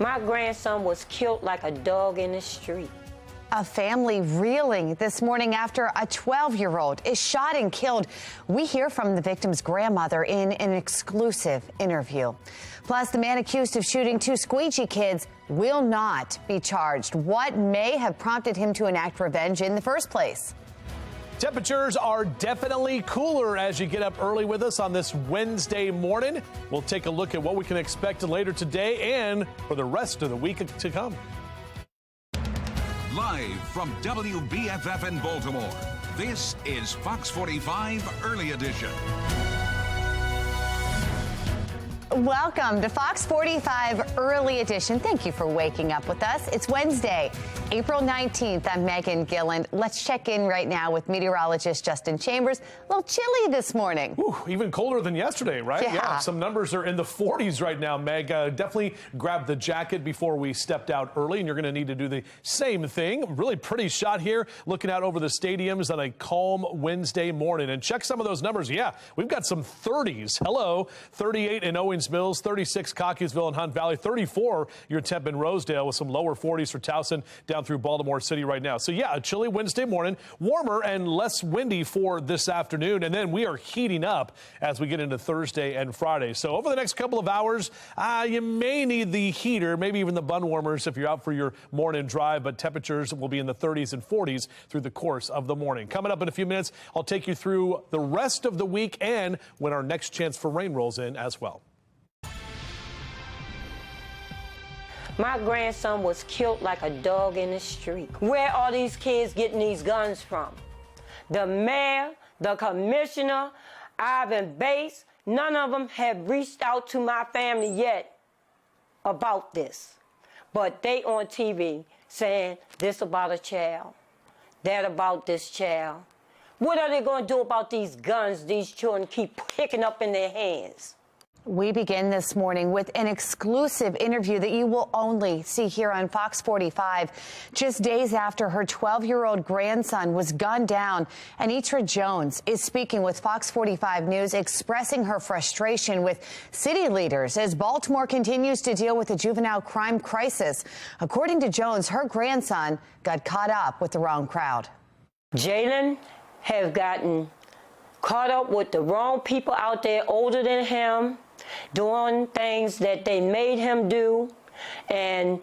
My grandson was killed like a dog in the street. A family reeling this morning after a 12-year-old is shot and killed. We hear from the victim's grandmother in an exclusive interview. Plus, the man accused of shooting two squeegee kids will not be charged. What may have prompted him to enact revenge in the first place? Temperatures are definitely cooler as you get up early with us on this Wednesday morning. We'll take a look at what we can expect later today and for the rest of the week to come. Live from WBFF in Baltimore, this is Fox 45 Early Edition. Welcome to Fox 45 Early Edition. Thank you for waking up with us. It's Wednesday, April 19th. I'm Megan Gilland. Let's check in right now with meteorologist Justin Chambers. A little chilly this morning. Ooh, even colder than yesterday, right? Yeah. Some numbers are in the 40s right now, Meg. Definitely grab the jacket before we stepped out early, and you're going to need to do the same thing. Really pretty shot here, looking out over the stadiums on a calm Wednesday morning. And check some of those numbers. Yeah, we've got some 30s. Hello, 38 in Owens Mills, 36 Cockeysville and Hunt Valley, 34 your temp in Rosedale, with some lower 40s for Towson down through Baltimore City right now. So yeah, a chilly Wednesday morning, warmer and less windy for this afternoon, and then we are heating up as we get into Thursday and Friday. So over the next couple of hours, you may need the heater, maybe even the bun warmers if you're out for your morning drive, but temperatures will be in the 30s and 40s through the course of the morning. Coming up in a few minutes, I'll take you through the rest of the week and when our next chance for rain rolls in as well. My grandson was killed like a dog in the street. Where are these kids getting these guns from? The mayor, the commissioner, Ivan Bates, none of them have reached out to my family yet about this. But they on TV saying this about a child, that about this child. What are they going to do about these guns these children keep picking up in their hands? We begin this morning with an exclusive interview that you will only see here on Fox 45. Just days after her 12-year-old grandson was gunned down, Anitra Jones is speaking with Fox 45 News, expressing her frustration with city leaders as Baltimore continues to deal with a juvenile crime crisis. According to Jones, her grandson got caught up with the wrong crowd. Jalen has gotten caught up with the wrong people out there older than him, doing things that they made him do, and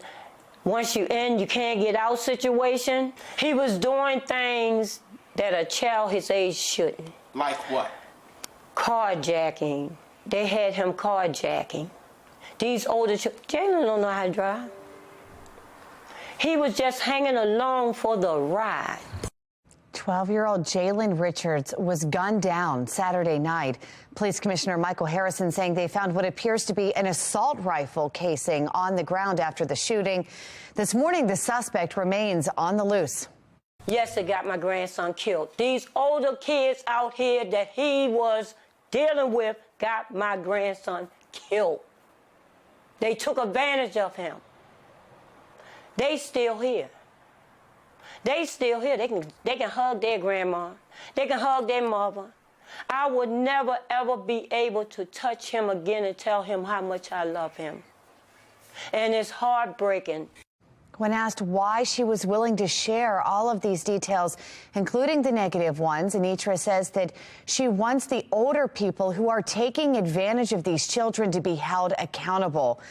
once you in, you can't get out situation. He was doing things that a child his age shouldn't. Like what? Carjacking. They had him carjacking. These older children, Jalen don't know how to drive. He was just hanging along for the ride. 12-year-old Jalen Richards was gunned down Saturday night. Police Commissioner Michael Harrison saying they found what appears to be an assault rifle casing on the ground after the shooting. This morning, the suspect remains on the loose. Yes, it got my grandson killed. These older kids out here that he was dealing with got my grandson killed. They took advantage of him. They still here. They still here. They can hug their grandma. They can hug their mother. I would never, ever be able to touch him again and tell him how much I love him. And it's heartbreaking. When asked why she was willing to share all of these details, including the negative ones, Anitra says that she wants the older people who are taking advantage of these children to be held accountable.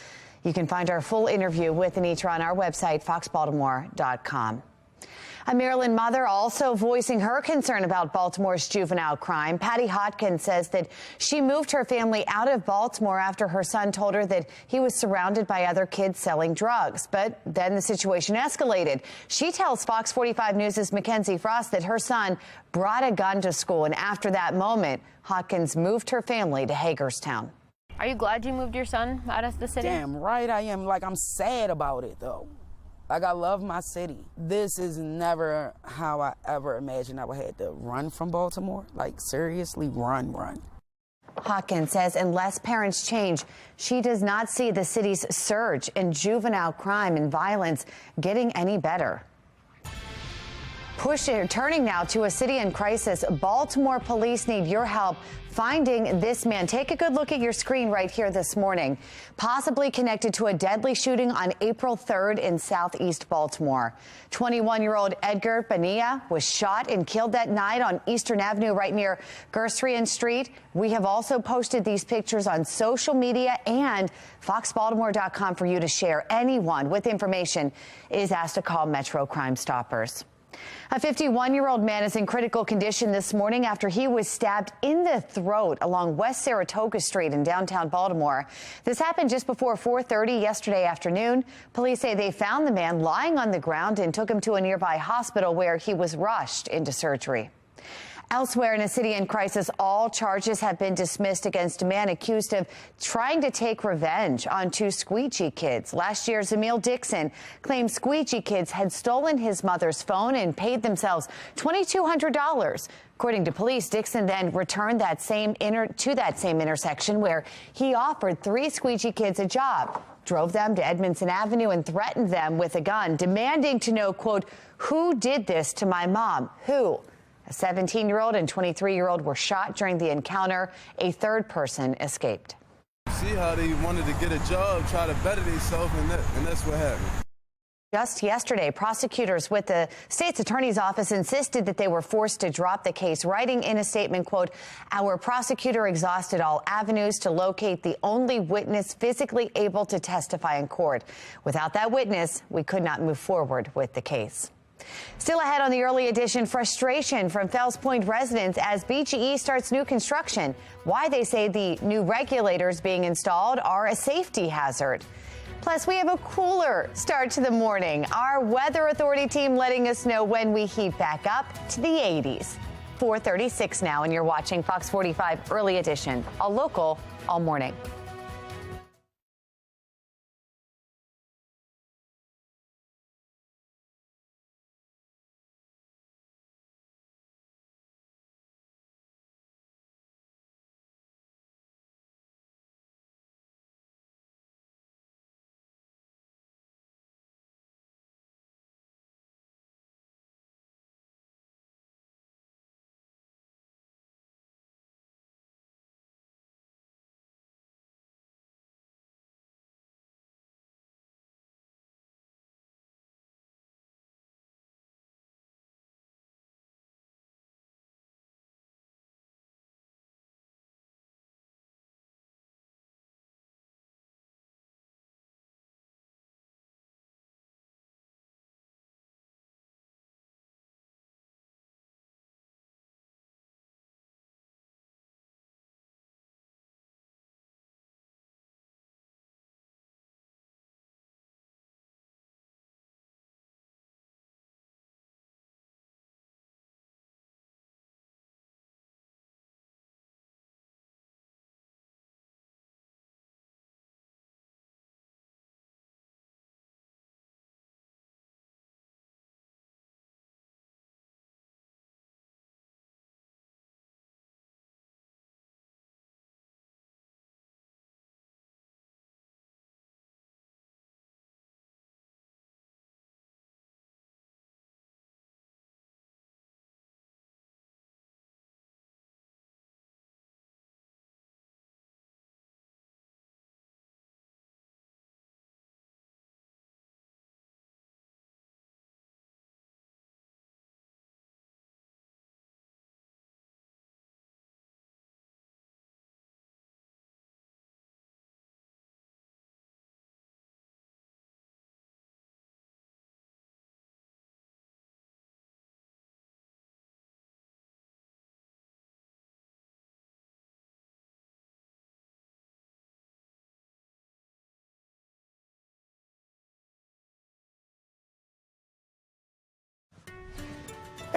You can find our full interview with Anitra on our website, foxbaltimore.com. A Maryland mother also voicing her concern about Baltimore's juvenile crime. Patty Hodkins says that she moved her family out of Baltimore after her son told her that he was surrounded by other kids selling drugs. But then the situation escalated. She tells Fox 45 News' Mackenzie Frost that her son brought a gun to school, and after that moment, Hodkins moved her family to Hagerstown. Are you glad you moved your son out of the city? Damn right I am. Like, I'm sad about it, though. Like, I love my city. This is never how I ever imagined I would have to run from Baltimore. Like, seriously, run. Hodkins says unless parents change, she does not see the city's surge in juvenile crime and violence getting any better. Turning now to a city in crisis. Baltimore police need your help finding this man. Take a good look at your screen right here this morning. Possibly connected to a deadly shooting on April 3rd in southeast Baltimore. 21-year-old Edgar Bonilla was shot and killed that night on Eastern Avenue right near Gersrian Street. We have also posted these pictures on social media and foxbaltimore.com for you to share. Anyone with information is asked to call Metro Crime Stoppers. A 51-year-old man is in critical condition this morning after he was stabbed in the throat along West Saratoga Street in downtown Baltimore. This happened just before 4:30 yesterday afternoon. Police say they found the man lying on the ground and took him to a nearby hospital where he was rushed into surgery. Elsewhere in a city in crisis, all charges have been dismissed against a man accused of trying to take revenge on two squeegee kids. Last year, Zamil Dixon claimed squeegee kids had stolen his mother's phone and paid themselves $2,200. According to police, Dixon then returned to that same intersection where he offered three squeegee kids a job, drove them to Edmondson Avenue and threatened them with a gun, demanding to know, quote, "Who did this to my mom? Who?" A 17-year-old and 23-year-old were shot during the encounter. A third person escaped. See how they wanted to get a job, try to better themselves, and that's what happened. Just yesterday, prosecutors with the state's attorney's office insisted that they were forced to drop the case, writing in a statement, quote, "Our prosecutor exhausted all avenues to locate the only witness physically able to testify in court. Without that witness, we could not move forward with the case." Still ahead on the early edition, frustration from Fells Point residents as BGE starts new construction. Why they say the new regulators being installed are a safety hazard. Plus, we have a cooler start to the morning. Our Weather Authority team letting us know when we heat back up to the 80s. 4:36 now, and you're watching Fox 45 Early Edition, a local all morning.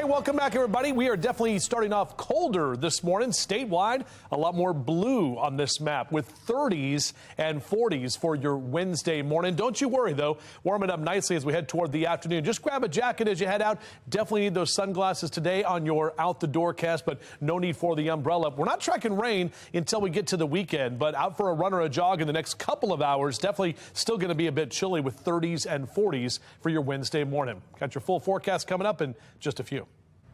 Hey, welcome back, everybody. We are definitely starting off colder this morning. Statewide, a lot more blue on this map with 30s and 40s for your Wednesday morning. Don't you worry, though. Warming up nicely as we head toward the afternoon. Just grab a jacket as you head out. Definitely need those sunglasses today on your out-the-door cast, but no need for the umbrella. We're not tracking rain until we get to the weekend, but out for a run or a jog in the next couple of hours. Definitely still going to be a bit chilly with 30s and 40s for your Wednesday morning. Got your full forecast coming up in just a few.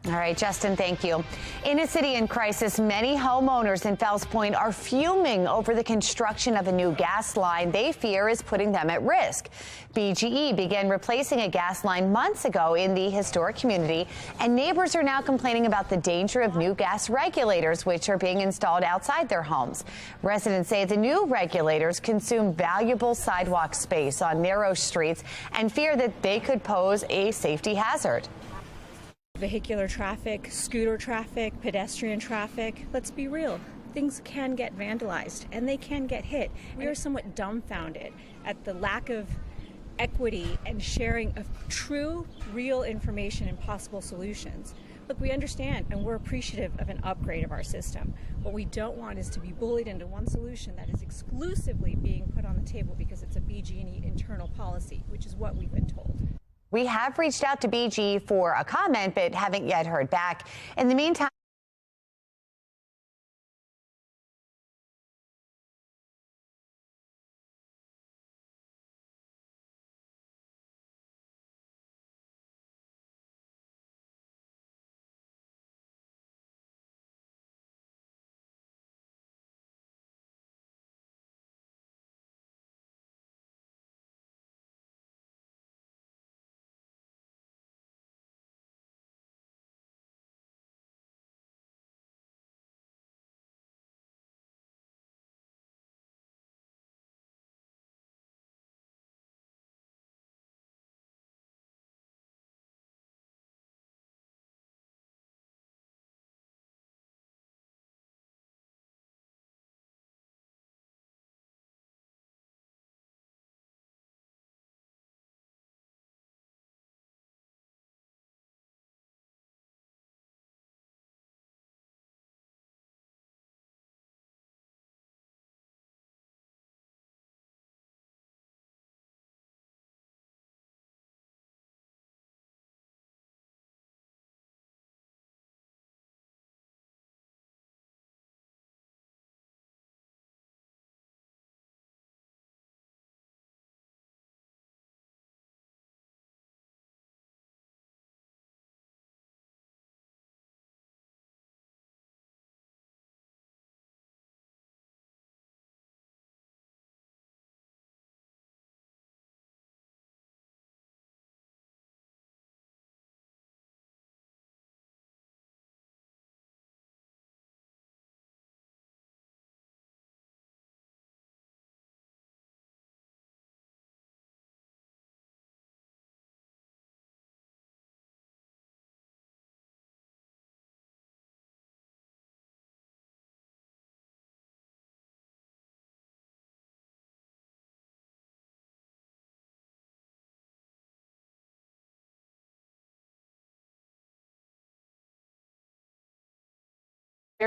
All right, Justin, thank you. In a city in crisis, many homeowners in Fells Point are fuming over the construction of a new gas line they fear is putting them at risk. BGE began replacing a gas line months ago in the historic community, and neighbors are now complaining about the danger of new gas regulators, which are being installed outside their homes. Residents say the new regulators consume valuable sidewalk space on narrow streets and fear that they could pose a safety hazard. Vehicular traffic, scooter traffic, pedestrian traffic. Let's be real. Things can get vandalized and they can get hit. We are somewhat dumbfounded at the lack of equity and sharing of true, real information and possible solutions. Look, we understand and we're appreciative of an upgrade of our system. What we don't want is to be bullied into one solution that is exclusively being put on the table because it's a BG&E internal policy, which is what we've been told. We have reached out to BG for a comment, but haven't yet heard back. In the meantime,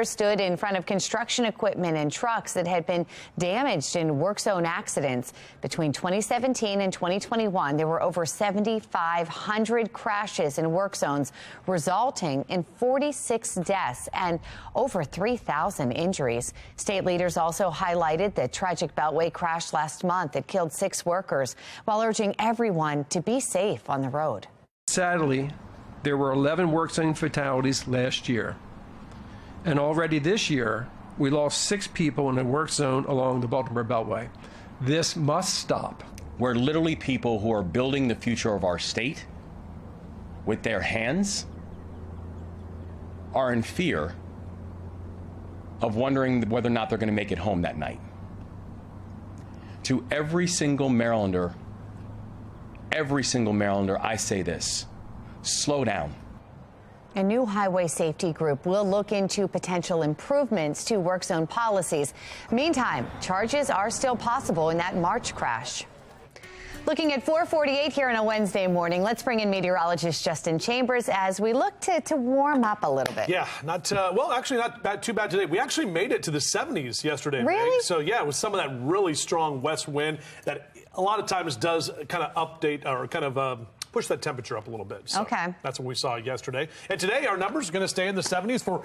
stood in front of construction equipment and trucks that had been damaged in work zone accidents. Between 2017 and 2021, there were over 7,500 crashes in work zones, resulting in 46 deaths and over 3,000 injuries. State leaders also highlighted the tragic Beltway crash last month that killed 6 workers, while urging everyone to be safe on the road. Sadly, there were 11 work zone fatalities last year. And already this year, we lost 6 people in a work zone along the Baltimore Beltway. This must stop. Where literally people who are building the future of our state with their hands are in fear of wondering whether or not they're going to make it home that night. To every single Marylander, I say this: slow down. A new highway safety group will look into potential improvements to work zone policies. Meantime, charges are still possible in that March crash. Looking at 4:48 here on a Wednesday morning, let's bring in meteorologist Justin Chambers as we look to warm up a little bit. Yeah, actually not too bad today. We actually made it to the 70s yesterday. Really? Meg. So yeah, with some of that really strong west wind that a lot of times does kind of update or kind of push that temperature up a little bit. So okay. That's what we saw yesterday. And today our numbers are going to stay in the 70s for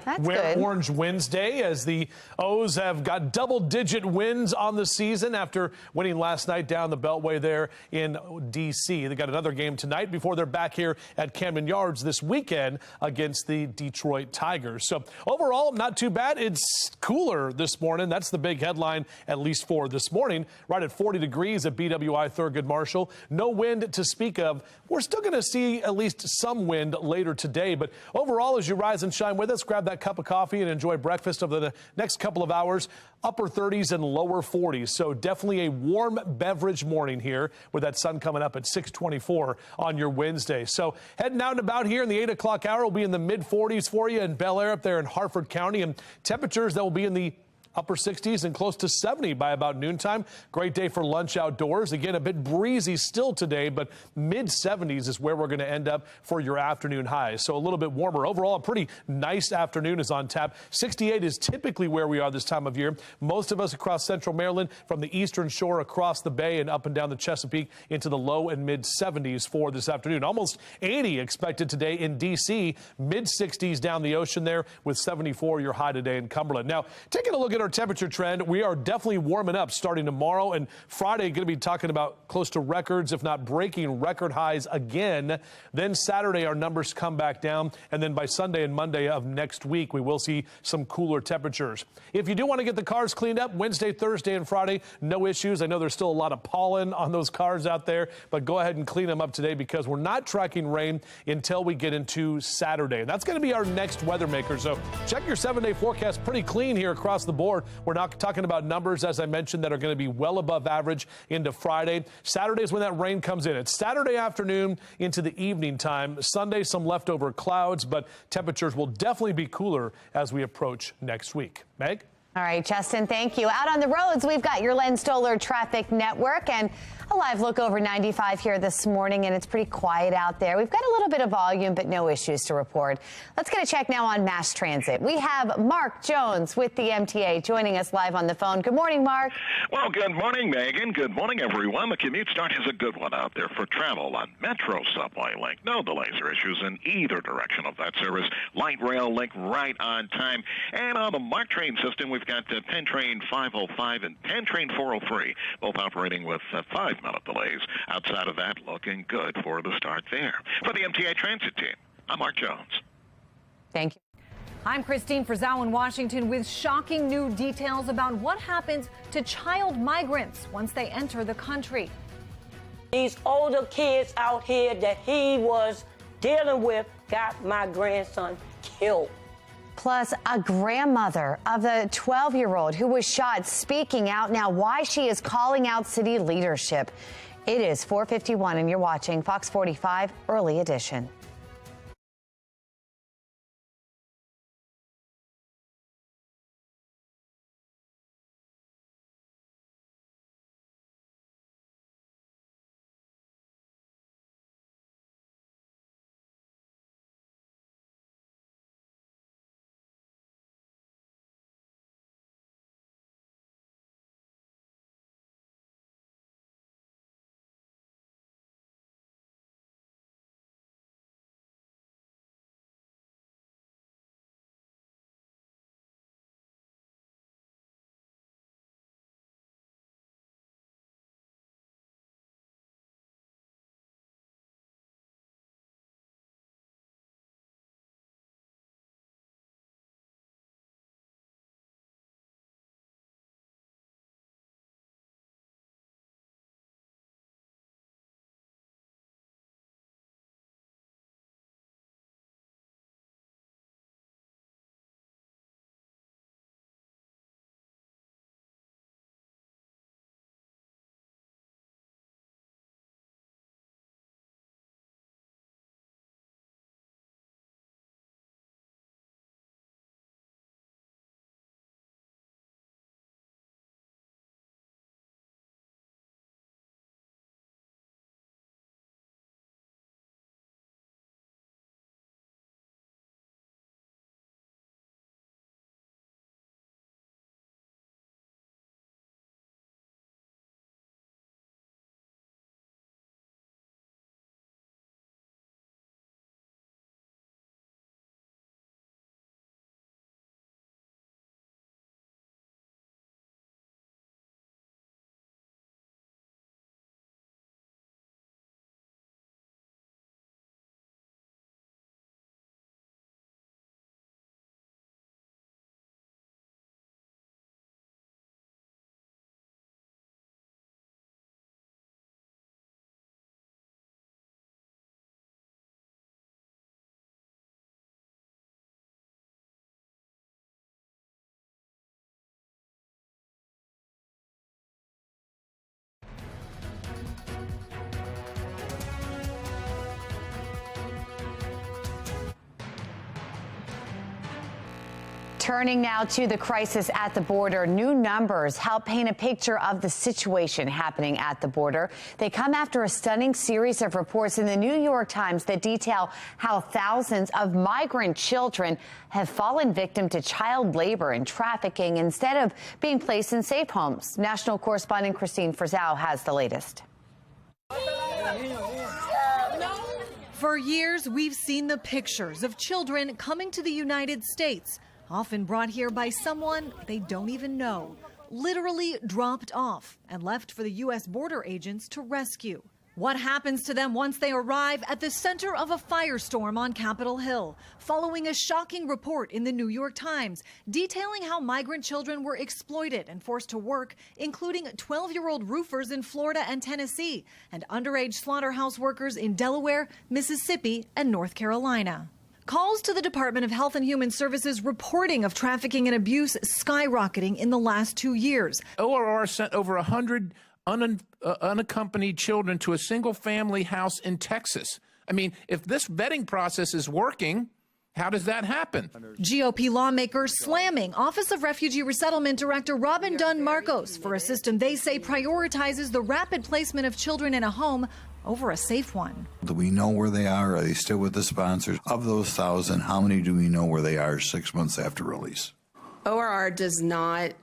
Orange Wednesday, as the O's have got double-digit wins on the season after winning last night down the Beltway there in D.C. They got another game tonight before they're back here at Camden Yards this weekend against the Detroit Tigers. So overall, not too bad. It's cooler this morning. That's the big headline, at least for this morning. Right at 40 degrees at BWI Thurgood Marshall. No wind to speak of. We're still going to see at least some wind later today, but overall, as you rise and shine with us, grab that cup of coffee and enjoy breakfast over the next couple of hours. Upper 30s and lower 40s. So definitely a warm beverage morning here with that sun coming up at 6:24 on your Wednesday. So heading out and about here in the 8 o'clock hour will be in the mid 40s for you in Bel Air up there in Harford County, and temperatures that will be in the upper 60s and close to 70 by about noontime. Great day for lunch outdoors. Again, a bit breezy still today, but mid 70s is where we're going to end up for your afternoon highs. So a little bit warmer. Overall, a pretty nice afternoon is on tap. 68 is typically where we are this time of year. Most of us across central Maryland, from the eastern shore across the bay and up and down the Chesapeake into the low and mid 70s for this afternoon. Almost 80 expected today in D.C. Mid 60s down the ocean there, with 74 your high today in Cumberland. Now, taking a look at our temperature trend, we are definitely warming up starting tomorrow, and Friday going to be talking about close to records, if not breaking record highs again. Then Saturday our numbers come back down, and then by Sunday and Monday of next week we will see some cooler temperatures. If you do want to get the cars cleaned up Wednesday, Thursday, and Friday, no issues. I know there's still a lot of pollen on those cars out there, but go ahead and clean them up today, because we're not tracking rain until we get into Saturday. And that's going to be our next weather maker. So check your 7-day forecast. Pretty clean here across the board. We're not talking about numbers, as I mentioned, that are going to be well above average into Friday. Saturday is when that rain comes in. It's Saturday afternoon into the evening time. Sunday, some leftover clouds, but temperatures will definitely be cooler as we approach next week. Meg? All right, Justin, thank you. Out on the roads, we've got your Len Stoller Traffic Network and a live look over 95 here this morning, and it's pretty quiet out there. We've got a little bit of volume, but no issues to report. Let's get a check now on mass transit. We have Mark Jones with the MTA joining us live on the phone. Good morning, Mark. Well, good morning, Megan. Good morning, everyone. The commute start is a good one out there for travel on Metro Subway Link. No delays or issues in either direction of that service. Light rail link right on time. And on the MARC train system, we've got Penn Train 505 and Penn Train 403, both operating with 5-minute delays. Outside of that, looking good for the start there. For the MTA Transit team, I'm Mark Jones. Thank you. I'm Christine Frizzau in Washington with shocking new details about what happens to child migrants once they enter the country. These older kids out here that he was dealing with got my grandson killed. Plus, a grandmother of a 12-year-old who was shot speaking out now why she is calling out city leadership. It is 4:51 and you're watching Fox 45 Early Edition. Turning now to the crisis at the border, new numbers help paint a picture of the situation happening at the border. They come after a stunning series of reports in the New York Times that detail how thousands of migrant children have fallen victim to child labor and trafficking instead of being placed in safe homes. National correspondent Christine Frizzau has the latest. For years, we've seen the pictures of children coming to the United States, often brought here by someone they don't even know, literally dropped off and left for the U.S. border agents to rescue. What happens to them once they arrive at the center of a firestorm on Capitol Hill, following a shocking report in the New York Times detailing how migrant children were exploited and forced to work, including 12-year-old roofers in Florida and Tennessee, and underage slaughterhouse workers in Delaware, Mississippi, and North Carolina. Calls to the Department of Health and Human Services reporting of trafficking and abuse skyrocketing in the last 2 years. ORR sent over 100 unaccompanied children to a single-family house in Texas. I mean, if this vetting process is working, how does that happen? GOP lawmakers slamming Office of Refugee Resettlement Director Robin Dunn Marcos for a system they say prioritizes the rapid placement of children in a home over a safe one. Do we know where they are? Are they still with the sponsors? Of those 1,000, how many do we know where they are 6 months after release? ORR does not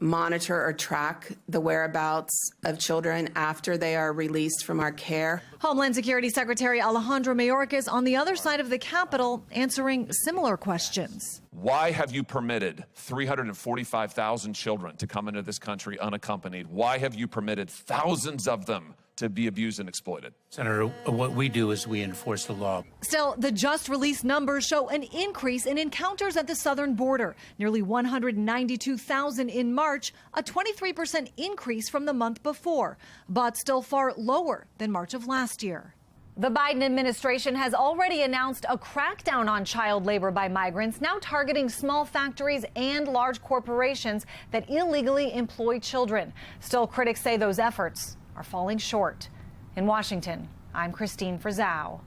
monitor or track the whereabouts of children after they are released from our care. Homeland Security Secretary Alejandro Mayorkas on the other side of the Capitol answering similar questions. Why have you permitted 345,000 children to come into this country unaccompanied? Why have you permitted thousands of them to be abused and exploited? Senator, what we do is we enforce the law. Still, the just released numbers show an increase in encounters at the southern border, nearly 192,000 in March, a 23% increase from the month before, but still far lower than March of last year. The Biden administration has already announced a crackdown on child labor by migrants, now targeting small factories and large corporations that illegally employ children. Still, critics say those efforts are falling short. In Washington, I'm Christine Frizzau.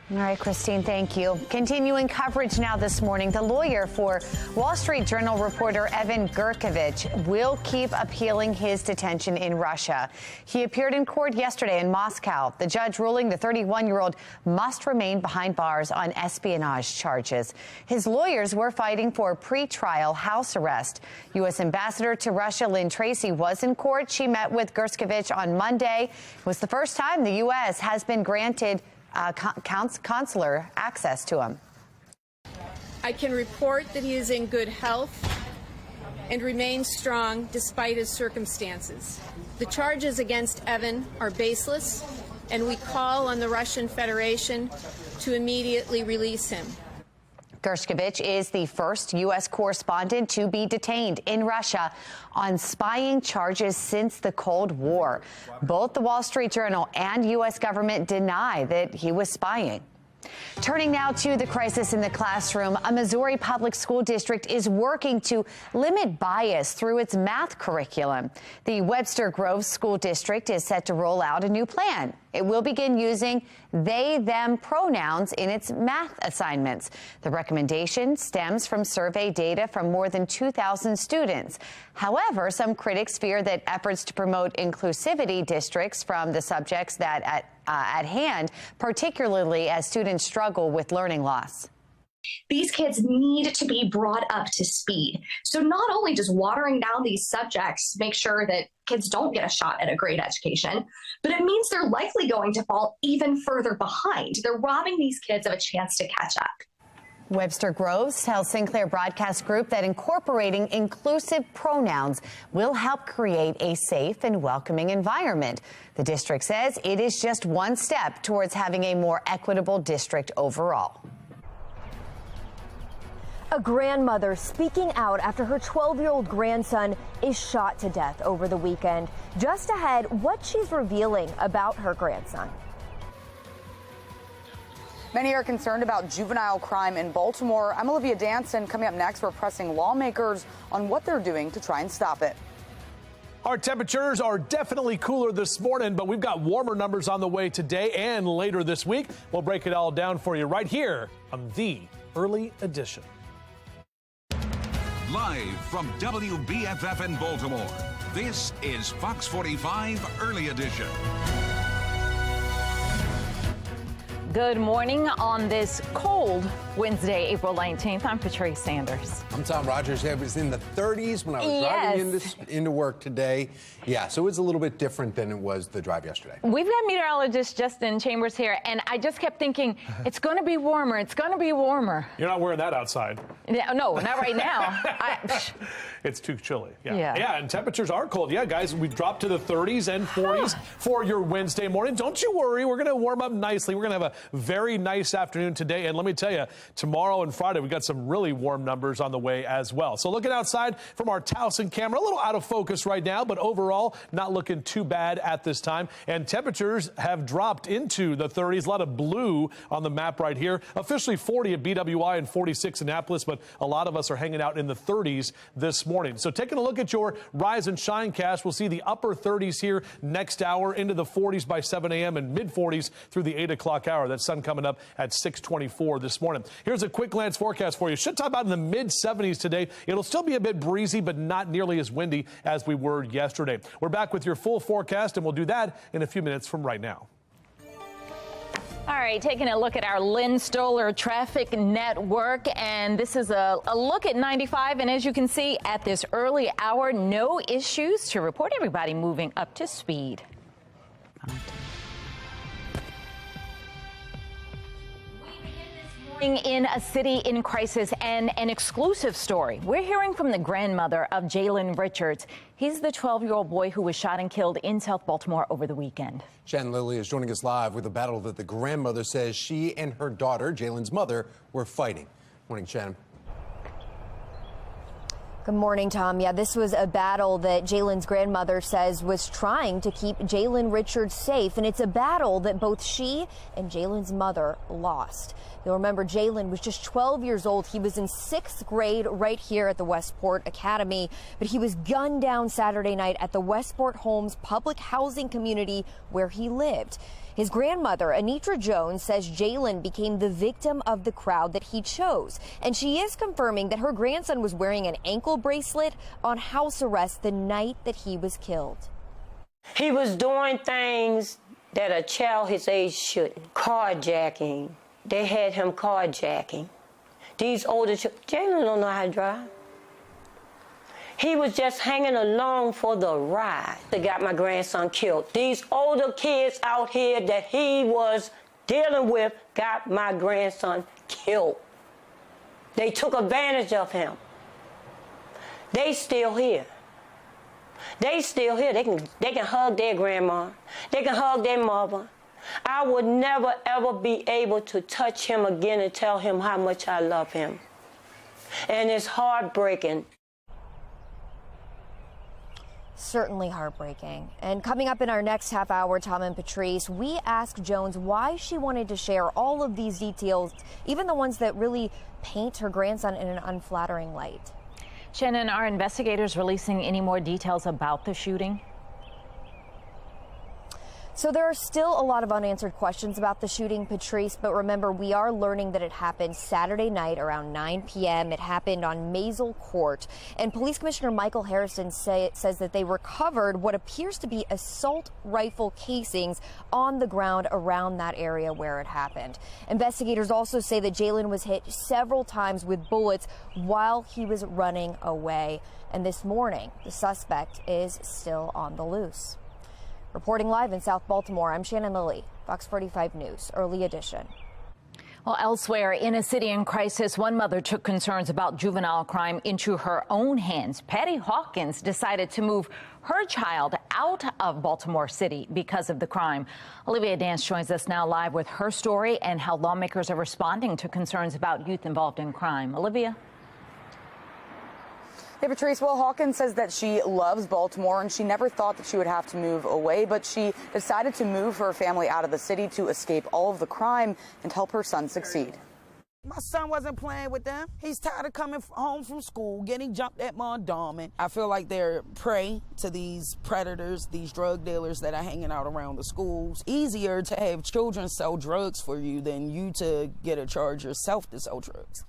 All right, Christine, thank you. Continuing coverage now this morning, the lawyer for Wall Street Journal reporter Evan Gershkovich will keep appealing his detention in Russia. He appeared in court yesterday in Moscow. The judge ruling the 31-year-old must remain behind bars on espionage charges. His lawyers were fighting for pre-trial house arrest. U.S. Ambassador to Russia Lynn Tracy was in court. She met with Gershkovich on Monday. It was the first time the U.S. has been granted consular access to him. I can report that he is in good health and remains strong despite his circumstances. The charges against Evan are baseless, and we call on the Russian Federation to immediately release him. Gershkovich is the first U.S. correspondent to be detained in Russia on spying charges since the Cold War. Both the Wall Street Journal and U.S. government deny that he was spying. Turning now to the crisis in the classroom, a Missouri public school district is working to limit bias through its math curriculum. The Webster Groves School District is set to roll out a new plan. It will begin using they, them pronouns in its math assignments. The recommendation stems from survey data from more than 2,000 students. However, some critics fear that efforts to promote inclusivity districts from the subjects that at hand, particularly as students struggle with learning loss. These kids need to be brought up to speed. So not only does watering down these subjects make sure that kids don't get a shot at a great education, but it means they're likely going to fall even further behind. They're robbing these kids of a chance to catch up. Webster Groves tells Sinclair Broadcast Group that incorporating inclusive pronouns will help create a safe and welcoming environment. The district says it is just one step towards having a more equitable district overall. A grandmother speaking out after her 12-year-old grandson is shot to death over the weekend. Just ahead, what she's revealing about her grandson. Many are concerned about juvenile crime in Baltimore. I'm Olivia Danson. Coming up next, we're pressing lawmakers on what they're doing to try and stop it. Our temperatures are definitely cooler this morning, but we've got warmer numbers on the way today and later this week. We'll break it all down for you right here on The Early Edition. Live from WBFF in Baltimore, this is Fox 45 Early Edition. Good morning on this cold Wednesday, April 19th. I'm Patrice Sanders. I'm Tom Rogers. It was in the 30s when I was driving into work today. Yeah, so it's a little bit different than it was the drive yesterday. We've got meteorologist Justin Chambers here, and I just kept thinking, it's going to be warmer. It's going to be warmer. You're not wearing that outside. No, not right now. It's too chilly. Yeah. And temperatures are cold. Yeah, guys, we've dropped to the 30s and 40s for your Wednesday morning. Don't you worry. We're going to warm up nicely. We're going to have a very nice afternoon today. And let me tell you, tomorrow and Friday, we've got some really warm numbers on the way as well. So looking outside from our Towson camera, a little out of focus right now, but overall, not looking too bad at this time. And temperatures have dropped into the 30s. A lot of blue on the map right here. Officially 40 at BWI and 46 in Annapolis, but a lot of us are hanging out in the 30s this morning. So taking a look at your Rise and Shine cast, we'll see the upper 30s here next hour, into the 40s by 7 a.m. and mid 40s through the 8 o'clock hour. That sun coming up at 6:24 this morning. Here's a quick glance forecast for you. Should top out in the mid 70s today. It'll still be a bit breezy, but not nearly as windy as we were yesterday. We're back with your full forecast, and we'll do that in a few minutes from right now. All right, taking a look at our Lynn Stoller traffic network, and this is a look at 95. And as you can see at this early hour, no issues to report. Everybody moving up to speed. In a city in crisis, and an exclusive story. We're hearing from the grandmother of Jalen Richards. He's the 12-year-old boy who was shot and killed in South Baltimore over the weekend. Shannon Lilly is joining us live with a battle that the grandmother says she and her daughter, Jalen's mother, were fighting. Morning, Shannon. Good morning, Tom. Yeah, this was a battle that Jalen's grandmother says was trying to keep Jalen Richards safe, and it's a battle that both she and Jalen's mother lost. You'll remember Jalen was just 12 years old. He was in 6th grade right here at the Westport Academy, but he was gunned down Saturday night at the Westport Homes public housing community where he lived. His grandmother, Anitra Jones, says Jalen became the victim of the crowd that he chose. And she is confirming that her grandson was wearing an ankle bracelet on house arrest the night that he was killed. He was doing things that a child his age shouldn't. Carjacking. They had him carjacking. These older children, Jalen don't know how to drive. He was just hanging along for the ride that got my grandson killed. These older kids out here that he was dealing with got my grandson killed. They took advantage of him. They still here. They still here. They can hug their grandma. They can hug their mother. I would never, ever be able to touch him again and tell him how much I love him. And it's heartbreaking. Certainly heartbreaking. And coming up in our next half hour, Tom and Patrice, we asked Jones why she wanted to share all of these details, even the ones that really paint her grandson in an unflattering light. Shannon, are investigators releasing any more details about the shooting? So there are still a lot of unanswered questions about the shooting, Patrice, but remember, we are learning that it happened Saturday night around 9 p.m. It happened on Maisel Court, and Police Commissioner Michael Harrison says that they recovered what appears to be assault rifle casings on the ground around that area where it happened. Investigators also say that Jalen was hit several times with bullets while he was running away, and this morning, the suspect is still on the loose. Reporting live in South Baltimore, I'm Shannon Lilly, Fox 45 News, Early Edition. Well, elsewhere in a city in crisis, one mother took concerns about juvenile crime into her own hands. Patty Hawkins decided to move her child out of Baltimore City because of the crime. Olivia Dance joins us now live with her story and how lawmakers are responding to concerns about youth involved in crime. Olivia? Hey, Patrice, well, Hawkins says that she loves Baltimore and she never thought that she would have to move away, but she decided to move her family out of the city to escape all of the crime and help her son succeed. My son wasn't playing with them. He's tired of coming home from school, getting jumped at by a doorman. I feel like they're prey to these predators, these drug dealers that are hanging out around the schools. Easier to have children sell drugs for you than you to get a charge yourself to sell drugs.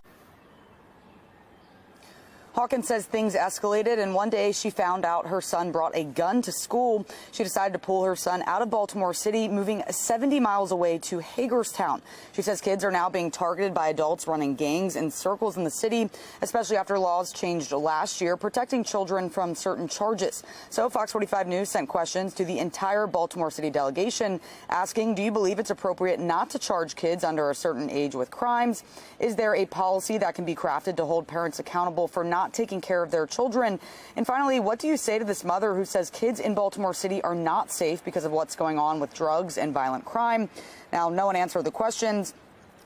Hawkins says things escalated, and one day she found out her son brought a gun to school. She decided to pull her son out of Baltimore City, moving 70 miles away to Hagerstown. She says kids are now being targeted by adults running gangs in circles in the city, especially after laws changed last year protecting children from certain charges. So Fox 45 News sent questions to the entire Baltimore City delegation asking, do you believe it's appropriate not to charge kids under a certain age with crimes? Is there a policy that can be crafted to hold parents accountable for not taking care of their children? And finally, what do you say to this mother who says kids in Baltimore City are not safe because of what's going on with drugs and violent crime? Now, no one answered the questions.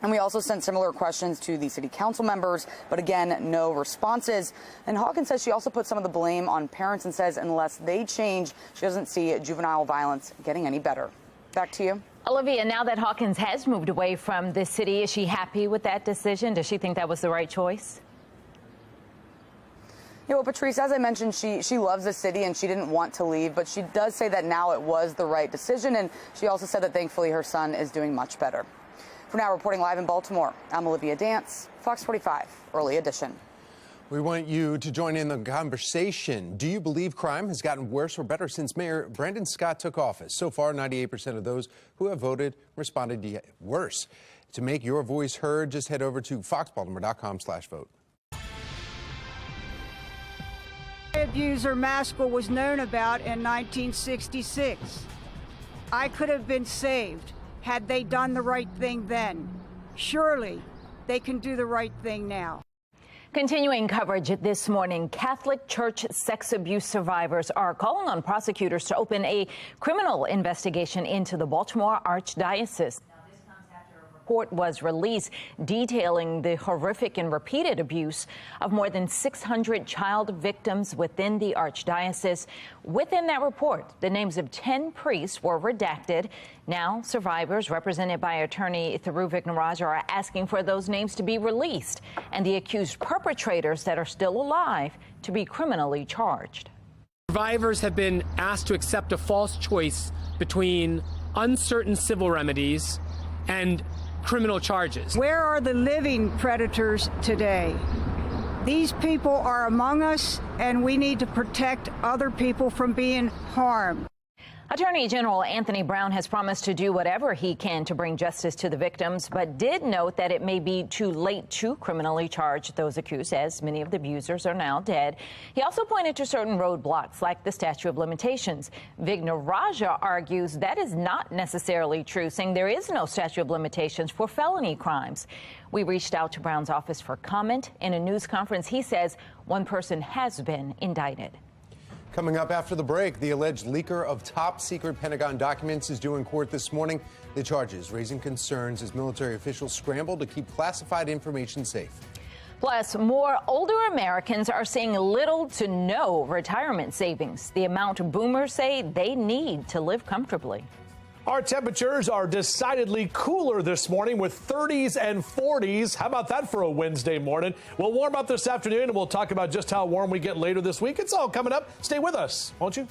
And we also sent similar questions to the city council members, but again, no responses. And Hawkins says she also put some of the blame on parents and says unless they change, she doesn't see juvenile violence getting any better. Back to you. Olivia, now that Hawkins has moved away from the city, is she happy with that decision? Does she think that was the right choice? Yeah, well, Patrice, as I mentioned, she loves the city and she didn't want to leave, but she does say that now it was the right decision. And she also said that thankfully her son is doing much better. For now, reporting live in Baltimore, I'm Olivia Dance, Fox 45, Early Edition. We want you to join in the conversation. Do you believe crime has gotten worse or better since Mayor Brandon Scott took office? So far, 98% of those who have voted responded yet worse. To make your voice heard, just head over to foxbaltimore.com/vote. Abuser Maskell was known about in 1966. I could have been saved had they done the right thing then. Surely they can do the right thing now. Continuing coverage this morning, Catholic Church sex abuse survivors are calling on prosecutors to open a criminal investigation into the Baltimore Archdiocese. Report was released detailing the horrific and repeated abuse of more than 600 child victims within the Archdiocese. Within that report, the names of 10 priests were redacted. Now, survivors, represented by attorney Thiru Vignaraj, are asking for those names to be released and the accused perpetrators that are still alive to be criminally charged. Survivors have been asked to accept a false choice between uncertain civil remedies and criminal charges. Where are the living predators today? These people are among us, and we need to protect other people from being harmed. Attorney General Anthony Brown has promised to do whatever he can to bring justice to the victims, but did note that it may be too late to criminally charge those accused, as many of the abusers are now dead. He also pointed to certain roadblocks, like the statute of limitations. Vignaraj argues that is not necessarily true, saying there is no statute of limitations for felony crimes. We reached out to Brown's office for comment. In a news conference, he says one person has been indicted. Coming up after the break, the alleged leaker of top-secret Pentagon documents is due in court this morning. The charges raising concerns as military officials scramble to keep classified information safe. Plus, more older Americans are seeing little to no retirement savings, the amount boomers say they need to live comfortably. Our temperatures are decidedly cooler this morning with 30s and 40s. How about that for a Wednesday morning? We'll warm up this afternoon, and we'll talk about just how warm we get later this week. It's all coming up. Stay with us, won't you?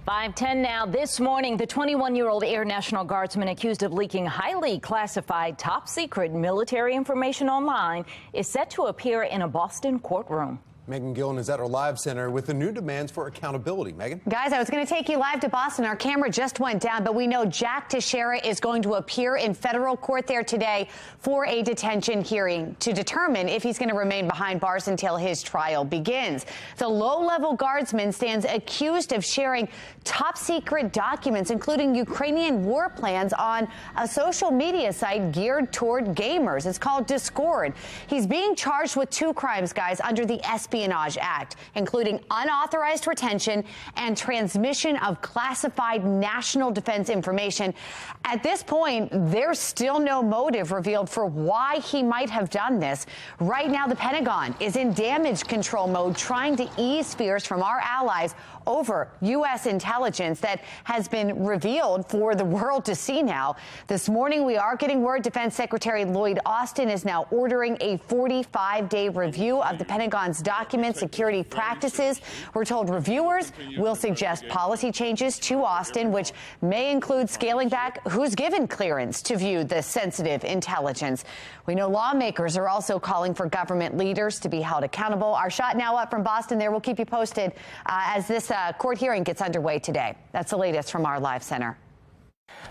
5:10 now. This morning, the 21-year-old Air National Guardsman accused of leaking highly classified, top-secret military information online is set to appear in a Boston courtroom. Megan Gillen is at our live center with the new demands for accountability. Megan? Guys, I was going to take you live to Boston. Our camera just went down, but we know Jack Teixeira is going to appear in federal court there today for a detention hearing to determine if he's going to remain behind bars until his trial begins. The low-level guardsman stands accused of sharing top-secret documents, including Ukrainian war plans, on a social media site geared toward gamers. It's called Discord. He's being charged with 2 crimes, guys, under the Espionage Act, including unauthorized retention and transmission of classified national defense information. At this point, there's still no motive revealed for why he might have done this. Right now, the Pentagon is in damage control mode, trying to ease fears from our allies over U.S. intelligence that has been revealed for the world to see now. This morning, we are getting word Defense Secretary Lloyd Austin is now ordering a 45-day review of the Pentagon's document security practices. We're told reviewers will suggest policy changes to Austin, which may include scaling back who's given clearance to view the sensitive intelligence. We know lawmakers are also calling for government leaders to be held accountable. Our shot now up from Boston there. We'll keep you posted as this court hearing gets underway today. That's the latest from our live center.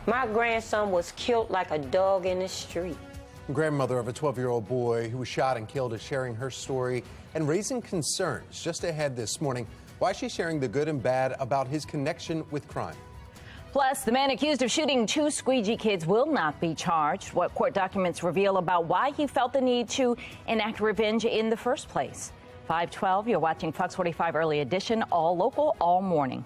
My grandson was killed like a dog in the street. Grandmother of a 12-year-old boy who was shot and killed is sharing her story and raising concerns. Just ahead this morning, why she's sharing the good and bad about his connection with crime. Plus, the man accused of shooting 2 squeegee kids will not be charged. What court documents reveal about why he felt the need to enact revenge in the first place. 5:12, you're watching Fox 45 Early Edition, all local, all morning.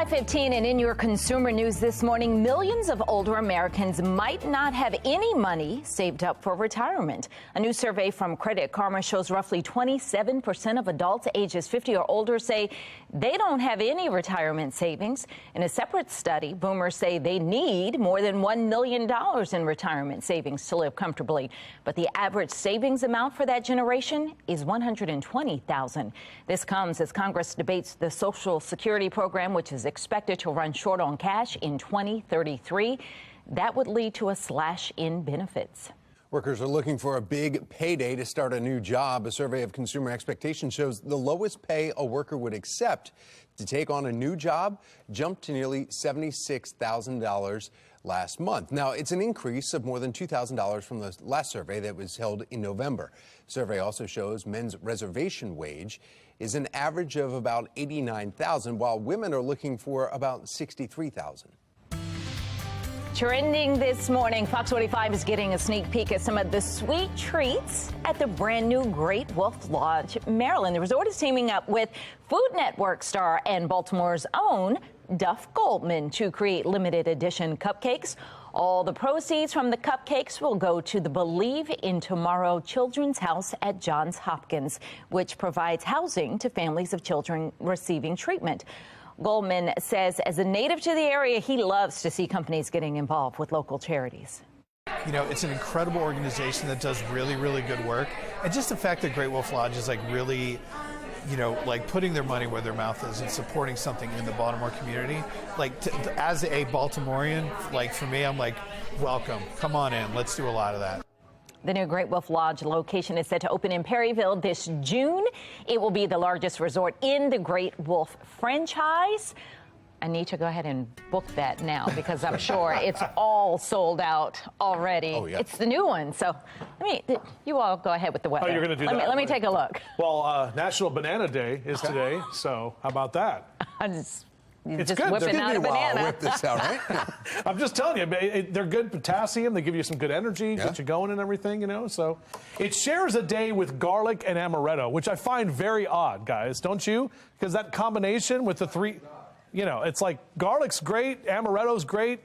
5:15 and in your consumer news this morning, millions of older Americans might not have any money saved up for retirement. A new survey from Credit Karma shows roughly 27% of adults ages 50 or older say they don't have any retirement savings. In a separate study, boomers say they need more than $1 million in retirement savings to live comfortably. But the average savings amount for that generation is $120,000. This comes as Congress debates the Social Security program, which is expected to run short on cash in 2033. That would lead to a slash in benefits. Workers are looking for a big payday to start a new job. A survey of consumer expectations shows the lowest pay a worker would accept to take on a new job jumped to nearly $76,000 last month. Now, it's an increase of more than $2,000 from the last survey that was held in November. The survey also shows men's reservation wage is an average of about $89,000, while women are looking for about $63,000. Trending this morning, Fox 45 is getting a sneak peek at some of the sweet treats at the brand new Great Wolf Lodge, Maryland. The resort is teaming up with Food Network star and Baltimore's own Duff Goldman to create limited edition cupcakes. All the proceeds from the cupcakes will go to the Believe in Tomorrow Children's House at Johns Hopkins, which provides housing to families of children receiving treatment. Goldman says as a native to the area, he loves to see companies getting involved with local charities. You know, it's an incredible organization that does really, really good work. And just the fact that Great Wolf Lodge is really, like putting their money where their mouth is and supporting something in the Baltimore community. As a Baltimorean, for me, I'm like, welcome, come on in, let's do a lot of that. The new Great Wolf Lodge location is set to open in Perryville this June. It will be the largest resort in the Great Wolf franchise. I need to go ahead and book that now because I'm sure it's all sold out already. Oh, yeah. It's the new one. So you all go ahead with the weather. Oh, you're going to do that? Let me take a look. Well, National Banana Day is today, so how about that? It's just good. Whipping out a banana. Whip this out, right? I'm just telling you, they're good potassium. They give you some good energy, get you going and everything, So it shares a day with garlic and amaretto, which I find very odd, guys, don't you? Because that combination with the three, it's like garlic's great, amaretto's great,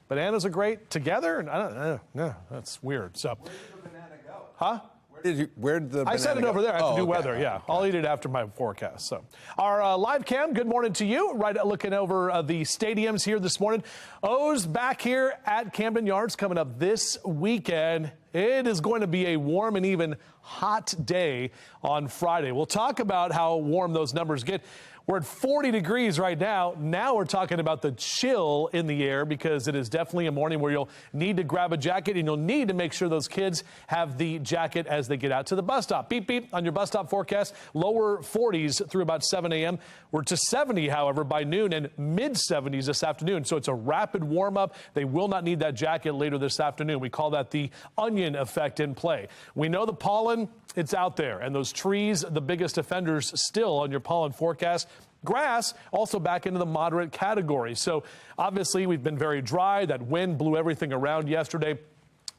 bananas are great together, and I don't know, that's weird. So, where did the banana go? Huh? Where did the banana I said it over there. I have to do weather. Okay. Yeah, I'll eat it after my forecast. So, our live cam. Good morning to you. Right, looking over the stadiums here this morning. O's back here at Camden Yards coming up this weekend. It is going to be a warm and even hot day on Friday. We'll talk about how warm those numbers get. We're at 40 degrees right now. Now we're talking about the chill in the air because it is definitely a morning where you'll need to grab a jacket and you'll need to make sure those kids have the jacket as they get out to the bus stop. Beep, beep on your bus stop forecast. Lower 40s through about 7 a.m. We're to 70, however, by noon and mid 70s this afternoon. So it's a rapid warm up. They will not need that jacket later this afternoon. We call that the onion effect in play. We know the pollen, it's out there, and those trees, the biggest offenders still on your pollen forecast. Grass also back into the moderate category. So obviously we've been very dry. That wind blew everything around yesterday.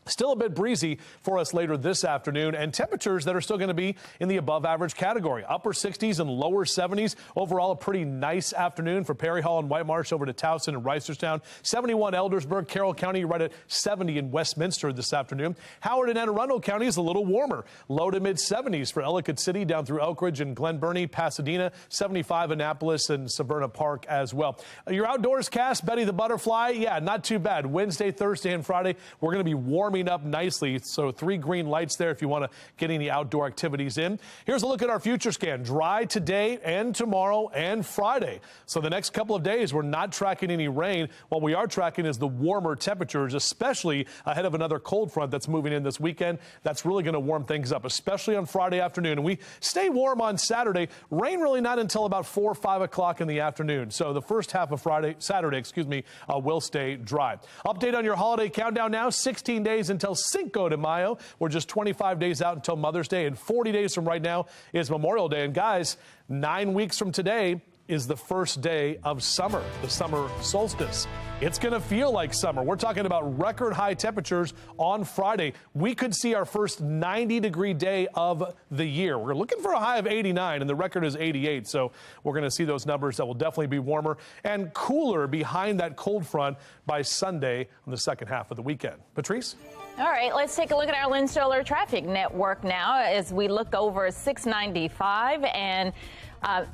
Still a bit breezy for us later this afternoon, and temperatures that are still going to be in the above average category. Upper 60s and lower 70s. Overall, a pretty nice afternoon for Perry Hall and White Marsh over to Towson and Reisterstown. 71 Eldersburg, Carroll County right at 70 in Westminster this afternoon. Howard and Anne Arundel County is a little warmer. Low to mid 70s for Ellicott City down through Elk Ridge and Glen Burnie, Pasadena. 75 Annapolis and Severna Park as well. Your outdoors cast, Betty the Butterfly. Yeah, not too bad. Wednesday, Thursday, and Friday, we're going to be warming up nicely. So 3 green lights there if you want to get any outdoor activities in. Here's a look at our future scan. Dry today and tomorrow and Friday. So the next couple of days, we're not tracking any rain. What we are tracking is the warmer temperatures, especially ahead of another cold front that's moving in this weekend. That's really going to warm things up, especially on Friday afternoon. And we stay warm on Saturday. Rain really not until about 4 or 5 o'clock in the afternoon. So the first half of Saturday, will stay dry. Update on your holiday countdown now. 16 days until Cinco de Mayo. We're just 25 days out until Mother's Day, and 40 days from right now is Memorial Day. And guys, 9 weeks from today, is the first day of summer, the summer solstice. It's going to feel like summer. We're talking about record high temperatures on Friday. We could see our first 90-degree day of the year. We're looking for a high of 89, and the record is 88. So we're going to see those numbers that will definitely be warmer and cooler behind that cold front by Sunday on the second half of the weekend. Patrice? All right, let's take a look at our Lynn Stoller traffic network now as we look over 695 and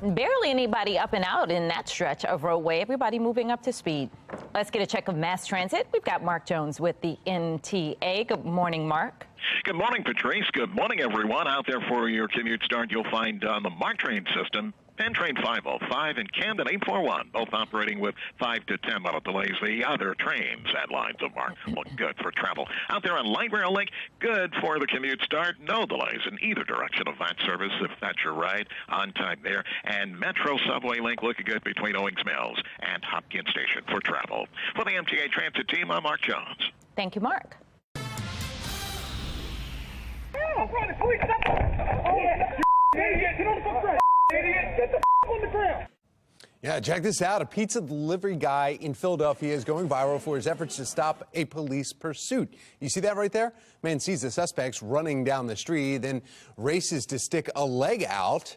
barely anybody up and out in that stretch of roadway. Everybody moving up to speed. Let's get a check of mass transit. We've got Mark Jones with the NTA. Good morning, Mark. Good morning, Patrice. Good morning, everyone. Out there for your commute start, you'll find on the MARC train system, Penn Train 505 and Camden 841, both operating with 5 to 10 minute delays. The other trains and lines of MARC look good for travel. Out there on Light Rail Link, good for the commute start. No delays in either direction of that service, if that's your ride, on time there. And Metro Subway Link looking good between Owings Mills and Hopkins Station for travel. For the MTA Transit team, I'm Mark Jones. Thank you, Mark. Yeah, check this out. A pizza delivery guy in Philadelphia is going viral for his efforts to stop a police pursuit. You see that right there? Man sees the suspects running down the street, then races to stick a leg out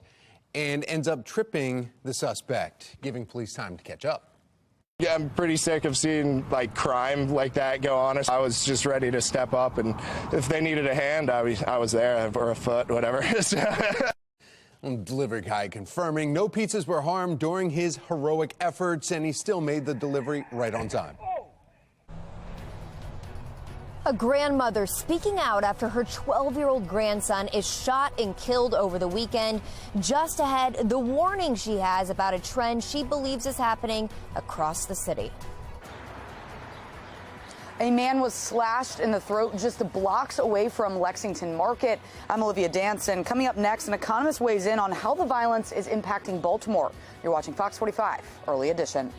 and ends up tripping the suspect, giving police time to catch up. Yeah, I'm pretty sick of seeing crime like that go on. I was just ready to step up, and if they needed a hand, I was there, or a foot, whatever. Delivery guy confirming no pizzas were harmed during his heroic efforts, and he still made the delivery right on time. A grandmother speaking out after her 12-year-old grandson is shot and killed over the weekend. Just ahead, the warning she has about a trend she believes is happening across the city. A man was slashed in the throat just blocks away from Lexington Market. I'm Olivia Danson. Coming up next, an economist weighs in on how the violence is impacting Baltimore. You're watching Fox 45, Early Edition.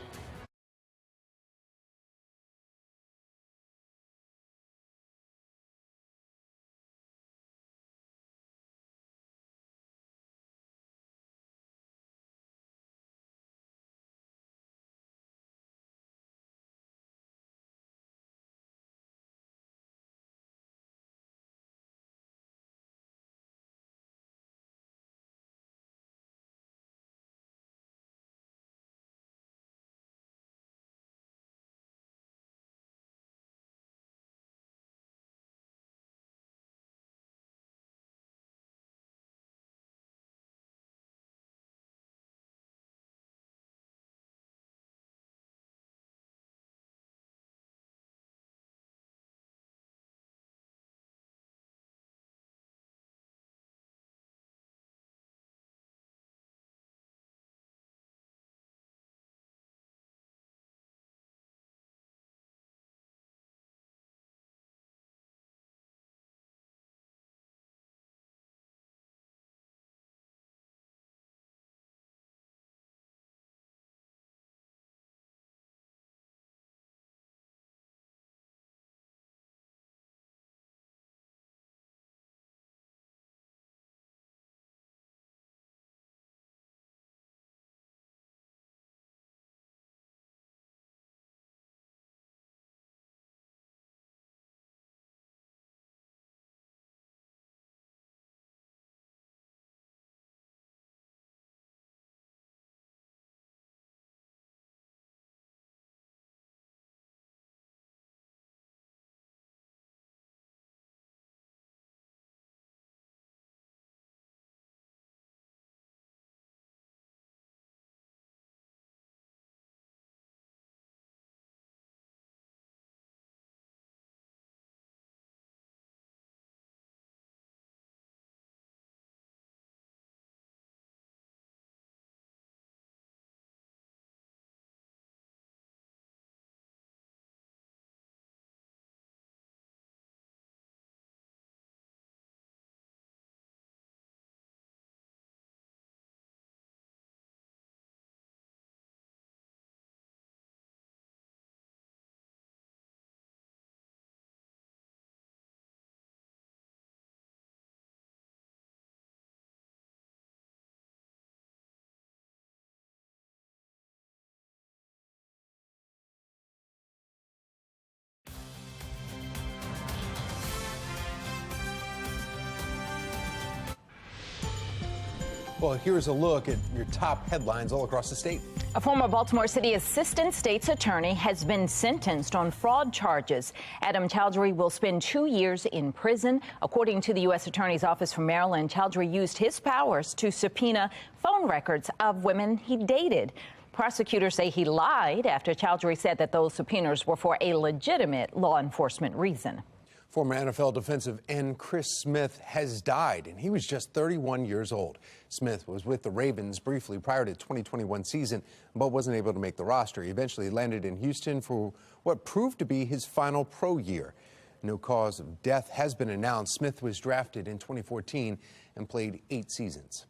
Well, here's a look at your top headlines all across the state. A former Baltimore City assistant state's attorney has been sentenced on fraud charges. Adam Chowdhury will spend 2 years in prison. According to the U.S. Attorney's Office for Maryland, Chowdhury used his powers to subpoena phone records of women he dated. Prosecutors say he lied after Chowdhury said that those subpoenas were for a legitimate law enforcement reason. Former NFL defensive end Chris Smith has died, and he was just 31 years old. Smith was with the Ravens briefly prior to the 2021 season, but wasn't able to make the roster. He eventually landed in Houston for what proved to be his final pro year. No cause of death has been announced. Smith was drafted in 2014 and played 8 seasons.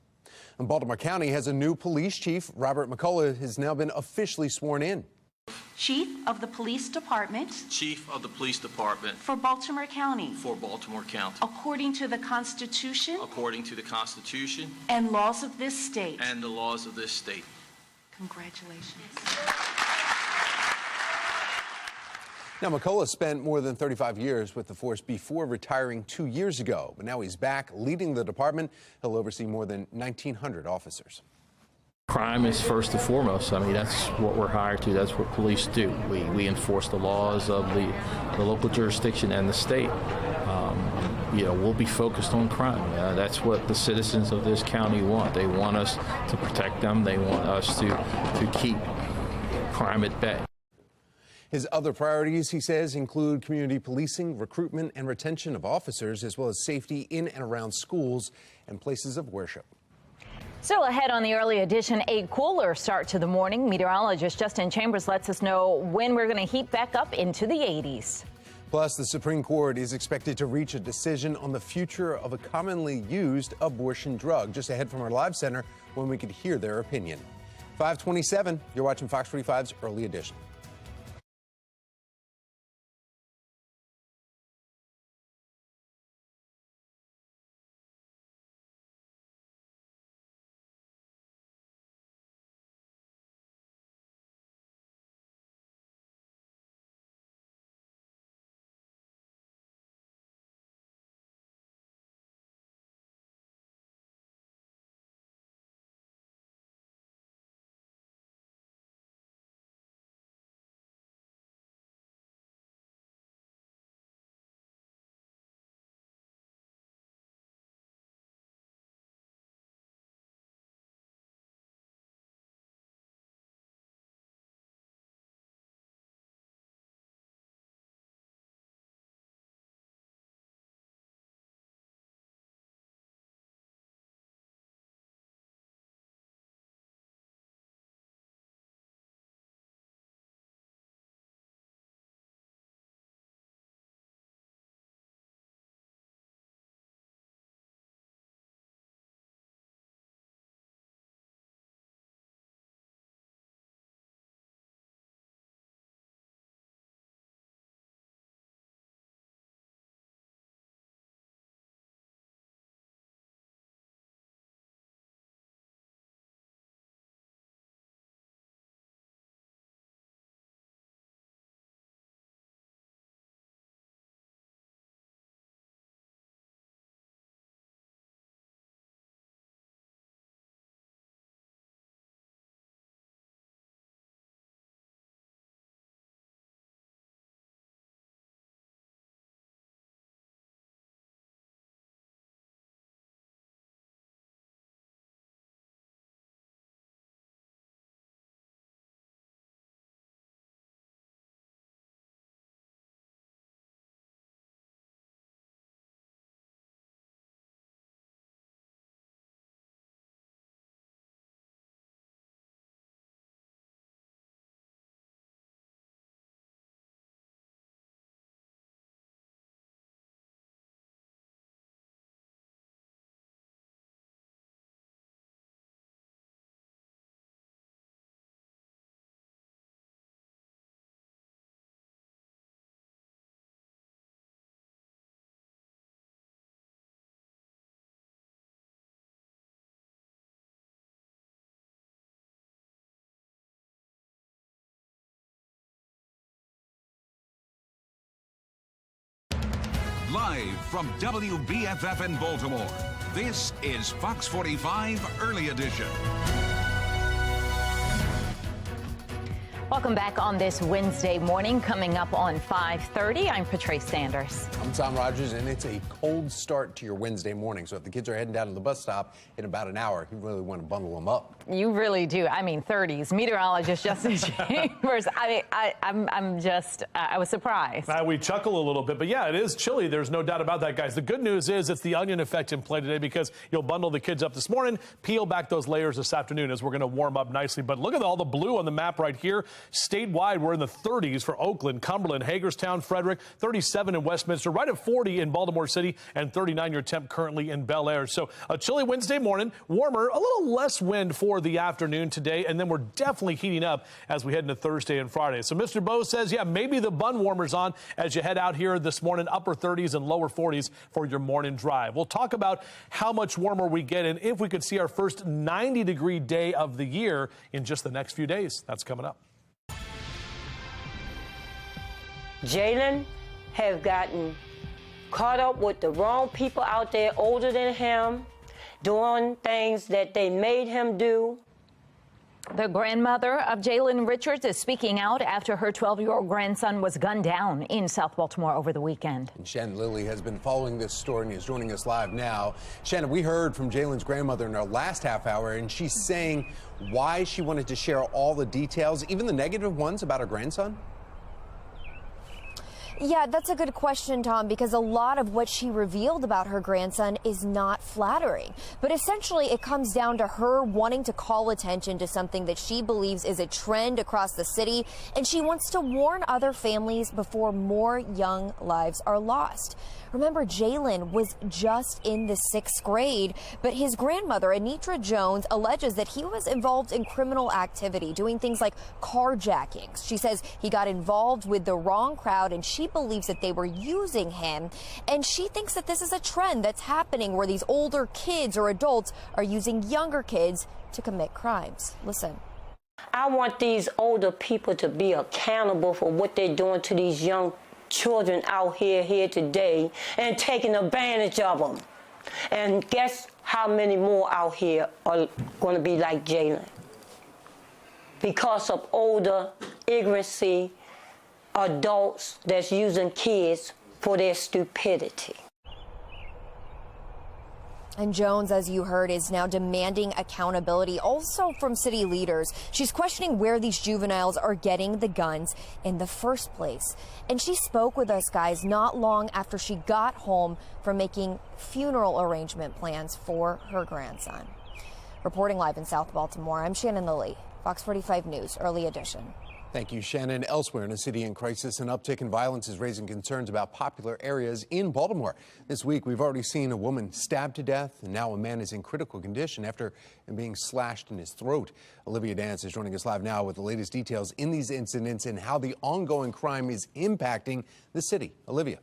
And Baltimore County has a new police chief. Robert McCullough has now been officially sworn in. Chief of the Police Department. Chief of the Police Department. For Baltimore County. For Baltimore County. According to the Constitution. According to the Constitution. And laws of this state. And the laws of this state. Congratulations. Now, McCullough spent more than 35 years with the force before retiring 2 years ago. But now he's back leading the department. He'll oversee more than 1,900 officers. Crime is first and foremost. I mean, that's what we're hired to. That's what police do. We enforce the laws of the local jurisdiction and the state. We'll be focused on crime. That's what the citizens of this county want. They want us to protect them. They want us to keep crime at bay. His other priorities, he says, include community policing, recruitment and retention of officers, as well as safety in and around schools and places of worship. Still ahead on the early edition, a cooler start to the morning. Meteorologist Justin Chambers lets us know when we're going to heat back up into the 80s. Plus, the Supreme Court is expected to reach a decision on the future of a commonly used abortion drug. Just ahead from our live center when we could hear their opinion. 5:27, you're watching Fox 45's Early Edition. Live from WBFF in Baltimore, This is Fox 45 Early Edition. Welcome back on this Wednesday morning. Coming up on 5:30, I'm Patrice Sanders. I'm Tom Rogers, and it's a cold start to your Wednesday morning. So if the kids are heading down to the bus stop in about an hour, you really want to bundle them up. You really do. I mean, 30s. Meteorologist Justin Chambers. I was surprised. We chuckle a little bit, but yeah, it is chilly. There's no doubt about that, guys. The good news is it's the onion effect in play today because you'll bundle the kids up this morning, peel back those layers this afternoon as we're going to warm up nicely. But look at all the blue on the map right here. Statewide, we're in the 30s for Oakland, Cumberland, Hagerstown, Frederick, 37 in Westminster, right at 40 in Baltimore City, and 39 your temp currently in Bel Air. So a chilly Wednesday morning, warmer, a little less wind for the afternoon today, and then we're definitely heating up as we head into Thursday and Friday. So Mr. Bo says, yeah, maybe the bun warmer's on as you head out here this morning, upper 30s and lower 40s for your morning drive. We'll talk about how much warmer we get and if we could see our first 90-degree day of the year in just the next few days. That's coming up. Jalen have gotten caught up with the wrong people out there older than him, doing things that they made him do. The grandmother of Jalen Richards is speaking out after her 12-year-old grandson was gunned down in South Baltimore over the weekend. And Shannon Lilly has been following this story and is joining us live now. Shannon, we heard from Jalen's grandmother in our last half hour, and she's saying why she wanted to share all the details, even the negative ones about her grandson. Yeah, that's a good question, Tom, because a lot of what she revealed about her grandson is not flattering. But essentially, it comes down to her wanting to call attention to something that she believes is a trend across the city, and she wants to warn other families before more young lives are lost. Remember, Jalen was just in the 6th grade, but his grandmother, Anitra Jones, alleges that he was involved in criminal activity, doing things like carjackings. She says he got involved with the wrong crowd, and she believes that they were using him. And she thinks that this is a trend that's happening where these older kids or adults are using younger kids to commit crimes. Listen. I want these older people to be accountable for what they're doing to these young children out here today and taking advantage of them. And guess how many more out here are going to be like Jalen? Because of older, ignorancy, adults that's using kids for their stupidity. And Jones, as you heard, is now demanding accountability also from city leaders. She's questioning where these juveniles are getting the guns in the first place. And she spoke with us, guys, not long after she got home from making funeral arrangement plans for her grandson. Reporting live in South Baltimore, I'm Shannon Lilly, Fox 45 News, Early Edition. Thank you, Shannon. Elsewhere in a city in crisis, an uptick in violence is raising concerns about popular areas in Baltimore. This week, we've already seen a woman stabbed to death, and now a man is in critical condition after being slashed in his throat. Olivia Dance is joining us live now with the latest details in these incidents and how the ongoing crime is impacting the city. Olivia.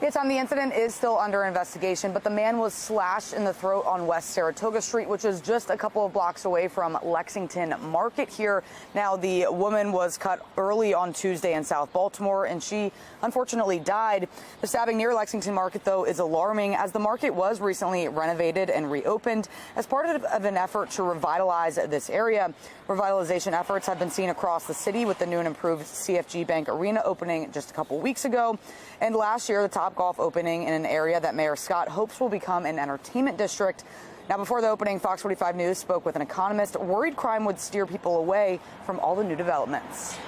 Yes, Tom, the incident is still under investigation, but the man was slashed in the throat on West Saratoga Street, which is just a couple of blocks away from Lexington Market here. Now, the woman was cut early on Tuesday in South Baltimore, and she unfortunately died. The stabbing near Lexington Market, though, is alarming, as the market was recently renovated and reopened as part of an effort to revitalize this area. Revitalization efforts have been seen across the city, with the new and improved CFG Bank Arena opening just a couple weeks ago. And last year, the Topgolf opening in an area that Mayor Scott hopes will become an entertainment district. Now, before the opening, Fox 45 News spoke with an economist worried crime would steer people away from all the new developments.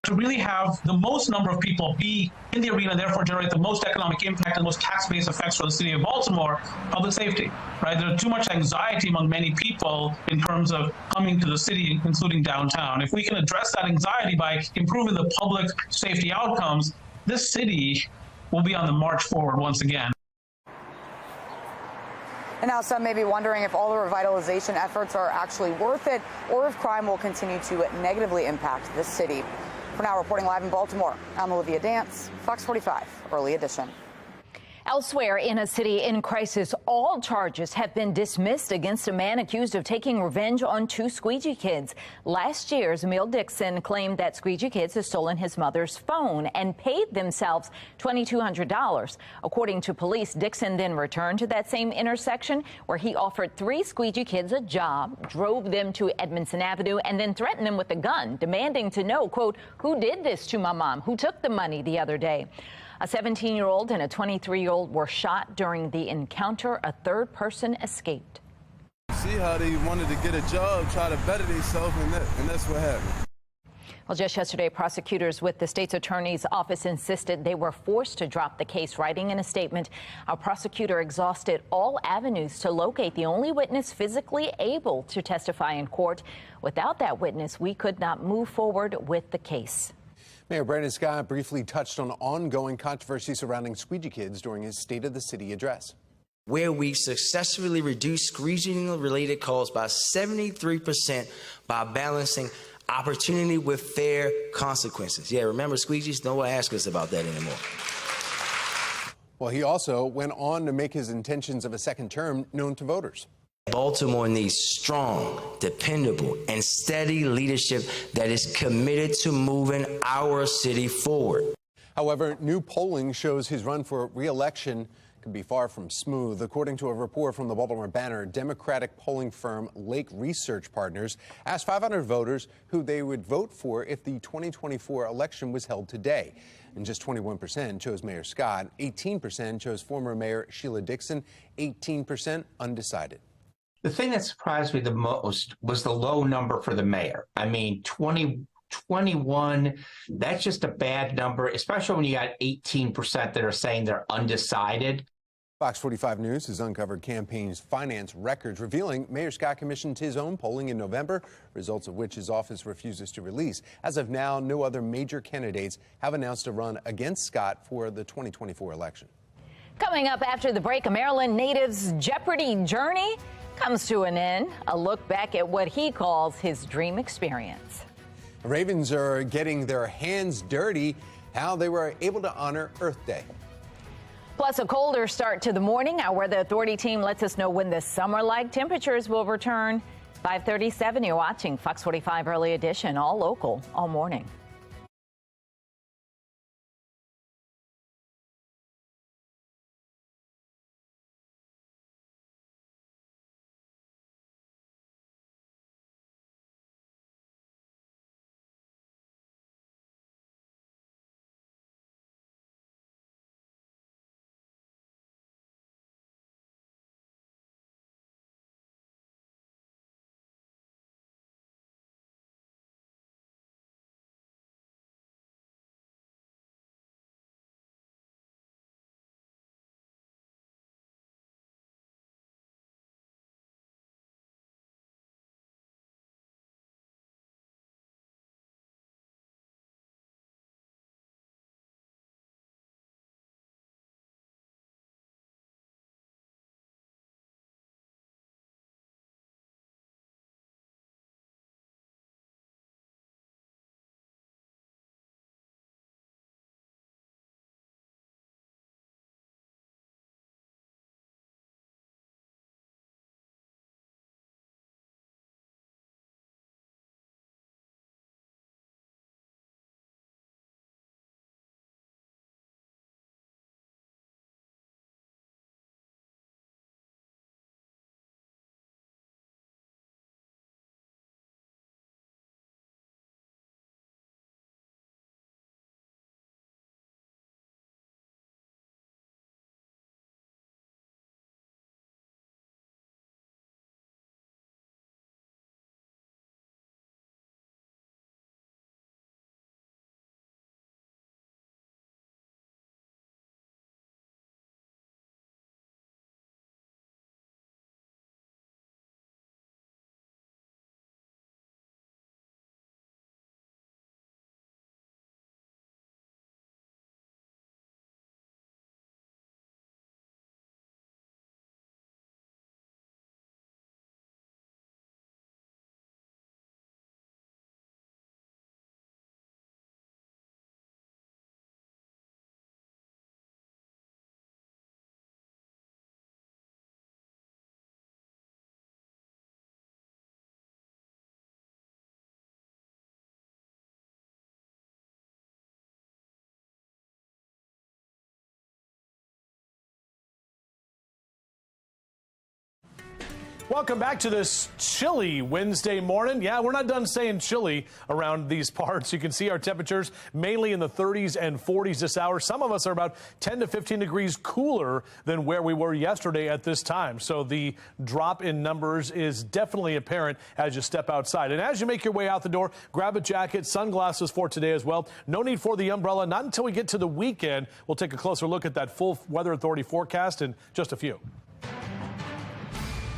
To really have the most number of people be in the arena, therefore generate the most economic impact and most tax-based effects for the city of Baltimore, public safety, right? There's too much anxiety among many people in terms of coming to the city, including downtown. If we can address that anxiety by improving the public safety outcomes, this city will be on the march forward once again. And now some may be wondering if all the revitalization efforts are actually worth it, or if crime will continue to negatively impact this city. For now, reporting live in Baltimore, I'm Olivia Dance, Fox 45, Early Edition. Elsewhere in a city in crisis, all charges have been dismissed against a man accused of taking revenge on two squeegee kids. Last year, Emil Dixon claimed that squeegee kids had stolen his mother's phone and paid themselves $2,200. According to police, Dixon then returned to that same intersection where he offered three squeegee kids a job, drove them to Edmondson Avenue, and then threatened them with a gun, demanding to know, quote, who did this to my mom, who took the money the other day. A 17-year-old and a 23-year-old were shot during the encounter. A third person escaped. See how they wanted to get a job, try to better themselves, and that's what happened. Well, just yesterday, prosecutors with the state's attorney's office insisted they were forced to drop the case, writing in a statement, our prosecutor exhausted all avenues to locate the only witness physically able to testify in court. Without that witness, we could not move forward with the case. Mayor Brandon Scott briefly touched on ongoing controversy surrounding squeegee kids during his State of the City address. Where we successfully reduced squeegee-related calls by 73% by balancing opportunity with fair consequences. Yeah, remember, squeegees, no one asks us about that anymore. Well, he also went on to make his intentions of a second term known to voters. Baltimore needs strong, dependable, and steady leadership that is committed to moving our city forward. However, new polling shows his run for re-election could be far from smooth. According to a report from the Baltimore Banner, Democratic polling firm Lake Research Partners asked 500 voters who they would vote for if the 2024 election was held today. And just 21% chose Mayor Scott, 18% chose former Mayor Sheila Dixon, 18% undecided. The thing that surprised me the most was the low number for the mayor. I mean, 21, that's just a bad number, especially when you got 18% that are saying they're undecided. Fox 45 News has uncovered campaign's finance records, revealing Mayor Scott commissioned his own polling in November, results of which his office refuses to release. As of now, no other major candidates have announced a run against Scott for the 2024 election. Coming up after the break, a Maryland native's Jeopardy journey comes to an end. A look back at what he calls his dream experience. The Ravens are getting their hands dirty, how they were able to honor Earth Day. Plus, a colder start to the morning. Our Weather Authority team lets us know when the summer-like temperatures will return. 5:37, you're watching Fox 45 Early Edition, all local, all morning. Welcome back to this chilly Wednesday morning. Yeah, we're not done saying chilly around these parts. You can see our temperatures mainly in the 30s and 40s this hour. Some of us are about 10 to 15 degrees cooler than where we were yesterday at this time. So the drop in numbers is definitely apparent as you step outside. And as you make your way out the door, grab a jacket, sunglasses for today as well. No need for the umbrella, not until we get to the weekend. We'll take a closer look at that full Weather Authority forecast in just a few.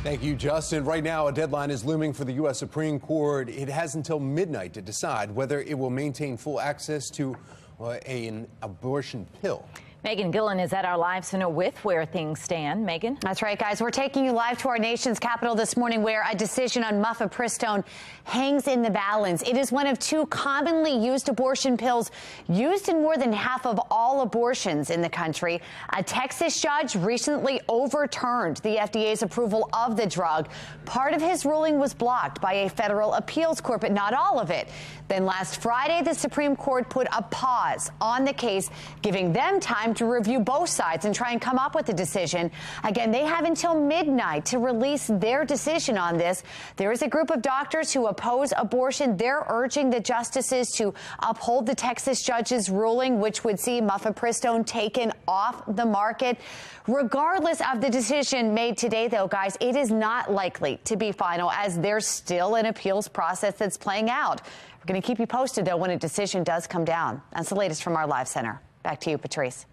Thank you, Justin. Right now, a deadline is looming for the U.S. Supreme Court. It has until midnight to decide whether it will maintain full access to an abortion pill. Megan Gillen is at our live center with where things stand. Megan? That's right, guys. We're taking you live to our nation's capital this morning where a decision on mifepristone hangs in the balance. It is one of two commonly used abortion pills used in more than half of all abortions in the country. A Texas judge recently overturned the FDA's approval of the drug. Part of his ruling was blocked by a federal appeals court, but not all of it. Then last Friday, the Supreme Court put a pause on the case, giving them time to review both sides and try and come up with a decision. Again, they have until midnight to release their decision on this. There is a group of doctors who oppose abortion. They're urging the justices to uphold the Texas judge's ruling, which would see mifepristone taken off the market. Regardless of the decision made today, though, guys, it is not likely to be final as there's still an appeals process that's playing out. We're going to keep you posted, though, when a decision does come down. That's the latest from our live center. Back to you, Patrice.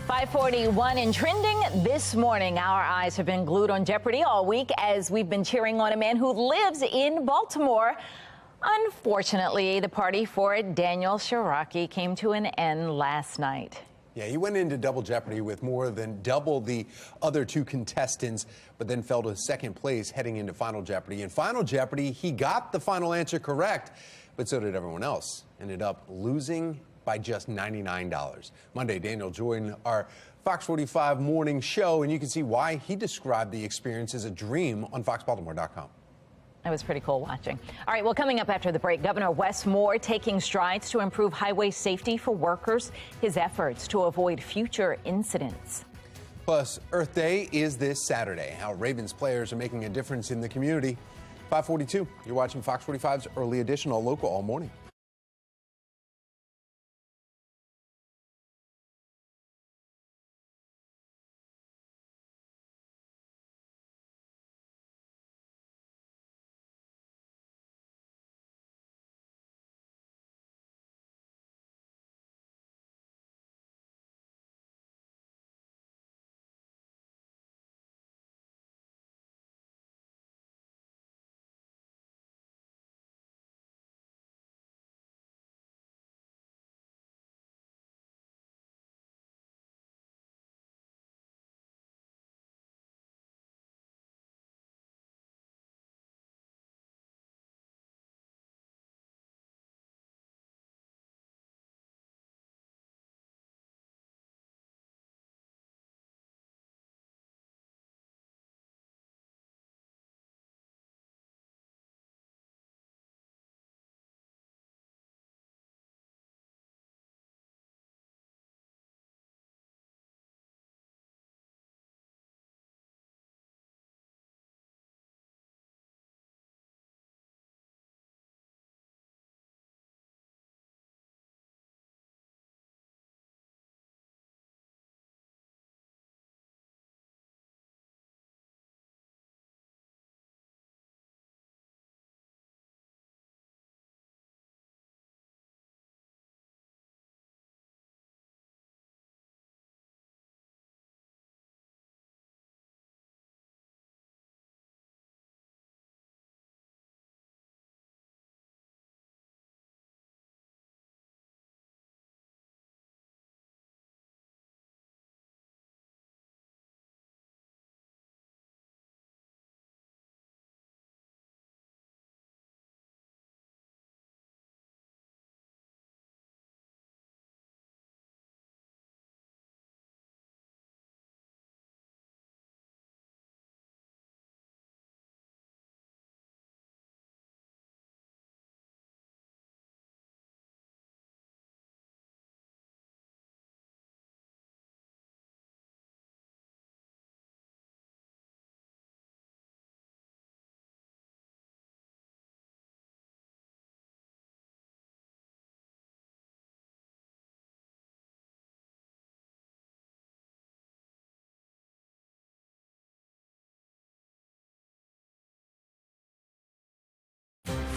541 and trending this morning. Our eyes have been glued on Jeopardy all week as we've been cheering on a man who lives in Baltimore. Unfortunately, the party for Daniel Shiraki came to an end last night. Yeah, he went into Double Jeopardy with more than double the other two contestants, but then fell to second place heading into Final Jeopardy. In Final Jeopardy, he got the final answer correct, but so did everyone else. Ended up losing by just $99. Monday, Daniel joined our Fox 45 morning show, and you can see why he described the experience as a dream on foxbaltimore.com. It was pretty cool watching. All right, well, coming up after the break, Governor Wes Moore taking strides to improve highway safety for workers, his efforts to avoid future incidents. Plus, Earth Day is this Saturday. How Ravens players are making a difference in the community. 542, you're watching Fox 45's Early Edition, all local, all morning.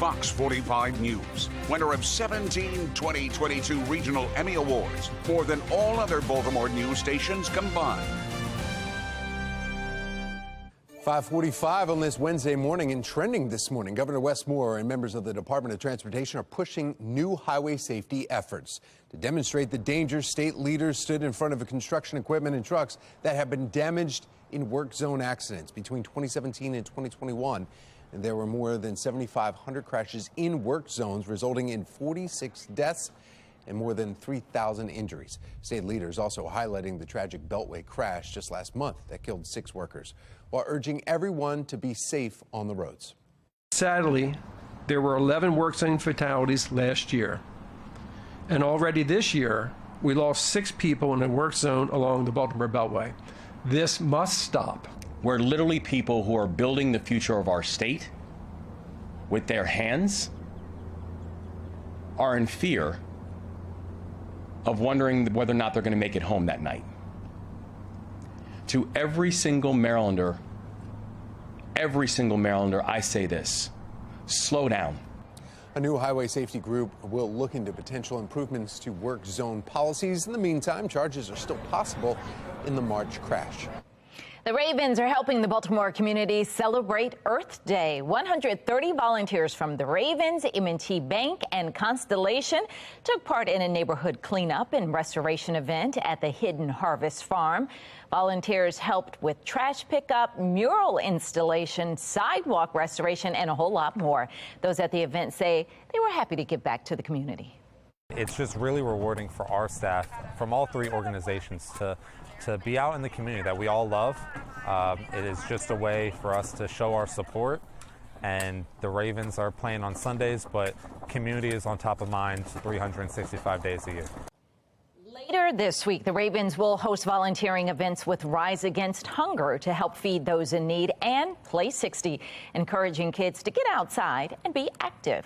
Fox 45 News, winner of 17 2022 Regional Emmy Awards, more than all other Baltimore news stations combined. 5:45 on this Wednesday morning, and trending this morning, Governor Wes Moore and members of the Department of Transportation are pushing new highway safety efforts. To demonstrate the dangers, state leaders stood in front of construction equipment and trucks that have been damaged in work zone accidents between 2017 and 2021. And there were more than 7,500 crashes in work zones, resulting in 46 deaths and more than 3,000 injuries. State leaders also highlighting the tragic Beltway crash just last month that killed 6 workers, while urging everyone to be safe on the roads. Sadly, there were 11 work zone fatalities last year. And already this year, we lost 6 people in a work zone along the Baltimore Beltway. This must stop. We're literally people who are building the future of our state with their hands are in fear of wondering whether or not they're going to make it home that night. To every single Marylander, I say this: slow down. A new highway safety group will look into potential improvements to work zone policies. In the meantime, charges are still possible in the March crash. The Ravens are helping the Baltimore community celebrate Earth Day. 130 volunteers from the Ravens, M&T Bank, and Constellation took part in a neighborhood cleanup and restoration event at the Hidden Harvest Farm. Volunteers helped with trash pickup, mural installation, sidewalk restoration, and a whole lot more. Those at the event say they were happy to give back to the community. It's just really rewarding for our staff from all 3 organizations to be out in the community that we all love. It is just a way for us to show our support, and the Ravens are playing on Sundays, but community is on top of mind 365 days a year. Later this week, the Ravens will host volunteering events with Rise Against Hunger to help feed those in need, and Play 60, encouraging kids to get outside and be active.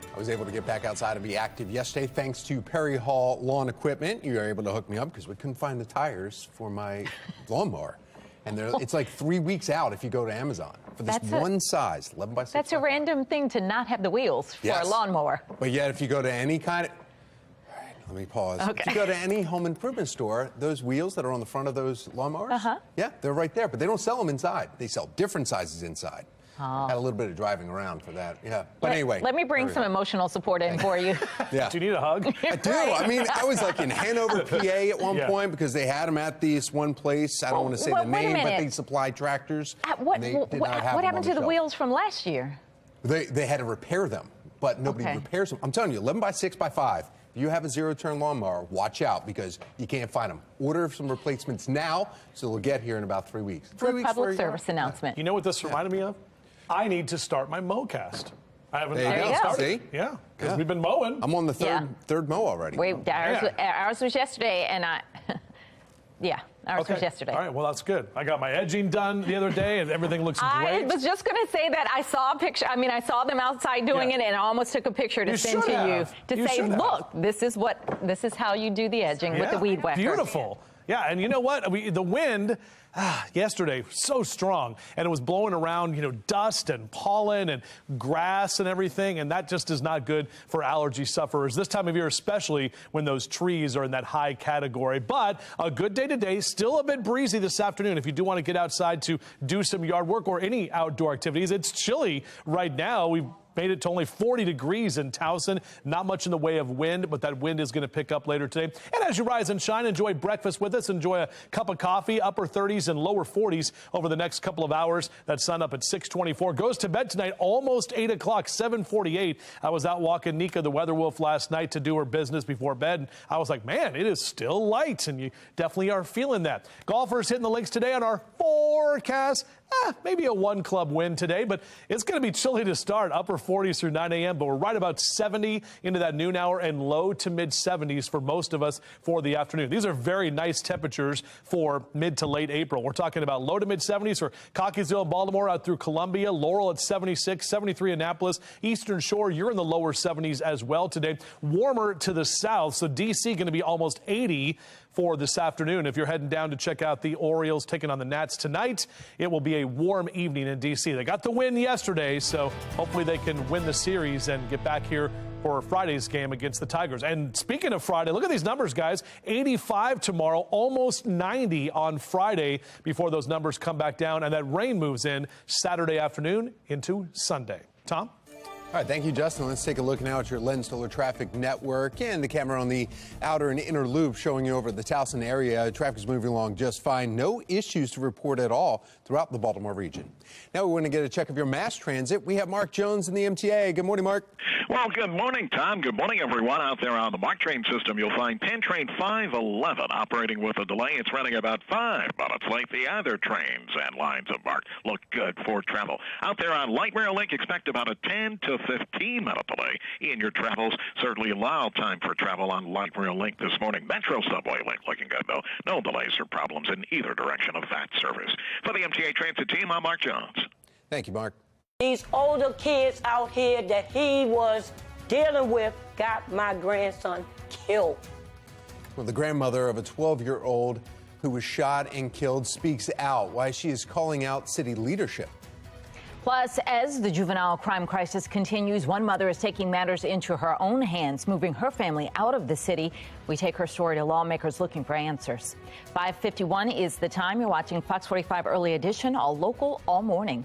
I was able to get back outside and be active yesterday thanks to Perry Hall Lawn Equipment. You were able to hook me up because we couldn't find the tires for my lawnmower. And it's like 3 weeks out if you go to Amazon for this one size, 11 by 6. That's a random thing to not have the wheels for a lawnmower. But yet if you go to any kind of... All right, let me pause. Okay. If you go to any home improvement store, those wheels that are on the front of those lawnmowers, yeah, they're right there. But they don't sell them inside. They sell different sizes inside. Oh. Had a little bit of driving around for that, yeah. But anyway. Let me bring some emotional support in for you. Yeah. Do you need a hug? I do. I mean, I was like in Hanover, PA at one point because they had them at this one place. I don't want to say the name, but they supply tractors. What happened to the wheels from last year? They had to repair them, but nobody repairs them. I'm telling you, 11 by 6 by 5. If you have a zero-turn lawnmower, watch out because you can't find them. Order some replacements now, so they'll get here in about 3 weeks. 3 weeks. Public service announcement. You know what this reminded me of? I need to start my mowcast. I haven't started. See? Yeah, because we've been mowing. I'm on the third mow already. Ours was yesterday, and ours was yesterday. All right, well, that's good. I got my edging done the other day, and everything looks great. I was just going to say that I saw a picture. I mean, I saw them outside doing it, and I almost took a picture to send to you to say, look, this is how you do the edging with the weed whacker. Beautiful. Yeah, and you know what? The wind yesterday so strong, and it was blowing around, dust and pollen and grass and everything, and that just is not good for allergy sufferers this time of year, especially when those trees are in that high category. But a good day today, still a bit breezy this afternoon. If you do want to get outside to do some yard work or any outdoor activities, it's chilly right now. We've made it to only 40 degrees in Towson. Not much in the way of wind, but that wind is going to pick up later today. And as you rise and shine, enjoy breakfast with us. Enjoy a cup of coffee, upper 30s and lower 40s over the next couple of hours. That sun up at 6:24. Goes to bed tonight, almost 8 o'clock, 7:48. I was out walking Nika, the weather wolf, last night to do her business before bed. And I was like, man, it is still light, and you definitely are feeling that. Golfers hitting the links today on our forecast. Maybe a 1-club win today, but it's going to be chilly to start. Upper 40s through 9 a.m., but we're right about 70 into that noon hour and low to mid 70s for most of us for the afternoon. These are very nice temperatures for mid to late April. We're talking about low to mid 70s for Cockeysville and Baltimore out through Columbia, Laurel at 76, 73 Annapolis, Eastern Shore. You're in the lower 70s as well today. Warmer to the south, so D.C. going to be almost 80 for this afternoon. If you're heading down to check out the Orioles taking on the Nats tonight, it will be a warm evening in D.C. They got the win yesterday, so hopefully they can win the series and get back here for Friday's game against the Tigers. And speaking of Friday, look at these numbers, guys. 85 tomorrow, almost 90 on Friday before those numbers come back down, and that rain moves in Saturday afternoon into Sunday. Tom? All right, thank you, Justin. Let's take a look now at your Len Stoller traffic network and the camera on the outer and inner loop showing you over the Towson area. Traffic is moving along just fine. No issues to report at all throughout the Baltimore region. Now we want to get a check of your mass transit. We have Mark Jones in the MTA. Good morning, Mark. Well, good morning, Tom. Good morning, everyone. Out there on the MARC train system, you'll find Penn Train 511 operating with a delay. It's running about 5 minutes late. The other trains and lines of MARC look good for travel. Out there on Light Rail Link, expect about a 10 to 15-minute delay in your travels. Certainly allow time for travel on Light Rail Link this morning. Metro Subway Link looking good, though. No delays or problems in either direction of that service. For the MTA Transit team, I'm Mark Jones. Thank you, Mark. These older kids out here that he was dealing with got my grandson killed. Well, the grandmother of a 12-year-old who was shot and killed speaks out why she is calling out city leadership. Plus, as the juvenile crime crisis continues, one mother is taking matters into her own hands, moving her family out of the city. We take her story to lawmakers looking for answers. 5:51 is the time. You're watching Fox 45 Early Edition, all local, all morning.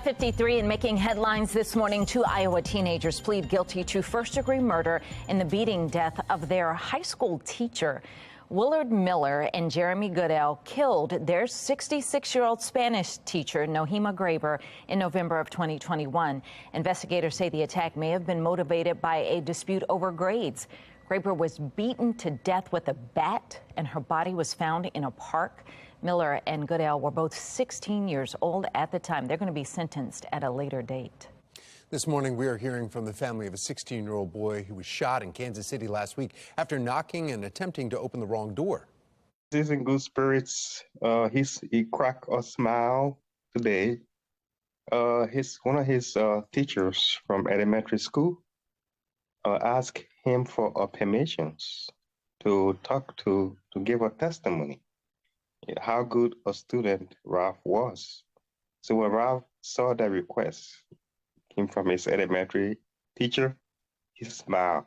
.53 and making headlines this morning, 2 Iowa teenagers plead guilty to first-degree murder in the beating death of their high school teacher. Willard Miller and Jeremy Goodell killed their 66-year-old Spanish teacher, Nohema Graber, in November of 2021. Investigators say the attack may have been motivated by a dispute over grades. Graber was beaten to death with a bat, and her body was found in a park. Miller and Goodell were both 16 years old at the time. They're going to be sentenced at a later date. This morning, we are hearing from the family of a 16-year-old boy who was shot in Kansas City last week after knocking and attempting to open the wrong door. He's in good spirits. He cracked a smile today. One of his teachers from elementary school asked him for permissions to give a testimony how good a student Ralph was. So when Ralph saw that request came from his elementary teacher, he smiled.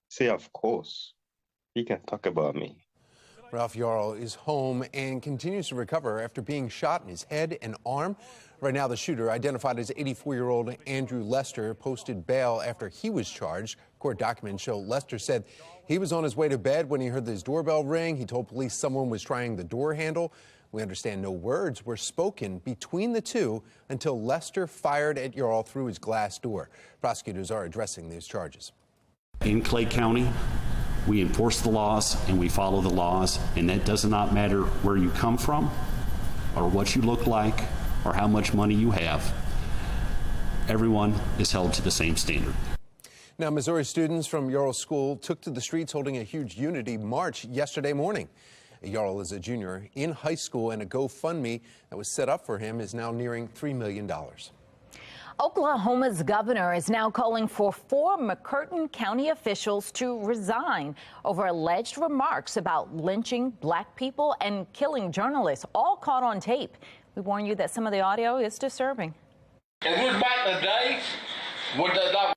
Say, of course, he can talk about me. Ralph Yarl is home and continues to recover after being shot in his head and arm. Right now, the shooter, identified as 84-year-old Andrew Lester, posted bail after he was charged. Court documents show Lester said he was on his way to bed when he heard his doorbell ring. He told police someone was trying the door handle. We understand no words were spoken between the two until Lester fired at Yarl through his glass door. Prosecutors are addressing these charges. In Clay County, we enforce the laws and we follow the laws, and that does not matter where you come from or what you look like or how much money you have. Everyone is held to the same standard. Now, Missouri students from Yarl School took to the streets holding a huge unity march yesterday morning. Yarl is a junior in high school, and a GoFundMe that was set up for him is now nearing $3 million. Oklahoma's governor is now calling for 4 McCurtain County officials to resign over alleged remarks about lynching black people and killing journalists, all caught on tape. We warn you that some of the audio is disturbing. If it was back in the day, would they like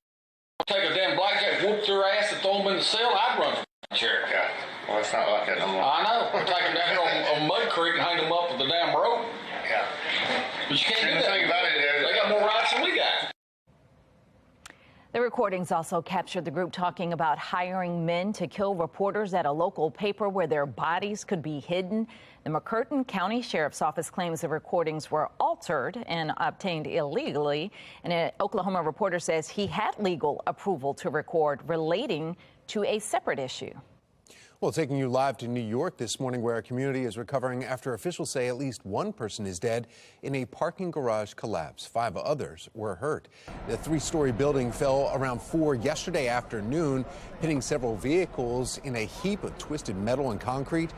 take a damn blackjack, whoop their ass and throw them in the cell? I'd run for the chair. Yeah. Well, it's not like that no more. I know. We're taking them down here on Mud Creek and hang them up with the damn rope. Yeah. But you can't do that. Think about it, they got more rights than we got. The recordings also captured the group talking about hiring men to kill reporters at a local paper where their bodies could be hidden. The McCurtain County Sheriff's Office claims the recordings were altered and obtained illegally. And an Oklahoma reporter says he had legal approval to record relating to a separate issue. Well, taking you live to New York this morning, where a community is recovering after officials say at least one person is dead in a parking garage collapse. 5 others were hurt. The 3-story building fell around 4 yesterday afternoon, hitting several vehicles in a heap of twisted metal and concrete.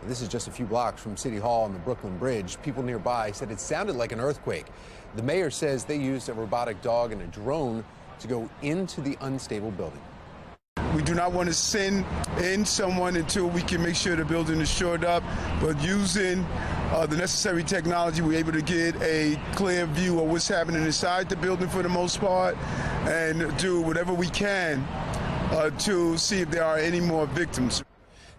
This is just a few blocks from City Hall on the Brooklyn Bridge. People nearby said it sounded like an earthquake. The mayor says they used a robotic dog and a drone to go into the unstable building. We do not want to send in someone until we can make sure the building is shored up, but using the necessary technology, we're able to get a clear view of what's happening inside the building for the most part, and do whatever we can to see if there are any more victims.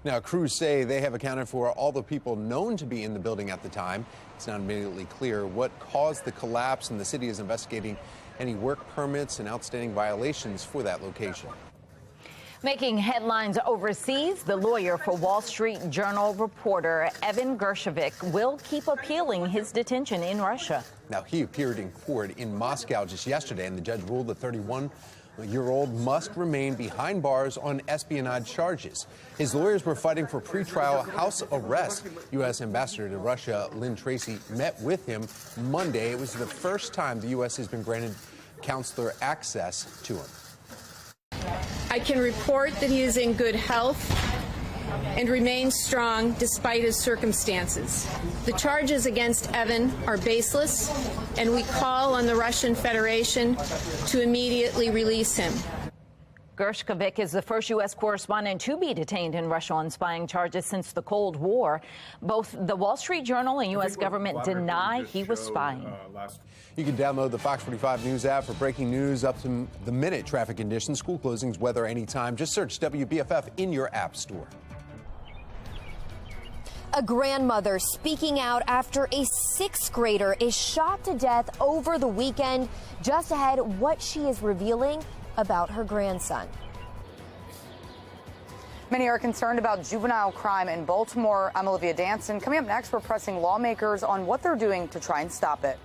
Now, crews say they have accounted for all the people known to be in the building at the time. It's not immediately clear what caused the collapse, and the city is investigating any work permits and outstanding violations for that location. Making headlines overseas, the lawyer for Wall Street Journal reporter Evan Gershkovich will keep appealing his detention in Russia. Now, he appeared in court in Moscow just yesterday, and the judge ruled the 31-year-old must remain behind bars on espionage charges. His lawyers were fighting for pretrial house arrest. U.S. Ambassador to Russia Lynn Tracy met with him Monday. It was the first time the U.S. has been granted consular access to him. I can report that he is in good health and remains strong despite his circumstances. The charges against Evan are baseless, and we call on the Russian Federation to immediately release him. Gershkovich is the first U.S. correspondent to be detained in Russia on spying charges since the Cold War. Both the Wall Street Journal and U.S. government deny he was spying. You can download the FOX45 News app for breaking news up to the minute, traffic conditions, school closings, weather anytime. Just search WBFF in your app store. A grandmother speaking out after a 6th grader is shot to death over the weekend. Just ahead, what she is revealing about her grandson. Many are concerned about juvenile crime in Baltimore. I'm Olivia Danson. Coming up next, we're pressing lawmakers on what they're doing to try and stop it.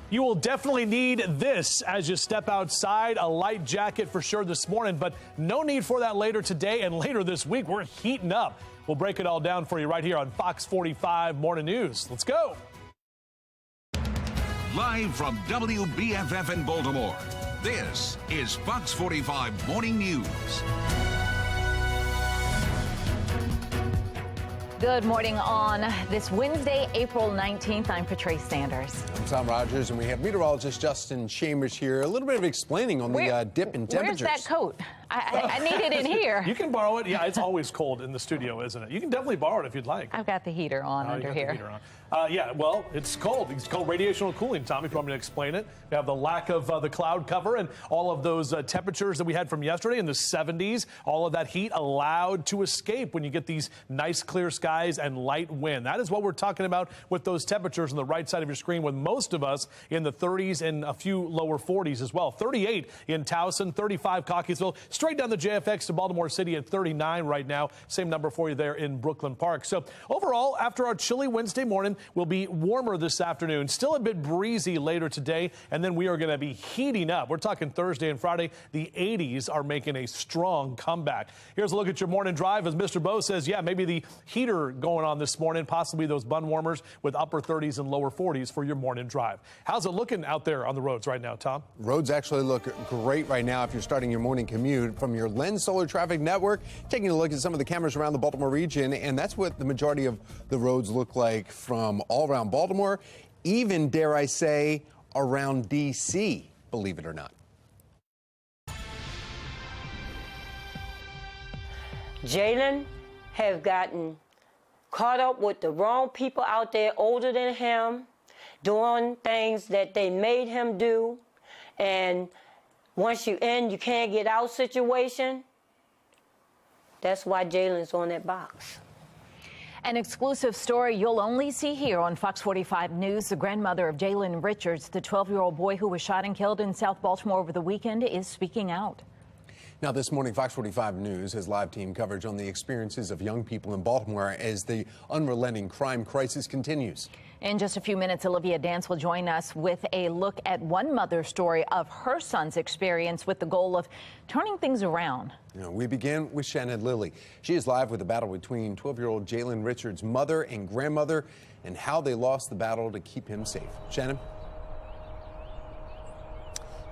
You will definitely need this as you step outside. A light jacket for sure this morning, but no need for that later today and later this week. We're heating up. We'll break it all down for you right here on Fox 45 Morning News. Let's go. Live from WBFF in Baltimore, This is Fox 45 Morning News. Good morning on this Wednesday, April 19th. I'm Patrice Sanders. I'm Tom Rogers, and we have meteorologist Justin Chambers here. A little bit of explaining on the dip in temperatures. Where's that coat? I need it in here. You can borrow it. Yeah, it's always cold in the studio, isn't it? You can definitely borrow it if you'd like. I've got the heater on under here. Yeah, well, it's cold. It's called radiational cooling, Tom, if you want me to explain it. We have the lack of the cloud cover and all of those temperatures that we had from yesterday in the 70s. All of that heat allowed to escape when you get these nice clear skies and light wind. That is what we're talking about with those temperatures on the right side of your screen, with most of us in the 30s and a few lower 40s as well. 38 in Towson, 35 Cockeysville, straight down the JFX to Baltimore City at 39 right now. Same number for you there in Brooklyn Park. So overall, after our chilly Wednesday morning, we'll be warmer this afternoon. Still a bit breezy later today, and then we are going to be heating up. We're talking Thursday and Friday. The 80s are making a strong comeback. Here's a look at your morning drive as Mr. Bo says, yeah, maybe the heater going on this morning, possibly those bun warmers with upper 30s and lower 40s for your morning drive. How's it looking out there on the roads right now, Tom? Roads actually look great right now if you're starting your morning commute. From your Lens Solar Traffic Network, taking a look at some of the cameras around the Baltimore region, and that's what the majority of the roads look like from all around Baltimore, even, dare I say, around D.C., believe it or not. Jalen has gotten caught up with the wrong people out there older than him, doing things that they made him do, and once you in, you can't get out situation. That's why Jalen's on that box. An exclusive story you'll only see here on Fox 45 News. The grandmother of Jalen Richards, the 12-year-old boy who was shot and killed in South Baltimore over the weekend, is speaking out. Now, this morning, Fox 45 News has live team coverage on the experiences of young people in Baltimore as the unrelenting crime crisis continues. In just a few minutes, Olivia Dance will join us with a look at one mother's story of her son's experience with the goal of turning things around. We begin with Shannon Lilly. She is live with the battle between 12-year-old Jalen Richards' mother and grandmother and how they lost the battle to keep him safe. Shannon?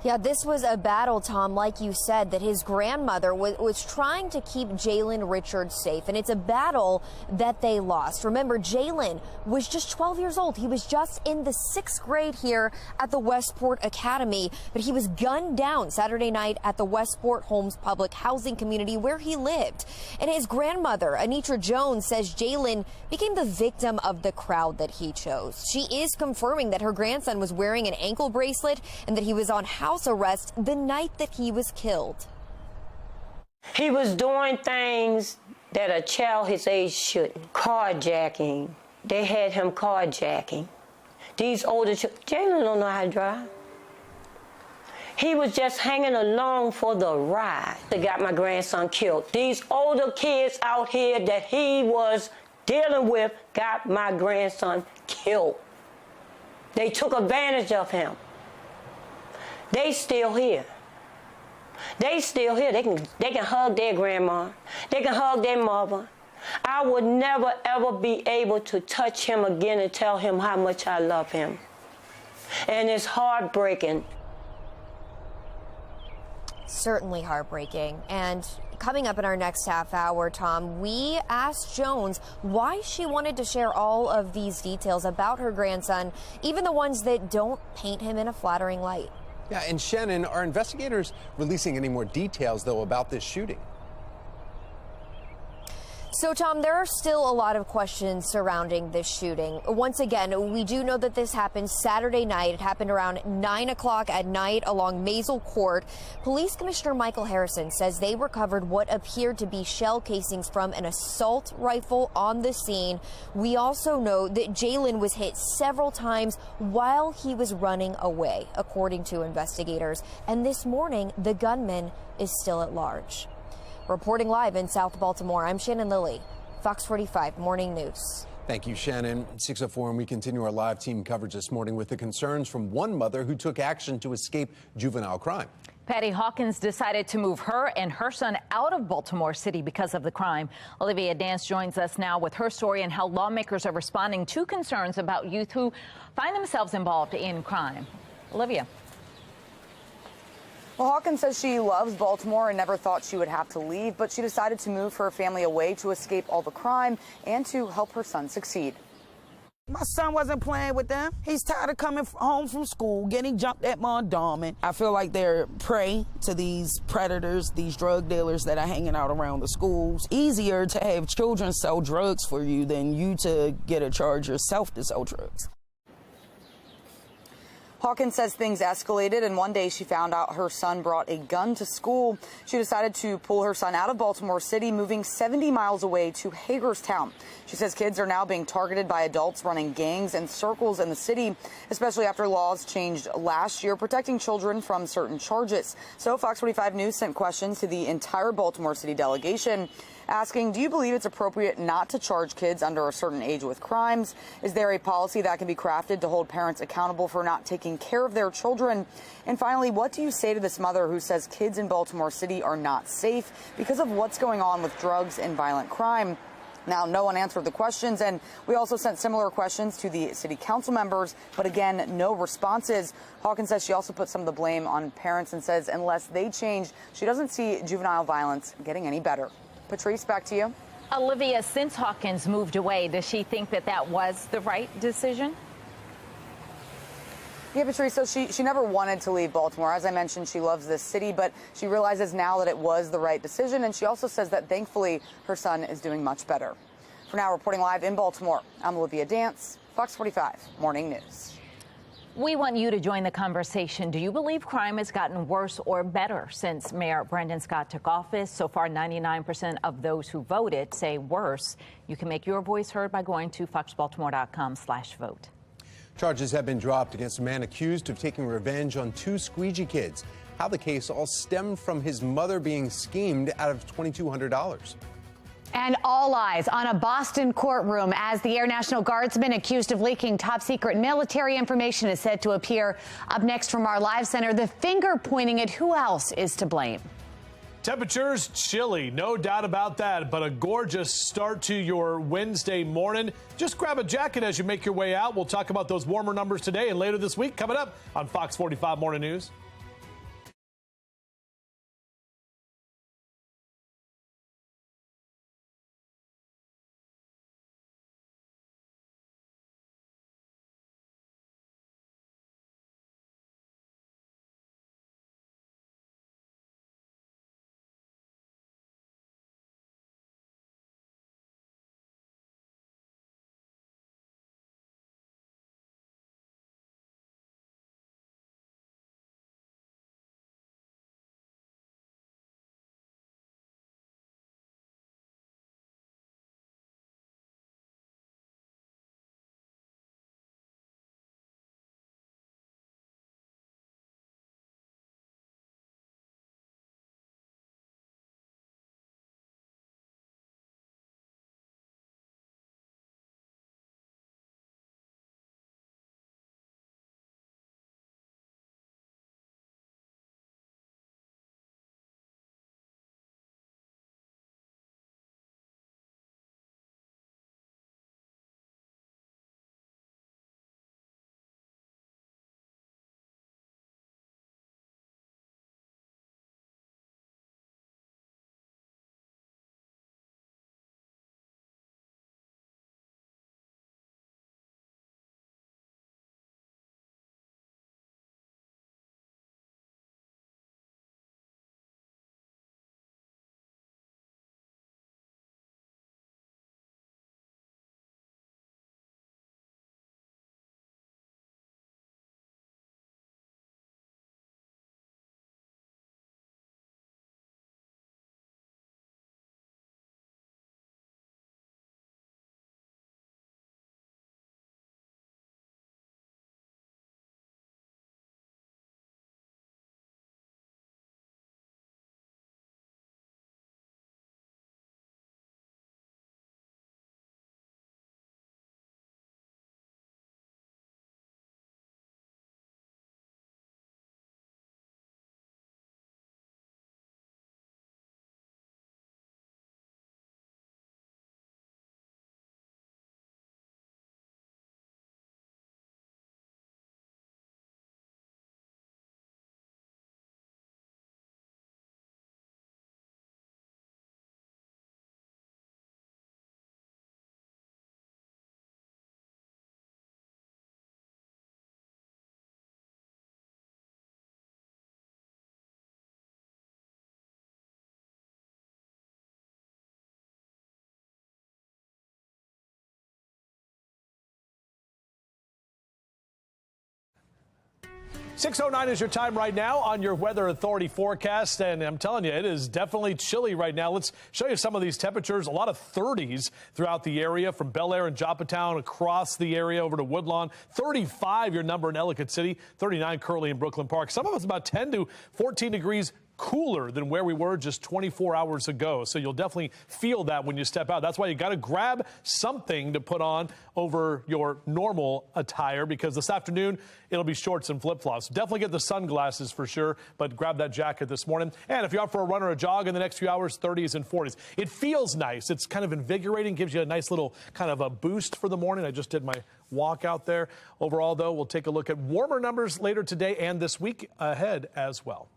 Yeah, this was a battle, Tom, like you said, that his grandmother was trying to keep Jalen Richards safe, and it's a battle that they lost. Remember, Jalen was just 12 years old. He was just in the 6th grade here at the Westport Academy, but he was gunned down Saturday night at the Westport Homes public housing community where he lived. And his grandmother, Anitra Jones, says Jalen became the victim of the crowd that he chose. She is confirming that her grandson was wearing an ankle bracelet and that he was on house arrest the night that he was killed. He was doing things that a child his age shouldn't. Carjacking. They had him carjacking. These older children, Jalen don't know how to drive. He was just hanging along for the ride that got my grandson killed. These older kids out here that he was dealing with got my grandson killed. They took advantage of him. They still here. They still here. They can hug their grandma. They can hug their mother. I would never, ever be able to touch him again and tell him how much I love him. And it's heartbreaking. Certainly heartbreaking. And coming up in our next half hour, Tom, we asked Jones why she wanted to share all of these details about her grandson, even the ones that don't paint him in a flattering light. Yeah, and Shannon, are investigators releasing any more details, though, about this shooting? So, Tom, there are still a lot of questions surrounding this shooting. Once again, we do know that this happened Saturday night. It happened around 9 o'clock at night along Maisel Court. Police Commissioner Michael Harrison says they recovered what appeared to be shell casings from an assault rifle on the scene. We also know that Jalen was hit several times while he was running away, according to investigators. And this morning, the gunman is still at large. Reporting live in South Baltimore, I'm Shannon Lilly, Fox 45 Morning News. Thank you, Shannon. 6:04, and we continue our live team coverage this morning with the concerns from one mother who took action to escape juvenile crime. Patty Hawkins decided to move her and her son out of Baltimore City because of the crime. Olivia Dance joins us now with her story and how lawmakers are responding to concerns about youth who find themselves involved in crime. Olivia. Well, Hawkins says she loves Baltimore and never thought she would have to leave, but she decided to move her family away to escape all the crime and to help her son succeed. My son wasn't playing with them. He's tired of coming home from school, getting jumped at Mondawmin. I feel like they're prey to these predators, these drug dealers that are hanging out around the schools. Easier to have children sell drugs for you than you to get a charge yourself to sell drugs. Hawkins says things escalated, and one day she found out her son brought a gun to school. She decided to pull her son out of Baltimore City, moving 70 miles away to Hagerstown. She says kids are now being targeted by adults running gangs and circles in the city, especially after laws changed last year protecting children from certain charges. So Fox 45 News sent questions to the entire Baltimore City delegation, asking, do you believe it's appropriate not to charge kids under a certain age with crimes? Is there a policy that can be crafted to hold parents accountable for not taking care of their children? And finally, what do you say to this mother who says kids in Baltimore City are not safe because of what's going on with drugs and violent crime? Now, no one answered the questions, and we also sent similar questions to the city council members, but again, no responses. Hawkins says she also put some of the blame on parents and says unless they change, she doesn't see juvenile violence getting any better. Patrice, back to you. Olivia, since Hawkins moved away, does she think that that was the right decision? Yeah, Patrice, so she never wanted to leave Baltimore. As I mentioned, she loves this city, but she realizes now that it was the right decision, and she also says that thankfully her son is doing much better. For now, reporting live in Baltimore, I'm Olivia Dance, Fox 45 Morning News. We want you to join the conversation. Do you believe crime has gotten worse or better since Mayor Brandon Scott took office? So far, 99% of those who voted say worse. You can make your voice heard by going to foxbaltimore.com/vote. Charges have been dropped against a man accused of taking revenge on 2 squeegee kids. How the case all stemmed from his mother being schemed out of $2,200. And all eyes on a Boston courtroom as the Air National Guardsman accused of leaking top secret military information is said to appear. Up next from our live center, the finger pointing at who else is to blame. Temperatures chilly, no doubt about that, but a gorgeous start to your Wednesday morning. Just grab a jacket as you make your way out. We'll talk about those warmer numbers today and later this week coming up on Fox 45 Morning News. 6:09 is your time right now on your Weather Authority forecast, and I'm telling you, it is definitely chilly right now. Let's show you some of these temperatures. A lot of 30s throughout the area, from Bel Air and Joppatown across the area over to Woodlawn. 35 your number in Ellicott City, 39 currently in Brooklyn Park. Some of us about 10 to 14 degrees cooler than where we were just 24 hours ago. So you'll definitely feel that when you step out. That's why you got to grab something to put on over your normal attire, because this afternoon it'll be shorts and flip-flops. Definitely get the sunglasses for sure, but grab that jacket this morning. And if you're out for a run or a jog in the next few hours, 30s and 40s. It feels nice. It's kind of invigorating, gives you a nice little kind of a boost for the morning. I just did my walk out there. Overall, though, we'll take a look at warmer numbers later today and this week ahead as well.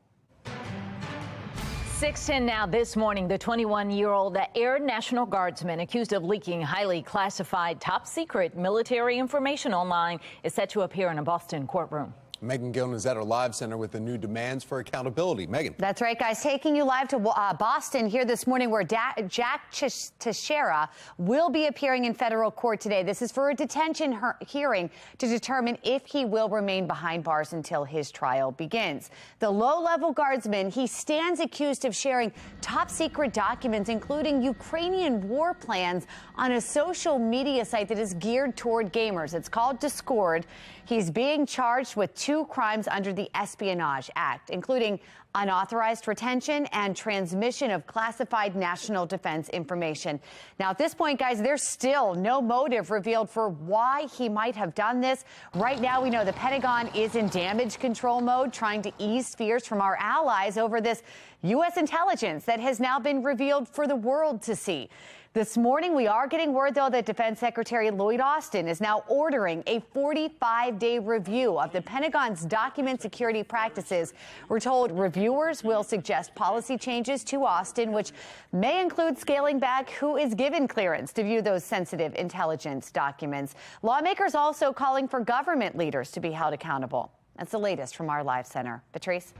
6:10 now this morning, the 21-year-old Air National Guardsman accused of leaking highly classified top secret military information online is set to appear in a Boston courtroom. Megan Gillen is at our live center with the new demands for accountability. Megan. That's right, guys. Taking you live to Boston here this morning, where Jack Teixeira will be appearing in federal court today. This is for a detention hearing to determine if he will remain behind bars until his trial begins. The low-level guardsman, he stands accused of sharing top secret documents, including Ukrainian war plans, on a social media site that is geared toward gamers. It's called Discord. He's being charged with 2 crimes under the Espionage Act, including unauthorized retention and transmission of classified national defense information. Now, at this point, guys, there's still no motive revealed for why he might have done this. Right now, we know the Pentagon is in damage control mode, trying to ease fears from our allies over this U.S. intelligence that has now been revealed for the world to see. This morning, we are getting word, though, that Defense Secretary Lloyd Austin is now ordering a 45-day review of the Pentagon's document security practices. We're told reviewers will suggest policy changes to Austin, which may include scaling back who is given clearance to view those sensitive intelligence documents. Lawmakers also calling for government leaders to be held accountable. That's the latest from our live center. Patrice.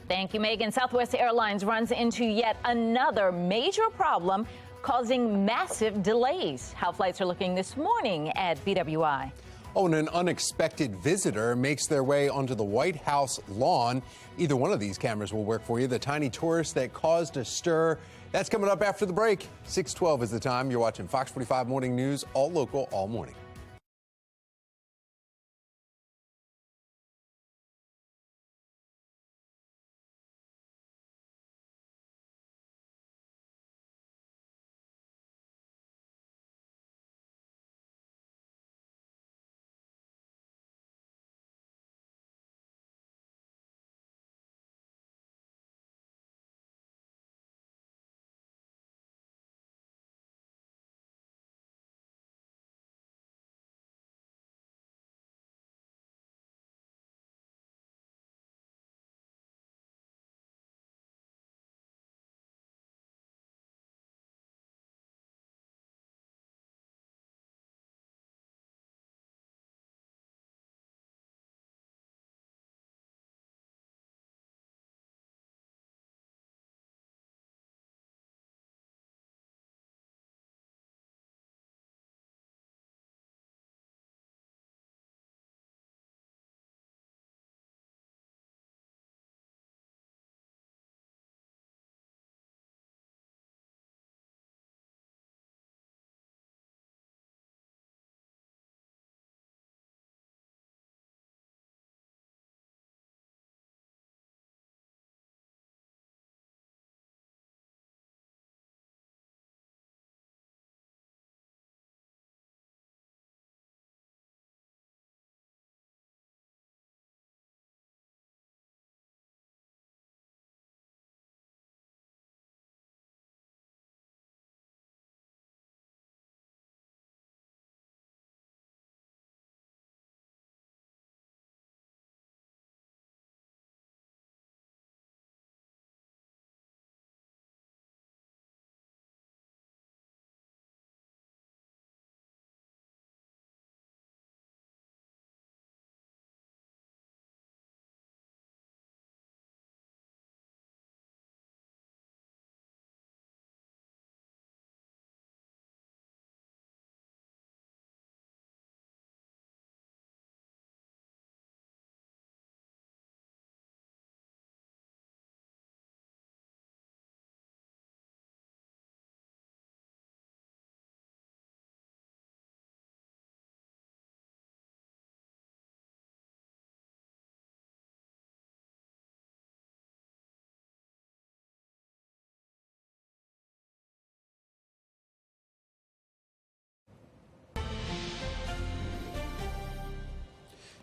Thank you, Megan. Southwest Airlines runs into yet another major problem, causing massive delays. How flights are looking this morning at BWI. Oh, and an unexpected visitor makes their way onto the White House lawn. Either one of these cameras will work for you. The tiny tourist that caused a stir. That's coming up after the break. 6:12 is the time. You're watching Fox 45 Morning News, all local, all morning.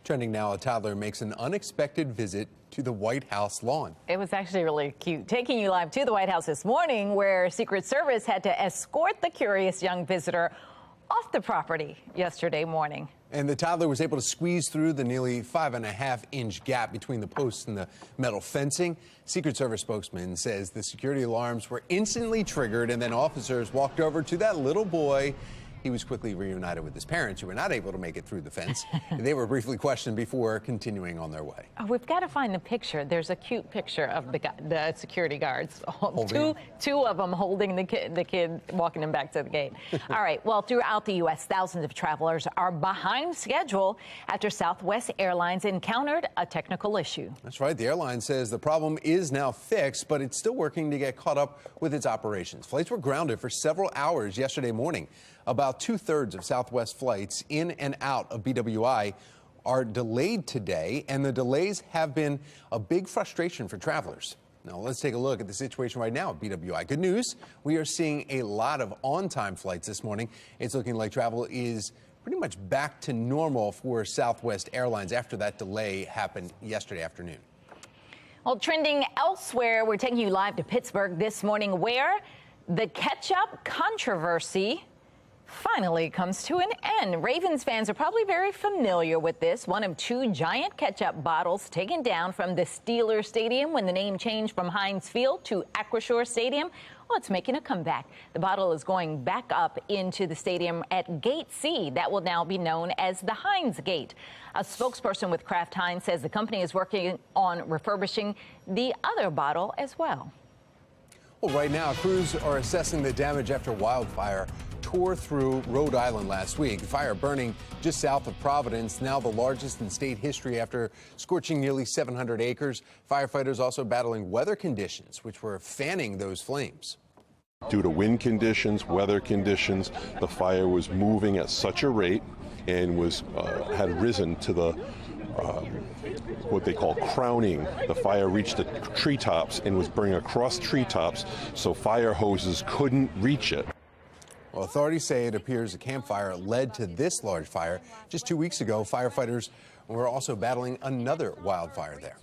Trending now, a toddler makes an unexpected visit to the White House lawn. It was actually really cute. Taking you live to the White House this morning, where Secret Service had to escort the curious young visitor off the property yesterday morning. And the toddler was able to squeeze through the nearly 5.5-inch gap between the posts and the metal fencing. Secret Service spokesman says the security alarms were instantly triggered, and then officers walked over to that little boy. He was quickly reunited with his parents, who were not able to make it through the fence. They were briefly questioned before continuing on their way. Oh, we've got to find the picture. There's a cute picture of the security guards. Two of them holding the kid, walking him back to the gate. All right. Well, throughout the U.S., thousands of travelers are behind schedule after Southwest Airlines encountered a technical issue. That's right. The airline says the problem is now fixed, but it's still working to get caught up with its operations. Flights were grounded for several hours yesterday morning. About 2/3 of Southwest flights in and out of BWI are delayed today, and the delays have been a big frustration for travelers. Now, let's take a look at the situation right now at BWI. Good news, we are seeing a lot of on-time flights this morning. It's looking like travel is pretty much back to normal for Southwest Airlines after that delay happened yesterday afternoon. Well, trending elsewhere, we're taking you live to Pittsburgh this morning, where the ketchup controversy finally comes to an end. Ravens fans are probably very familiar with this. One of two giant ketchup bottles taken down from the Steelers Stadium when the name changed from Heinz Field to Acrisure Stadium. Well, it's making a comeback. The bottle is going back up into the stadium at Gate C. That will now be known as the Heinz Gate. A spokesperson with Kraft Heinz says the company is working on refurbishing the other bottle as well. Well, right now, crews are assessing the damage after wildfire tore through Rhode Island last week. The fire burning just south of Providence, now the largest in state history after scorching nearly 700 acres. Firefighters also battling weather conditions, which were fanning those flames. Due to wind conditions, weather conditions, the fire was moving at such a rate and had risen to the what they call crowning. The fire reached the treetops and was burning across treetops, so fire hoses couldn't reach it. Well, authorities say it appears a campfire led to this large fire. Just 2 weeks ago, firefighters were also battling another wildfire there.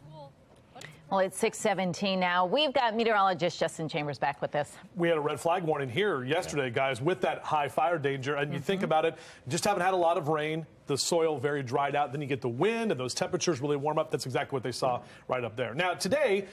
Well, it's 6:17 now. We've got meteorologist Justin Chambers back with us. We had a red flag warning here yesterday, guys, with that high fire danger. And you think about it, just haven't had a lot of rain. The soil very dried out. Then you get the wind and those temperatures really warm up. That's exactly what they saw right up there. Now, today,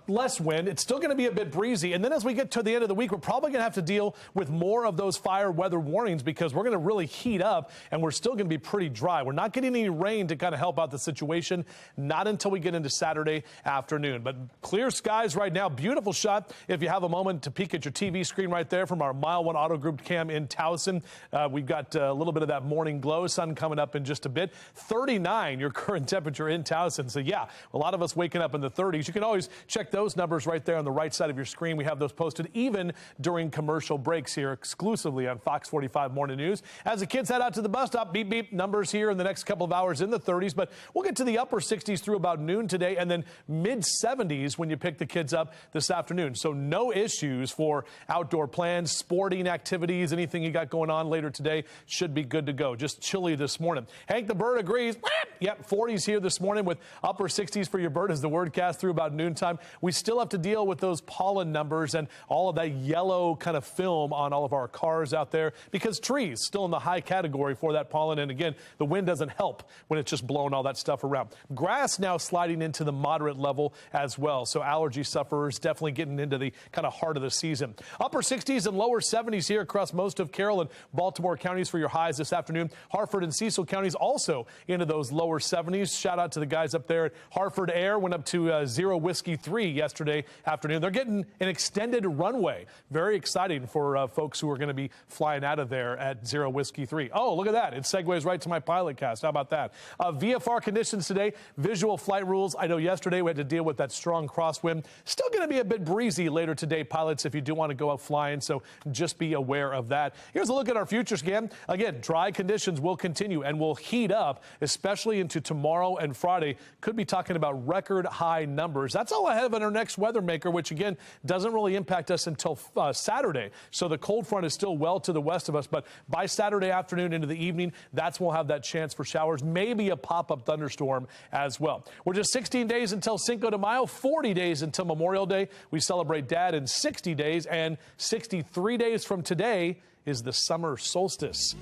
less wind. It's still going to be a bit breezy. And then as we get to the end of the week, we're probably going to have to deal with more of those fire weather warnings because we're going to really heat up and we're still going to be pretty dry. We're not getting any rain to kind of help out the situation, not until we get into Saturday afternoon. But clear skies right now. Beautiful shot. If you have a moment to peek at your TV screen right there from our Mile 1 Auto Group cam in Towson. We've got a little bit of that morning glow. Sun coming up in just a bit. 39, your current temperature in Towson. So, yeah, a lot of us waking up in the 30s. You can always check those numbers right there on the right side of your screen. We have those posted even during commercial breaks here exclusively on Fox 45 Morning News. As the kids head out to the bus stop, beep, beep, numbers here in the next couple of hours in the 30s. But we'll get to the upper 60s through about noon today and then mid-70s when you pick the kids up this afternoon. So no issues for outdoor plans, sporting activities, anything you got going on later today should be good to go. Just chilly this morning. Hank the Bird agrees. Yep, 40s here this morning with upper 60s for your bird as the word cast through about noontime. We still have to deal with those pollen numbers and all of that yellow kind of film on all of our cars out there because trees still in the high category for that pollen. And again, the wind doesn't help when it's just blowing all that stuff around. Grass now sliding into the moderate level as well. So allergy sufferers definitely getting into the kind of heart of the season. Upper 60s and lower 70s here across most of Carroll and Baltimore counties for your highs this afternoon. Harford and Cecil counties also into those lower 70s. Shout out to the guys up there at Harford Air. Went up to 0 Whiskey 3 yesterday afternoon. They're getting an extended runway. Very exciting for folks who are going to be flying out of there at 0 Whiskey 3. Oh, look at that. It segues right to my pilot cast. How about that? VFR conditions today, visual flight rules. I know yesterday we had to deal with that strong crosswind. Still going to be a bit breezy later today, pilots, if you do want to go out flying. So just be aware of that. Here's a look at our futures again. Again, dry conditions will continue. continue and will heat up, especially into tomorrow and Friday. Could be talking about record high numbers. That's all ahead of our next weather maker, which again doesn't really impact us until Saturday. So the cold front is still well to the west of us, but by Saturday afternoon into the evening, that's when we'll have that chance for showers, maybe a pop-up thunderstorm as well. We're just 16 days until Cinco de Mayo, 40 days until Memorial Day. We celebrate Dad in 60 days, and 63 days from today is the summer solstice.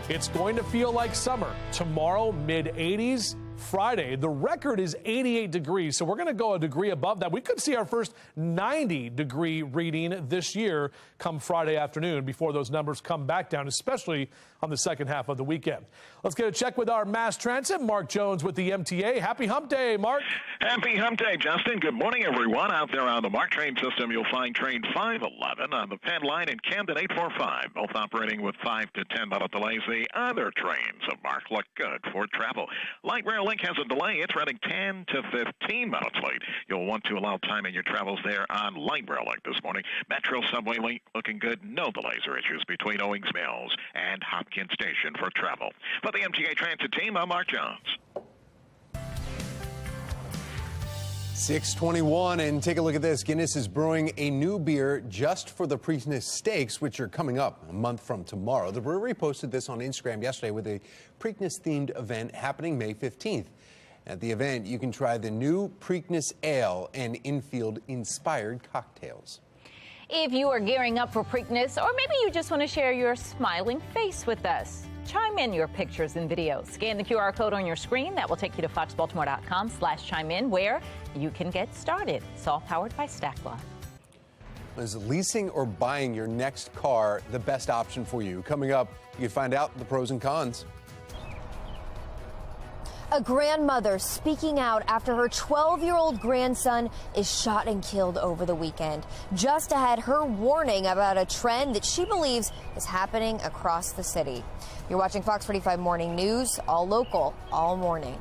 It's going to feel like summer. Tomorrow, mid-80s. Friday, the record is 88 degrees, so we're going to go a degree above that. We could see our first 90-degree reading this year come Friday afternoon before those numbers come back down, especially on the second half of the weekend. Let's get a check with our mass transit. Mark Jones with the MTA. Happy Hump Day, Mark. Happy Hump Day, Justin. Good morning, everyone. Out there on the MARC train system, you'll find train 511 on the Penn line and Camden 845, both operating with 5 to 10 minute delays. The other trains of MARC look good for travel. Light Rail Link has a delay. It's running 10 to 15 minutes late. You'll want to allow time in your travels there on Light Rail Link this morning. Metro Subway Link looking good. No delays or issues between Owings Mills and Hopkins Station for travel. For the MTA Transit team, I'm Mark Jones. 6:21, and take a look at this. Guinness is brewing a new beer just for the Preakness Stakes, which are coming up a month from tomorrow. The brewery posted this on Instagram yesterday with a Preakness-themed event happening May 15th. At the event, you can try the new Preakness Ale and infield-inspired cocktails. If you are gearing up for Preakness, or maybe you just want to share your smiling face with us, chime in your pictures and videos. Scan the QR code on your screen. That will take you to foxbaltimore.com/chime-in, where you can get started. It's all powered by Stacklaw. Is leasing or buying your next car the best option for you? Coming up, you can find out the pros and cons. A grandmother speaking out after her 12-year-old grandson is shot and killed over the weekend. Just ahead, her warning about a trend that she believes is happening across the city. You're watching Fox 45 Morning News, all local, all morning.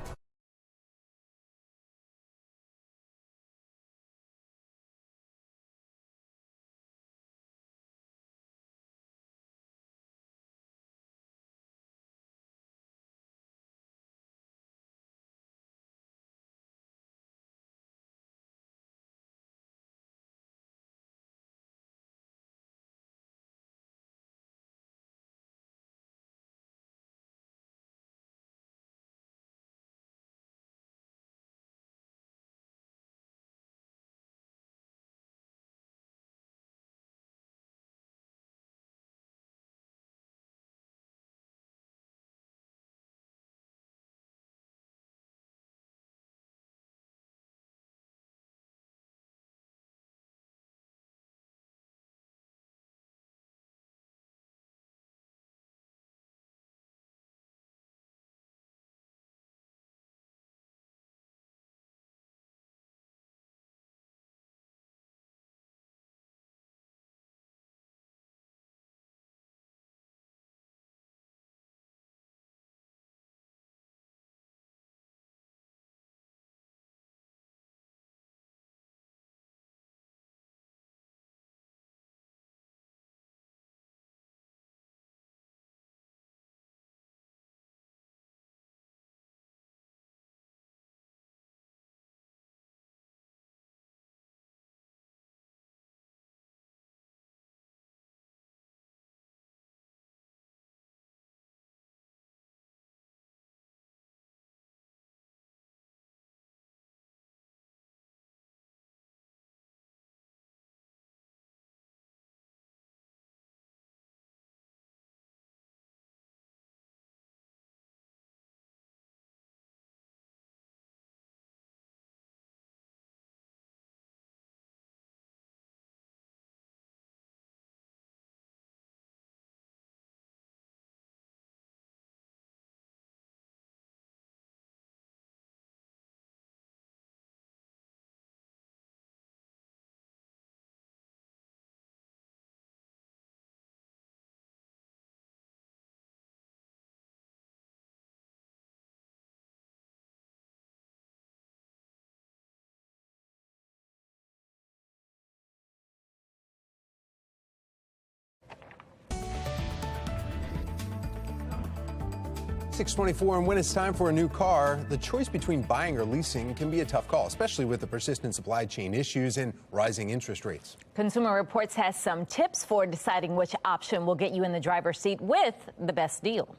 624, and when it's time for a new car, the choice between buying or leasing can be a tough call, especially with the persistent supply chain issues and rising interest rates. Consumer Reports has some tips for deciding which option will get you in the driver's seat with the best deal.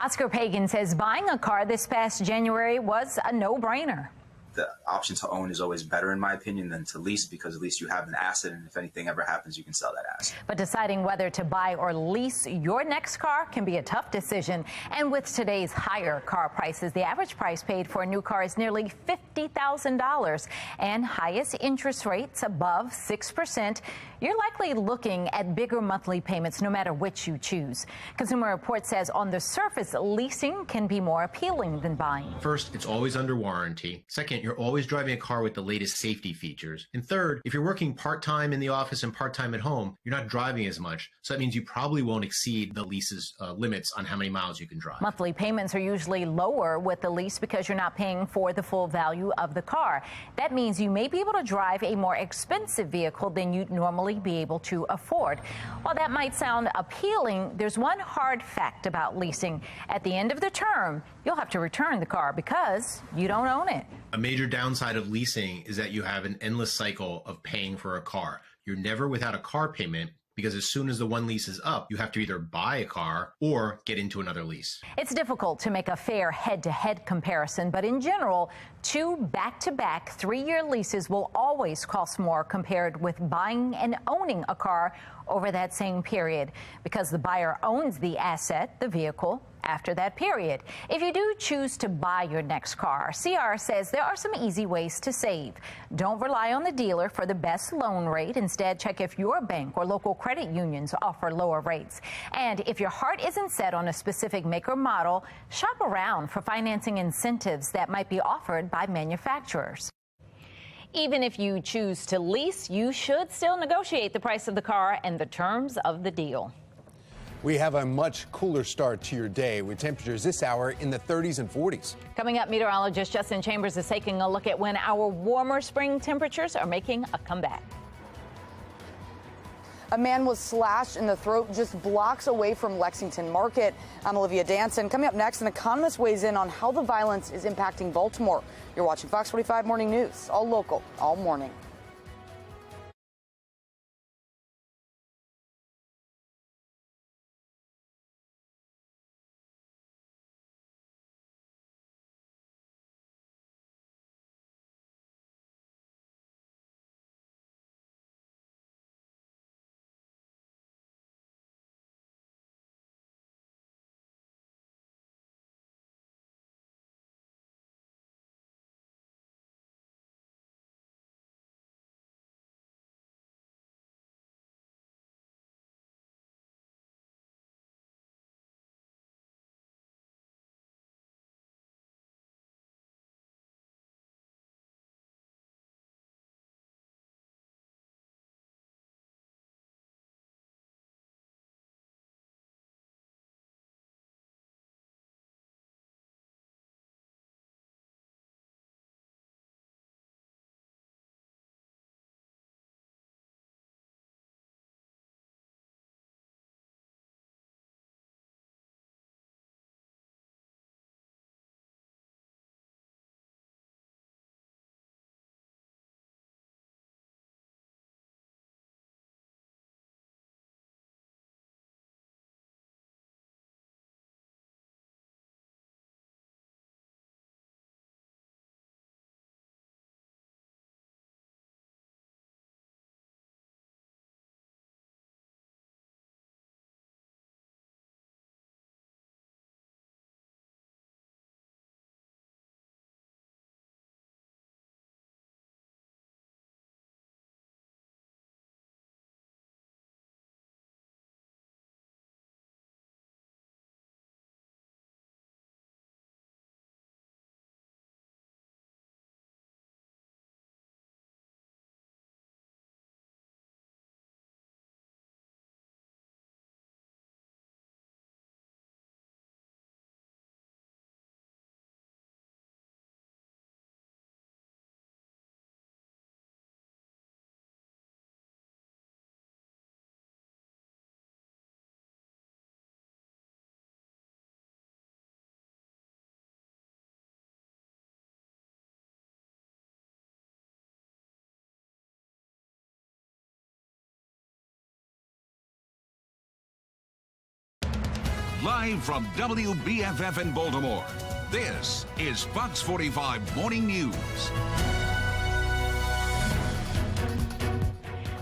Oscar Pagan says buying a car this past January was a no-brainer. The option to own is always better, in my opinion, than to lease, because at least you have an asset, and if anything ever happens, you can sell that asset. But deciding whether to buy or lease your next car can be a tough decision. And with today's higher car prices, the average price paid for a new car is nearly $50,000, and highest interest rates above 6%. You're likely looking at bigger monthly payments no matter which you choose. Consumer Reports says on the surface, leasing can be more appealing than buying. First, it's always under warranty. Second, you're always driving a car with the latest safety features. And third, if you're working part-time in the office and part-time at home, you're not driving as much. So that means you probably won't exceed the lease's limits on how many miles you can drive. Monthly payments are usually lower with the lease because you're not paying for the full value of the car. That means you may be able to drive a more expensive vehicle than you'd normally be able to afford. While that might sound appealing, there's one hard fact about leasing. At the end of the term, you'll have to return the car because you don't own it. A major downside of leasing is that you have an endless cycle of paying for a car. You're never without a car payment, because as soon as the one lease is up, you have to either buy a car or get into another lease. It's difficult to make a fair head-to-head comparison, but in general, 2 back-to-back 3-year leases will always cost more compared with buying and owning a car over that same period, because the buyer owns the asset, the vehicle, after that period. If you do choose to buy your next car, CR says there are some easy ways to save. Don't rely on the dealer for the best loan rate. Instead, check if your bank or local credit unions offer lower rates. And if your heart isn't set on a specific make or model, shop around for financing incentives that might be offered by manufacturers. Even if you choose to lease, you should still negotiate the price of the car and the terms of the deal. We have a much cooler start to your day with temperatures this hour in the 30s and 40s. Coming up, meteorologist Justin Chambers is taking a look at when our warmer spring temperatures are making a comeback. A man was slashed in the throat just blocks away from Lexington Market. I'm Olivia Danson. Coming up next, an economist weighs in on how the violence is impacting Baltimore. You're watching Fox 45 Morning News, all local, all morning. Live from WBFF in Baltimore, this is Fox 45 Morning News.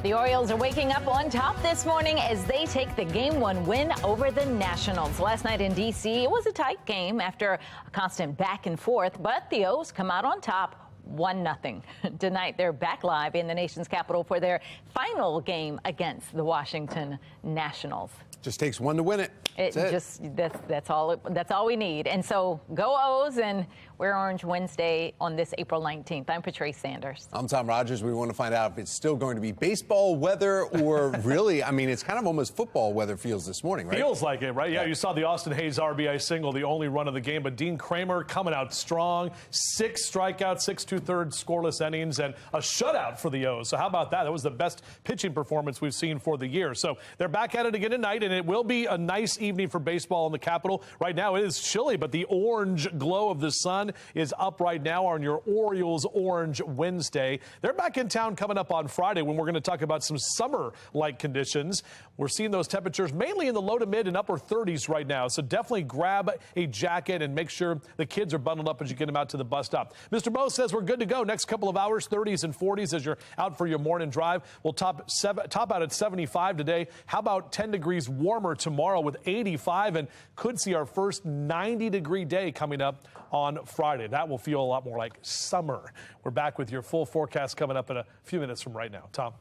The Orioles are waking up on top this morning as they take the Game 1 win over the Nationals. Last night in D.C., it was a tight game after a constant back and forth, but the O's come out on top 1-0. Tonight, they're back live in the nation's capital for their final game against the Washington Nationals. Just takes one to win it. That's all we need. And so go O's and wear orange Wednesday on this April 19th. I'm Patrice Sanders. I'm Tom Rogers. We want to find out if it's still going to be baseball weather or really, I mean, it's kind of almost football weather feels this morning, right? Feels like it, right? Yeah, you saw the Austin Hayes RBI single, the only run of the game, but Dean Kramer coming out strong. 6 strikeouts, 6 2/3 scoreless innings, and a shutout for the O's. So how about that? That was the best pitching performance we've seen for the year. So they're back at it again tonight, and it will be a nice evening for baseball in the Capitol. Right now it is chilly, but the orange glow of the sun is up right now on your Orioles Orange Wednesday. They're back in town coming up on Friday when we're going to talk about some summer-like conditions. We're seeing those temperatures mainly in the low to mid and upper 30s right now. So definitely grab a jacket and make sure the kids are bundled up as you get them out to the bus stop. Mr. Mo says we're good to go. Next couple of hours, 30s and 40s as you're out for your morning drive. We'll top out at 75 today. How about 10 degrees warmer tomorrow with 85, and could see our first 90-degree day coming up on Friday. That will feel a lot more like summer. We're back with your full forecast coming up in a few minutes from right now. Tom.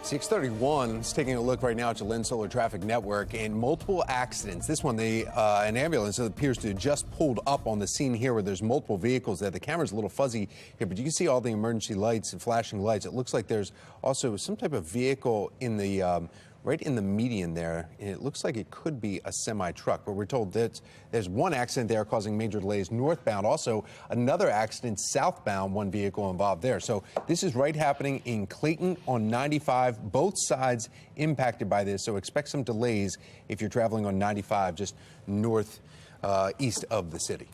631 is taking a look right now at the Lynn Solar Traffic Network and multiple accidents. This one, an ambulance appears to have just pulled up on the scene here where there's multiple vehicles there. The camera's a little fuzzy here, but you can see all the emergency lights and flashing lights. It looks like there's also some type of vehicle in the right in the median there, and it looks like it could be a semi-truck, but we're told that there's one accident there causing major delays northbound. Also, another accident southbound, one vehicle involved there. So this is right happening in Clayton on 95, both sides impacted by this, so expect some delays if you're traveling on 95 just north east of the city.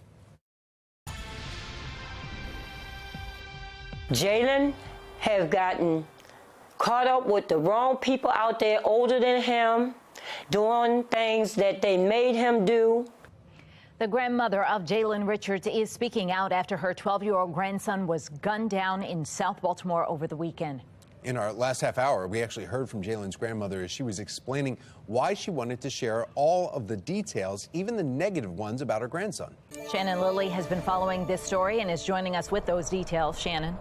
Jalen has gotten caught up with the wrong people out there older than him, doing things that they made him do. The grandmother of Jalen Richards is speaking out after her 12-year-old grandson was gunned down in South Baltimore over the weekend. In our last half hour, we actually heard from Jalen's grandmother as she was explaining why she wanted to share all of the details, even the negative ones, about her grandson. Shannon Lilly has been following this story and is joining us with those details. Shannon.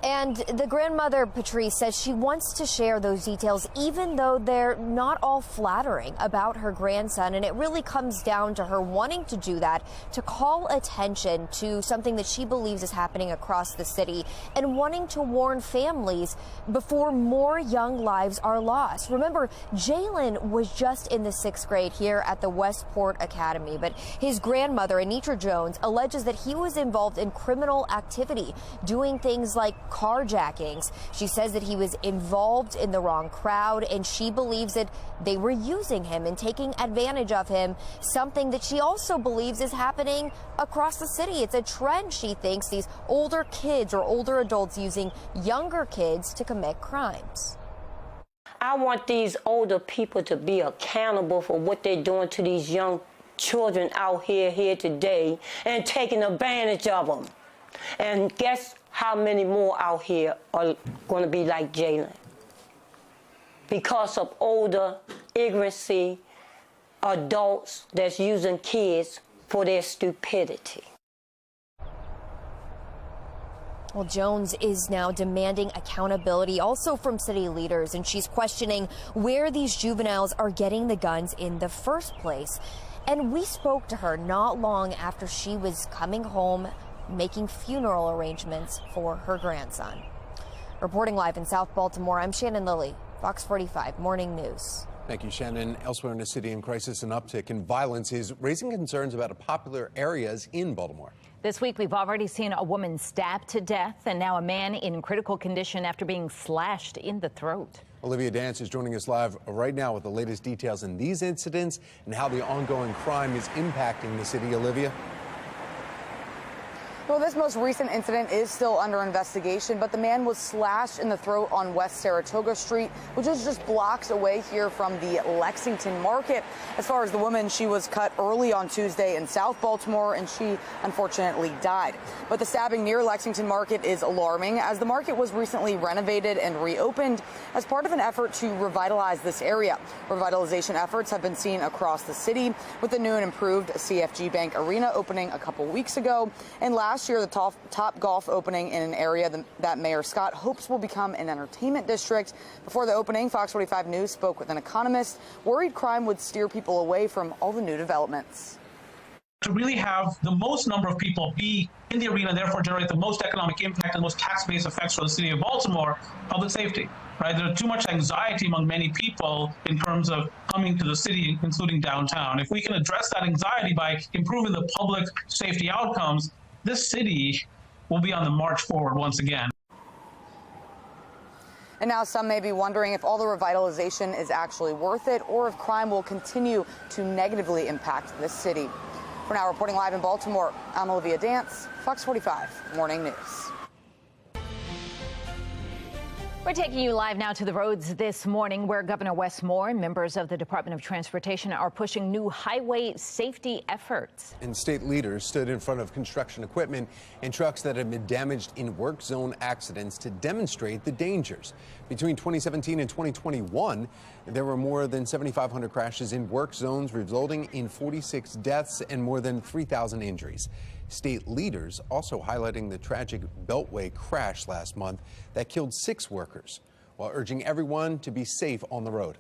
And the grandmother, Patrice, says she wants to share those details, even though they're not all flattering about her grandson. And it really comes down to her wanting to do that to call attention to something that she believes is happening across the city and wanting to warn families before more young lives are lost. Remember, Jalen was just in the 6th grade here at the Westport Academy, but his grandmother, Anitra Jones, alleges that he was involved in criminal activity, doing things like carjackings. She says that he was involved in the wrong crowd, and she believes that they were using him and taking advantage of him, something that she also believes is happening across the city. It's a trend, she thinks, these older kids or older adults using younger kids to commit crimes. I want these older people to be accountable for what they're doing to these young children out here today and taking advantage of them. And guess how many more out here are going to be like Jalen? Because of older, ignorancy, adults that's using kids for their stupidity. Well, Jones is now demanding accountability also from city leaders, and she's questioning where these juveniles are getting the guns in the first place. And we spoke to her not long after she was coming home making funeral arrangements for her grandson. Reporting live in South Baltimore, I'm Shannon Lilly, Fox 45 Morning News. Thank you, Shannon. Elsewhere in the city in crisis, an uptick in violence is raising concerns about popular areas in Baltimore. This week, we've already seen a woman stabbed to death and now a man in critical condition after being slashed in the throat. Olivia Dance is joining us live right now with the latest details in these incidents and how the ongoing crime is impacting the city. Olivia? Well, this most recent incident is still under investigation, but the man was slashed in the throat on West Saratoga Street, which is just blocks away here from the Lexington Market. As far as the woman, she was cut early on Tuesday in South Baltimore, and she unfortunately died. But the stabbing near Lexington Market is alarming, as the market was recently renovated and reopened as part of an effort to revitalize this area. Revitalization efforts have been seen across the city, with the new and improved CFG Bank Arena opening a couple weeks ago, and last year the top golf opening in an area that Mayor Scott hopes will become an entertainment district. Before the opening, Fox 45 News spoke with an economist worried crime would steer people away from all the new developments. To really have the most number of people be in the arena, and therefore generate the most economic impact and most tax-based effects for the city of Baltimore, public safety, right? There's too much anxiety among many people in terms of coming to the city, including downtown. If we can address that anxiety by improving the public safety outcomes, this city will be on the march forward once again. And now some may be wondering if all the revitalization is actually worth it, or if crime will continue to negatively impact this city. For now, reporting live in Baltimore, I'm Olivia Dance, Fox 45 Morning News. We're taking you live now to the roads this morning, where Governor Wes Moore and members of the Department of Transportation are pushing new highway safety efforts. And state leaders stood in front of construction equipment and trucks that have been damaged in work zone accidents to demonstrate the dangers. Between 2017 and 2021, there were more than 7,500 crashes in work zones, resulting in 46 deaths and more than 3,000 injuries. State leaders also highlighting the tragic Beltway crash last month that killed 6 workers, while urging everyone to be safe on the road.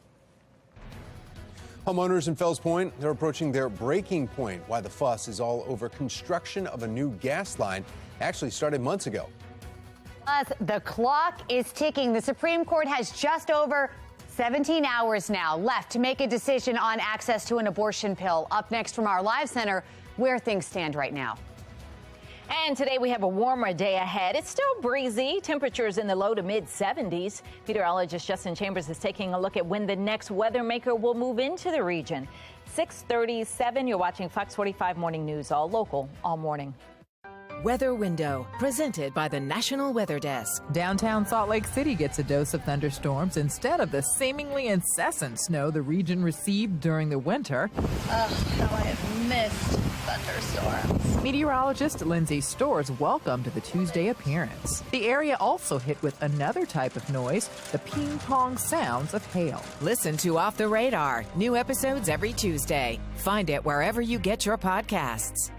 Homeowners in Fells Point, they're approaching their breaking point. Why the fuss is all over construction of a new gas line actually started months ago. Plus, the clock is ticking. The Supreme Court has just over 17 hours now left to make a decision on access to an abortion pill. Up next from our live center, where things stand right now. And today we have a warmer day ahead. It's still breezy, temperatures in the low to mid 70s. Meteorologist Justin Chambers is taking a look at when the next weather maker will move into the region. 6:37, you're watching Fox 45 Morning News, all local, all morning. Weather Window, presented by the National Weather Desk. Downtown Salt Lake City gets a dose of thunderstorms instead of the seemingly incessant snow the region received during the winter. How I have missed thunderstorms. Meteorologist Lindsay Storrs welcomed the Tuesday appearance. The area also hit with another type of noise, the ping-pong sounds of hail. Listen to Off the Radar. New episodes every Tuesday. Find it wherever you get your podcasts.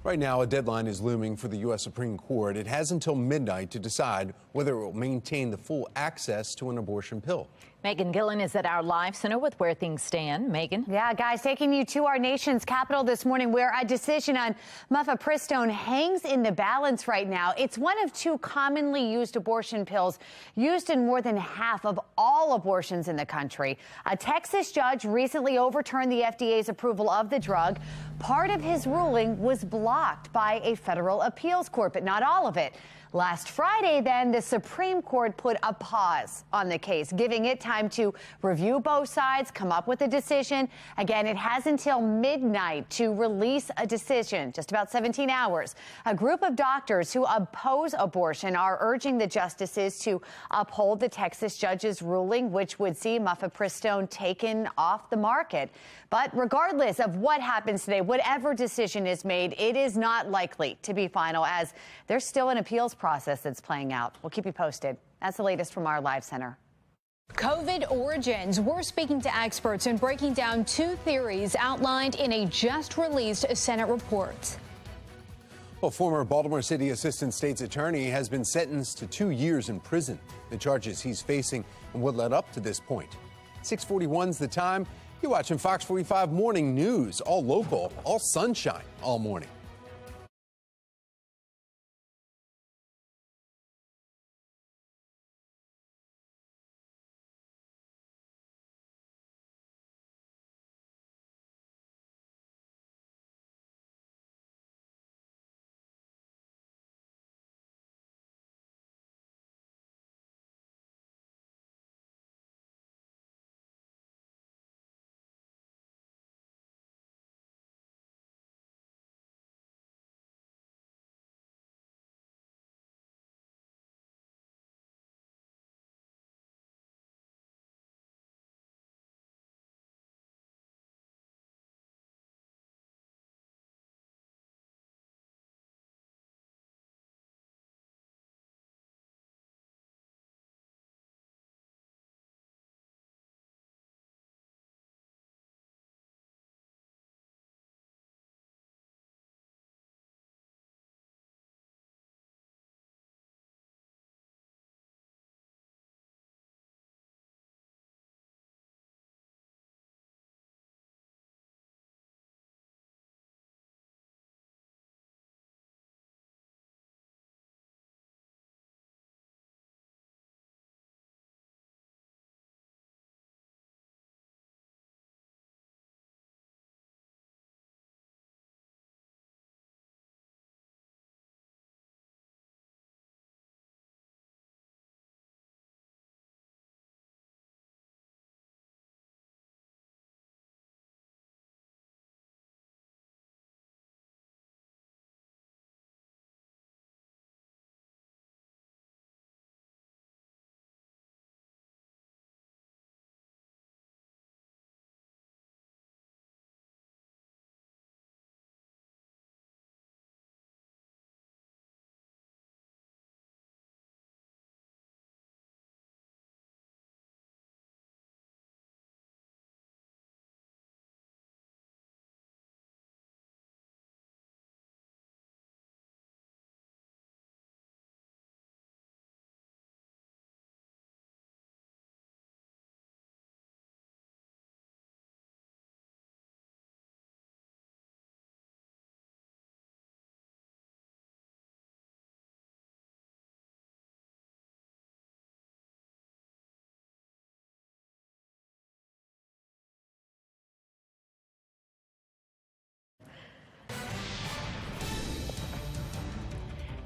Right now, a deadline is looming for the U.S. Supreme Court. It has until midnight to decide whether it will maintain the full access to an abortion pill. Megan Gillen is at our live center with where things stand. Megan? Yeah, guys, taking you to our nation's capital this morning, where a decision on mifepristone hangs in the balance right now. It's one of two commonly used abortion pills used in more than half of all abortions in the country. A Texas judge recently overturned the FDA's approval of the drug. Part of his ruling was blocked by a federal appeals court, but not all of it. Last Friday, then, the Supreme Court put a pause on the case, giving it time to review both sides, come up with a decision. Again, it has until midnight to release a decision, just about 17 hours. A group of doctors who oppose abortion are urging the justices to uphold the Texas judge's ruling, which would see mifepristone taken off the market. But regardless of what happens today, whatever decision is made, it is not likely to be final, as there's still an appeals process that's playing out. We'll keep you posted. That's the latest from our live center. COVID origins. We're speaking to experts and breaking down two theories outlined in a just released Senate report. Well, former Baltimore City Assistant State's Attorney has been sentenced to 2 years in prison. The charges he's facing and what led up to this point. 6:41's the time. You're watching Fox 45 Morning News, all local, all sunshine, all morning.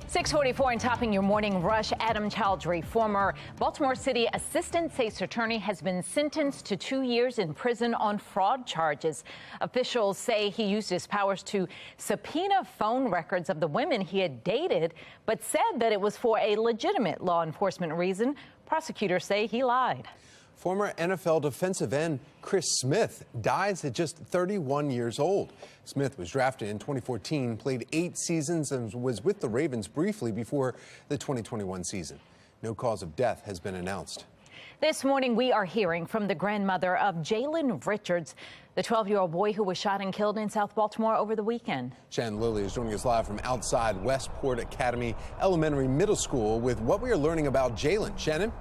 .644 and topping your morning rush, Adam Chowdhury, former Baltimore City Assistant State's Attorney, has been sentenced to 2 years in prison on fraud charges. Officials say he used his powers to subpoena phone records of the women he had dated, but said that it was for a legitimate law enforcement reason. Prosecutors say he lied. Former NFL defensive end Chris Smith dies at just 31 years old. Smith was drafted in 2014, played 8 seasons, and was with the Ravens briefly before the 2021 season. No cause of death has been announced. This morning, we are hearing from the grandmother of Jalen Richards, The 12-year-old boy who was shot and killed in South Baltimore over the weekend. Shannon Lilly is joining us live from outside Westport Academy Elementary Middle School with what we are learning about Jalen. Shannon?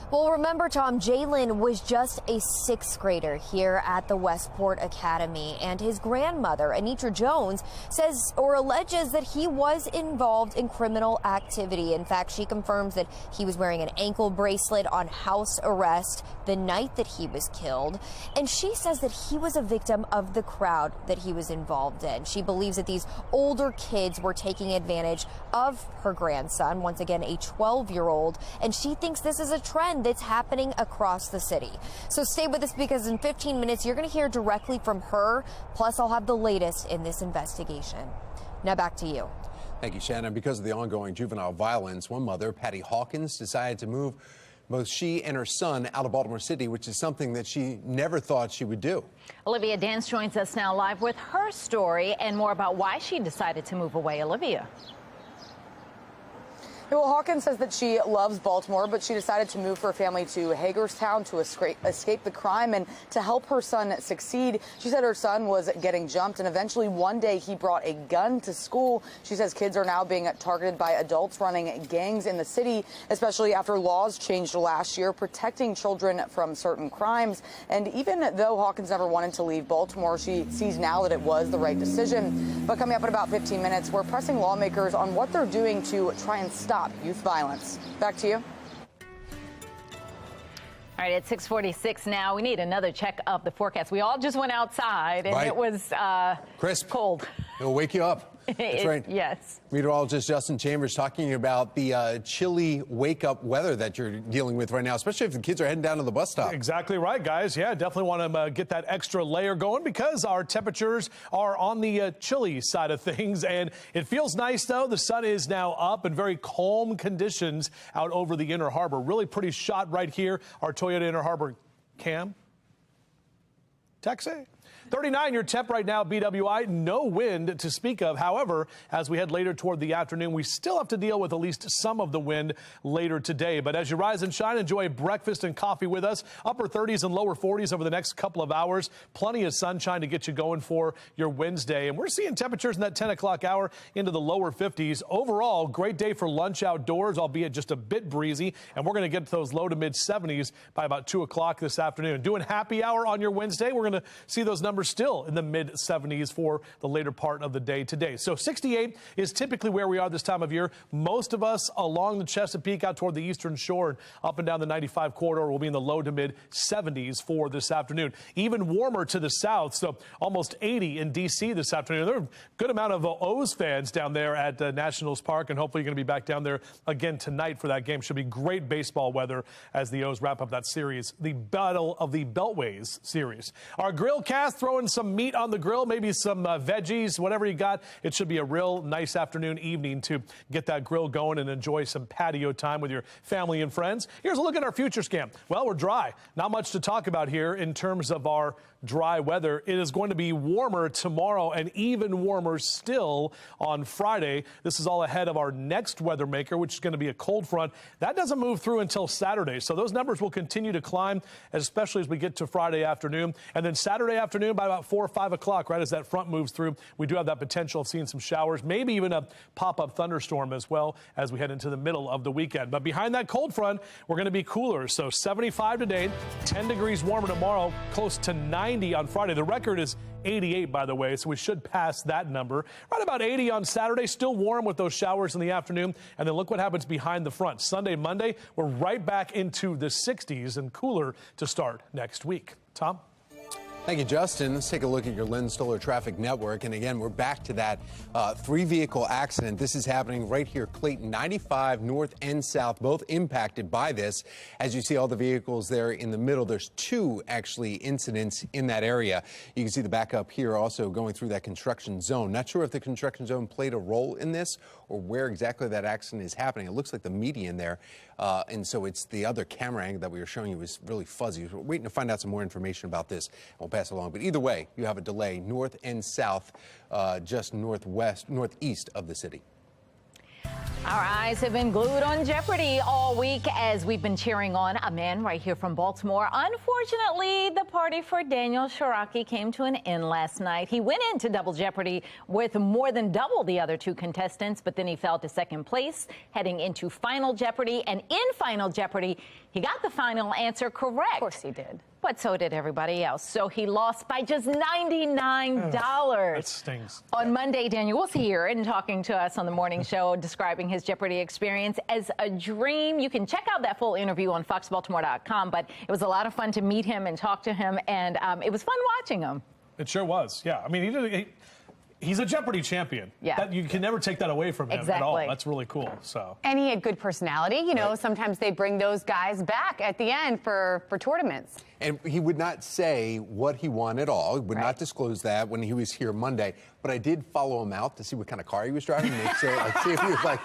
Well, remember, Tom, Jalen was just a sixth grader here at the Westport Academy, and his grandmother, Anitra Jones, says or alleges that he was involved in criminal activity. In fact, she confirms that he was wearing an ankle bracelet on house arrest the night that he was killed, and she says that he was a victim of the crowd that he was involved in. She believes that these older kids were taking advantage of her grandson, once again a 12-year-old, and she thinks this is a trend that's happening across the city. So stay with us, because in 15 minutes you're going to hear directly from her, plus I'll have the latest in this investigation. Now back to you. Thank you, Shannon. Because of the ongoing juvenile violence, one mother, Patty Hawkins, decided to move both she and her son out of Baltimore City, which is something that she never thought she would do. Olivia Dance joins us now live with her story and more about why she decided to move away. Olivia. Well, Hawkins says that she loves Baltimore, but she decided to move her family to Hagerstown to escape the crime and to help her son succeed. She said her son was getting jumped, and eventually one day he brought a gun to school. She says kids are now being targeted by adults running gangs in the city, especially after laws changed last year protecting children from certain crimes. And even though Hawkins never wanted to leave Baltimore, she sees now that it was the right decision. But coming up in about 15 minutes, we're pressing lawmakers on what they're doing to try and stop youth violence. Back to you. All right, it's 6:46 now. We need another check of the forecast. We all just went outside, and Right. it was Crisp. cold. It'll wake you up. That's right. Yes. Meteorologist Justin Chambers talking about the chilly wake-up weather that you're dealing with right now, especially if the kids are heading down to the bus stop. Exactly right, guys. Yeah, definitely want to get that extra layer going because our temperatures are on the chilly side of things. And it feels nice, though. The sun is now up and very calm conditions out over the Inner Harbor. Really pretty shot right here. Our Toyota Inner Harbor cam. Taxi. 39 your temp right now, BWI. No wind to speak of. However, as we head later toward the afternoon, we still have to deal with at least some of the wind later today. But as you rise and shine, enjoy breakfast and coffee with us. Upper 30s and lower 40s over the next couple of hours. Plenty of sunshine to get you going for your Wednesday. And we're seeing temperatures in that 10 o'clock hour into the lower 50s. Overall, great day for lunch outdoors, albeit just a bit breezy. And we're going to get to those low to mid 70s by about 2 o'clock this afternoon. Doing happy hour on your Wednesday, we're going to see those numbers still in the mid 70s for the later part of the day today. So 68 is typically where we are this time of year. Most of us along the Chesapeake out toward the eastern shore and up and down the 95 corridor will be in the low to mid 70s for this afternoon. Even warmer to the south, so almost 80 in D.C. this afternoon. There are a good amount of O's fans down there at Nationals Park, and hopefully you're going to be back down there again tonight for that game. Should be great baseball weather as the O's wrap up that series, the Battle of the Beltways series. Our grill cast throwing some meat on the grill, maybe some veggies, whatever you got. It should be a real nice afternoon, evening to get that grill going and enjoy some patio time with your family and friends. Here's a look at our future scam. Well, we're dry. Not much to talk about here in terms of our dry weather. It is going to be warmer tomorrow and even warmer still on Friday. This is all ahead of our next weather maker, which is going to be a cold front. That doesn't move through until Saturday. So those numbers will continue to climb, especially as we get to Friday afternoon. And then Saturday afternoon by about 4 or 5 o'clock, right as that front moves through, we do have that potential of seeing some showers, maybe even a pop-up thunderstorm as well as we head into the middle of the weekend. But behind that cold front, we're going to be cooler. So 75 today, 10 degrees warmer tomorrow, close to 90 on Friday. The record is 88, by the way, so we should pass that number. Right about 80 on Saturday, still warm with those showers in the afternoon. And then look what happens behind the front. Sunday, Monday, we're right back into the 60s and cooler to start next week. Tom? Thank you, Justin. Let's take a look at your Lynn Stoller traffic network. And again, we're back to that 3-vehicle accident. This is happening right here, Clayton 95 north and south, both impacted by this. As you see all the vehicles there in the middle, there's 2 actually incidents in that area. You can see the backup here also going through that construction zone. Not sure if the construction zone played a role in this or where exactly that accident is happening. It looks like the median there. And so it's the other camera angle that we were showing you was really fuzzy. We're waiting to find out some more information about this. We'll pass along. But either way, you have a delay north and south, just northeast of the city. Our eyes have been glued on Jeopardy all week as we've been cheering on a man right here from Baltimore. Unfortunately, the party for Daniel Sharaki came to an end last night. He went into Double Jeopardy with more than double the other two contestants, but then he fell to second place heading into Final Jeopardy. And in Final Jeopardy, he got the final answer correct. Of course he did. But so did everybody else. So he lost by just $99. That stings. On Monday, Daniel was here and talking to us on the morning show, describing his Jeopardy experience as a dream. You can check out that full interview on foxbaltimore.com, but it was a lot of fun to meet him and talk to him, and it was fun watching him. It sure was, yeah. I mean, he's a Jeopardy champion. Yeah. You can never take that away from him at all. Exactly. That's really cool. So. And he had good personality. You know, sometimes they bring those guys back at the end for tournaments. And he would not say what he won at all. He would not disclose that when he was here Monday. But I did follow him out to see what kind of car he was driving. Make sure, see if he was like,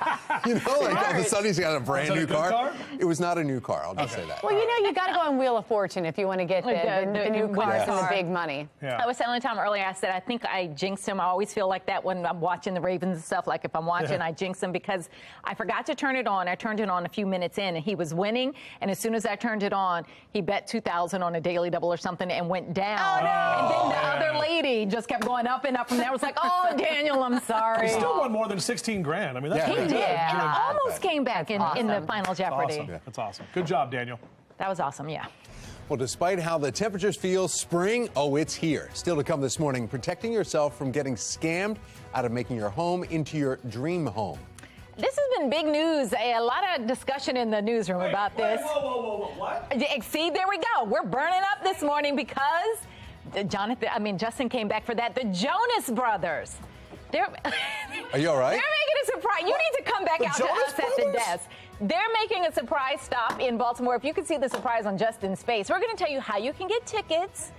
you know, like all of a sudden he's got a brand new car. It was not a new car. I'll just say that. Well, you know, you got to go on Wheel of Fortune if you want to get the new cars and the big money. I was telling Tom earlier, I said, I think I jinxed him. I always feel like that when I'm watching the Ravens and stuff. Like if I'm watching, I jinx him because I forgot to turn it on. I turned it on a few minutes in and he was winning. And as soon as I turned it on, he bet $2,000 on a daily double or something and went down. Oh, no. And then the other lady just kept going up and up from there. I was like, oh, Daniel, I'm sorry. He still won more than 16 grand. I mean, that's He pretty did. good. And almost came back in the Final Jeopardy. Awesome. That's awesome. Good job, Daniel. That was awesome, yeah. Well, despite how the temperatures feel, spring, it's here. Still to come this morning, protecting yourself from getting scammed out of making your home into your dream home. This has been big news. A lot of discussion in the newsroom about this. Whoa, what? See, there we go. We're burning up this morning because Justin came back for that. The Jonas Brothers. Are you all right? They're making a surprise. You need to come back out to us at the desk. They're making a surprise stop in Baltimore. If you could see the surprise on Justin's face, we're going to tell you how you can get tickets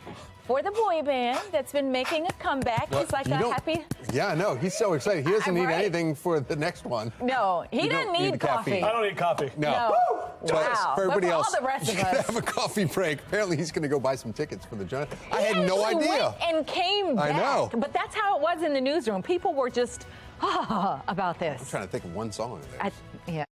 for the boy band that's been making a comeback. Well, He's like a happy. Yeah, no, he's so excited. He doesn't need anything for the next one. No, he doesn't need coffee. I don't need coffee. No. Wow. For everybody But for else, all the rest of he's gonna us. have a coffee break. Apparently, he's going to go buy some tickets for the Jonas. I had no actually idea. Went and came back. I know. But that's how it was in the newsroom. People were just about this. I'm trying to think of one song there. Yeah.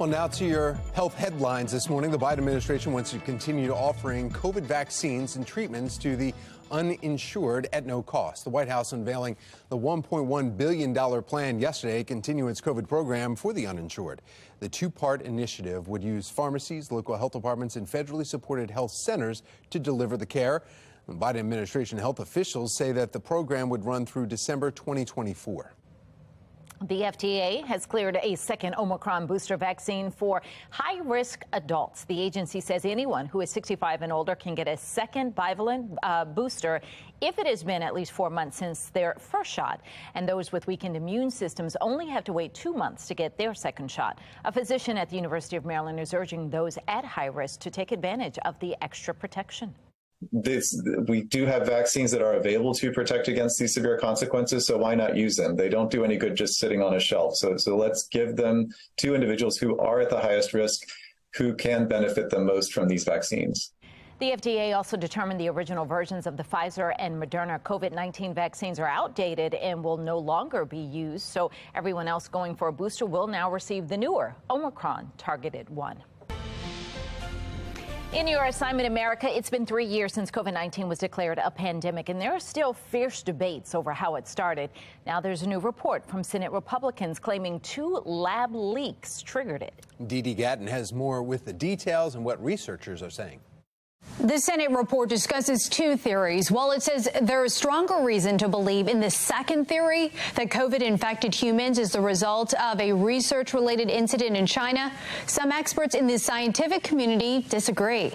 Well, now to your health headlines this morning. The Biden administration wants to continue offering COVID vaccines and treatments to the uninsured at no cost. The White House unveiling the $1.1 billion plan yesterday to continue its COVID program for the uninsured. The two-part initiative would use pharmacies, local health departments, and federally supported health centers to deliver the care. The Biden administration health officials say that the program would run through December 2024. The FDA has cleared a second Omicron booster vaccine for high-risk adults. The agency says anyone who is 65 and older can get a second bivalent booster if it has been at least 4 months since their first shot. And those with weakened immune systems only have to wait 2 months to get their second shot. A physician at the University of Maryland is urging those at high risk to take advantage of the extra protection. We do have vaccines that are available to protect against these severe consequences, so why not use them? They don't do any good just sitting on a shelf. So let's give them to individuals who are at the highest risk, who can benefit the most from these vaccines. The FDA also determined the original versions of the Pfizer and Moderna COVID-19 vaccines are outdated and will no longer be used. So everyone else going for a booster will now receive the newer Omicron targeted one. In your assignment, America, it's been 3 years since COVID-19 was declared a pandemic, and there are still fierce debates over how it started. Now there's a new report from Senate Republicans claiming 2 lab leaks triggered it. Dee Gatton has more with the details and what researchers are saying. The Senate report discusses 2 theories. While it says there is stronger reason to believe in the second theory, that COVID-infected humans is the result of a research-related incident in China, some experts in the scientific community disagree.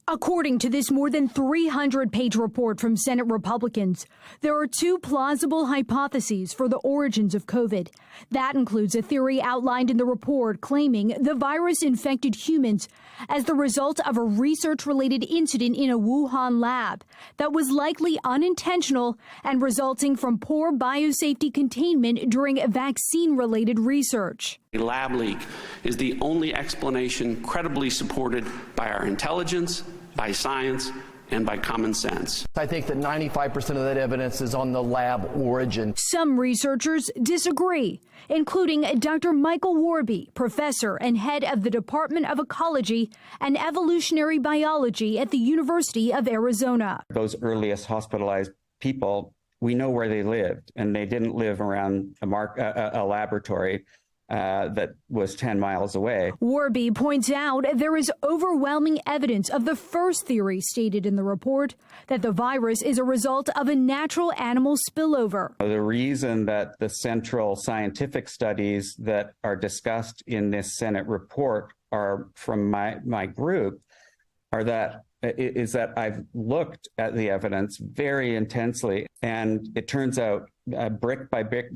According to this more than 300-page report from Senate Republicans, there are 2 plausible hypotheses for the origins of COVID. That includes a theory outlined in the report claiming the virus infected humans as the result of a research-related incident in a Wuhan lab that was likely unintentional and resulting from poor biosafety containment during vaccine-related research. A lab leak is the only explanation credibly supported by our intelligence, by science, and by common sense. I think that 95% of that evidence is on the lab origin. Some researchers disagree, including Dr. Michael Warby, professor and head of the Department of Ecology and Evolutionary Biology at the University of Arizona. Those earliest hospitalized people, we know where they lived, and they didn't live around a laboratory that was 10 miles away. Warby points out there is overwhelming evidence of the first theory stated in the report, that the virus is a result of a natural animal spillover. The reason that the central scientific studies that are discussed in this Senate report are from my group is that I've looked at the evidence very intensely, and it turns out brick by brick,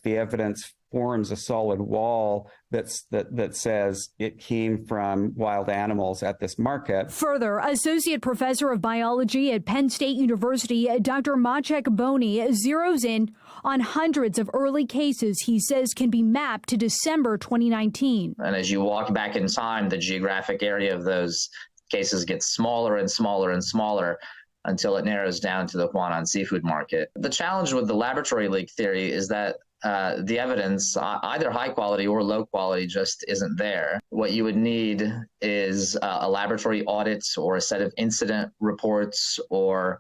the evidence forms a solid wall that says it came from wild animals at this market. Further, Associate Professor of Biology at Penn State University, Dr. Maciek Boni, zeroes in on hundreds of early cases he says can be mapped to December 2019. And as you walk back in time, the geographic area of those cases gets smaller and smaller and smaller until it narrows down to the Huanan seafood market. The challenge with the laboratory leak theory is that the evidence, either high quality or low quality, just isn't there. What you would need is a laboratory audit or a set of incident reports or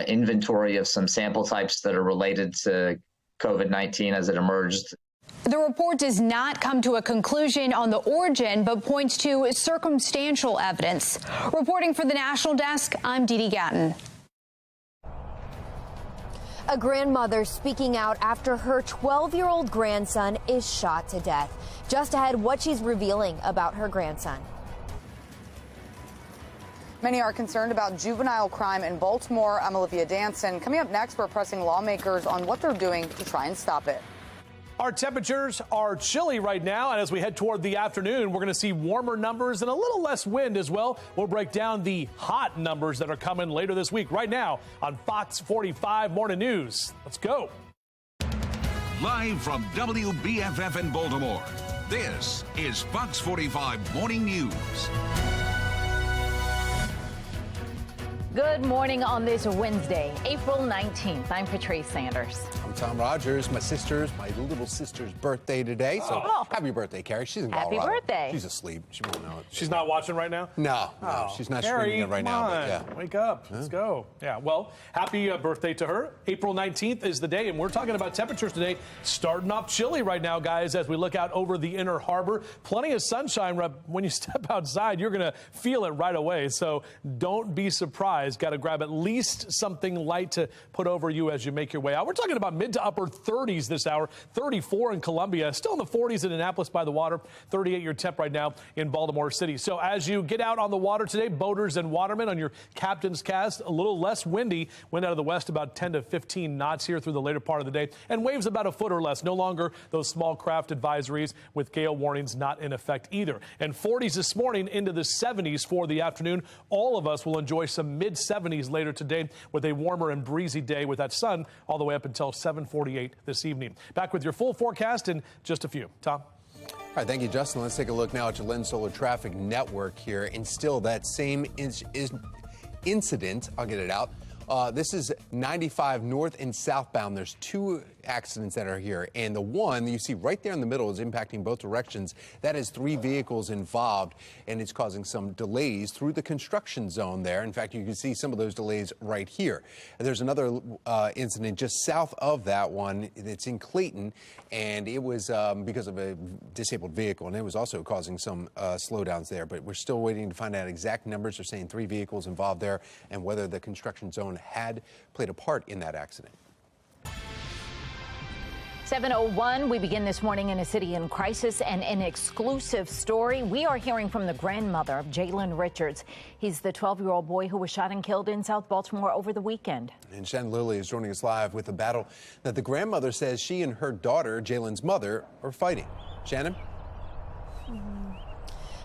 inventory of some sample types that are related to COVID-19 as it emerged. The report does not come to a conclusion on the origin, but points to circumstantial evidence. Reporting for the National Desk, I'm Dee Gatton. A grandmother speaking out after her 12-year-old grandson is shot to death. Just ahead, what she's revealing about her grandson. Many are concerned about juvenile crime in Baltimore. I'm Olivia Danson. Coming up next, we're pressing lawmakers on what they're doing to try and stop it. Our temperatures are chilly right now, and as we head toward the afternoon, we're going to see warmer numbers and a little less wind as well. We'll break down the hot numbers that are coming later this week right now on Fox 45 Morning News. Let's go. Live from WBFF in Baltimore, this is Fox 45 Morning News. Good morning on this Wednesday, April 19th. I'm Patrice Sanders. I'm Tom Rogers. My little sister's birthday today. So happy birthday, Carrie. She's in Colorado. Happy birthday. She's asleep. She won't know it. She's not watching right now? No, she's not streaming it right now. But yeah. Wake up. Let's go. Yeah, well, happy birthday to her. April 19th is the day, and we're talking about temperatures today. Starting off chilly right now, guys, as we look out over the inner harbor. Plenty of sunshine. When you step outside, you're going to feel it right away. So don't be surprised. Got to grab at least something light to put over you as you make your way out. We're talking about mid to upper 30s this hour. 34 in Columbia. Still in the 40s in Annapolis by the water. 38 your temp right now in Baltimore City. So as you get out on the water today, boaters and watermen on your captain's cast, a little less windy. Wind out of the west about 10 to 15 knots here through the later part of the day. And waves about a foot or less. No longer those small craft advisories with gale warnings not in effect either. And 40s this morning into the 70s for the afternoon. All of us will enjoy some mid-70s later today with a warmer and breezy day with that sun all the way up until 7:48 this evening. Back with your full forecast in just a few. Tom? All right, thank you, Justin. Let's take a look now at your Lens Solar Traffic Network here. And still that same incident, I'll get it out. This is 95 north and southbound. There's two accidents that are here, and the one that you see right there in the middle is impacting both directions. That is 3 vehicles involved, and it's causing some delays through the construction zone there. In fact, you can see some of those delays right here. There's another incident just south of that one. It's in Clayton, and it was because of a disabled vehicle, and it was also causing some slowdowns there. But we're still waiting to find out exact numbers. They're saying 3 vehicles involved there, and whether the construction zone had played a part in that accident. 7:01, we begin this morning in a city in crisis, and an exclusive story. We are hearing from the grandmother of Jalen Richards. He's the 12-year-old boy who was shot and killed in South Baltimore over the weekend. And Shannon Lilly is joining us live with a battle that the grandmother says she and her daughter, Jalen's mother, are fighting. Shannon?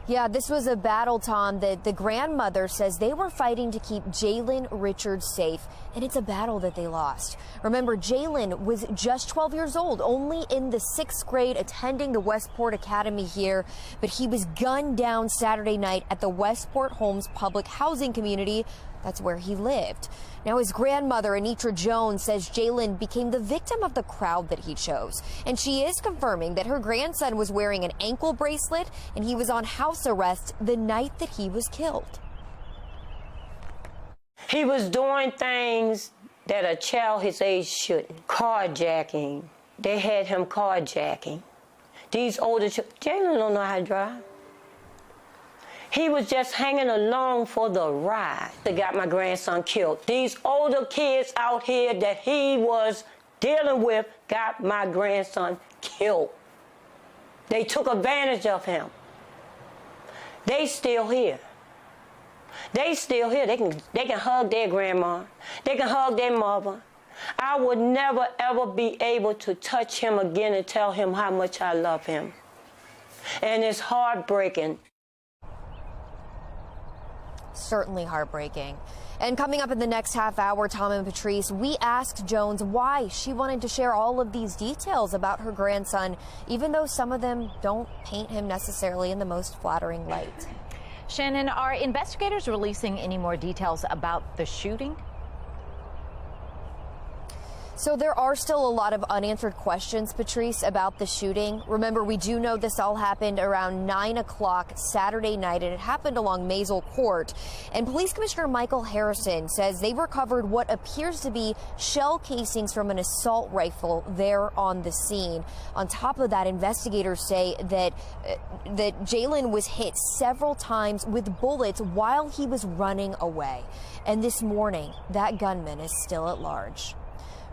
Yeah, this was a battle, Tom, that the grandmother says they were fighting to keep Jalen Richards safe, and it's a battle that they lost. Remember, Jalen was just 12 years old, only in the 6th grade, attending the Westport Academy here, but he was gunned down Saturday night at the Westport Homes public housing community. That's where he lived. Now, his grandmother, Anitra Jones, says Jalen became the victim of the crowd that he chose. And she is confirming that her grandson was wearing an ankle bracelet and he was on house arrest the night that he was killed. He was doing things that a child his age shouldn't. Carjacking. They had him carjacking. These older children, Jalen don't know how to drive. He was just hanging along for the ride that got my grandson killed. These older kids out here that he was dealing with got my grandson killed. They took advantage of him. They still here. They still here. They can hug their grandma. They can hug their mother. I would never, ever be able to touch him again and tell him how much I love him. And it's heartbreaking. Certainly heartbreaking. And coming up in the next half hour, Tom and Patrice, we asked Jones why she wanted to share all of these details about her grandson, even though some of them don't paint him necessarily in the most flattering light. Shannon, are investigators releasing any more details about the shooting? So there are still a lot of unanswered questions, Patrice, about the shooting. Remember, we do know this all happened around 9 o'clock Saturday night, and it happened along Maisel Court. And Police Commissioner Michael Harrison says they recovered what appears to be shell casings from an assault rifle there on the scene. On top of that, investigators say that Jalen was hit several times with bullets while he was running away. And this morning, that gunman is still at large.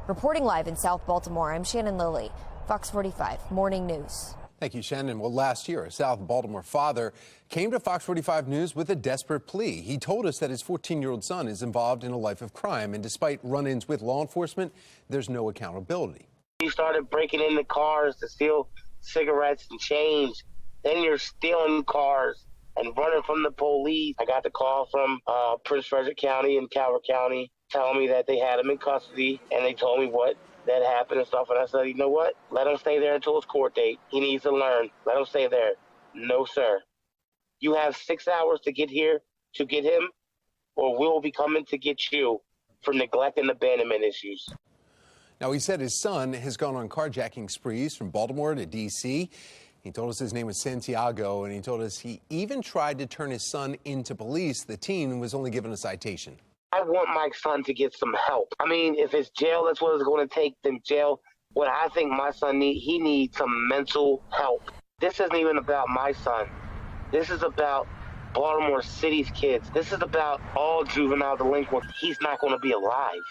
Reporting live in South Baltimore, I'm Shannon Lilly, Fox 45 Morning News. Thank you, Shannon. Well, last year, a South Baltimore father came to Fox 45 News with a desperate plea. He told us that his 14-year-old son is involved in a life of crime, and despite run-ins with law enforcement, there's no accountability. You started breaking into cars to steal cigarettes and change. Then you're stealing cars and running from the police. I got the call from Prince Frederick County and Calvert County telling me that they had him in custody, and they told me what that happened and stuff. And I said, you know what? Let him stay there until his court date. He needs to learn. Let him stay there. No, sir. You have 6 hours to get here to get him. or we'll be coming to get you for neglect and abandonment issues. Now, he said his son has gone on carjacking sprees from Baltimore to D.C. He told us his name was Santiago, and he told us he even tried to turn his son into police. The teen was only given a citation. I want my son to get some help. I mean, if it's jail, that's what it's going to take, then jail. What I think my son he needs some mental help. This isn't even about my son. This is about Baltimore City's kids. This is about all juvenile delinquents. He's not going to be alive.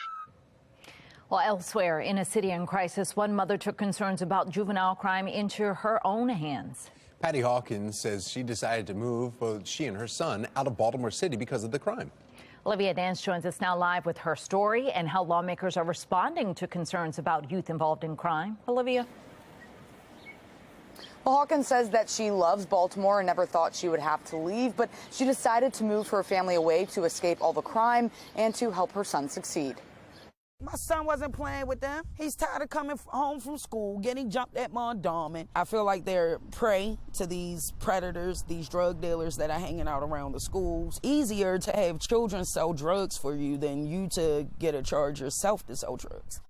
Well, elsewhere in a city in crisis, one mother took concerns about juvenile crime into her own hands. Patty Hawkins says she decided to move both she and her son out of Baltimore City because of the crime. Olivia Dance joins us now live with her story and how lawmakers are responding to concerns about youth involved in crime. Olivia. Well, Hawkins says that she loves Baltimore and never thought she would have to leave, but she decided to move her family away to escape all the crime and to help her son succeed. My son wasn't playing with them. He's tired of coming home from school, getting jumped at by a doorman. I feel like they're prey to these predators, these drug dealers that are hanging out around the schools. Easier to have children sell drugs for you than you to get a charge yourself to sell drugs.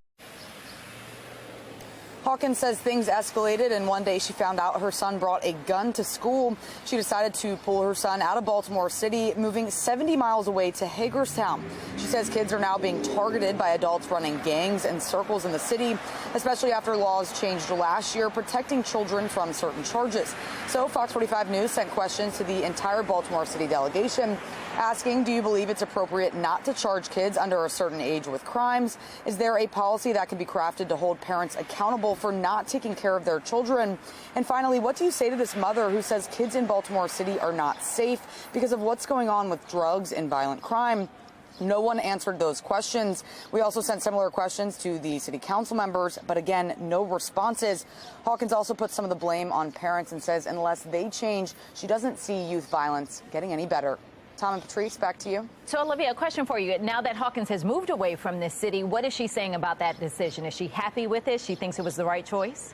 Hawkins says things escalated, and one day she found out her son brought a gun to school. She decided to pull her son out of Baltimore City, moving 70 miles away to Hagerstown. She says kids are now being targeted by adults running gangs and circles in the city, especially after laws changed last year protecting children from certain charges. So Fox 45 News sent questions to the entire Baltimore City delegation, asking, do you believe it's appropriate not to charge kids under a certain age with crimes? Is there a policy that can be crafted to hold parents accountable for not taking care of their children? And finally, what do you say to this mother who says kids in Baltimore City are not safe because of what's going on with drugs and violent crime? No one answered those questions. We also sent similar questions to the city council members, but again, no responses. Hawkins also puts some of the blame on parents and says unless they change, she doesn't see youth violence getting any better. Tom and Patrice, back to you. So, Olivia, a question for you. Now that Hawkins has moved away from this city, what is she saying about that decision? Is she happy with it? She thinks it was the right choice?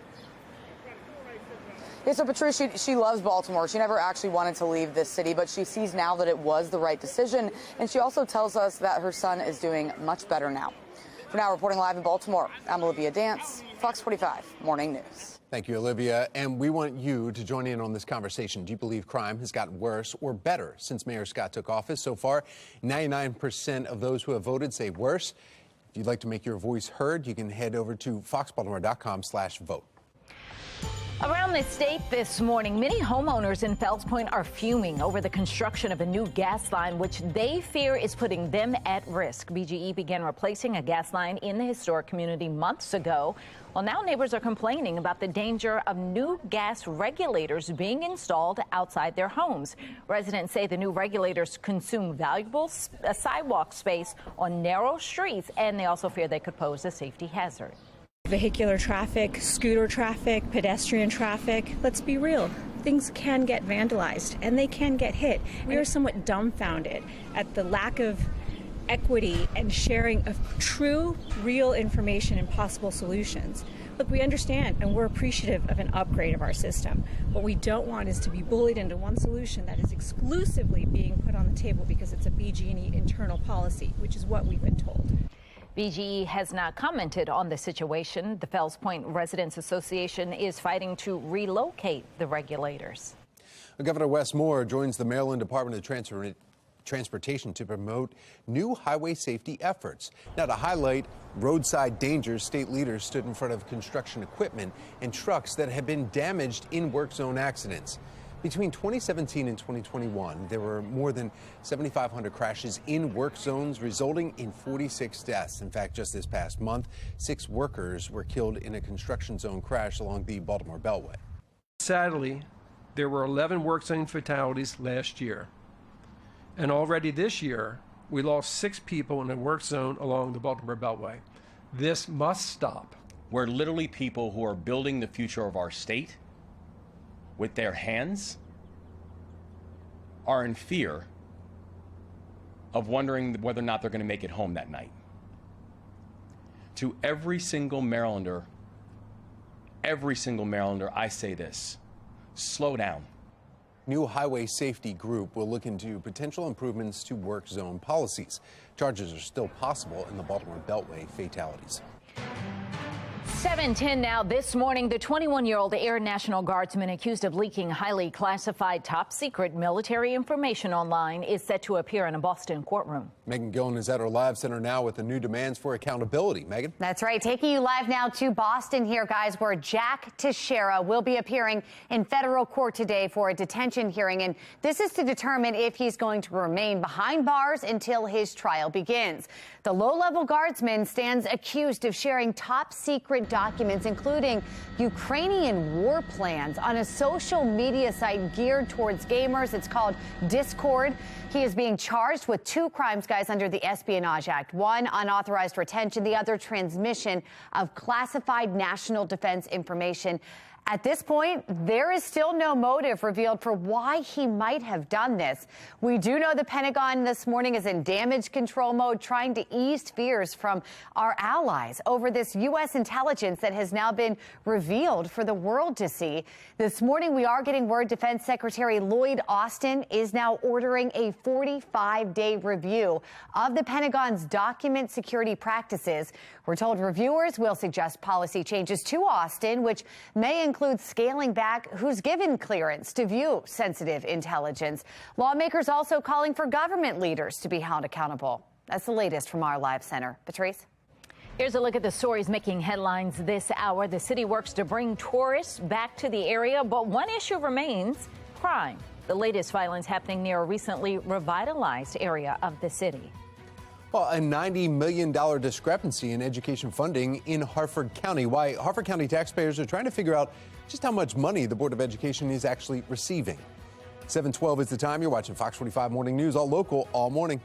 Yeah, so Patrice, she loves Baltimore. She never actually wanted to leave this city, but she sees now that it was the right decision. And she also tells us that her son is doing much better now. For now, reporting live in Baltimore, I'm Olivia Dance, Fox 45 Morning News. Thank you, Olivia. And we want you to join in on this conversation. Do you believe crime has gotten worse or better since Mayor Scott took office? So far, 99% of those who have voted say worse. If you'd like to make your voice heard, you can head over to foxbaltimore.com/vote. Around the state this morning, many homeowners in Fells Point are fuming over the construction of a new gas line, which they fear is putting them at risk. BGE began replacing a gas line in the historic community months ago. Well, now neighbors are complaining about the danger of new gas regulators being installed outside their homes. Residents say the new regulators consume valuable sidewalk space on narrow streets, and they also fear they could pose a safety hazard. Vehicular traffic, scooter traffic, pedestrian traffic. Let's be real. Things can get vandalized and they can get hit. We are somewhat dumbfounded at the lack of equity and sharing of true, real information and possible solutions. Look, we understand and we're appreciative of an upgrade of our system. What we don't want is to be bullied into one solution that is exclusively being put on the table because it's a BG&E internal policy, which is what we've been told. BGE has not commented on the situation. The Fells Point Residents Association is fighting to relocate the regulators. Governor Wes Moore joins the Maryland Department of Transportation to promote new highway safety efforts. Now, to highlight roadside dangers, state leaders stood in front of construction equipment and trucks that had been damaged in work zone accidents. Between 2017 and 2021, there were more than 7,500 crashes in work zones, resulting in 46 deaths. In fact, just this past month, 6 workers were killed in a construction zone crash along the Baltimore Beltway. Sadly, there were 11 work zone fatalities last year. And already this year, we lost 6 people in a work zone along the Baltimore Beltway. This must stop. We're literally people who are building the future of our state with their hands are in fear of wondering whether or not they're going to make it home that night. To every single Marylander, I say this: slow down. new highway safety group will look into potential improvements to work zone policies. Charges are still possible in the Baltimore Beltway fatalities. 7:10 now. This morning, the 21-year-old Air National Guardsman accused of leaking highly classified top secret military information online is set to appear in a Boston courtroom. Megan Gillen is at our live center now with the new demands for accountability. Megan? That's right. Taking you live now to Boston here, guys, where Jack Teixeira will be appearing in federal court today for a detention hearing. And this is to determine if he's going to remain behind bars until his trial begins. The low-level guardsman stands accused of sharing top secret documents, including Ukrainian war plans, on a social media site geared towards gamers. It's called Discord. He is being charged with 2 crimes, guys, under the Espionage Act. One, unauthorized retention. The other, transmission of classified national defense information. At this point, there is still no motive revealed for why he might have done this. We do know the Pentagon this morning is in damage control mode, trying to ease fears from our allies over this U.S. intelligence that has now been revealed for the world to see. This morning, we are getting word Defense Secretary Lloyd Austin is now ordering a 45-day review of the Pentagon's document security practices. We're told reviewers will suggest policy changes to Austin, which may include scaling back who's given clearance to view sensitive intelligence. Lawmakers also calling for government leaders to be held accountable. That's the latest from our live center. Patrice? Here's a look at the stories making headlines this hour. The city works to bring tourists back to the area, but one issue remains: crime. The latest violence happening near a recently revitalized area of the city. Well, a $90 million discrepancy in education funding in Harford County. Why Harford County taxpayers are trying to figure out just how much money the Board of Education is actually receiving. 7:12 is the time. You're watching Fox 45 Morning News, all local, all morning.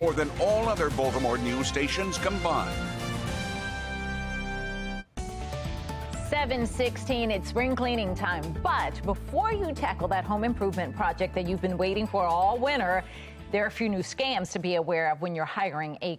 more than all other Baltimore news stations combined. 7:16, it's spring cleaning time. But before you tackle that home improvement project that you've been waiting for all winter, there are a few new scams to be aware of when you're hiring a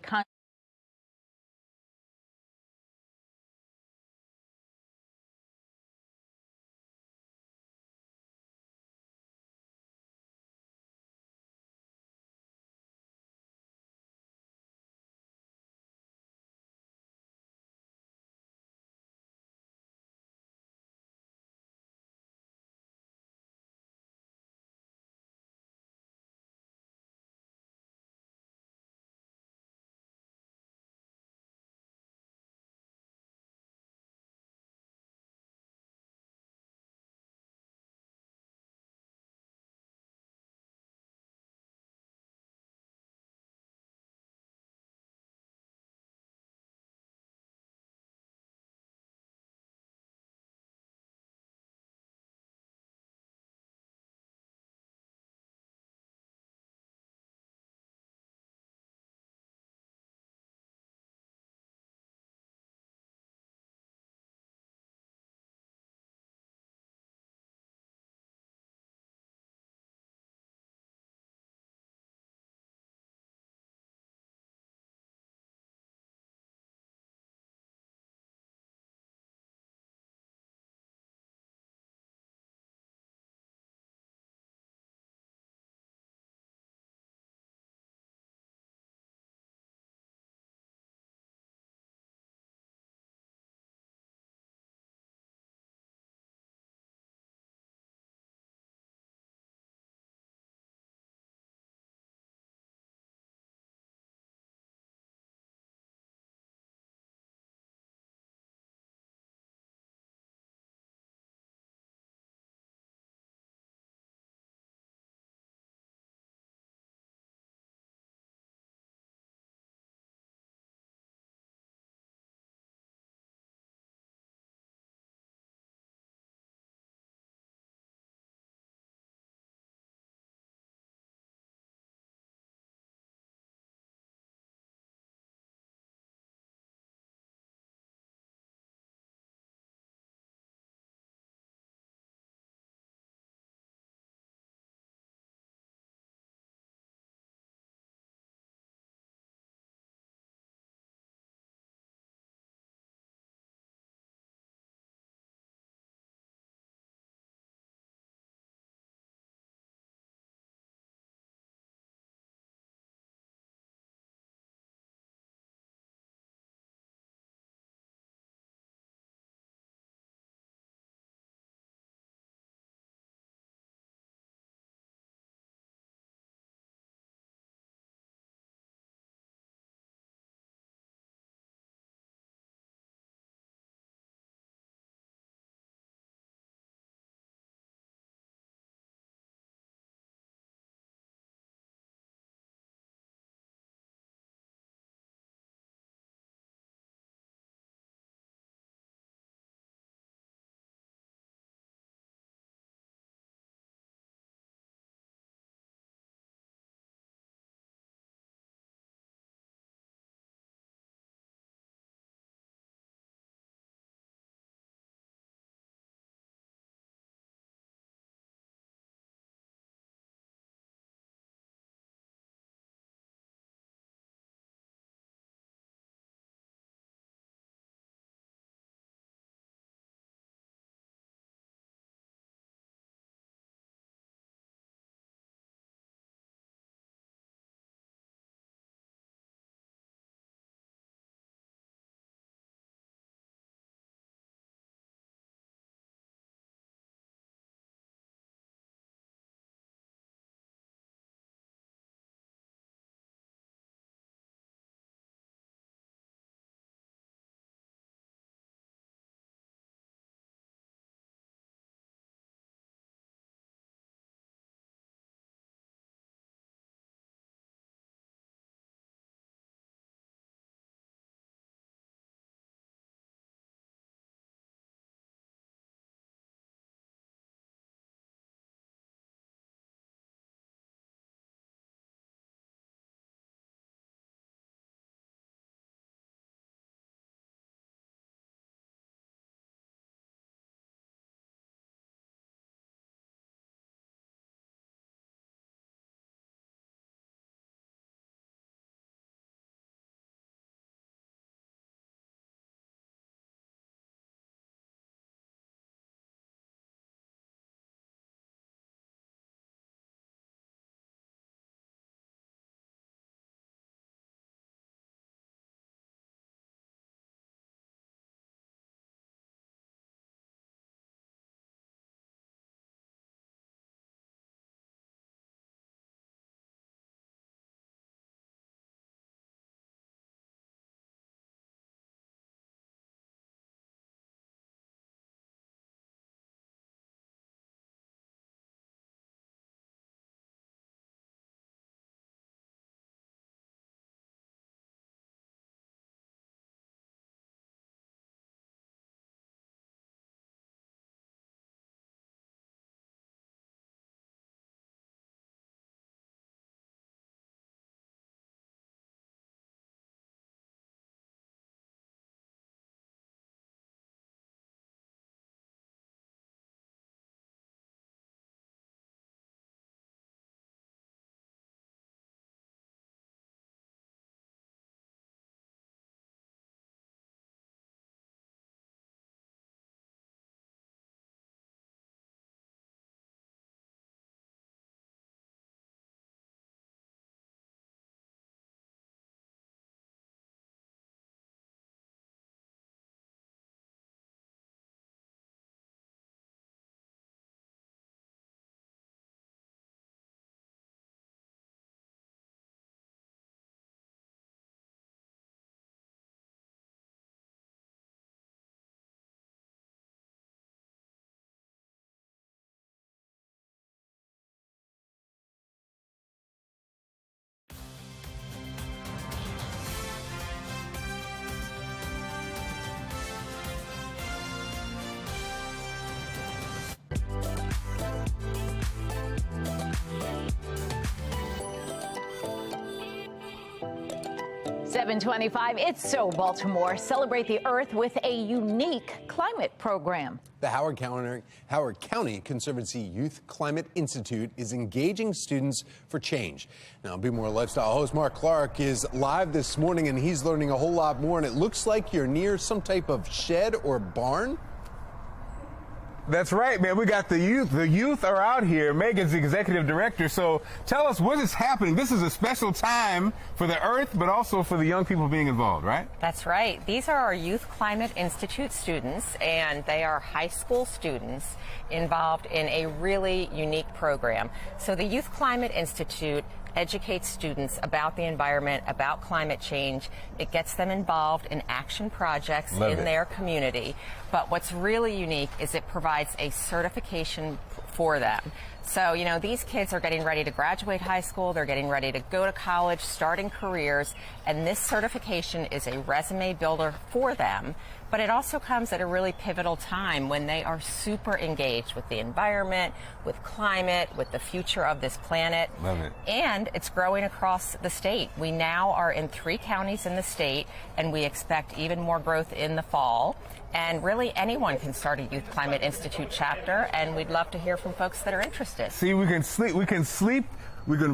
725, it's So Baltimore. Celebrate the Earth with a unique climate program. The Howard County Conservancy Youth Climate Institute is engaging students for change. Now, Be More Lifestyle host Mark Clark is live this morning, and he's learning a whole lot more. And it looks like you're near some type of shed or barn. That's right, man. We got the youth. The youth are out here. Megan's the executive director. So tell us what is happening. This is a special time for the Earth, but also for the young people being involved, right? That's right. These are our Youth Climate Institute students, and they are high school students involved in a really unique program. So the Youth Climate Institute educates students about the environment, about climate change. It gets them involved in action projects in their community. But what's really unique is it provides a certification for them. So, you know, these kids are getting ready to graduate high school, they're getting ready to go to college, starting careers, and this certification is a resume builder for them. But it also comes at a really pivotal time when they are super engaged with the environment, with climate, with the future of this planet. Love it. And it's growing across the state. We now are in 3 counties in the state, and we expect even more growth in the fall. And really anyone can start a Youth Climate Institute chapter, and we'd love to hear from folks that are interested. See, we can sleep, we can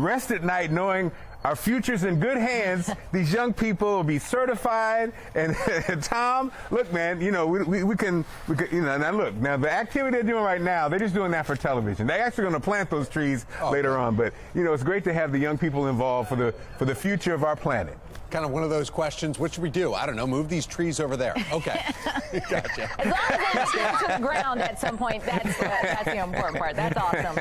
rest at night knowing our future's in good hands. These young people will be certified. And Tom, look, man, you know, we can, you know, now look, now the activity they're doing right now, they're just doing that for television. They're actually going to plant those trees later on. But, you know, it's great to have the young people involved for the future of our planet. Kind of one of those questions, what should we do? I don't know, move these trees over there. Okay. Gotcha. As long as they stick to the ground at some point, that's the important part. That's awesome.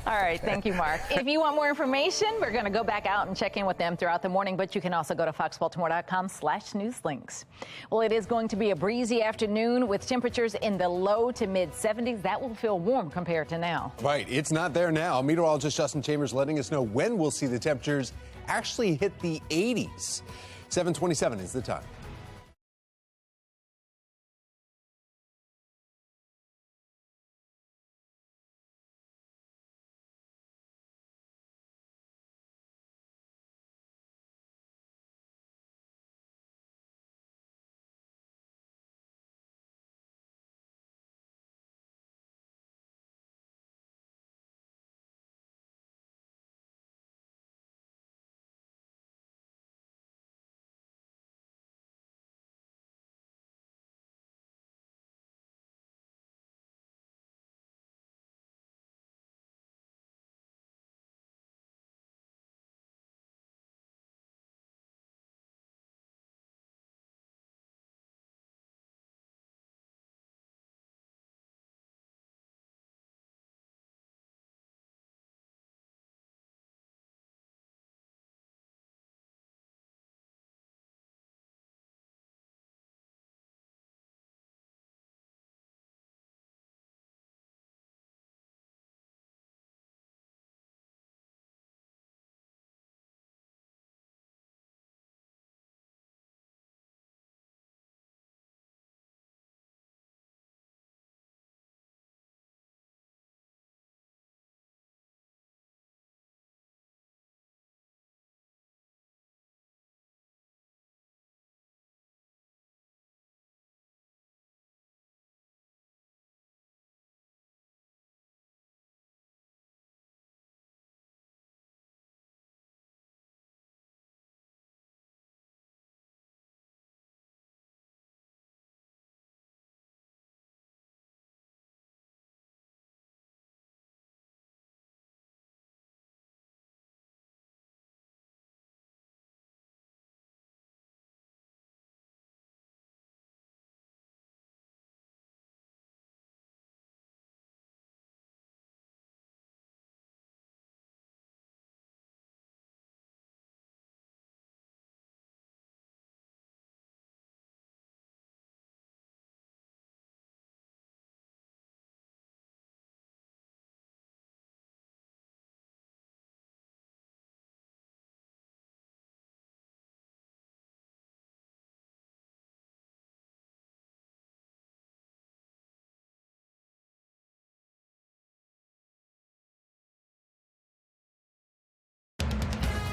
All right, thank you, Mark. If you want more information, we're going to go back out and check in with them throughout the morning, but you can also go to foxbaltimore.com/newslinks. Well, it is going to be a breezy afternoon with temperatures in the low to mid 70s. That will feel warm compared to now. Right, it's not there now. Meteorologist Justin Chambers letting us know when we'll see the temperatures actually hit the 80s. 7:27 is the time.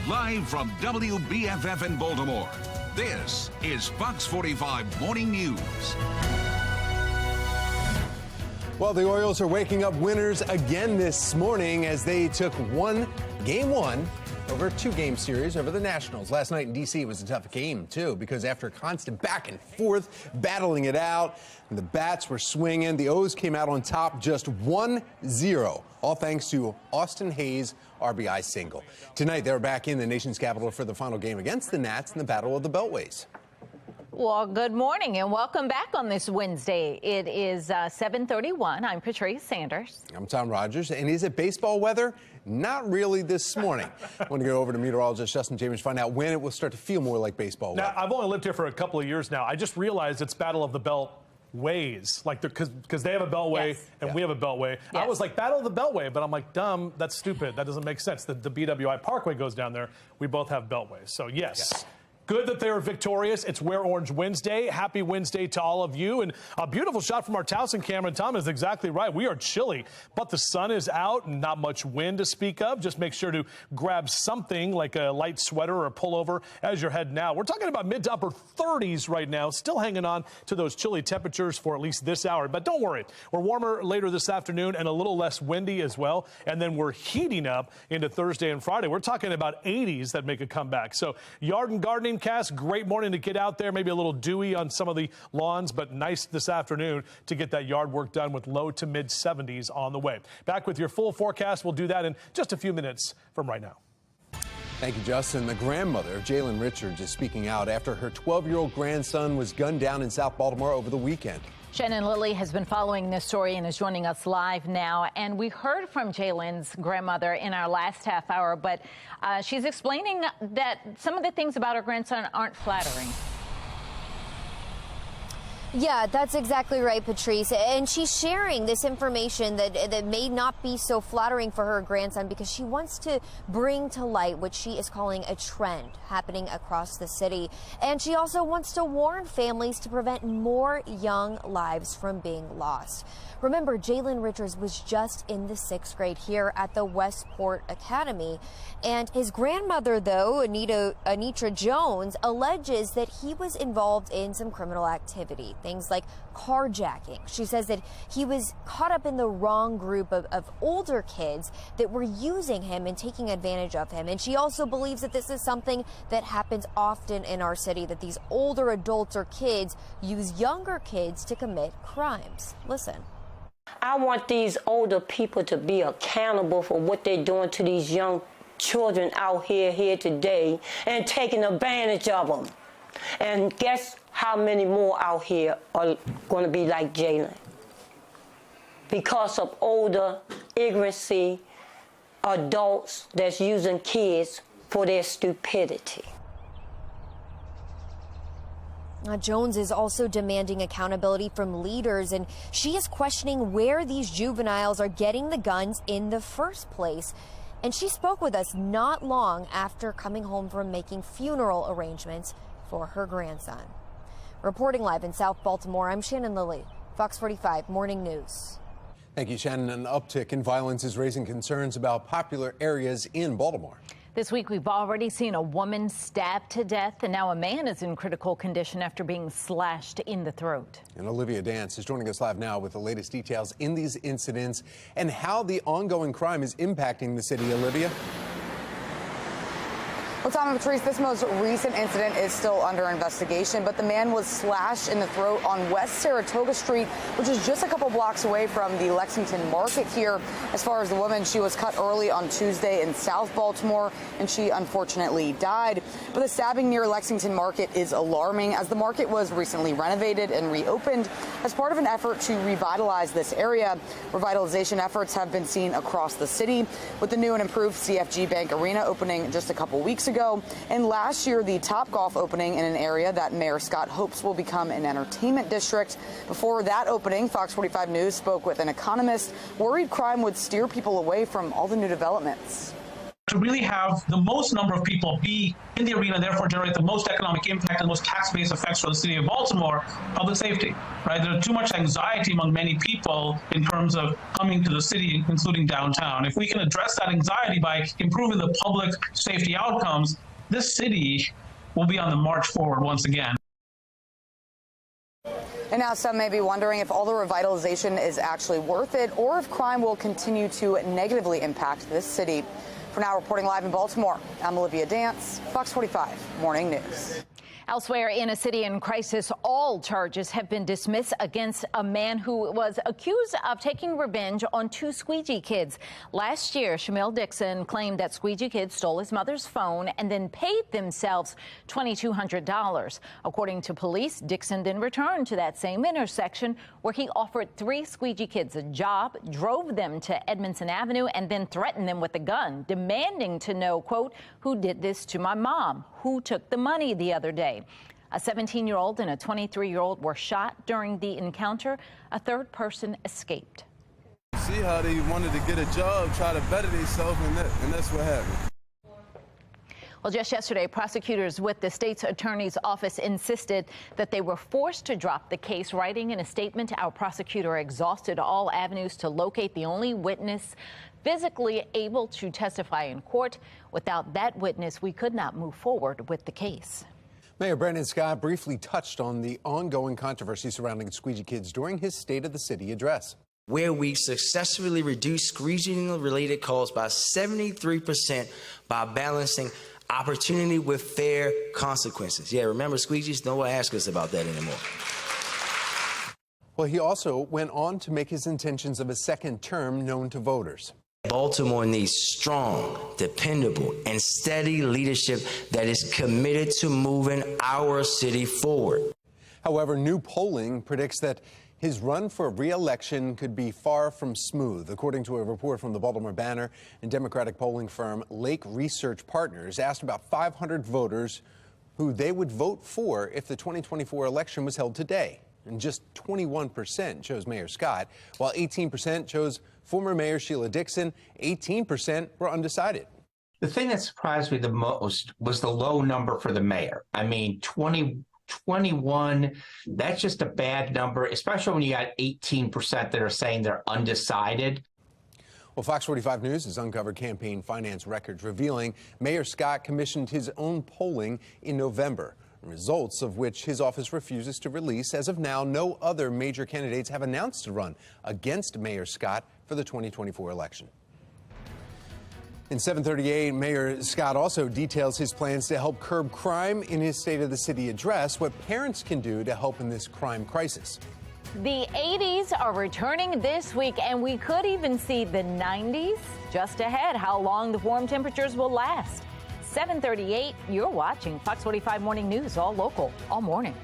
Live from WBFF in Baltimore, This is Fox 45 Morning News. Well, the Orioles are waking up winners again this morning as they took game one over a two-game series over the Nationals. Last night in D.C. was a tough game, too, because after constant back and forth, battling it out, and the bats were swinging, the O's came out on top just 1-0, all thanks to Austin Hayes' RBI single. Tonight, they're back in the nation's capital for the final game against the Nats in the Battle of the Beltways. Well, good morning and welcome back on this Wednesday. It is 7:31. I'm Patrice Sanders. I'm Tom Rogers. And is it baseball weather? Not really this morning. I want to go over to meteorologist Justin Chambers to find out when it will start to feel more like baseball weather. Now, I've only lived here for a couple of years now. I just realized it's Battle of the Beltways, like because they have a beltway and we have a beltway. I was like, Battle of the Beltway, but I'm like, dumb, that's stupid. That doesn't make sense. The BWI Parkway goes down there. We both have beltways. So, yes. Good that they are victorious. It's Wear Orange Wednesday. Happy Wednesday to all of you. And a beautiful shot from our Towson camera. Tom is exactly right. We are chilly, but the sun is out and not much wind to speak of. Just make sure to grab something like a light sweater or a pullover as you're heading out. We're talking about mid to upper 30s right now, still hanging on to those chilly temperatures for at least this hour. But don't worry, we're warmer later this afternoon and a little less windy as well. And then we're heating up into Thursday and Friday. We're talking about 80s that make a comeback. So yard and gardening cast, great morning to get out there, maybe a little dewy on some of the lawns, but nice this afternoon to get that yard work done with low to mid 70s on the way. Back with your full forecast. We'll do that in just a few minutes from right now. Thank you, Justin. The grandmother of Jalen Richards is speaking out after her 12-year-old grandson was gunned down in South Baltimore over the weekend. Shannon Lilly has been following this story and is joining us live now. And we heard from Jalen's grandmother in our last half hour, but she's explaining that some of the things about her grandson aren't flattering. Yeah, that's exactly right, Patrice. And she's sharing this information that may not be so flattering for her grandson because she wants to bring to light what she is calling a trend happening across the city. And she also wants to warn families to prevent more young lives from being lost. Remember, Jalen Richards was just in the 6th grade here at the Westport Academy. And his grandmother, though, Anitra Jones, alleges that he was involved in some criminal activity, things like carjacking. She says that he was caught up in the wrong group of older kids that were using him and taking advantage of him. And she also believes that this is something that happens often in our city, that these older adults or kids use younger kids to commit crimes. Listen. I want these older people to be accountable for what they're doing to these young children out here today and taking advantage of them. And guess how many more out here are going to be like Jalen? Because of older, ignorancy, adults that's using kids for their stupidity. Jones is also demanding accountability from leaders, and she is questioning where these juveniles are getting the guns in the first place. And she spoke with us not long after coming home from making funeral arrangements for her grandson. Reporting live in South Baltimore, I'm Shannon Lilly, Fox 45 Morning News. Thank you, Shannon. An uptick in violence is raising concerns about popular areas in Baltimore. This week, we've already seen a woman stabbed to death, and now a man is in critical condition after being slashed in the throat. And Olivia Dance is joining us live now with the latest details in these incidents and how the ongoing crime is impacting the city. Olivia? Well, Tom and Patrice, this most recent incident is still under investigation, but the man was slashed in the throat on West Saratoga Street, which is just a couple blocks away from the Lexington Market here. As far as the woman, she was cut early on Tuesday in South Baltimore, and she unfortunately died. But the stabbing near Lexington Market is alarming, as the market was recently renovated and reopened as part of an effort to revitalize this area. Revitalization efforts have been seen across the city, with the new and improved CFG Bank Arena opening just a couple weeks ago. And last year, the Topgolf opening in an area that Mayor Scott hopes will become an entertainment district. Before that opening, Fox 45 News spoke with an economist worried crime would steer people away from all the new developments. To really have the most number of people be in the arena, therefore generate the most economic impact and most tax-based effects for the city of Baltimore, public safety, right? There's too much anxiety among many people in terms of coming to the city, including downtown. If we can address that anxiety by improving the public safety outcomes, this city we'll be on the march forward once again. And now some may be wondering if all the revitalization is actually worth it or if crime will continue to negatively impact this city. For now, reporting live in Baltimore, I'm Olivia Dance, Fox 45 Morning News. Elsewhere in a city in crisis, all charges have been dismissed against a man who was accused of taking revenge on two squeegee kids. Last year, Shamil Dixon claimed that squeegee kids stole his mother's phone and then paid themselves $2,200. According to police, Dixon then returned to that same intersection where he offered three squeegee kids a job, drove them to Edmondson Avenue, and then threatened them with a gun, demanding to know, quote, who did this to my mom? Who took the money the other day? A 17-year-old and a 23-year-old were shot during the encounter. A third person escaped. See how they wanted to get a job, try to better themselves, and that's what happened. Well, just yesterday, prosecutors with the state's attorney's office insisted that they were forced to drop the case. Writing in a statement, our prosecutor exhausted all avenues to locate the only witness physically able to testify in court. Without that witness, we could not move forward with the case. Mayor Brandon Scott briefly touched on the ongoing controversy surrounding squeegee kids during his State of the City address, where we successfully reduced squeegee-related calls by 73% by balancing opportunity with fair consequences. Yeah, remember, squeegees don't ask us about that anymore. Well, he also went on to make his intentions of a second term known to voters. Baltimore needs strong, dependable, and steady leadership that is committed to moving our city forward. However, new polling predicts that his run for re-election could be far from smooth. According to a report from the Baltimore Banner and Democratic polling firm Lake Research Partners, asked about 500 voters who they would vote for if the 2024 election was held today. And just 21% chose Mayor Scott, while 18% chose former Mayor Sheila Dixon. 18% were undecided. The thing that surprised me the most was the low number for the mayor. I mean, 21, that's just a bad number, especially when you got 18% that are saying they're undecided. Well, Fox 45 News has uncovered campaign finance records revealing Mayor Scott commissioned his own polling in November, results of which his office refuses to release. As of now, no other major candidates have announced to run against Mayor Scott for the 2024 election. In 738, Mayor Scott also details his plans to help curb crime in his State of the City address, what parents can do to help in this crime crisis. The 80s are returning this week, and we could even see the 90s just ahead. How long the warm temperatures will last. 738, you're watching Fox 45 Morning News, all local, all morning.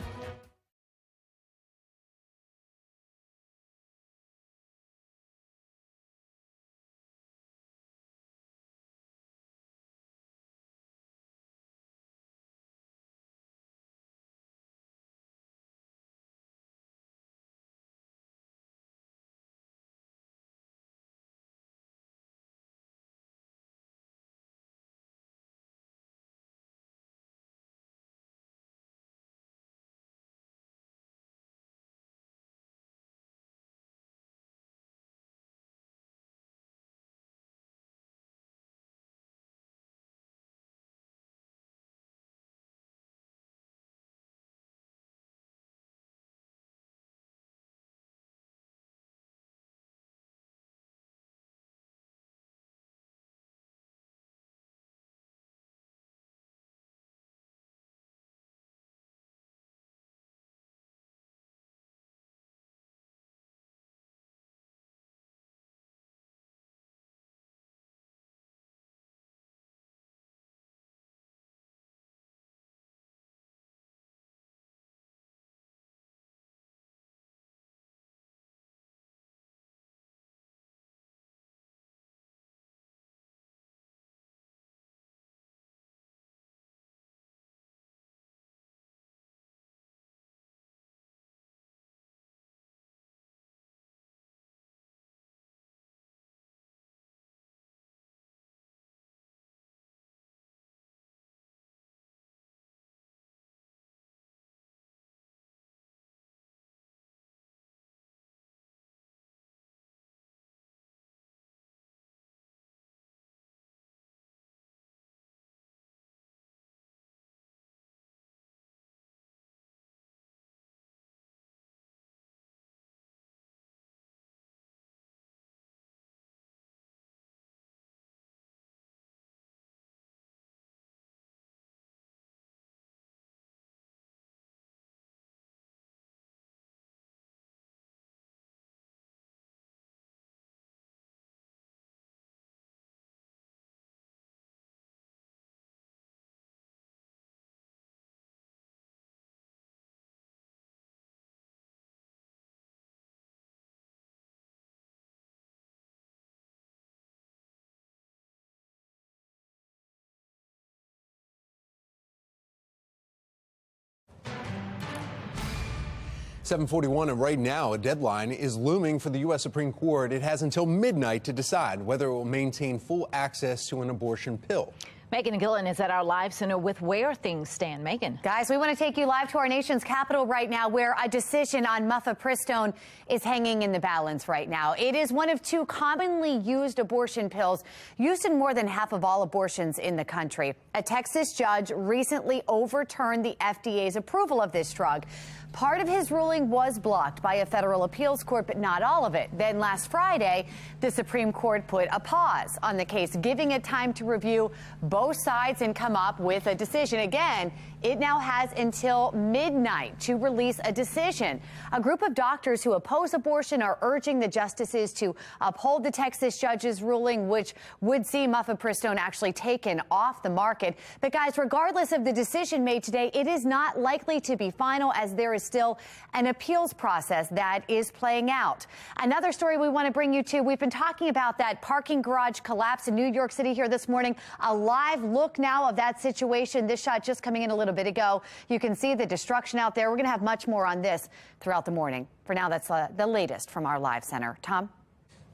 7:41, and right now a deadline is looming for the U.S. Supreme Court. It has until midnight to decide whether it will maintain full access to an abortion pill. Megan Gillen is at our live center with where things stand. Megan. Guys, we want to take you live to our nation's capital right now, where a decision on mifepristone is hanging in the balance right now. It is one of two commonly used abortion pills used in more than half of all abortions in the country. A Texas judge recently overturned the FDA's approval of this drug. Part of his ruling was blocked by a federal appeals court, but not all of it. Then last Friday, the Supreme Court put a pause on the case, giving it time to review both sides and come up with a decision. Again, it now has until midnight to release a decision. A group of doctors who oppose abortion are urging the justices to uphold the Texas judge's ruling, which would see mifepristone actually taken off the market. But guys, regardless of the decision made today, it is not likely to be final, as there is still an appeals process that is playing out. Another story we want to bring you to, we've been talking about that parking garage collapse in New York City here this morning. A live look now of that situation. This shot just coming in a little bit ago. You can see the destruction out there. We're going to have much more on this throughout the morning. For now, that's the latest from our live center. Tom?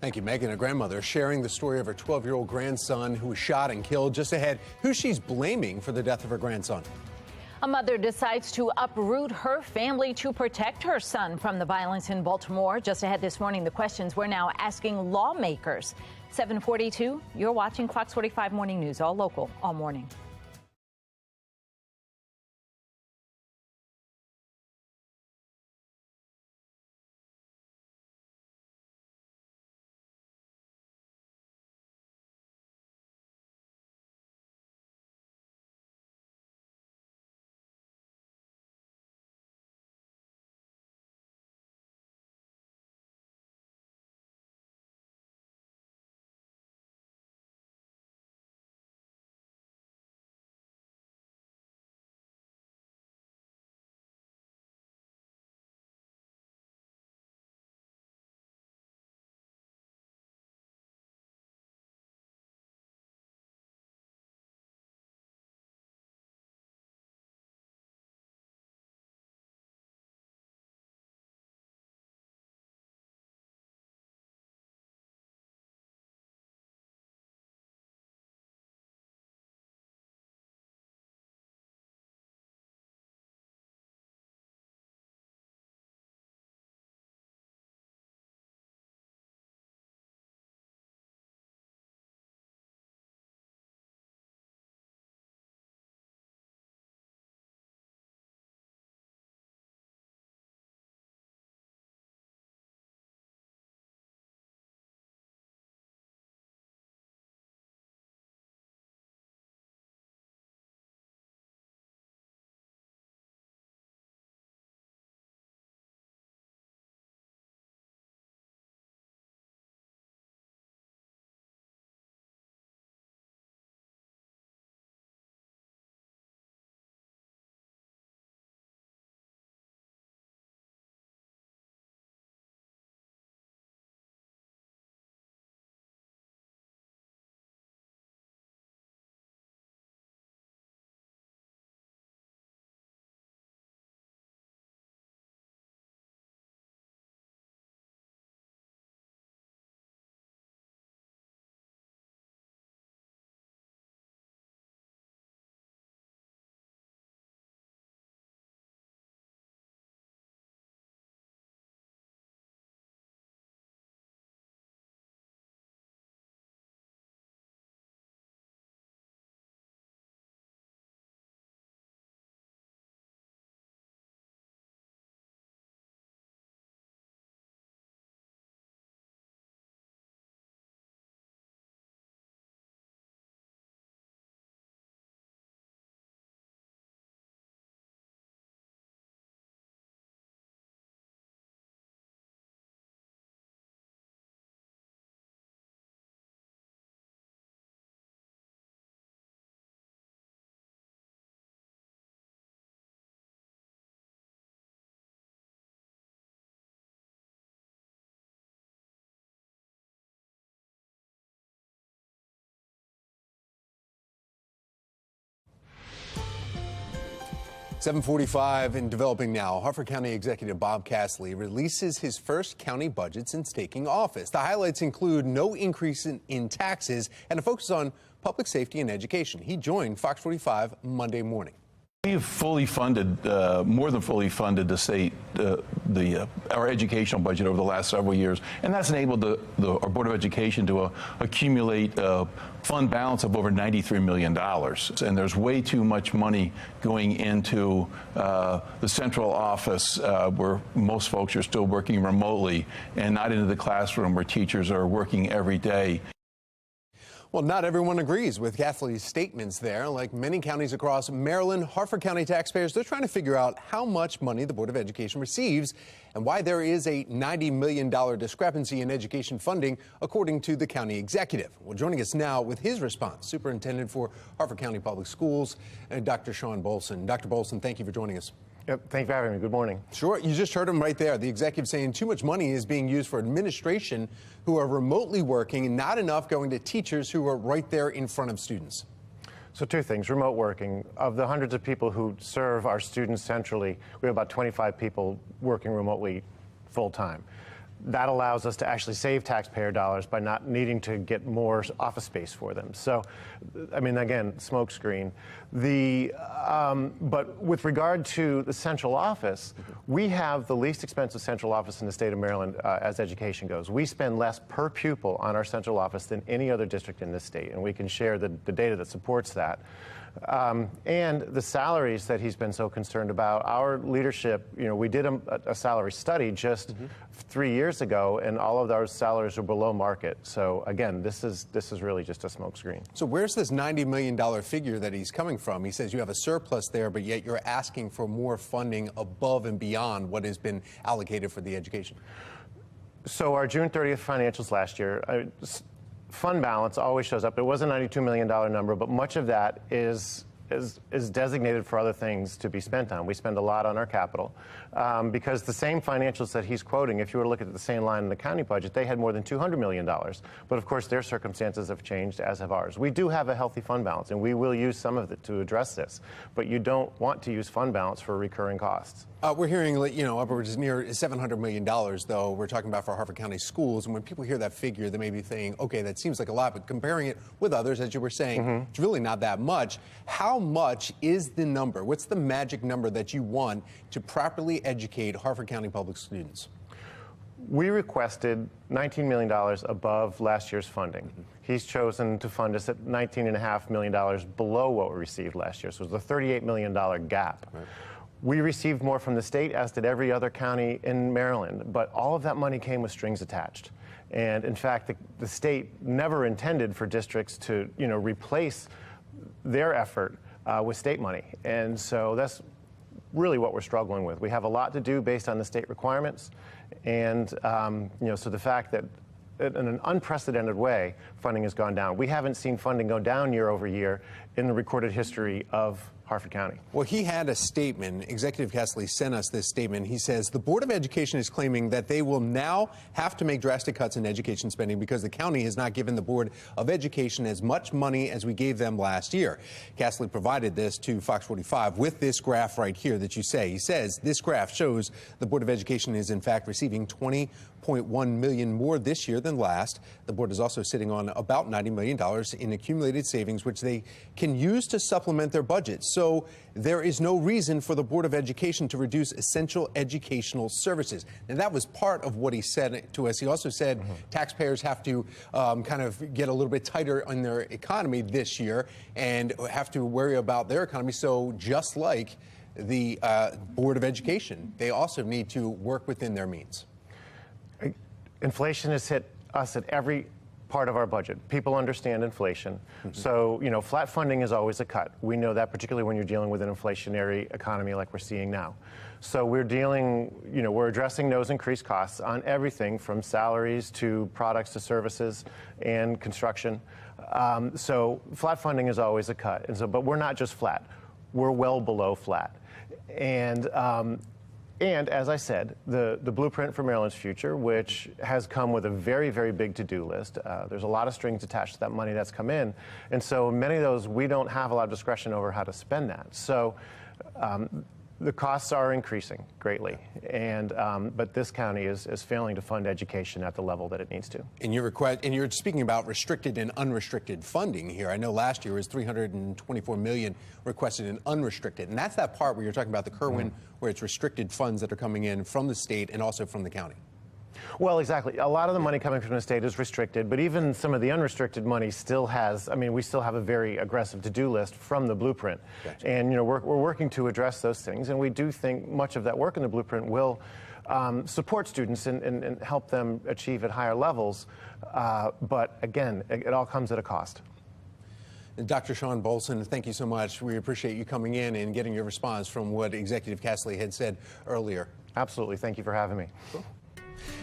Thank you, Megan. A grandmother sharing the story of her 12-year-old grandson who was shot and killed. Just ahead, who she's blaming for the death of her grandson. A mother decides to uproot her family to protect her son from the violence in Baltimore. Just ahead this morning, the questions we're now asking lawmakers. 7:42, you're watching Fox 45 Morning News, all local, all morning. 7:45 and developing now. Harford County Executive Bob Castley releases his first county budget since taking office. The highlights include no increase in taxes and a focus on public safety and education. He joined Fox 45 Monday morning. We've fully funded, more than fully funded the state, our educational budget over the last several years, and that's enabled our Board of Education to accumulate a fund balance of over $93 million. And there's way too much money going into the central office where most folks are still working remotely, and not into the classroom where teachers are working every day. Well, not everyone agrees with Castley's statements there. Like many counties across Maryland, Harford County taxpayers, they're trying to figure out how much money the Board of Education receives and why there is a $90 million discrepancy in education funding, according to the county executive. Well, joining us now with his response, Superintendent for Harford County Public Schools, Dr. Sean Bolson. Dr. Bolson, thank you for joining us. Yep, thank you for having me. Good morning. Sure. You just heard him right there. The executive saying too much money is being used for administration who are remotely working and not enough going to teachers who are right there in front of students. So two things. Remote working. Of the hundreds of people who serve our students centrally, we have about 25 people working remotely full time. That allows us to actually save taxpayer dollars by not needing to get more office space for them. So, I mean, again, smoke screen. But with regard to the central office, we have the least expensive central office in the state of Maryland as education goes. We spend less per pupil on our central office than any other district in this state, and we can share the data that supports that. And the salaries that he's been so concerned about, our leadership, you know, we did a salary study just 3 years ago, and all of those salaries are below market. So again, this is really just a smokescreen. So where's this $90 million figure that he's coming from? He says you have a surplus there, but yet you're asking for more funding above and beyond what has been allocated for the education. So our June 30th financials last year, fund balance always shows up. It was a $92 million number, but much of that is designated for other things to be spent on. We spend a lot on our capital because the same financials that he's quoting, if you were to look at the same line in the county budget, they had more than $200 million. But of course, their circumstances have changed, as have ours. We do have a healthy fund balance, and we will use some of it to address this. But you don't want to use fund balance for recurring costs. We're hearing, you know, upwards near $700 million, though, we're talking about for Harford County schools. And when people hear that figure, they may be thinking, okay, that seems like a lot. But comparing it with others, as you were saying, it's really not that much. How much is the number? What's the magic number that you want to properly educate Harford County public students? We requested $19 million above last year's funding. He's chosen to fund us at $19.5 million below what we received last year. So it was a $38 million gap. Right. We received more from the state, as did every other county in Maryland, but all of that money came with strings attached. And in fact, the state never intended for districts to, you know, replace their effort with state money. And so that's really what we're struggling with. We have a lot to do based on the state requirements. And, you know, so the fact that in an unprecedented way, funding has gone down. We haven't seen funding go down year over year in the recorded history of Harford County. Well, he had a statement. Executive Castley sent us this statement. He says the Board of Education is claiming that they will now have to make drastic cuts in education spending because the county has not given the Board of Education as much money as we gave them last year. Castley provided this to Fox 45 with this graph right here that you say. He says this graph shows the Board of Education is in fact receiving $20.1 million more this year than last. The board is also sitting on about $90 million in accumulated savings, which they can use to supplement their budget. So there is no reason for the Board of Education to reduce essential educational services. And that was part of what he said to us. He also said taxpayers have to kind of get a little bit tighter on their economy this year and have to worry about their economy. So just like the Board of Education, they also need to work within their means. Inflation has hit us at every part of our budget. People understand inflation. So, you know, flat funding is always a cut. We know that, particularly when you're dealing with an inflationary economy like we're seeing now. So we're dealing, you know, we're addressing those increased costs on everything from salaries to products to services and construction. So flat funding is always a cut. And so, but we're not just flat. We're well below flat. And as I said, the blueprint for Maryland's future, which has come with a very, very big to-do list. There's a lot of strings attached to that money that's come in. And so many of those, we don't have a lot of discretion over how to spend that. So The costs are increasing greatly, and but this county is failing to fund education at the level that it needs to. And you're speaking about restricted and unrestricted funding here. I know last year was $324 million requested in unrestricted, and that's that part where you're talking about the Kerwin, where it's restricted funds that are coming in from the state and also from the county. Well, exactly. A lot of the money coming from the state is restricted, but even some of the unrestricted money still has, I mean, we still have a very aggressive to-do list from the blueprint. Gotcha. And, you know, we're working to address those things, and we do think much of that work in the blueprint will support students and help them achieve at higher levels. But again, it all comes at a cost. Dr. Sean Bolson, thank you so much. We appreciate you coming in and getting your response from what Executive Castley had said earlier. Absolutely. Thank you for having me. Cool.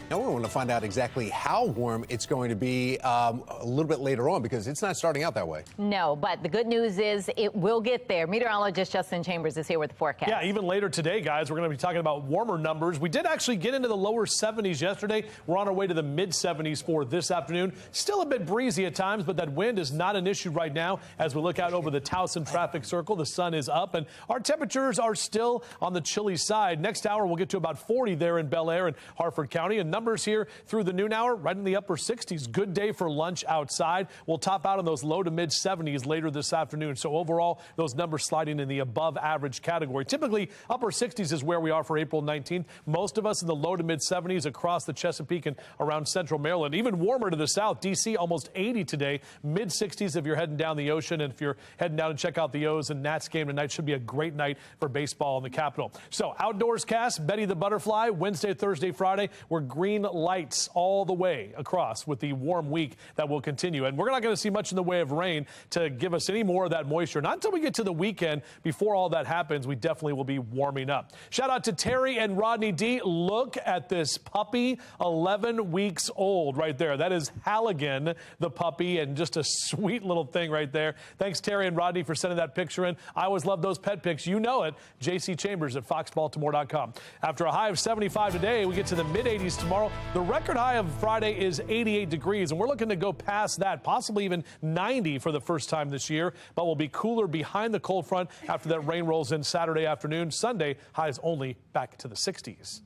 Now we want to find out exactly how warm it's going to be a little bit later on, because it's not starting out that way. No, but the good news is it will get there. Meteorologist Justin Chambers is here with the forecast. Yeah, even later today, guys, we're going to be talking about warmer numbers. We did actually get into the lower 70s yesterday. We're on our way to the mid 70s for this afternoon. Still a bit breezy at times, but that wind is not an issue right now. As we look out over the Towson traffic circle, the sun is up and our temperatures are still on the chilly side. Next hour, we'll get to about 40 there in Bel Air and Harford County, and numbers here through the noon hour right in the upper 60s. Good day for lunch outside. We'll top out in those low to mid 70s later this afternoon. So overall, those numbers sliding in the above average category. Typically, upper 60s is where we are for April 19th. Most of us in the low to mid 70s across the Chesapeake and around central Maryland. Even warmer to the south. D.C. almost 80 today. Mid 60s if you're heading down the ocean. And if you're heading down to check out the O's and Nats game tonight, should be a great night for baseball in the Capitol. So outdoors cast, Betty the Butterfly, Wednesday, Thursday, Friday. We're green lights all the way across with the warm week that will continue. And we're not going to see much in the way of rain to give us any more of that moisture. Not until we get to the weekend. Before all that happens, we definitely will be warming up. Shout out to Terry and Rodney D. Look at this puppy, 11 weeks old right there. That is Halligan, the puppy, and just a sweet little thing right there. Thanks, Terry and Rodney, for sending that picture in. I always love those pet pics. You know it. JC Chambers at foxbaltimore.com. After a high of 75 today, we get to the mid 80s tomorrow. The record high of Friday is 88 degrees, and we're looking to go past that, possibly even 90 for the first time this year. But we'll be cooler behind the cold front after that rain rolls in Saturday afternoon. Sunday, highs only back to the 60s.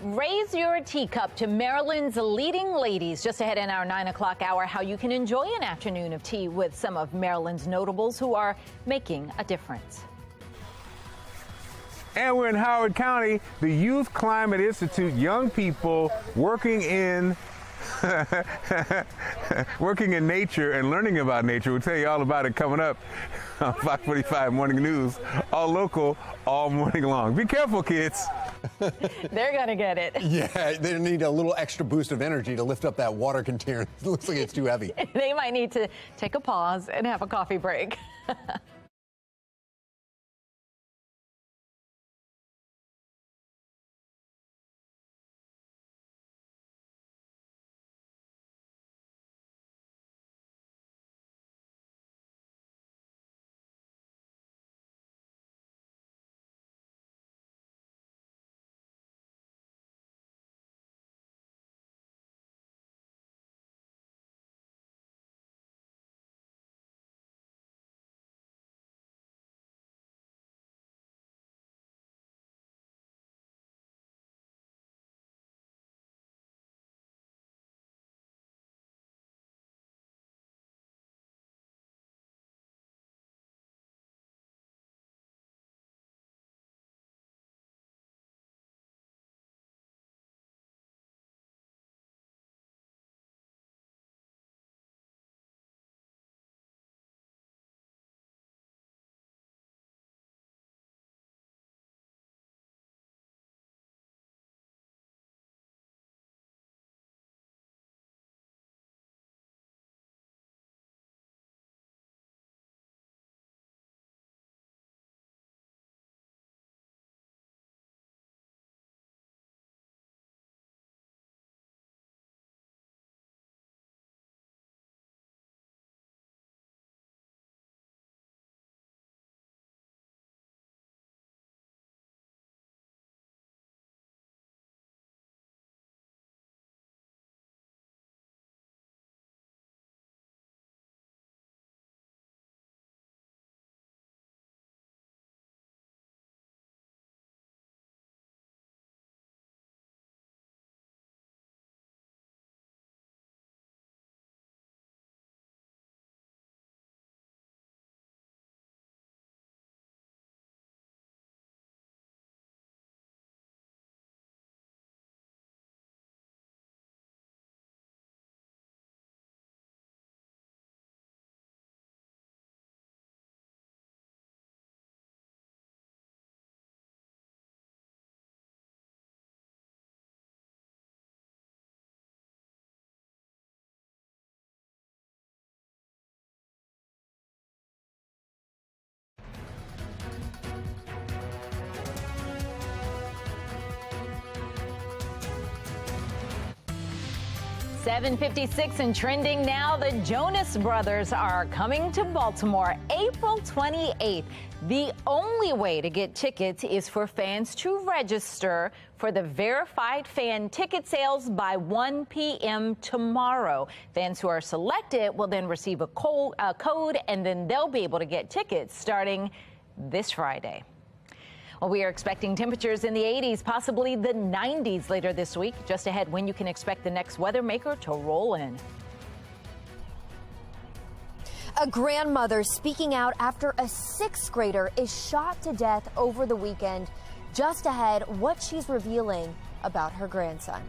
Raise your teacup to Maryland's leading ladies. Just ahead in our 9 o'clock hour, how you can enjoy an afternoon of tea with some of Maryland's notables who are making a difference. And we're in Howard County, the Youth Climate Institute, young people working in nature and learning about nature. We'll tell you all about it coming up on Fox 45 Morning News, all local, all morning long. Be careful, kids. They're going to get it. Yeah, they need a little extra boost of energy to lift up that water container. It looks like it's too heavy. They might need to take a pause and have a coffee break. 7:56 and trending now, the Jonas Brothers are coming to Baltimore April 28th. The only way to get tickets is for fans to register for the verified fan ticket sales by 1 p.m. tomorrow. Fans who are selected will then receive a code, and then they'll be able to get tickets starting this Friday. Well, we are expecting temperatures in the 80s, possibly the 90s later this week. Just ahead, when you can expect the next weather maker to roll in. A grandmother speaking out after a 6th grader is shot to death over the weekend. Just ahead, what she's revealing about her grandson.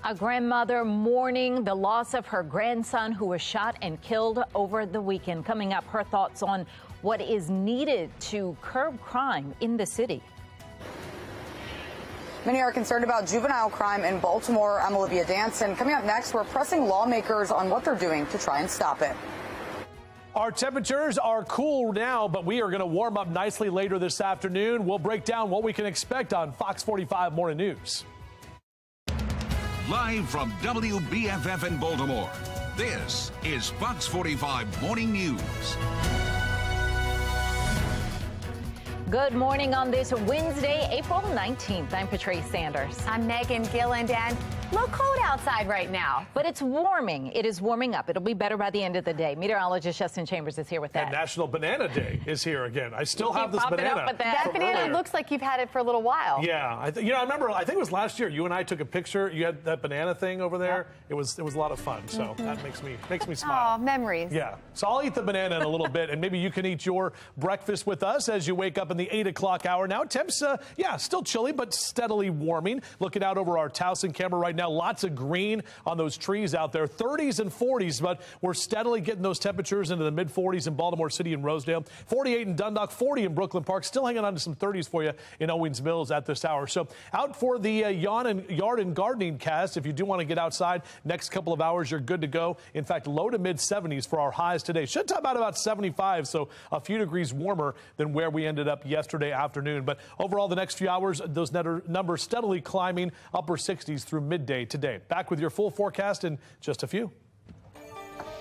A grandmother mourning the loss of her grandson who was shot and killed over the weekend. Coming up, her thoughts on what is needed to curb crime in the city. Many are concerned about juvenile crime in Baltimore. I'm Olivia Danson. Coming up next, we're pressing lawmakers on what they're doing to try and stop it. Our temperatures are cool now, but we are going to warm up nicely later this afternoon. We'll break down what we can expect on Fox 45 Morning News. Live from WBFF in Baltimore, this is Fox 45 Morning News. Good morning on this Wednesday, April 19th. I'm Patrice Sanders. I'm Megan Gilland, and a little cold outside right now. But it's warming. It is warming up. It'll be better by the end of the day. Meteorologist Justin Chambers is here with that. And National Banana Day is here again. I still have this banana. That banana earlier. looks like you've had it for a little while. Yeah, I remember. I think it was last year. You and I took a picture. You had that banana thing over there. It was a lot of fun. So that makes me smile. Oh, memories. Yeah. So I'll eat the banana in a little bit, and maybe you can eat your breakfast with us as you wake up in the the 8 o'clock hour now. Temps, still chilly, but steadily warming. Looking out over our Towson camera right now, lots of green on those trees out there. 30s and 40s, but we're steadily getting those temperatures into the mid-40s in Baltimore City and Rosedale. 48 in Dundalk, 40 in Brooklyn Park. Still hanging on to some 30s for you in Owings Mills at this hour. So out for the yard and gardening cast. If you do want to get outside, next couple of hours, you're good to go. In fact, low to mid-70s for our highs today. Should top out about 75, so a few degrees warmer than where we ended up yesterday afternoon. But overall, the next few hours, those numbers steadily climbing upper 60s through midday today. Back with your full forecast in just a few.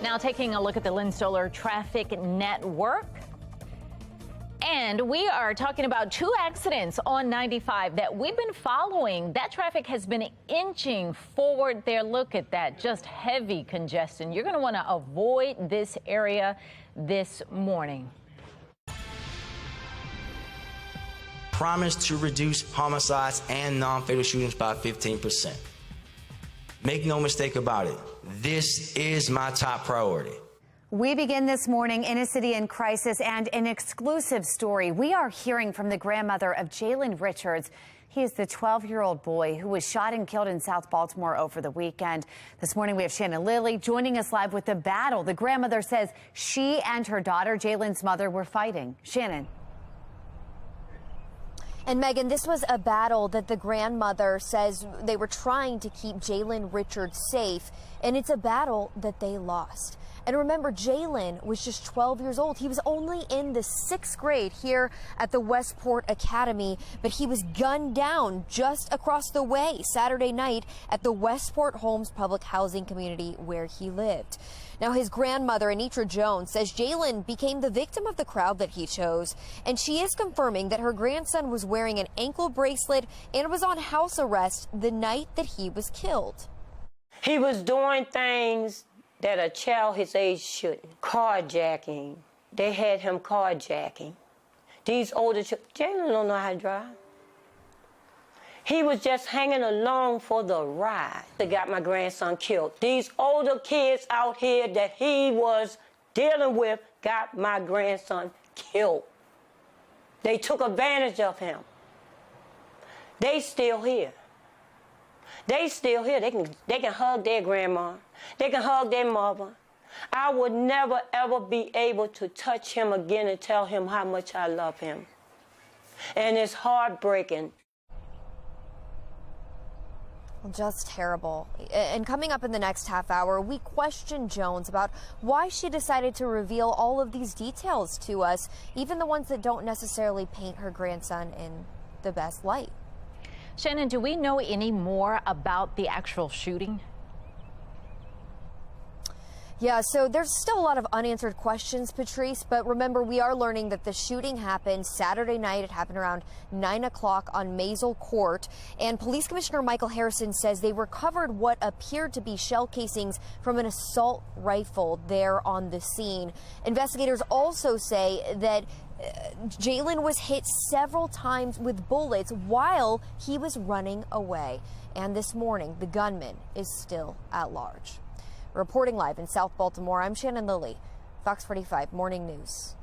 Now taking a look at the Lynn Stoller traffic network. And we are talking about 2 accidents on 95 that we've been following. That traffic has been inching forward there. Look at that, just heavy congestion. You're going to want to avoid this area this morning. Promise to reduce homicides and non-fatal shootings by 15%. Make no mistake about it, this is my top priority. We begin this morning in a city in crisis, and an exclusive story. We are hearing from the grandmother of Jalen Richards. He is the 12-year-old boy who was shot and killed in South Baltimore over the weekend. This morning, we have Shannon Lilly joining us live with the battle. The grandmother says she and her daughter, Jalen's mother, were fighting. Shannon. And Megan, this was a battle that the grandmother says they were trying to keep Jalen Richards safe, and it's a battle that they lost. And remember, Jalen was just 12 years old. He was only in the 6th grade here at the Westport Academy, but he was gunned down just across the way Saturday night at the Westport Homes public housing community where he lived. Now, his grandmother, Anitra Jones, says Jalen became the victim of the crowd that he chose, and she is confirming that her grandson was wearing an ankle bracelet and was on house arrest the night that he was killed. He was doing things that a child his age shouldn't. Carjacking. They had him carjacking. These older children, Jalen don't know how to drive. He was just hanging along for the ride. They got my grandson killed. These older kids out here that he was dealing with got my grandson killed. They took advantage of him. They still here. They still here. They can hug their grandma. They can hug their mother. I would never, ever be able to touch him again and tell him how much I love him. And it's heartbreaking. Just terrible. And coming up in the next half hour, we question Jones about why she decided to reveal all of these details to us, even the ones that don't necessarily paint her grandson in the best light. Shannon, do we know any more about the actual shooting? Yeah, so there's still a lot of unanswered questions, Patrice, but remember, we are learning that the shooting happened Saturday night. It happened around 9 o'clock on Maisel Court, and Police Commissioner Michael Harrison says they recovered what appeared to be shell casings from an assault rifle there on the scene. Investigators also say that Jalen was hit several times with bullets while he was running away. And this morning, the gunman is still at large. Reporting live in South Baltimore, I'm Shannon Lilly, Fox 45 Morning News.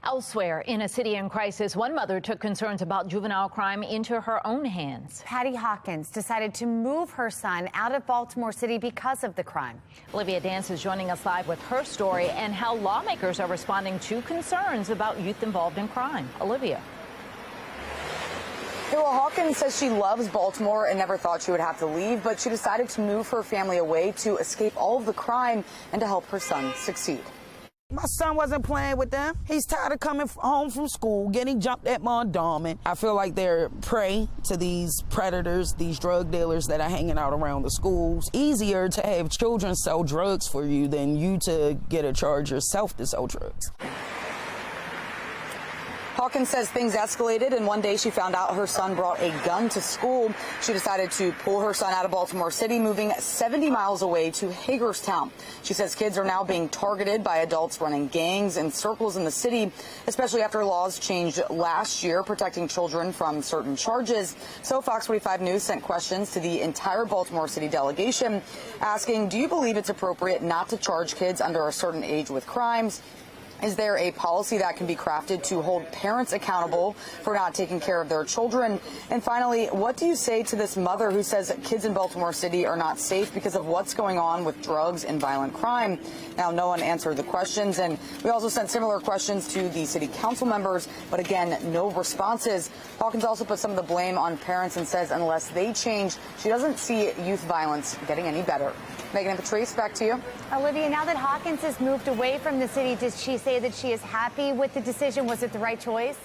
Elsewhere, in a city in crisis, one mother took concerns about juvenile crime into her own hands. Patty Hawkins decided to move her son out of Baltimore City because of the crime. Olivia Dance is joining us live with her story and how lawmakers are responding to concerns about youth involved in crime. Olivia. Well, Hawkins says she loves Baltimore and never thought she would have to leave, but she decided to move her family away to escape all of the crime and to help her son succeed. My son wasn't playing with them. He's tired of coming home from school, getting jumped at by a doorman. I feel like they're prey to these predators, these drug dealers that are hanging out around the schools. Easier to have children sell drugs for you than you to get a charge yourself to sell drugs. Hawkins says things escalated, and one day she found out her son brought a gun to school. She decided to pull her son out of Baltimore City, moving 70 miles away to Hagerstown. She says kids are now being targeted by adults running gangs and circles in the city, especially after laws changed last year protecting children from certain charges. So Fox 45 News sent questions to the entire Baltimore City delegation asking, do you believe it's appropriate not to charge kids under a certain age with crimes? Is there a policy that can be crafted to hold parents accountable for not taking care of their children? And finally, what do you say to this mother who says kids in Baltimore City are not safe because of what's going on with drugs and violent crime? Now, no one answered the questions, and we also sent similar questions to the city council members, but again, no responses. Hawkins also put some of the blame on parents and says unless they change, she doesn't see youth violence getting any better. Megan and Patrice, back to you. Olivia, now that Hawkins has moved away from the city, does she say that she is happy with the decision? Was it the right choice?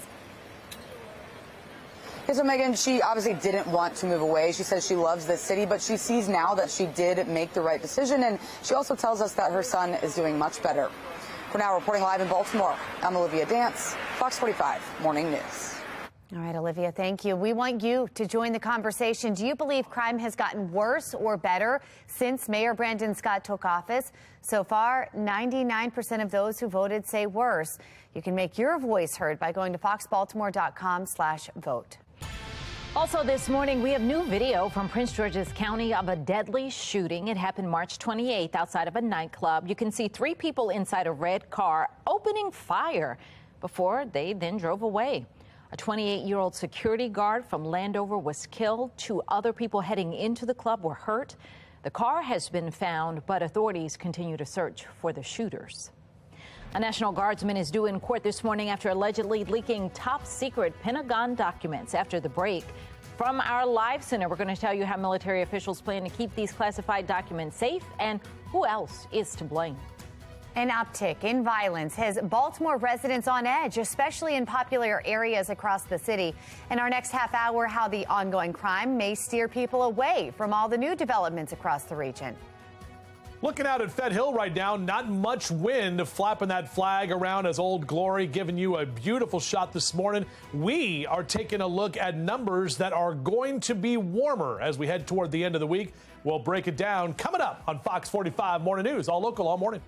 Yeah, so Megan, she obviously didn't want to move away. She says she loves this city, but she sees now that she did make the right decision, and she also tells us that her son is doing much better. For now, reporting live in Baltimore, I'm Olivia Dance, Fox 45 Morning News. All right, Olivia, thank you. We want you to join the conversation. Do you believe crime has gotten worse or better since Mayor Brandon Scott took office? So far, 99% of those who voted say worse. You can make your voice heard by going to foxbaltimore.com/vote. Also this morning, we have new video from Prince George's County of a deadly shooting. It happened March 28th outside of a nightclub. You can see 3 people inside a red car opening fire before they then drove away. A 28-year-old security guard from Landover was killed. 2 other people heading into the club were hurt. The car has been found, but authorities continue to search for the shooters. A National Guardsman is due in court this morning after allegedly leaking top-secret Pentagon documents. After the break, from our live center, we're going to tell you how military officials plan to keep these classified documents safe and who else is to blame. An uptick in violence has Baltimore residents on edge, especially in popular areas across the city. In our next half hour, how the ongoing crime may steer people away from all the new developments across the region. Looking out at Fed Hill right now, not much wind flapping that flag around as Old Glory, giving you a beautiful shot this morning. We are taking a look at numbers that are going to be warmer as we head toward the end of the week. We'll break it down coming up on Fox 45 Morning News, all local, all morning.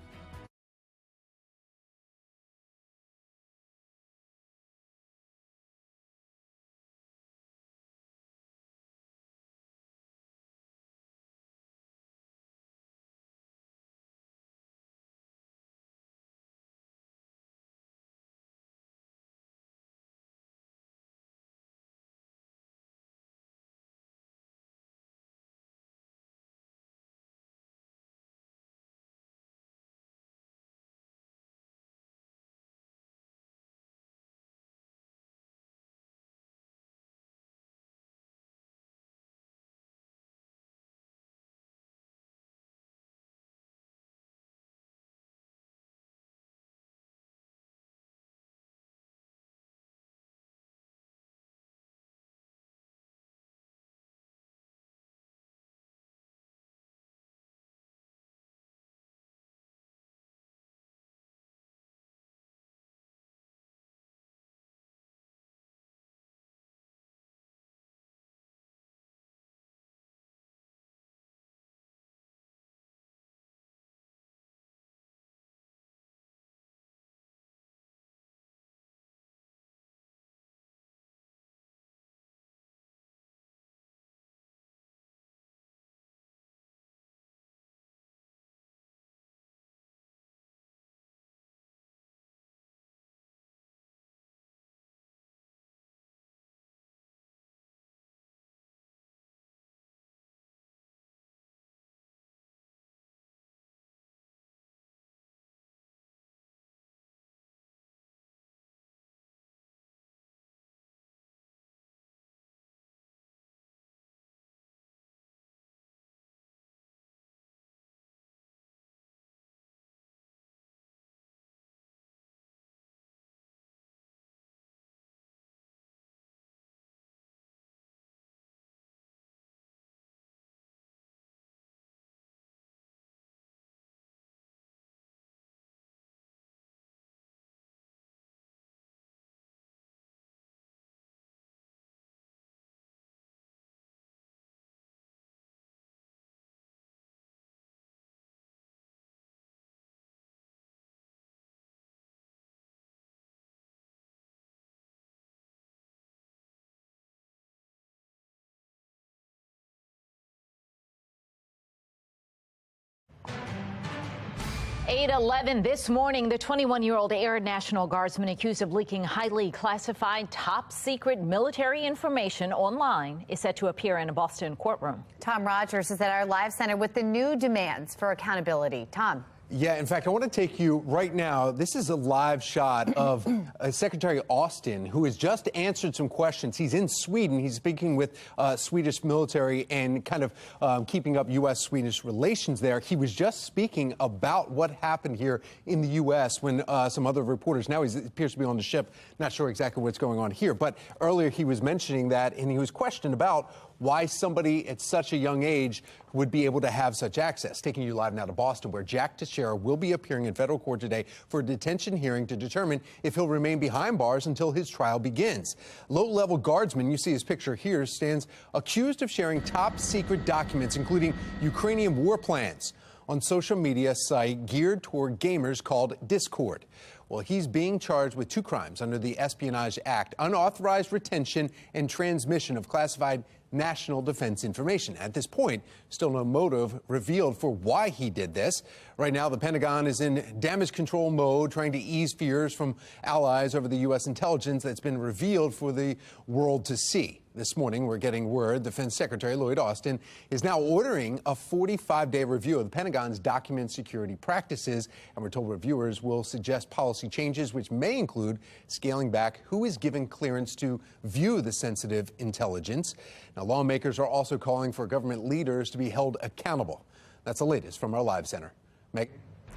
8:11 this morning, the 21-year-old Air National Guardsman accused of leaking highly classified, top-secret military information online is set to appear in a Boston courtroom. Tom Rogers is at our live center with the new demands for accountability. Tom. Yeah, in fact, I want to take you right now. This is a live shot of Secretary Austin, who has just answered some questions. He's in Sweden. He's speaking with Swedish military and kind of keeping up U.S.-Swedish relations there. He was just speaking about what happened here in the U.S. when some other reporters, now he appears to be on the ship, not sure exactly what's going on here. But earlier he was mentioning that, and he was questioned about why somebody at such a young age would be able to have such access. Taking you live now to Boston, where Jack Teixeira will be appearing in federal court today for a detention hearing to determine if he'll remain behind bars until his trial begins. Low-level guardsman, you see his picture here, stands accused of sharing top-secret documents, including Ukrainian war plans, on social media site geared toward gamers called Discord. Well, he's being charged with 2 crimes under the Espionage Act: unauthorized retention and transmission of classified national defense information. At this point, still no motive revealed for why he did this. Right now, the Pentagon is in damage control mode, trying to ease fears from allies over the U.S. intelligence that's been revealed for the world to see. This morning, we're getting word Defense Secretary Lloyd Austin is now ordering a 45-day review of the Pentagon's document security practices, and we're told reviewers will suggest policy changes, which may include scaling back who is given clearance to view the sensitive intelligence. Now, lawmakers are also calling for government leaders to be held accountable. That's the latest from our live center. Meg.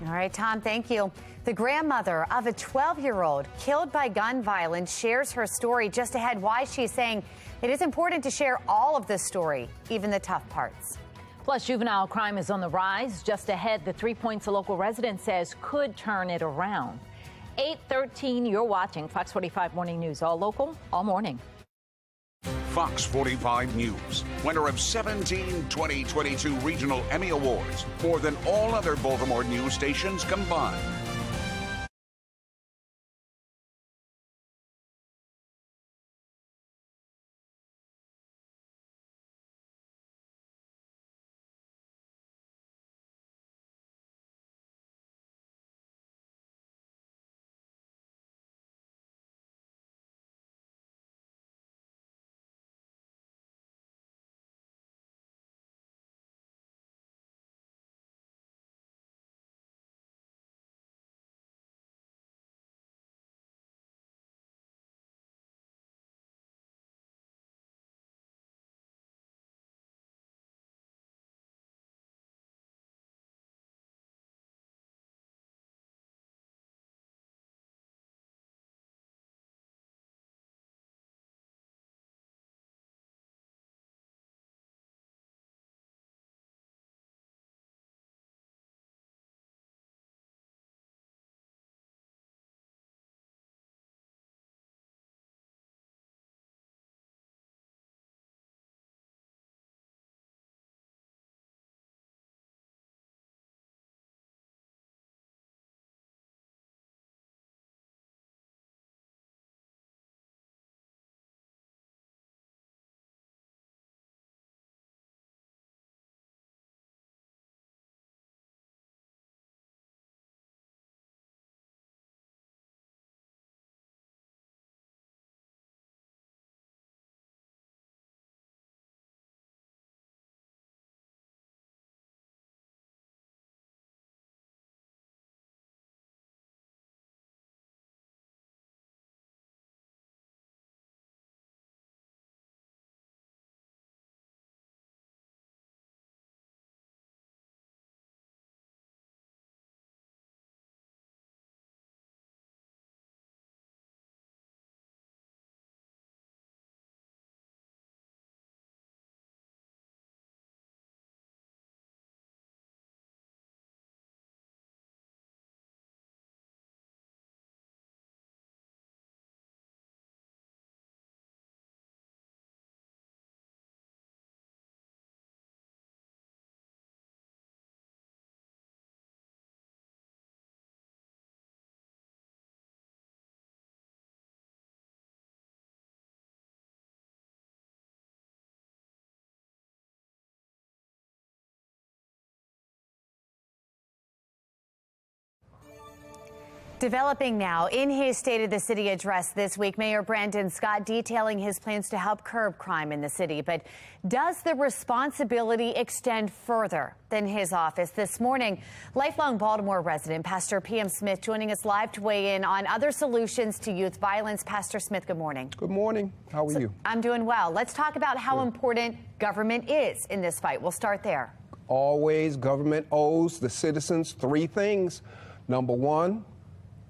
All right, Tom, thank you. The grandmother of a 12-year-old killed by gun violence shares her story just ahead, why she's saying it is important to share all of the story, even the tough parts. Plus, juvenile crime is on the rise. Just ahead, the 3 points a local resident says could turn it around. 8:13, you're watching Fox 45 Morning News, all local, all morning. Fox 45 News, winner of 17 2022 Regional Emmy Awards, more than all other Baltimore news stations combined. Developing now in his State of the City address this week, Mayor Brandon Scott detailing his plans to help curb crime in the city. But does the responsibility extend further than his office? This morning, lifelong Baltimore resident Pastor P.M. Smith joining us live to weigh in on other solutions to youth violence. Pastor Smith, good morning. Good morning. How are you? I'm doing well. Let's talk about how important government is in this fight. We'll start there. Always, government owes the citizens three things. Number one,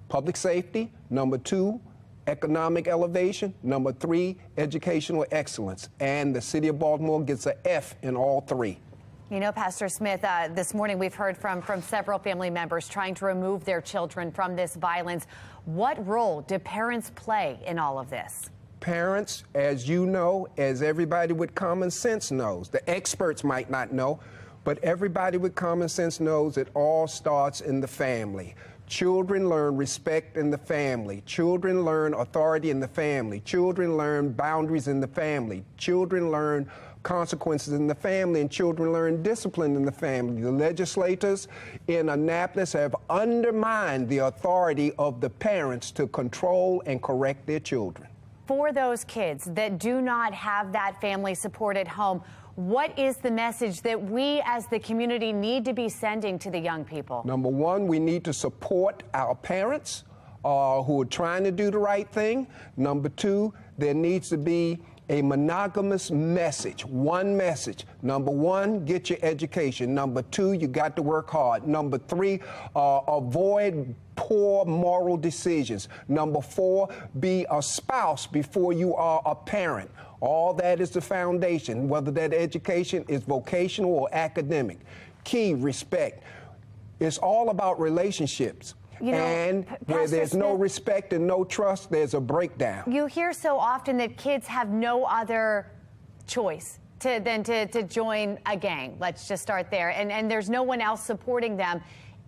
public safety. Number two, economic elevation. Number three, educational excellence. And the city of Baltimore gets an F in all three. You know, Pastor Smith, this morning we've heard from several family members trying to remove their children from this violence. What role do parents play in all of this? Parents, as you know, as everybody with common sense knows, the experts might not know, but everybody with common sense knows it all starts in the family. Children learn respect in the family. Children learn authority in the family. Children learn boundaries in the family. Children learn consequences in the family, and children learn discipline in the family. The legislators in Annapolis have undermined the authority of the parents to control and correct their children. For those kids that do not have that family support at home, what is the message that we as the community need to be sending to the young people? Number one, we need to support our parents who are trying to do the right thing. Number two, there needs to be a monogamous message, one message. Number one, get your education. Number two, you got to work hard. Number three, avoid poor moral decisions. Number four, be a spouse before you are a parent. All that is the foundation, whether that education is vocational or academic. Key, respect. It's all about relationships. You know, and where there's no respect and no trust, there's a breakdown. You hear so often that kids have no other choice than to join a gang. Let's just start there. And there's no one else supporting them.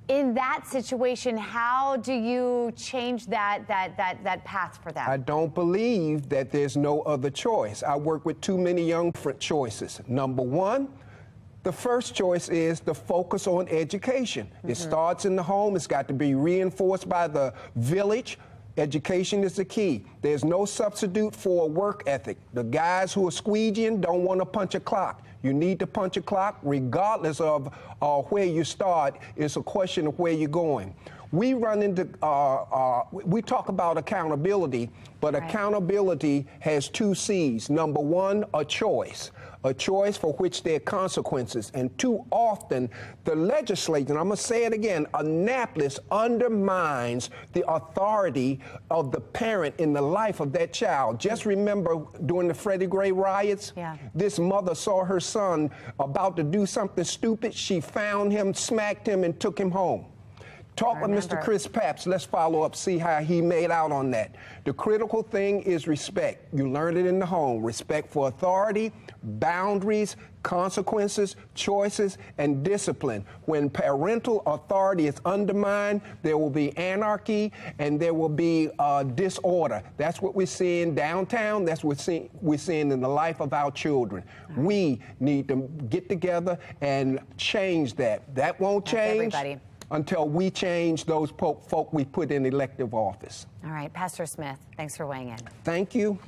In that situation, how do you change that path for them? I don't believe that there's no other choice. I work with too many young choices. Number one, the first choice is the focus on education. It starts in the home. It's got to be reinforced by the village. Education is the key. There's no substitute for a work ethic. The guys who are squeegeeing don't want to punch a clock. You need to punch a clock regardless of where you start. It's a question of where you're going. We run into, we talk about accountability, but accountability has two C's. Number one, a choice for which there are consequences. And too often, the legislature, and I'm going to say it again, Annapolis undermines the authority of the parent in the life of that child. Just remember during the Freddie Gray riots, this mother saw her son about to do something stupid. She found him, smacked him, and took him home. Talk with Mr. Chris Papps. Let's follow up, see how he made out on that. The critical thing is respect. You learn it in the home. Respect for authority, boundaries, consequences, choices, and discipline. When parental authority is undermined, there will be anarchy and there will be disorder. That's what we're seeing downtown. That's what we're seeing in the life of our children. We need to get together and change that. That won't change until we change those folk we put in elective office. All right, Pastor Smith, thanks for weighing in. Thank you.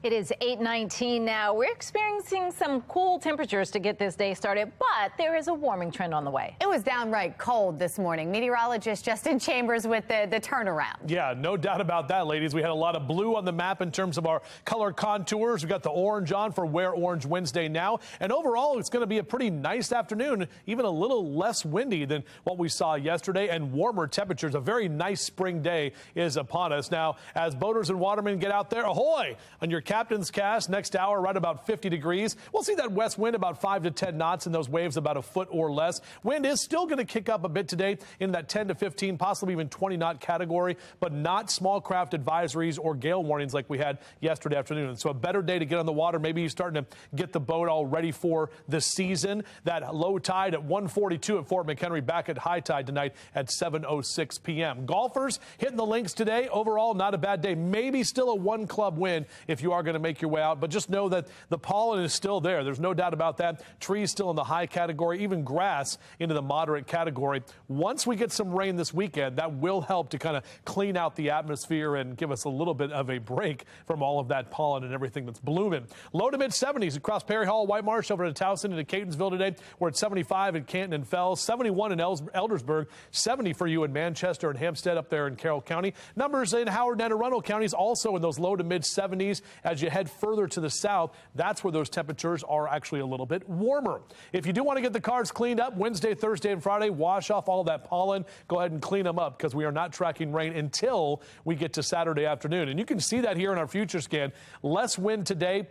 It is 8:19 now. We're experiencing some cool temperatures to get this day started, but there is a warming trend on the way. It was downright cold this morning. Meteorologist Justin Chambers with the turnaround. Yeah, no doubt about that, ladies. We had a lot of blue on the map in terms of our color contours. We got the orange on for Wear Orange Wednesday now. And overall, it's going to be a pretty nice afternoon, even a little less windy than what we saw yesterday, and warmer temperatures. A very nice spring day is upon us. Now, as boaters and watermen get out there, ahoy on your captain's cast. Next hour, right about 50 degrees. We'll see that west wind about 5 to 10 knots and those waves about a foot or less. Wind is still going to kick up a bit today in that 10 to 15, possibly even 20 knot category, but not small craft advisories or gale warnings like we had yesterday afternoon. So a better day to get on the water. Maybe you're starting to get the boat all ready for the season. That low tide at 1:42 at Fort McHenry, back at high tide tonight at 7:06 p.m. Golfers hitting the links today. Overall, not a bad day. Maybe still a one club win if you are are going to make your way out, but just know that the pollen is still there. There's no doubt about that. Trees still in the high category, even grass into the moderate category. Once we get some rain this weekend, that will help to kind of clean out the atmosphere and give us a little bit of a break from all of that pollen and everything that's blooming. Low to mid 70s across Perry Hall, White Marsh, over to Towson and to Catonsville today. We're at 75 in Canton and Fells, 71 in Eldersburg, 70 for you in Manchester and Hampstead up there in Carroll County. Numbers in Howard and Anne Arundel counties also in those low to mid 70s. As you head further to the south, that's where those temperatures are actually a little bit warmer. If you do want to get the cars cleaned up Wednesday, Thursday, and Friday, wash off all that pollen. Go ahead and clean them up because we are not tracking rain until we get to Saturday afternoon. And you can see that here in our future scan. Less wind today.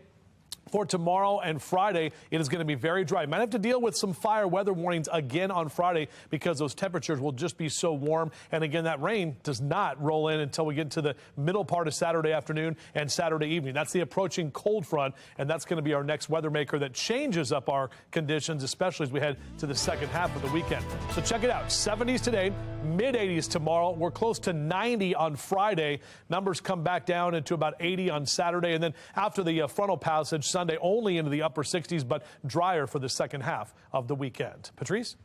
For tomorrow and Friday, it is going to be very dry. Might have to deal with some fire weather warnings again on Friday because those temperatures will just be so warm. And again, that rain does not roll in until we get to the middle part of Saturday afternoon and Saturday evening. That's the approaching cold front, and that's going to be our next weather maker that changes up our conditions, especially as we head to the second half of the weekend. So check it out. 70s today, mid 80s tomorrow. We're close to 90 on Friday. Numbers come back down into about 80 on Saturday. And then after the frontal passage, Sunday only into the upper 60s, but drier for the second half of the weekend. Patrice?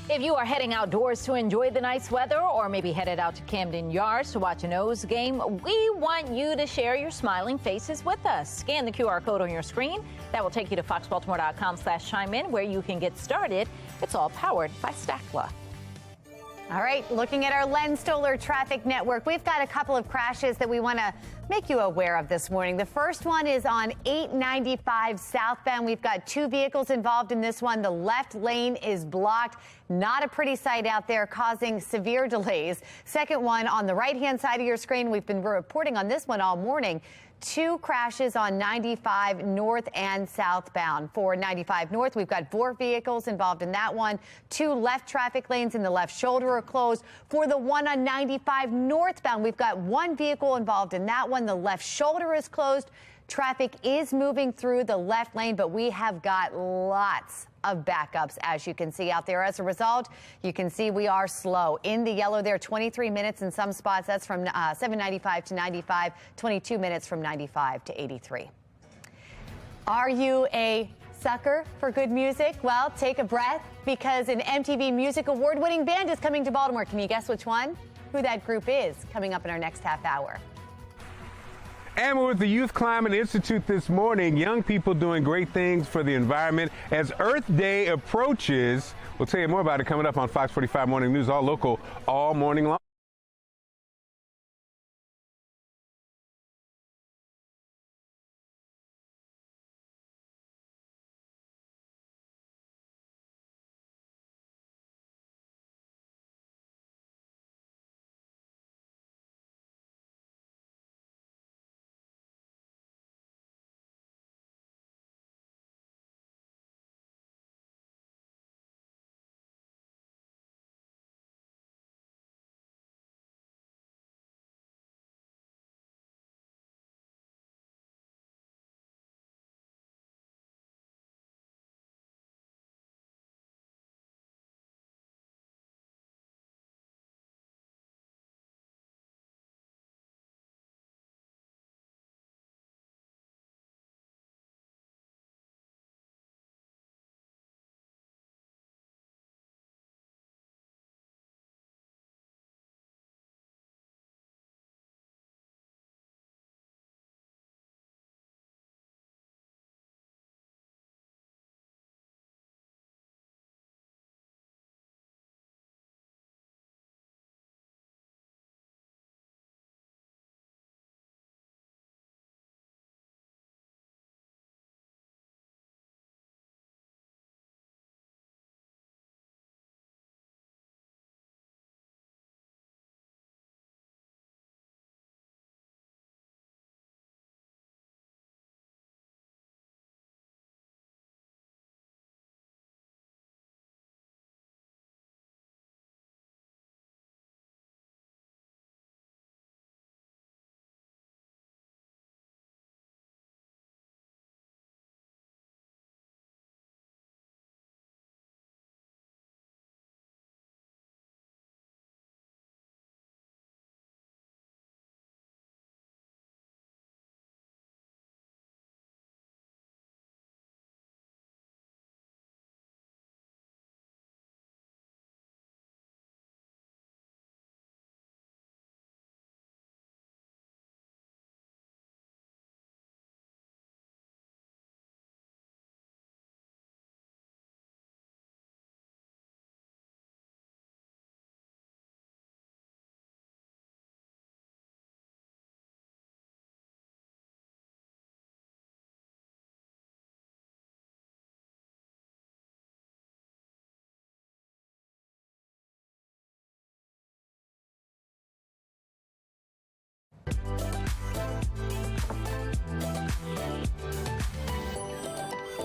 If you are heading outdoors to enjoy the nice weather or maybe headed out to Camden Yards to watch an O's game, we want you to share your smiling faces with us. Scan the QR code on your screen. That will take you to foxbaltimore.com/chime in where you can get started. It's all powered by Stackla. All right, looking at our Len Stoller traffic network, we've got a couple of crashes that we want to make you aware of this morning. The first one is on 895 southbound. We've got two vehicles involved in this one. The left lane is blocked. Not a pretty sight out there, causing severe delays. Second one on the right-hand side of your screen. We've been reporting on this one all morning. Two crashes on 95 north and southbound. For 95 north, we've got 4 vehicles involved in that one. 2 left traffic lanes in the left shoulder are closed. For the one on 95 northbound, we've got 1 vehicle involved in that one. The left shoulder is closed. Traffic is moving through the left lane, but we have got lots of backups, as you can see out there. As a result, you can see we are slow. In the yellow there, 23 minutes in some spots. That's from 795 to 95, 22 minutes from 95 to 83. Are you a sucker for good music? Well, take a breath because an MTV Music Award-winning band is coming to Baltimore. Can you guess which one? Who that group is, coming up in our next half hour. And we're with the Youth Climate Institute this morning. Young people doing great things for the environment. As Earth Day approaches, we'll tell you more about it coming up on Fox 45 Morning News, all local, all morning long.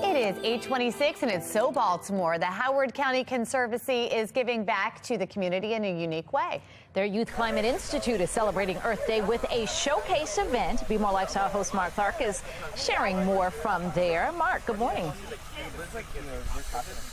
It is 8:26 and it's so Baltimore. The Howard County Conservancy is giving back to the community in a unique way. Their Youth Climate Institute is celebrating Earth Day with a showcase event. Be More Lifestyle host Mark Clark is sharing more from there. Mark, good morning.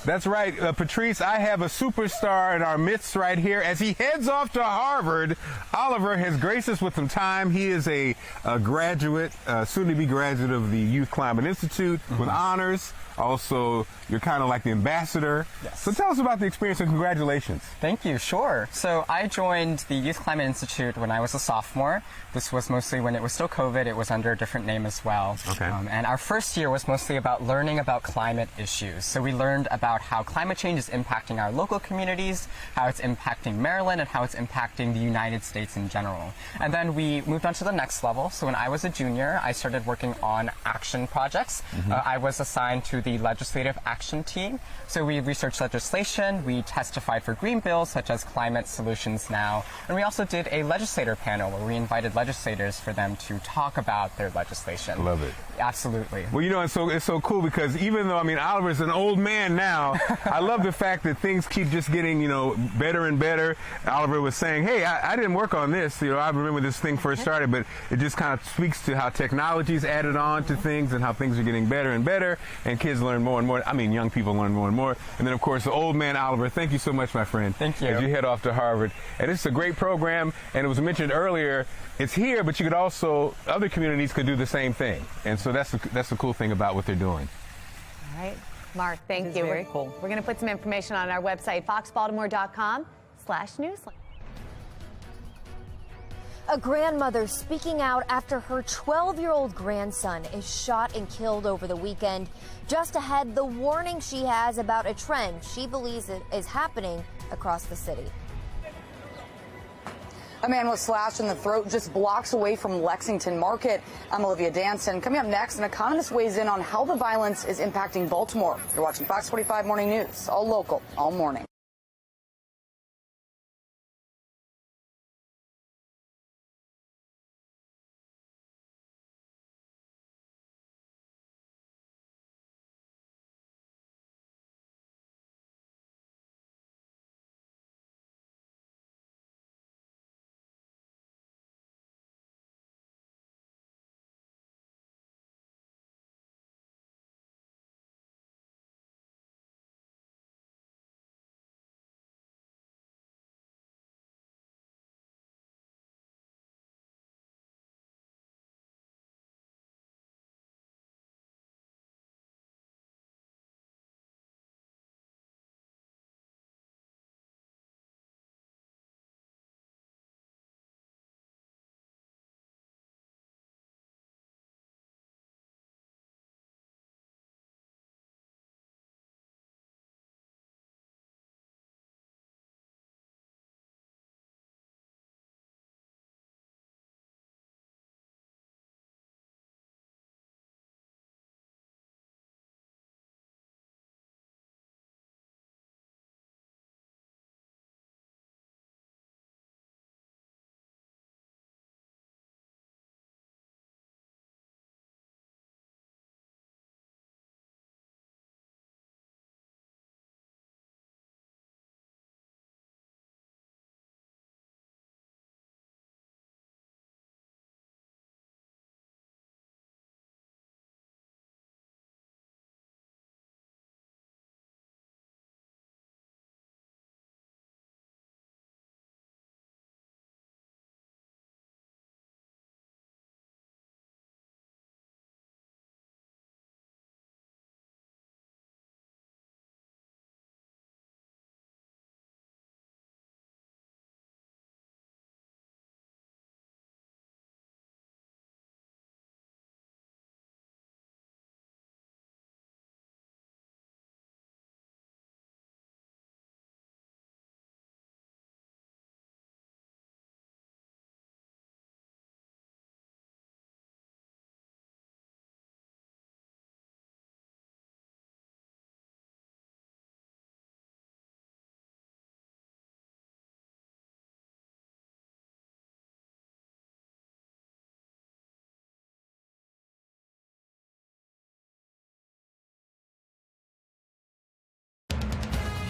That's right, Patrice. I have a superstar in our midst right here. As he heads off to Harvard, Oliver has graced us with some time. He is a graduate, soon-to-be graduate of the Youth Climate Institute with honors. Also, you're kind of like the ambassador. Yes. So tell us about the experience and congratulations. Thank you. Sure. So I joined the Youth Climate Institute when I was a sophomore. This was mostly when it was still COVID. It was under a different name as well. Okay. And our first year was mostly about learning about climate issues. So we learned about how climate change is impacting our local communities, how it's impacting Maryland, and how it's impacting the United States in general. And then we moved on to the next level. So when I was a junior, I started working on action projects. I was assigned to the legislative action team. So we researched legislation, we testified for green bills such as Climate Solutions Now, and we also did a legislator panel where we invited legislators for them to talk about their legislation. Love it. Absolutely. Well, you know, it's so cool because even though, I mean, Oliver's an old man now, I love the fact that things keep just getting, you know, better and better. Oliver was saying, hey, I didn't work on this. You know, I remember this thing first started, but it just kind of speaks to how technology's added on to things and how things are getting better and better, and kids learn more and more. I mean, young people learn more and more. And then, of course, the old man, Oliver, thank you so much, my friend. Thank you. As you head off to Harvard. And it's a great program, and it was mentioned earlier, it's here, but you could also, other communities could do the same thing. And so that's the cool thing about what they're doing. All right, Mark, thank you. Very cool. We're going to put some information on our website, foxbaltimore.com/newsline. A grandmother speaking out after her 12-year-old grandson is shot and killed over the weekend. Just ahead, the warning she has about a trend she believes is happening across the city. A man was slashed in the throat just blocks away from Lexington Market. I'm Olivia Danson. Coming up next, an economist weighs in on how the violence is impacting Baltimore. You're watching Fox 45 Morning News, all local, all morning.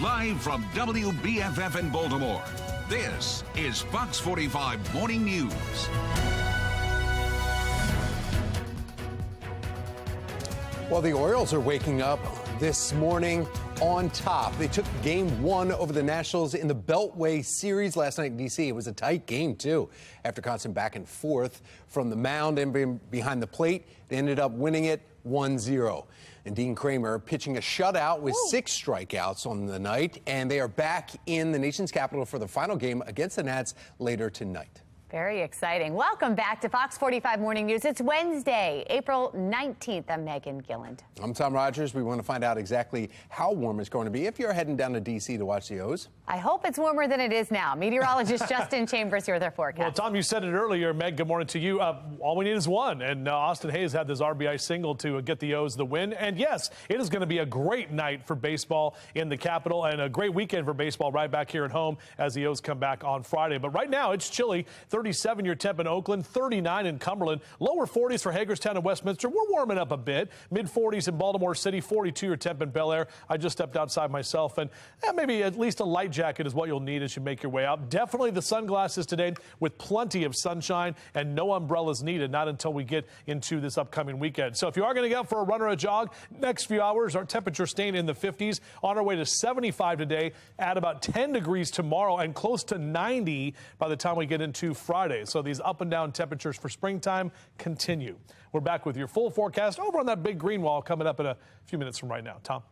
Live from WBFF in Baltimore, this is Fox 45 Morning News. Well, the Orioles are waking up this morning on top. They took game 1 over the Nationals in the Beltway series last night in D.C. It was a tight game, too. After constant back and forth from the mound and behind the plate, they ended up winning it 1-0. And Dean Kramer pitching a shutout with 6 strikeouts on the night. And they are back in the nation's capital for the final game against the Nats later tonight. Very exciting. Welcome back to Fox 45 Morning News. It's Wednesday, April 19th. I'm Megan Gilland. I'm Tom Rogers. We want to find out exactly how warm it's going to be if you're heading down to D.C. to watch the O's. I hope it's warmer than it is now. Meteorologist Justin Chambers here with our forecast. Well, Tom, you said it earlier. Meg, good morning to you. All we need is one. And Austin Hayes had this RBI single to get the O's the win. And yes, it is going to be a great night for baseball in the Capitol and a great weekend for baseball right back here at home as the O's come back on Friday. But right now, it's chilly. 37 your temp in Oakland, 39 in Cumberland, lower 40s for Hagerstown and Westminster. We're warming up a bit. Mid 40s in Baltimore City, 42 your temp in Bel Air. I just stepped outside myself, and maybe at least a light jacket is what you'll need as you make your way out. Definitely the sunglasses today with plenty of sunshine and no umbrellas needed, not until we get into this upcoming weekend. So if you are going to get out for a run or a jog, next few hours, our temperature staying in the 50s, on our way to 75 today, at about 10 degrees tomorrow, and close to 90 by the time we get into Friday. So these up and down temperatures for springtime continue. We're back with your full forecast over on that big green wall coming up in a few minutes from right now. Tom.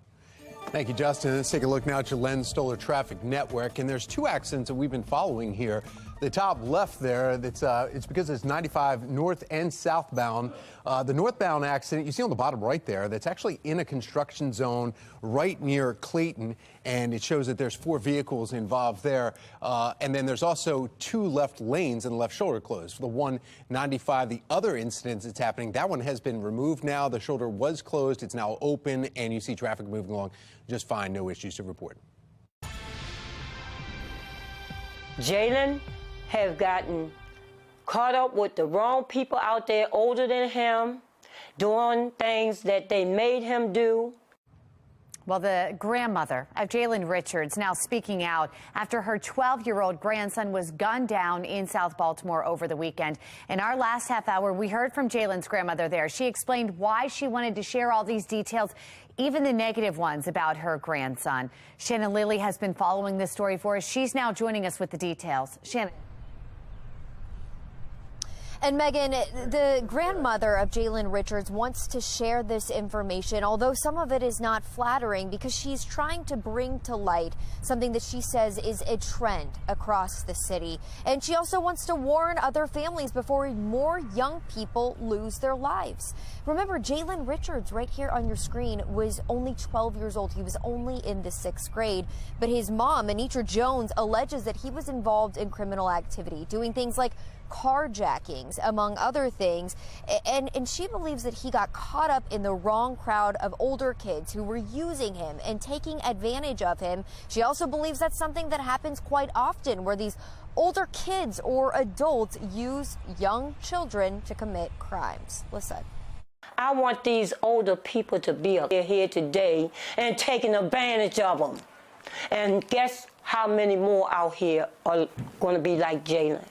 Thank you, Justin. Let's take a look now at your Len Stoller traffic network. And there's 2 accidents that we've been following here. The top left there, it's because it's 95 north and southbound. The northbound accident, you see on the bottom right there, that's actually in a construction zone right near Clayton. And it shows that there's 4 vehicles involved there. And then there's also 2 left lanes and the left shoulder closed. For the 195, the other incident that's happening, that one has been removed now. The shoulder was closed. It's now open, and you see traffic moving along just fine. No issues to report. Jalen have gotten caught up with the wrong people out there older than him, doing things that they made him do. Well, the grandmother of Jalen Richards now speaking out after her 12-year-old grandson was gunned down in South Baltimore over the weekend. In our last half hour, we heard from Jalen's grandmother there. She explained why she wanted to share all these details, even the negative ones about her grandson. Shannon Lilly has been following this story for us. She's now joining us with the details. Shannon. And Megan, the grandmother of Jalen Richards wants to share this information, although some of it is not flattering, because she's trying to bring to light something that she says is a trend across the city. And she also wants to warn other families before more young people lose their lives. Remember, Jalen Richards, right here on your screen, was only 12 years old. He was only in the 6th grade. But his mom, Anitra Jones, alleges that he was involved in criminal activity, doing things like carjackings, among other things. And she believes that he got caught up in the wrong crowd of older kids who were using him and taking advantage of him. She also believes that's something that happens quite often, where these older kids or adults use young children to commit crimes. Listen. I want these older people to be up here today and taking advantage of them. And guess how many more out here are going to be like Jalen?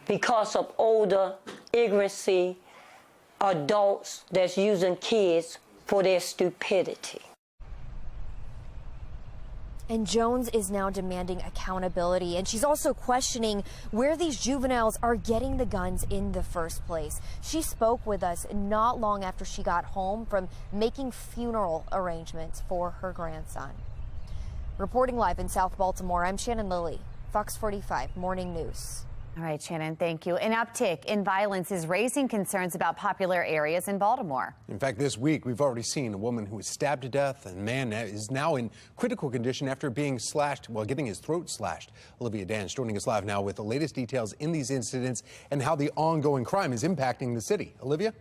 Because of older, ignorancy, adults that's using kids for their stupidity. And Jones is now demanding accountability, and she's also questioning where these juveniles are getting the guns in the first place. She spoke with us not long after she got home from making funeral arrangements for her grandson. Reporting live in South Baltimore, I'm Shannon Lilly, Fox 45 Morning News. All right, Shannon, thank you. An uptick in violence is raising concerns about popular areas in Baltimore. In fact, this week, we've already seen a woman who was stabbed to death, and a man is now in critical condition after being slashed, well, getting his throat slashed. Olivia Dan's joining us live now with the latest details in these incidents and how the ongoing crime is impacting the city. Olivia?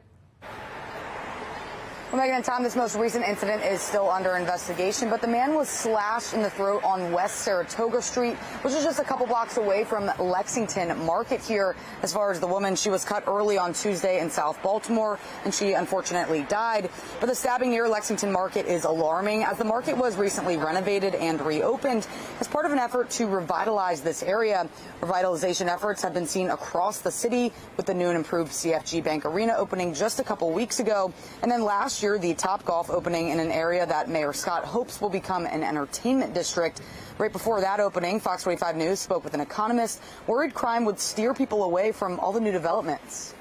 Well, Megan and Tom, this most recent incident is still under investigation, but the man was slashed in the throat on West Saratoga Street, which is just a couple blocks away from Lexington Market here. As far as the woman, she was cut early on Tuesday in South Baltimore, and she unfortunately died. But the stabbing near Lexington Market is alarming, as the market was recently renovated and reopened as part of an effort to revitalize this area. Revitalization efforts have been seen across the city, with the new and improved CFG Bank Arena opening just a couple weeks ago, and then last year the Topgolf opening in an area that Mayor Scott hopes will become an entertainment district. Right before that opening, Fox 45 News spoke with an economist worried crime would steer people away from all the new developments.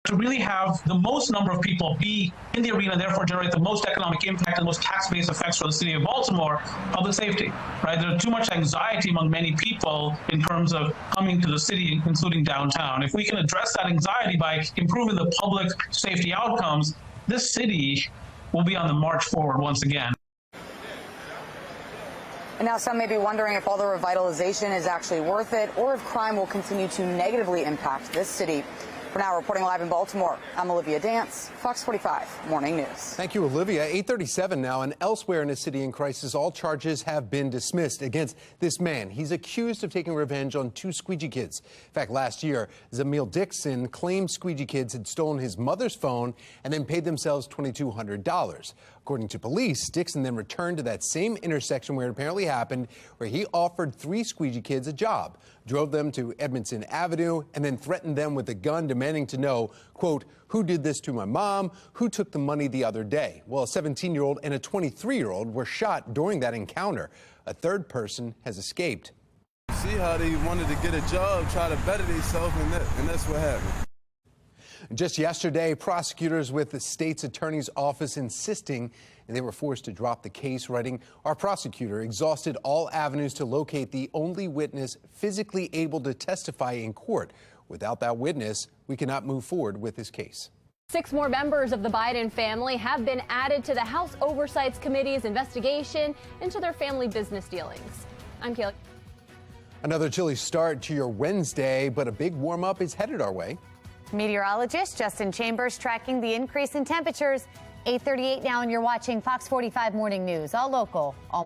To really have the most number of people be in the arena, therefore generate the most economic impact and most tax-based effects for the city of Baltimore, public safety, right? There's too much anxiety among many people in terms of coming to the city, including downtown. If we can address that anxiety by improving the public safety outcomes, this city will be on the march forward once again. And now some may be wondering if all the revitalization is actually worth it, or if crime will continue to negatively impact this city. For now, reporting live in Baltimore, I'm Olivia Dance, Fox 45 Morning News. Thank you, Olivia. 8:37 now, and elsewhere in a city in crisis, all charges have been dismissed against this man. He's accused of taking revenge on two squeegee kids. In fact, last year, Zamil Dixon claimed squeegee kids had stolen his mother's phone and then paid themselves $2,200. According to police, Dixon then returned to that same intersection where it apparently happened, where he offered three squeegee kids a job, drove them to Edmondson Avenue, and then threatened them with a gun, demanding to know, quote, who did this to my mom, who took the money the other day. Well, a 17-year-old and a 23-year-old were shot during that encounter. A third person has escaped. See how they wanted to get a job, try to better themselves, and that's what happened. Just yesterday, prosecutors with the state's attorney's office insisting they were forced to drop the case, writing, our prosecutor exhausted all avenues to locate the only witness physically able to testify in court. Without that witness, we cannot move forward with this case. 6 more members of the Biden family have been added to the House Oversight Committee's investigation into their family business dealings. I'm Kayla. Another chilly start to your Wednesday, but a big warm-up is headed our way. Meteorologist Justin Chambers tracking the increase in temperatures. 8:38 now, and you're watching Fox 45 Morning News, all local, all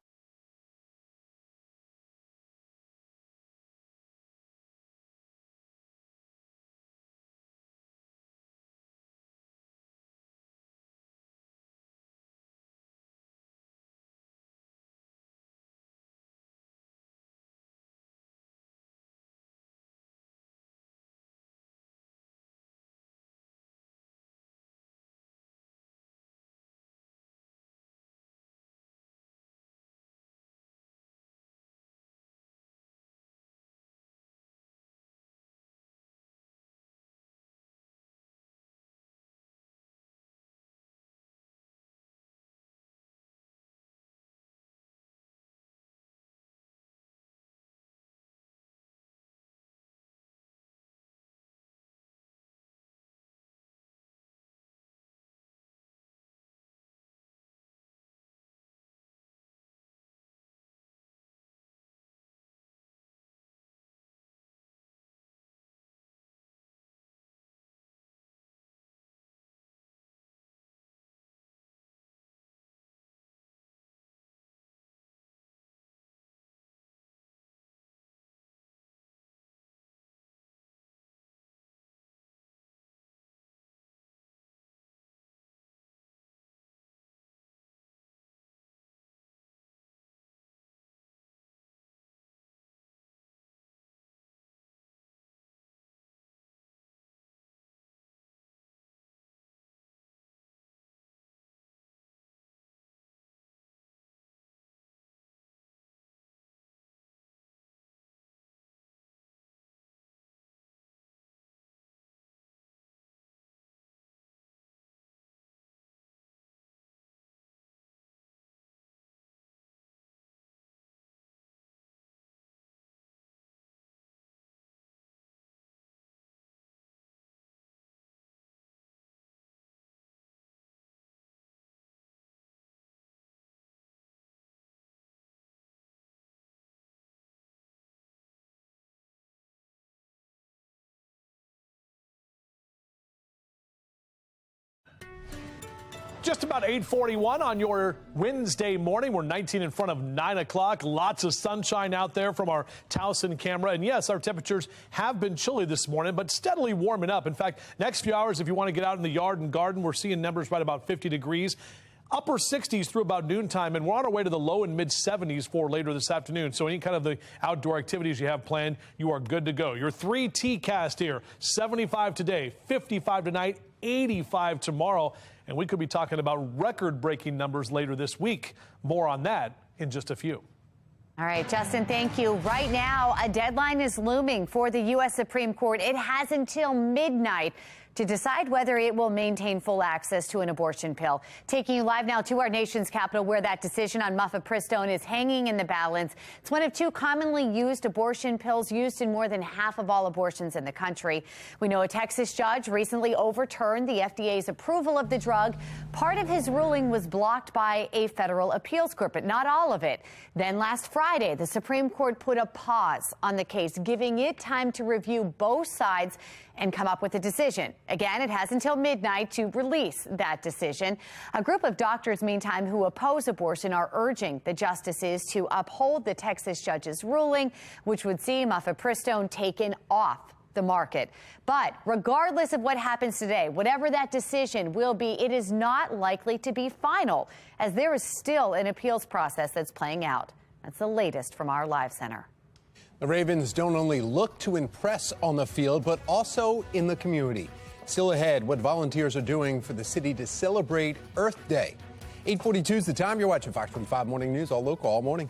Just about 8:41 on your Wednesday morning. We're 19 in front of 9 o'clock. Lots of sunshine out there from our Towson camera. And yes, our temperatures have been chilly this morning, but steadily warming up. In fact, next few hours, if you want to get out in the yard and garden, we're seeing numbers right about 50 degrees. Upper 60s through about noontime, and we're on our way to the low and mid 70s for later this afternoon. So any kind of the outdoor activities you have planned, you are good to go. Your 3T cast here, 75 today, 55 tonight, 85 tomorrow. And we could be talking about record-breaking numbers later this week. More on that in just a few. All right, Justin, thank you. Right now, a deadline is looming for the U.S. Supreme Court. It has until midnight to decide whether it will maintain full access to an abortion pill. Taking you live now to our nation's capital, where that decision on mifepristone is hanging in the balance. It's one of two commonly used abortion pills used in more than half of all abortions in the country. We know a Texas judge recently overturned the FDA's approval of the drug. Part of his ruling was blocked by a federal appeals court, but not all of it. Then last Friday, the Supreme Court put a pause on the case, giving it time to review both sides and come up with a decision. Again, it has until midnight to release that decision. A group of doctors, meantime, who oppose abortion are urging the justices to uphold the Texas judge's ruling, which would see mifepristone taken off the market. But regardless of what happens today, whatever that decision will be, it is not likely to be final, as there is still an appeals process that's playing out. That's the latest from our live center. The Ravens don't only look to impress on the field, but also in the community. Still ahead, what volunteers are doing for the city to celebrate Earth Day. 8:42 is the time. You're watching Fox 45 Morning News, all local, all morning.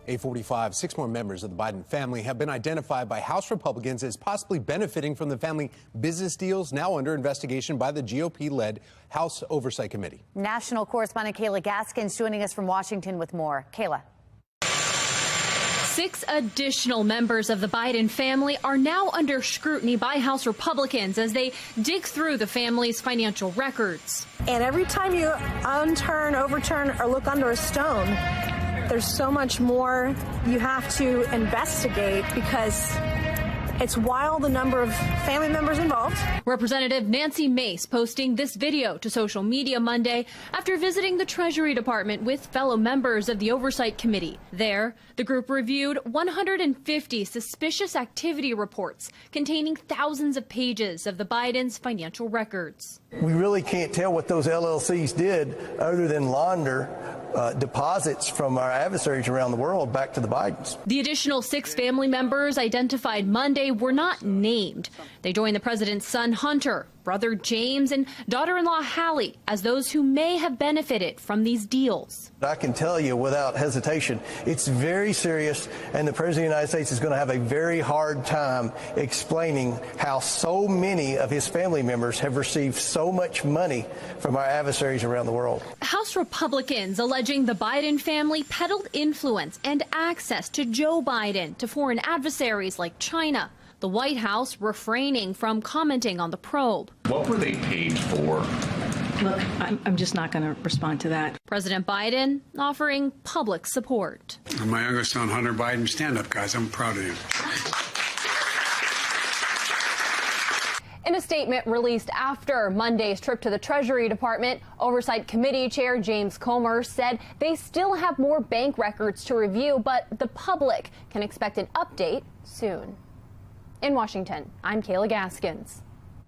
A45, 6 more members of the Biden family have been identified by House Republicans as possibly benefiting from the family business deals now under investigation by the GOP-led House Oversight Committee. National correspondent Kayla Gaskins joining us from Washington with more. Kayla. 6 additional members of the Biden family are now under scrutiny by House Republicans as they dig through the family's financial records. And every time you overturn, or look under a stone, there's so much more you have to investigate because it's wild the number of family members involved. Representative Nancy Mace posting this video to social media Monday after visiting the Treasury Department with fellow members of the Oversight Committee. There, the group reviewed 150 suspicious activity reports containing thousands of pages of the Bidens' financial records. We really can't tell what those LLCs did other than launder deposits from our adversaries around the world back to the Bidens. The additional 6 family members identified Monday were not named. They joined the president's son Hunter, brother James, and daughter-in-law Hallie as those who may have benefited from these deals. I can tell you without hesitation, it's very serious, and the President of the United States is going to have a very hard time explaining how so many of his family members have received so much money from our adversaries around the world. House Republicans alleging the Biden family peddled influence and access to Joe Biden to foreign adversaries like China. The White House refraining from commenting on the probe. What were they paid for? Look, I'm just not going to respond to that. President Biden offering public support. My youngest son, Hunter Biden, stand up, guys. I'm proud of you. In a statement released after Monday's trip to the Treasury Department, Oversight Committee Chair James Comer said they still have more bank records to review, but the public can expect an update soon. In Washington, I'm Kayla Gaskins.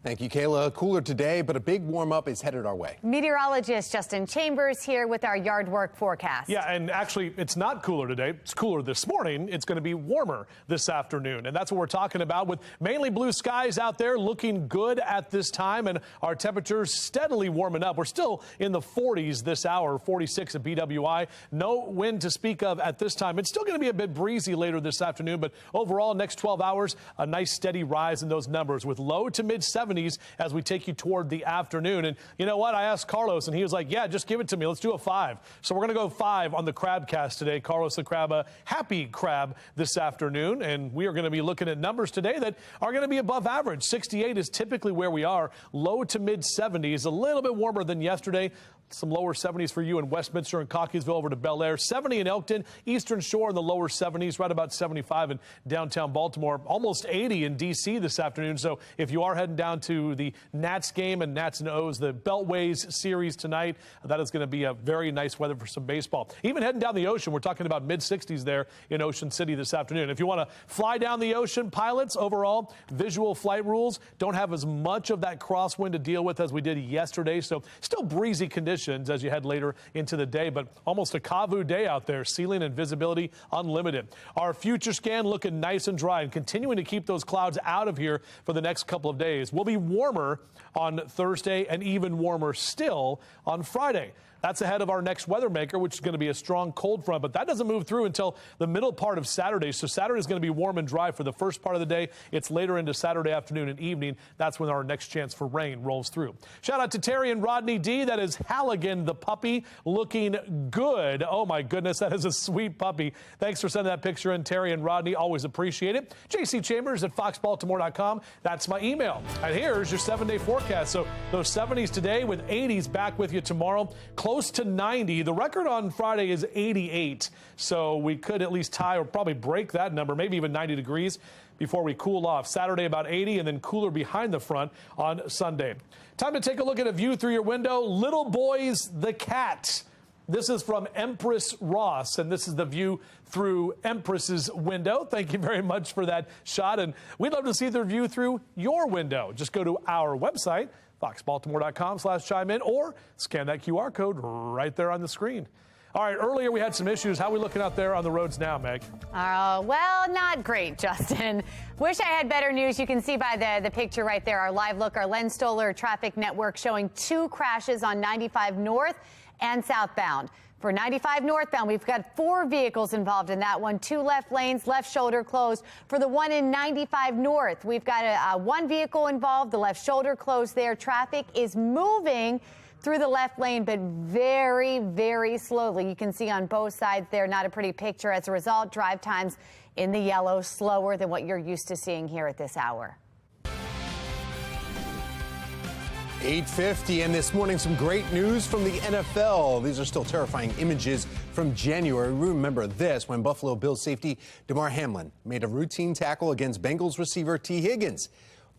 Thank you, Kayla. Cooler today, but a big warm-up is headed our way. Meteorologist Justin Chambers here with our yard work forecast. Yeah, and actually, it's not cooler today. It's cooler this morning. It's going to be warmer this afternoon, and that's what we're talking about with mainly blue skies out there looking good at this time, and our temperatures steadily warming up. We're still in the 40s this hour, 46 at BWI. No wind to speak of at this time. It's still going to be a bit breezy later this afternoon, but overall, next 12 hours, a nice steady rise in those numbers with low to mid-70s as we take you toward the afternoon. And you know what? I asked Carlos, and he was like, yeah, just give it to me. Let's do a 5. So we're going to go 5 on the Crabcast today. Carlos the Crab, a happy crab this afternoon. And we are going to be looking at numbers today that are going to be above average. 68 is typically where we are. Low to mid-70s, a little bit warmer than yesterday. Some lower 70s for you in Westminster and Cockeysville over to Bel Air. 70 in Elkton, Eastern Shore in the lower 70s, right about 75 in downtown Baltimore. Almost 80 in D.C. this afternoon. So if you are heading down to the Nats game and Nats and O's, the Beltways series tonight, that is going to be a very nice weather for some baseball. Even heading down the ocean, we're talking about mid-60s there in Ocean City this afternoon. If you want to fly down the ocean, pilots, overall, visual flight rules don't have as much of that crosswind to deal with as we did yesterday. So still breezy conditions as you head later into the day, but almost a Kavu day out there. Ceiling and visibility unlimited. Our future scan looking nice and dry and continuing to keep those clouds out of here for the next couple of days. We'll be warmer on Thursday and even warmer still on Friday. That's ahead of our next weather maker, which is going to be a strong cold front, but that doesn't move through until the middle part of Saturday. So Saturday is going to be warm and dry for the first part of the day. It's later into Saturday afternoon and evening. That's when our next chance for rain rolls through. Shout out to Terry and Rodney D. That is Halligan, the puppy, looking good. Oh, my goodness, that is a sweet puppy. Thanks for sending that picture in, Terry and Rodney. Always appreciate it. JC Chambers at foxbaltimore.com. That's my email. And here's your 7-day forecast. So those 70s today with 80s back with you tomorrow. Close to 90. The record on Friday is 88. So we could at least tie or probably break that number, maybe even 90 degrees before we cool off. Saturday about 80 and then cooler behind the front on Sunday. Time to take a look at a view through your window. Little Boys the Cat. This is from Empress Ross, and this is the view through Empress's window. Thank you very much for that shot, and we'd love to see the view through your window. Just go to our website, foxbaltimore.com/chime in, or scan that QR code right there on the screen. All right, earlier we had some issues. How are we looking out there on the roads now, Meg? Well, not great, Justin. Wish I had better news. You can see by the picture right there, our live look, our Len Stoller traffic network showing 2 crashes on 95 north and southbound. For 95 northbound, we've got 4 vehicles involved in that one. 2 left lanes, left shoulder closed. For the one in 95 north, we've got 1 vehicle involved, the left shoulder closed there. Traffic is moving through the left lane, but very, very slowly. You can see on both sides there, not a pretty picture. As a result, drive times in the yellow slower than what you're used to seeing here at this hour. 8:50, and this morning some great news from the NFL. These are still terrifying images from January. Remember this, when Buffalo Bills safety Damar Hamlin made a routine tackle against Bengals receiver T. Higgins.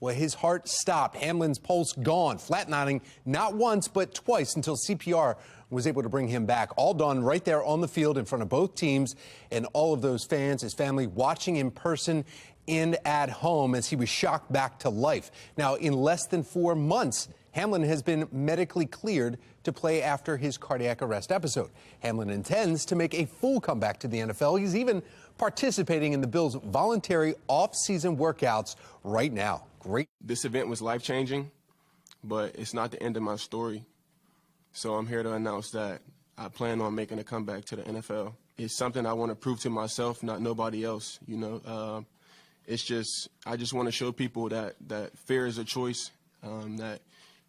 Well, his heart stopped, Hamlin's pulse gone, flatlining not once but twice until CPR was able to bring him back. All done right there on the field in front of both teams and all of those fans, his family watching in person and at home as he was shocked back to life. Now, in less than 4 months, Hamlin has been medically cleared to play after his cardiac arrest episode. Hamlin intends to make a full comeback to the NFL. He's even participating in the Bills' voluntary off-season workouts right now. Great. This event was life-changing, but it's not the end of my story. So I'm here to announce that I plan on making a comeback to the NFL. It's something I want to prove to myself, not nobody else. You know, I just want to show people that fear is a choice, that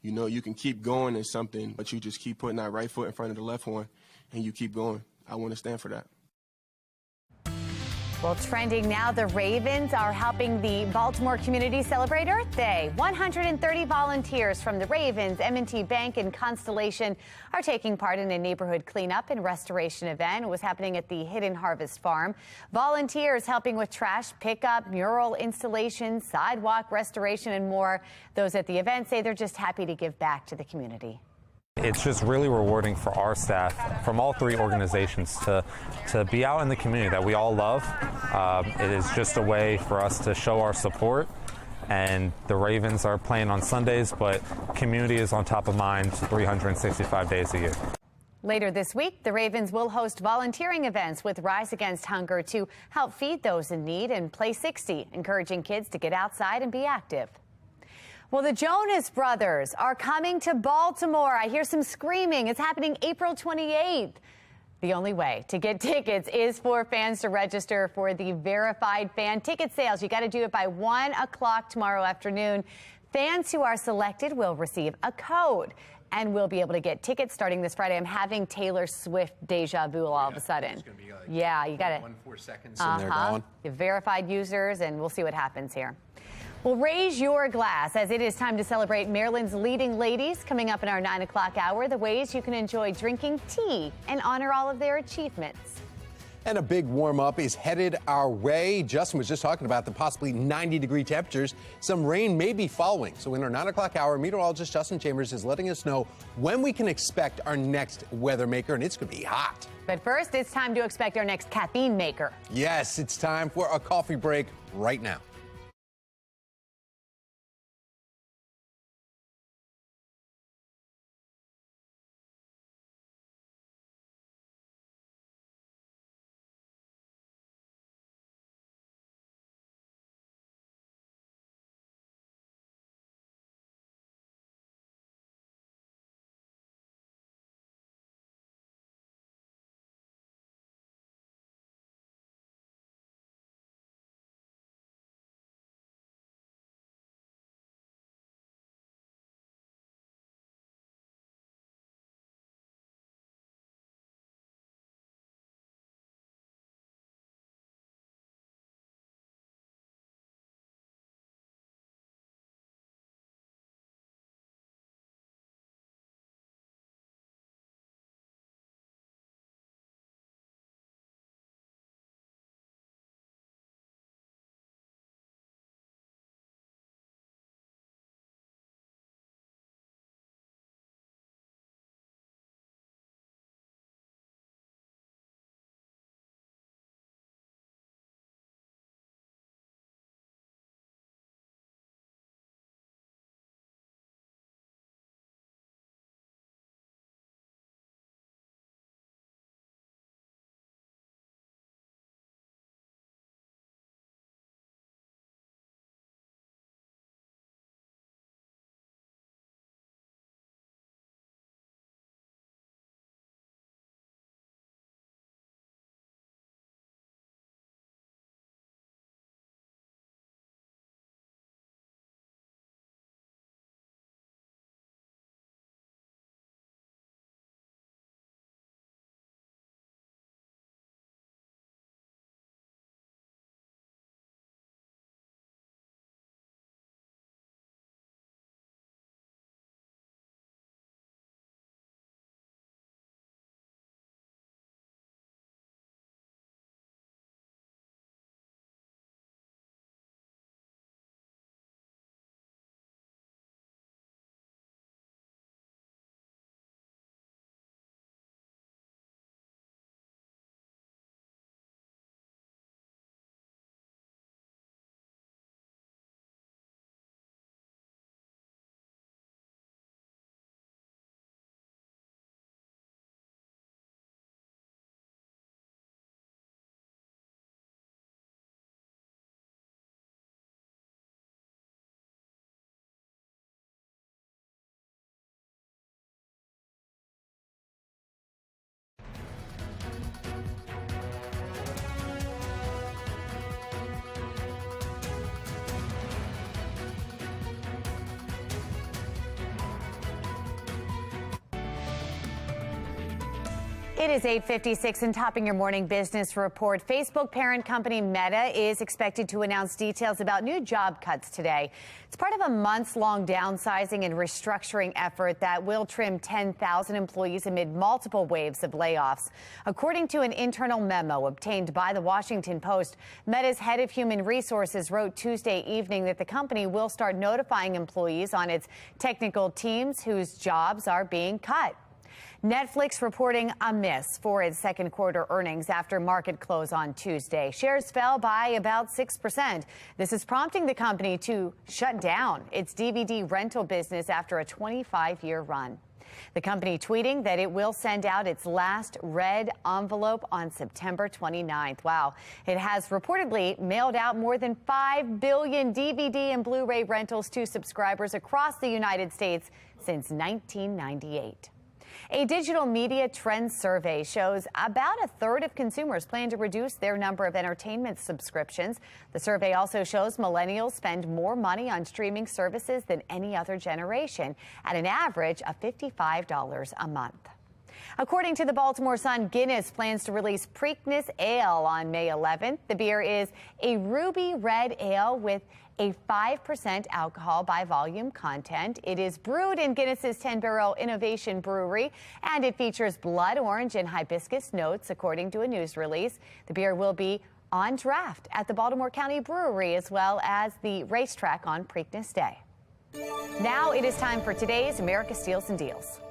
you know, you can keep going in something, but you just keep putting that right foot in front of the left one, and you keep going. I want to stand for that. Well, trending now, the Ravens are helping the Baltimore community celebrate Earth Day. 130 volunteers from the Ravens, M&T Bank, and Constellation are taking part in a neighborhood cleanup and restoration event. It was happening at the Hidden Harvest Farm. Volunteers helping with trash pickup, mural installation, sidewalk restoration, and more. Those at the event say they're just happy to give back to the community. It's just really rewarding for our staff from all three organizations to be out in the community that we all love. It is just a way for us to show our support. And the Ravens are playing on Sundays, but community is on top of mind 365 days a year. Later this week, the Ravens will host volunteering events with Rise Against Hunger to help feed those in need, and Play 60, encouraging kids to get outside and be active. Well, the Jonas Brothers are coming to Baltimore. I hear some screaming. It's happening April 28th. The only way to get tickets is for fans to register for the verified fan ticket sales. You got to do it by 1 o'clock tomorrow afternoon. Fans who are selected will receive a code and will be able to get tickets starting this Friday. I'm having Taylor Swift deja vu all of a sudden. It's gonna be like yeah, you got it. 4 seconds and they're gone. The verified users, and we'll see what happens here. Well, raise your glass as it is time to celebrate Maryland's leading ladies. Coming up in our 9 o'clock hour, the ways you can enjoy drinking tea and honor all of their achievements. And a big warm-up is headed our way. Justin was just talking about the possibly 90-degree temperatures. Some rain may be following. So in our 9 o'clock hour, meteorologist Justin Chambers is letting us know when we can expect our next weather maker, and it's going to be hot. But first, it's time to expect our next caffeine maker. Yes, it's time for a coffee break right now. It is 8:56 and topping your morning business report. Facebook parent company Meta is expected to announce details about new job cuts today. It's part of a months-long downsizing and restructuring effort that will trim 10,000 employees amid multiple waves of layoffs. According to an internal memo obtained by the Washington Post, Meta's head of human resources wrote Tuesday evening that the company will start notifying employees on its technical teams whose jobs are being cut. Netflix reporting a miss for its second quarter earnings after market close on Tuesday. Shares fell by about 6%. This is prompting the company to shut down its DVD rental business after a 25-year run. The company tweeting that it will send out its last red envelope on September 29th. Wow. It has reportedly mailed out more than 5 billion DVD and Blu-ray rentals to subscribers across the United States since 1998. A digital media trends survey shows about a third of consumers plan to reduce their number of entertainment subscriptions. The survey also shows millennials spend more money on streaming services than any other generation, at an average of $55 a month. According to the Baltimore Sun, Guinness plans to release Preakness Ale on May 11th. The beer is a ruby red ale with a 5% alcohol by volume content. It is brewed in Guinness's 10-barrel innovation brewery, and it features blood orange and hibiscus notes, according to a news release. The beer will be on draft at the Baltimore County Brewery as well as the racetrack on Preakness Day. Now it is time for today's America Steals and Deals.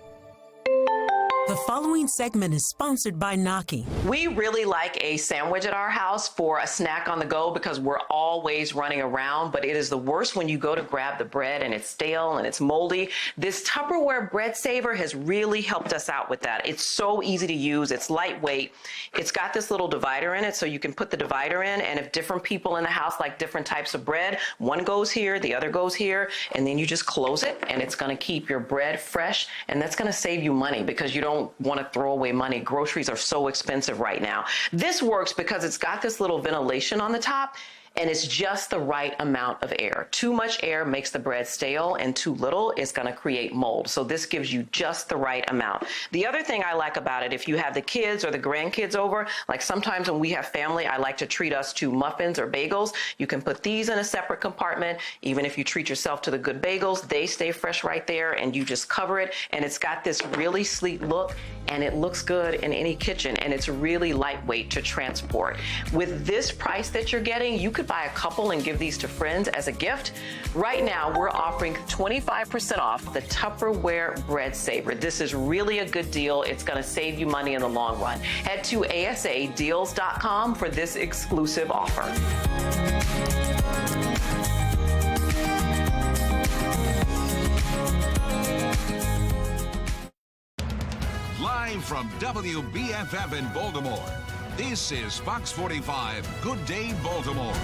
The following segment is sponsored by Gnocchi. We really like a sandwich at our house for a snack on the go because we're always running around, but it is the worst when you go to grab the bread and it's stale and it's moldy. This Tupperware bread saver has really helped us out with that. It's so easy to use. It's lightweight. It's got this little divider in it, so you can put the divider in, and if different people in the house like different types of bread, one goes here, the other goes here, and then you just close it, and it's going to keep your bread fresh, and that's going to save you money because you don't want to throw away money. Groceries are so expensive right now. This works because it's got this little ventilation on the top, and it's just the right amount of air. Too much air makes the bread stale, and too little is going to create mold. So this gives you just the right amount. The other thing I like about it, if you have the kids or the grandkids over, like sometimes when we have family, I like to treat us to muffins or bagels. You can put these in a separate compartment. Even if you treat yourself to the good bagels, they stay fresh right there, and you just cover it. And it's got this really sleek look, and it looks good in any kitchen, and it's really lightweight to transport. With this price that you're getting, you could buy a couple and give these to friends as a gift. Right now, we're offering 25% off the Tupperware Bread Saver. This is really a good deal. It's going to save you money in the long run. Head to asadeals.com for this exclusive offer. Live from WBFF in Baltimore, this is Fox 45 Good Day Baltimore.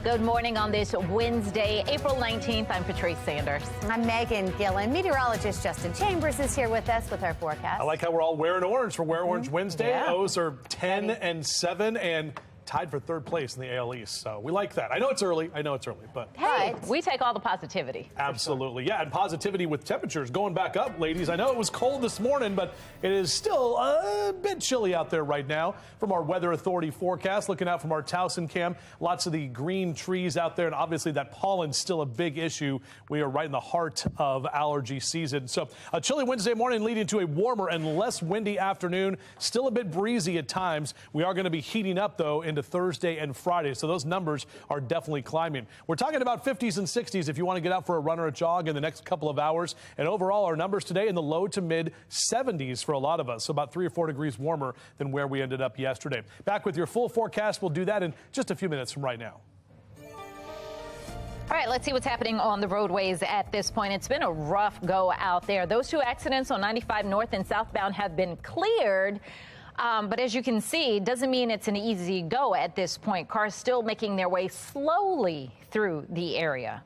Good morning on this Wednesday, April 19th. I'm Patrice Sanders. I'm Megan Gillen. Meteorologist Justin Chambers is here with us with our forecast. I like how we're all wearing orange for Wear Orange Wednesday. Yeah. O's are 10 and 7 and tied for third place in the AL East. So we like that. I know it's early, but Hey, we take all the positivity. Absolutely. Yeah, and positivity with temperatures going back up, ladies. I know it was cold this morning, but it is still a bit chilly out there right now. From our Weather Authority forecast, looking out from our Towson cam, lots of the green trees out there, and obviously that pollen's still a big issue. We are right in the heart of allergy season. So a chilly Wednesday morning leading to a warmer and less windy afternoon. Still a bit breezy at times. We are going to be heating up, though, into Thursday and Friday, so those numbers are definitely climbing. We're talking about 50s and 60s if you want to get out for a run or a jog in the next couple of hours. And overall, our numbers today in the low to mid 70s for a lot of us, so about 3 or 4 degrees warmer than where we ended up yesterday. Back with your full forecast. We'll do that in just a few minutes from right now. All right, let's see what's happening on the roadways at this point. It's been a rough go out there. Those 2 accidents on 95 north and southbound have been cleared. But as you can see, doesn't mean it's an easy go at this point. Cars still making their way slowly through the area.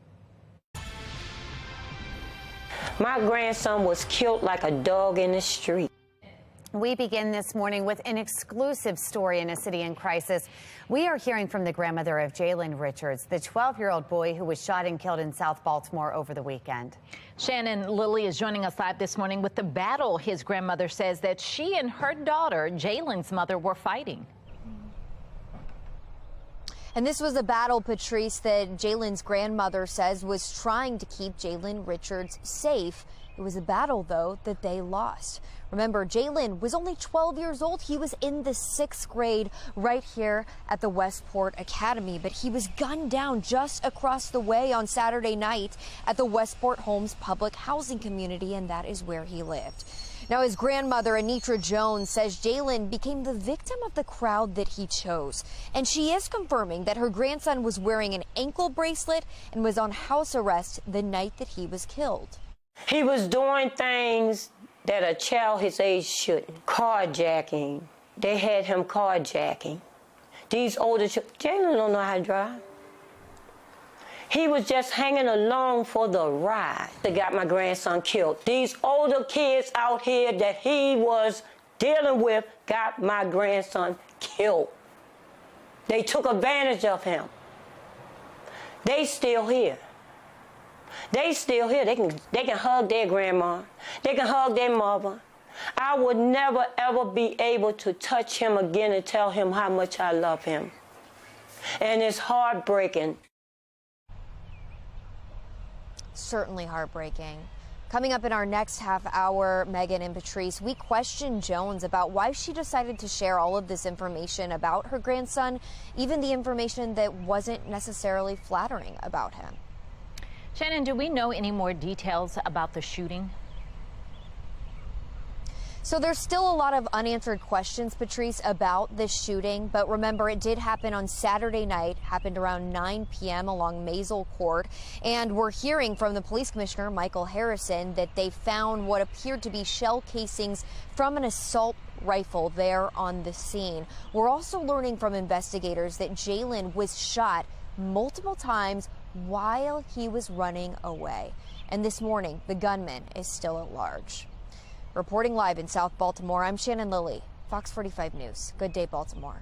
My grandson was killed like a dog in the street. We begin this morning with an exclusive story in a city in crisis. We are hearing from the grandmother of Jalen Richards, the 12-year-old boy who was shot and killed in South Baltimore over the weekend. Shannon Lilly is joining us live this morning with the battle his grandmother says that she and her daughter, Jalen's mother, were fighting. And this was a battle, Patrice, that Jalen's grandmother says was trying to keep Jalen Richards safe. It was a battle, though, that they lost. Remember, Jalen was only 12 years old. He was in the 6th grade right here at the Westport Academy, but he was gunned down just across the way on Saturday night at the Westport Homes public housing community, and that is where he lived. Now, his grandmother, Anitra Jones, says Jalen became the victim of the crowd that he chose. And she is confirming that her grandson was wearing an ankle bracelet and was on house arrest the night that he was killed. He was doing things that a child his age shouldn't. Carjacking. They had him carjacking. These older children, Jalen don't know how to drive. He was just hanging along for the ride. They got my grandson killed. These older kids out here that he was dealing with got my grandson killed. They took advantage of him. They still here. They still here. They can hug their grandma. They can hug their mother. I would never, ever be able to touch him again and tell him how much I love him. And it's heartbreaking. Certainly heartbreaking. Coming up in our next half hour, Megan and Patrice, we questioned Jones about why she decided to share all of this information about her grandson, even the information that wasn't necessarily flattering about him. Shannon, do we know any more details about the shooting? So there's still a lot of unanswered questions, Patrice, about this shooting. But remember, it did happen on Saturday night, happened around 9 p.m. along Maisel Court. And we're hearing from the police commissioner, Michael Harrison, that they found what appeared to be shell casings from an assault rifle there on the scene. We're also learning from investigators that Jalen was shot multiple times while he was running away. And this morning, the gunman is still at large. Reporting live in South Baltimore, I'm Shannon Lilly, Fox 45 News. Good day, Baltimore.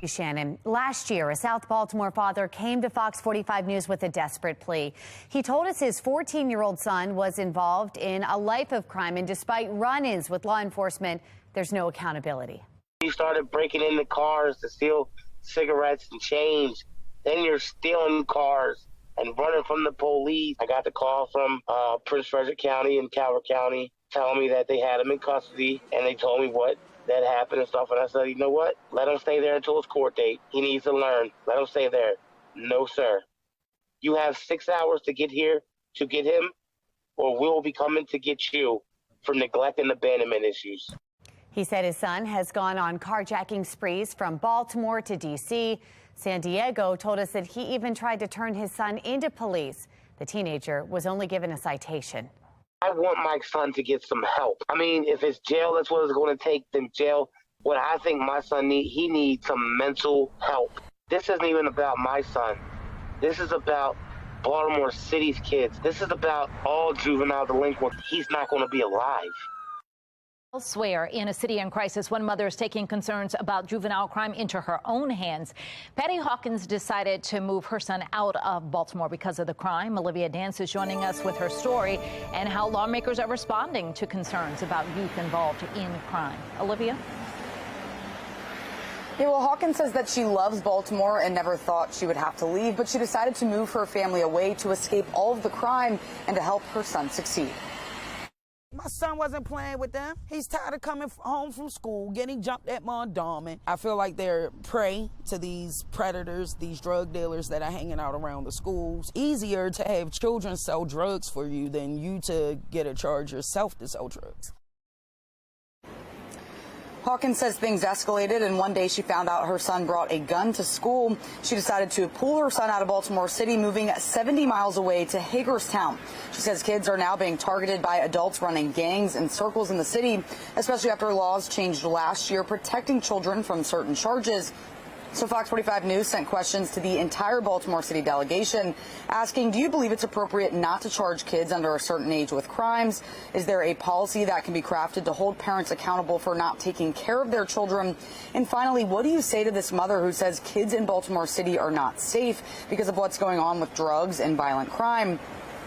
Shannon, last year, a South Baltimore father came to Fox 45 News with a desperate plea. He told us his 14-year-old son was involved in a life of crime, and despite run-ins with law enforcement, there's no accountability. He started breaking into cars to steal cigarettes and change. Then you're stealing cars and running from the police. I got the call from Prince Frederick County and Calvert County telling me that they had him in custody, and they told me what that happened and stuff. And I said, you know what? Let him stay there until his court date. He needs to learn. Let him stay there. No, sir. You have 6 hours to get here to get him, or we'll be coming to get you for neglect and abandonment issues. He said his son has gone on carjacking sprees from Baltimore to D.C. San Diego told us that he even tried to turn his son into police. The teenager was only given a citation. I want my son to get some help. I mean, if it's jail, that's what it's going to take, then jail. What I think my son he needs some mental help. This isn't even about my son. This is about Baltimore City's kids. This is about all juvenile delinquents. He's not going to be alive. Elsewhere in a city in crisis, one mother is taking concerns about juvenile crime into her own hands. Patty Hawkins decided to move her son out of Baltimore because of the crime. Olivia Dance is joining us with her story and how lawmakers are responding to concerns about youth involved in crime. Olivia? Yeah, well, Hawkins says that she loves Baltimore and never thought she would have to leave, but she decided to move her family away to escape all of the crime and to help her son succeed. My son wasn't playing with them. He's tired of coming home from school, getting jumped at Mondawmin. I feel like they're prey to these predators, these drug dealers that are hanging out around the schools. Easier to have children sell drugs for you than you to get a charge yourself to sell drugs. Hawkins says things escalated, and one day she found out her son brought a gun to school. She decided to pull her son out of Baltimore City, moving 70 miles away to Hagerstown. She says kids are now being targeted by adults running gangs and circles in the city, especially after laws changed last year protecting children from certain charges. So Fox 45 News sent questions to the entire Baltimore City delegation asking, do you believe it's appropriate not to charge kids under a certain age with crimes? Is there a policy that can be crafted to hold parents accountable for not taking care of their children? And finally, what do you say to this mother who says kids in Baltimore City are not safe because of what's going on with drugs and violent crime?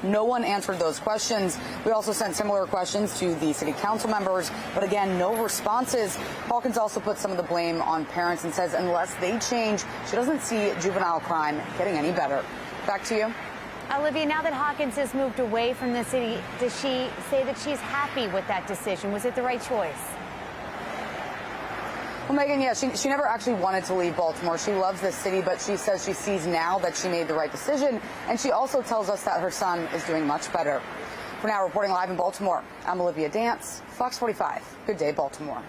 No one answered those questions. We also sent similar questions to the city council members, but again, no responses. Hawkins also put some of the blame on parents and says unless they change, she doesn't see juvenile crime getting any better. Back to you. Olivia, now that Hawkins has moved away from the city, does she say that she's happy with that decision? Was it the right choice? Well, Megan, yeah, she never actually wanted to leave Baltimore. She loves this city, but she says she sees now that she made the right decision. And she also tells us that her son is doing much better. For now, reporting live in Baltimore, I'm Olivia Dance, Fox 45. Good day, Baltimore.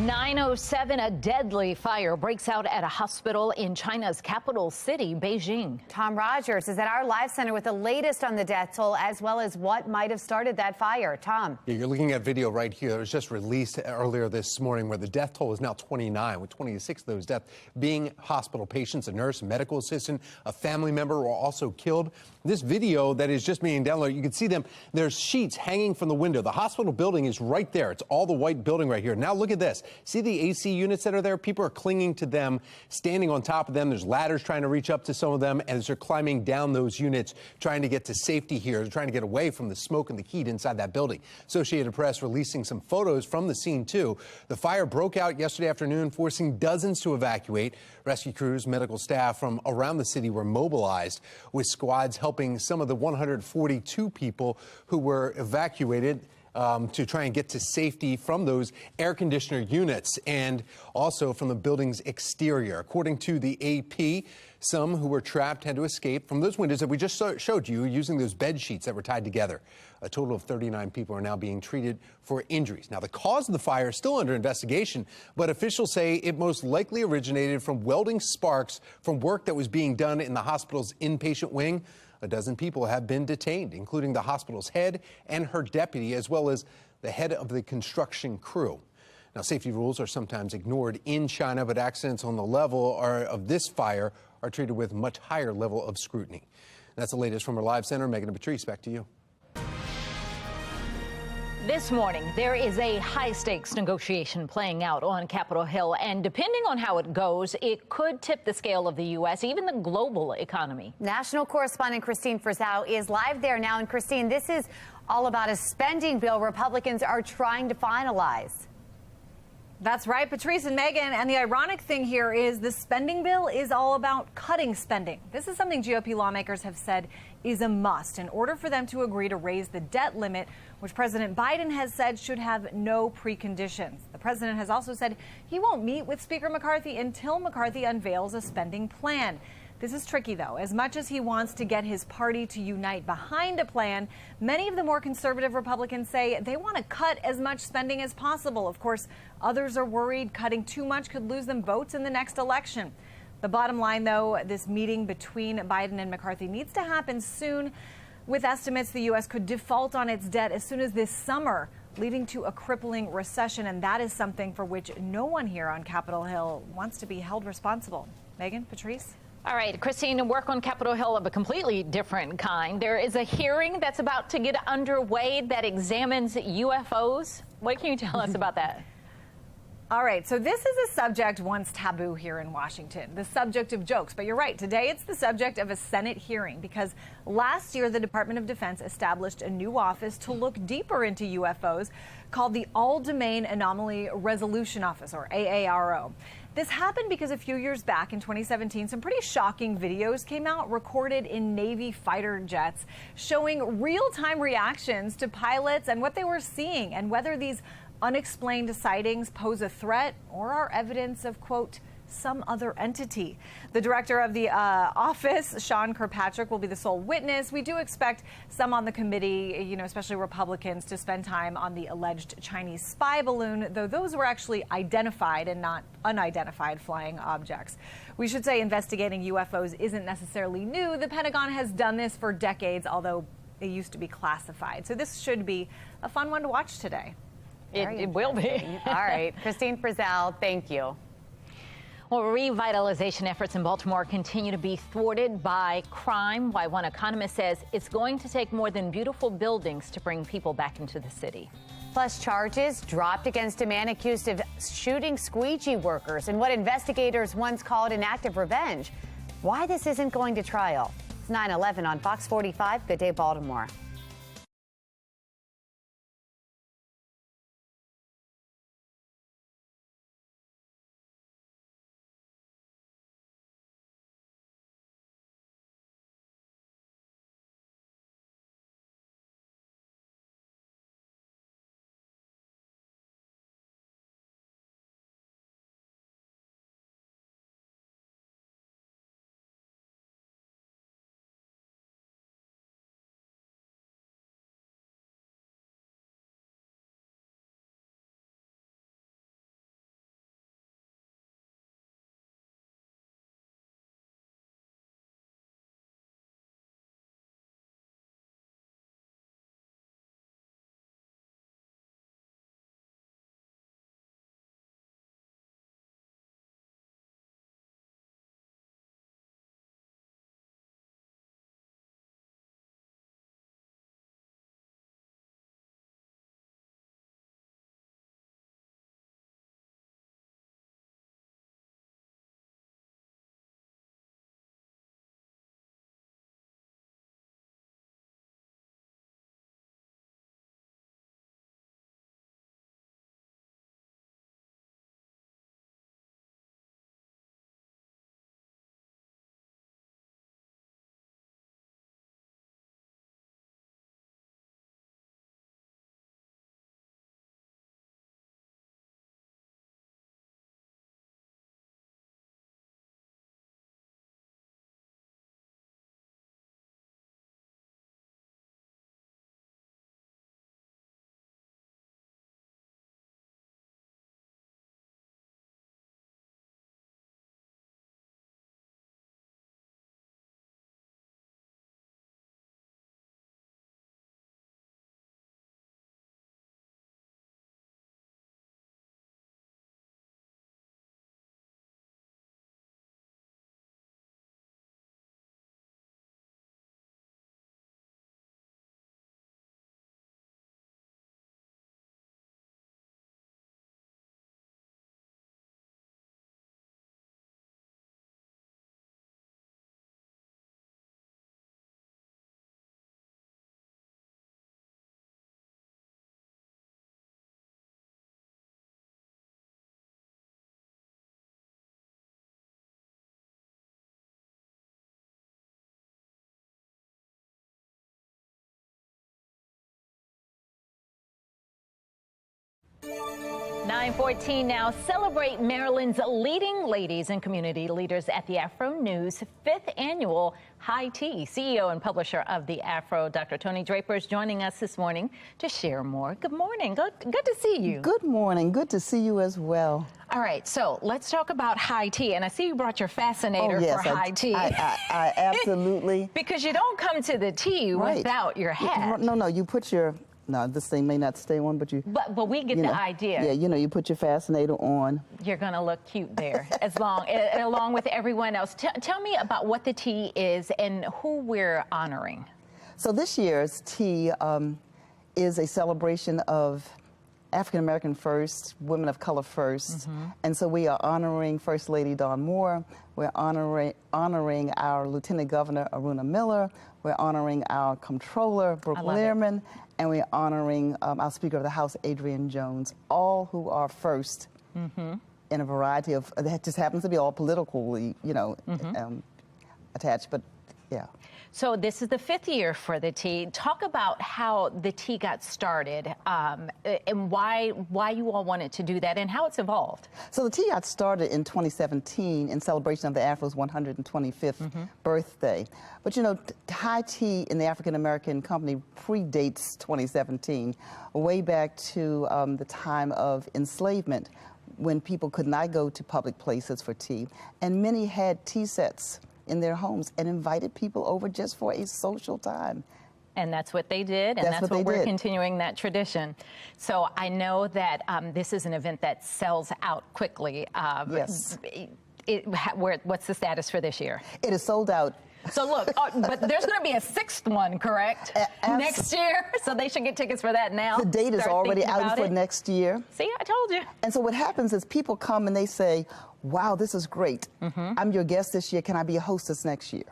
9:07, a deadly fire breaks out at a hospital in China's capital city, Beijing. Tom Rogers is at our live center with the latest on the death toll, as well as what might have started that fire. Tom. Yeah, you're looking at video right here. It was just released earlier this morning where the death toll is now 29, with 26 of those deaths being hospital patients. A nurse, a medical assistant, a family member were also killed. This video that is just being downloaded, you can see them. There's sheets hanging from the window. The hospital building is right there. It's all the white building right here. Now look at this. See the AC units that are there? People are clinging to them, standing on top of them. There's ladders trying to reach up to some of them, and as they're climbing down those units, trying to get to safety here, they're trying to get away from the smoke and the heat inside that building. Associated Press releasing some photos from the scene, too. The fire broke out yesterday afternoon, forcing dozens to evacuate. Rescue crews, medical staff from around the city were mobilized, with squads helping some of the 142 people who were evacuated to try and get to safety from those air conditioner units and also from the building's exterior. According to the AP, some who were trapped had to escape from those windows that we just showed you using those bed sheets that were tied together. A total of 39 people are now being treated for injuries. Now, the cause of the fire is still under investigation, but officials say it most likely originated from welding sparks from work that was being done in the hospital's inpatient wing. A dozen people have been detained, including the hospital's head and her deputy, as well as the head of the construction crew. Now, safety rules are sometimes ignored in China, but accidents on the level of this fire are treated with much higher level of scrutiny. That's the latest from our live center. Megan and Patrice, back to you. This morning, there is a high-stakes negotiation playing out on Capitol Hill, and depending on how it goes, it could tip the scale of the U.S., even the global economy. National correspondent Christine Frizzell is live there now. And Christine, this is all about a spending bill Republicans are trying to finalize. That's right, Patrice and Megan. And the ironic thing here is the spending bill is all about cutting spending. This is something GOP lawmakers have said is a must in order for them to agree to raise the debt limit, which President Biden has said should have no preconditions. The president has also said he won't meet with Speaker McCarthy until McCarthy unveils a spending plan. This is tricky, though. As much as he wants to get his party to unite behind a plan, many of the more conservative Republicans say they want to cut as much spending as possible. Of course, others are worried cutting too much could lose them votes in the next election. The bottom line, though, this meeting between Biden and McCarthy needs to happen soon. With estimates, the U.S. could default on its debt as soon as this summer, leading to a crippling recession. And that is something for which no one here on Capitol Hill wants to be held responsible. Megan, Patrice? All right, Christine, work on Capitol Hill of a completely different kind. There is a hearing that's about to get underway that examines UFOs. What can you tell us about that? All right, so this is a subject once taboo here in Washington, the subject of jokes. But you're right, today it's the subject of a Senate hearing because last year the Department of Defense established a new office to look deeper into UFOs called the All-Domain Anomaly Resolution Office, or AARO. This happened because a few years back in 2017, some pretty shocking videos came out recorded in Navy fighter jets showing real-time reactions to pilots and what they were seeing and whether these unexplained sightings pose a threat or are evidence of, quote, some other entity. The director of the office, Sean Kirkpatrick, will be the sole witness. We do expect some on the committee, especially Republicans, to spend time on the alleged Chinese spy balloon, though those were actually identified and not unidentified flying objects. We should say investigating UFOs isn't necessarily new. The Pentagon has done this for decades, although it used to be classified. So this should be a fun one to watch today. It will be. All right. Christine Frizzell, thank you. Well, revitalization efforts in Baltimore continue to be thwarted by crime. Why one economist says it's going to take more than beautiful buildings to bring people back into the city. Plus, charges dropped against a man accused of shooting squeegee workers in what investigators once called an act of revenge. Why this isn't going to trial. It's 9/11 on Fox 45. Good day, Baltimore. (9:14) now. Celebrate Maryland's leading ladies and community leaders at the Afro News 5th annual High Tea. CEO and publisher of the Afro, Dr. Tony Draper, is joining us this morning to share more. Good morning. Good to see you. Good morning. Good to see you as well. All right, so let's talk about high tea. And I see you brought your fascinator for high tea. I absolutely. Because you don't come to the tea without your hat. No, you put your. No, this thing may not stay on, but you. But we get the idea. Yeah, you put your fascinator on. You're gonna look cute there, along with everyone else. Tell me about what the tea is and who we're honoring. So this year's tea is a celebration of African American first, women of color first, and so we are honoring First Lady Dawn Moore. We're honoring our Lieutenant Governor Aruna Miller. We're honoring our Comptroller Brooke Learman, and we're honoring our Speaker of the House Adrian Jones, all who are first in a variety of. That just happens to be all politically, attached, but yeah. So this is the 5th year for the tea. Talk about how the tea got started and why you all wanted to do that and how it's evolved. So the tea got started in 2017 in celebration of the Afro's 125th birthday. But high tea in the African American company predates 2017, way back to the time of enslavement, when people could not go to public places for tea, and many had tea sets in their homes and invited people over just for a social time. And that's what they did, and that's what we're continuing that tradition. So I know that this is an event that sells out quickly. Yes. What's the status for this year? It is sold out. So look, but there's going to be a sixth one, correct? Next year, so they should get tickets for that now. The date is already out for next year. See, I told you. And so what happens is people come and they say, wow, this is great. I'm your guest this year. Can I be a hostess next year?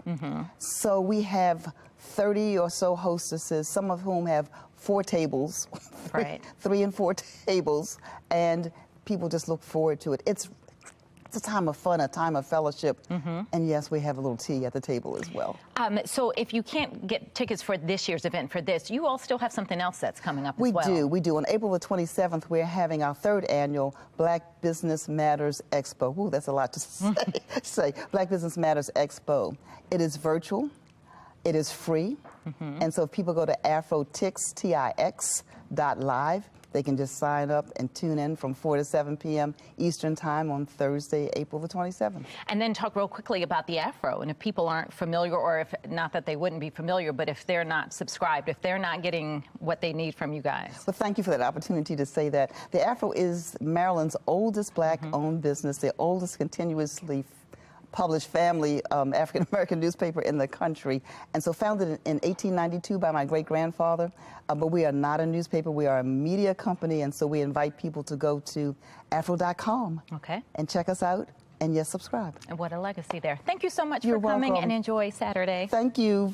So we have 30 or so hostesses, some of whom have 4 tables, right. 3 and 4 tables, and people just look forward to it. It's a time of fun, a time of fellowship, and yes, we have a little tea at the table as well. So if you can't get tickets for this year's event for this, you all still have something else that's coming up as well. We do. On April the 27th, we're having our 3rd annual Black Business Matters Expo. Ooh, that's a lot to say. Black Business Matters Expo. It is virtual. It is free. And so if people go to afrotix.live, they can just sign up and tune in from 4 to 7 p.m. Eastern Time on Thursday, April the 27th. And then talk real quickly about the Afro. And if people aren't familiar, or if not that they wouldn't be familiar, but if they're not subscribed, if they're not getting what they need from you guys. Well, thank you for that opportunity to say that. The Afro is Maryland's oldest Black-owned business, the oldest continuously published family African-American newspaper in the country, and so founded in 1892 by my great-grandfather. But we are not a newspaper, we are a media company, and so we invite people to go to afro.com and check us out, and yes, subscribe. And what a legacy there. Thank you so much You're for coming welcome. and enjoy Saturday. Thank you.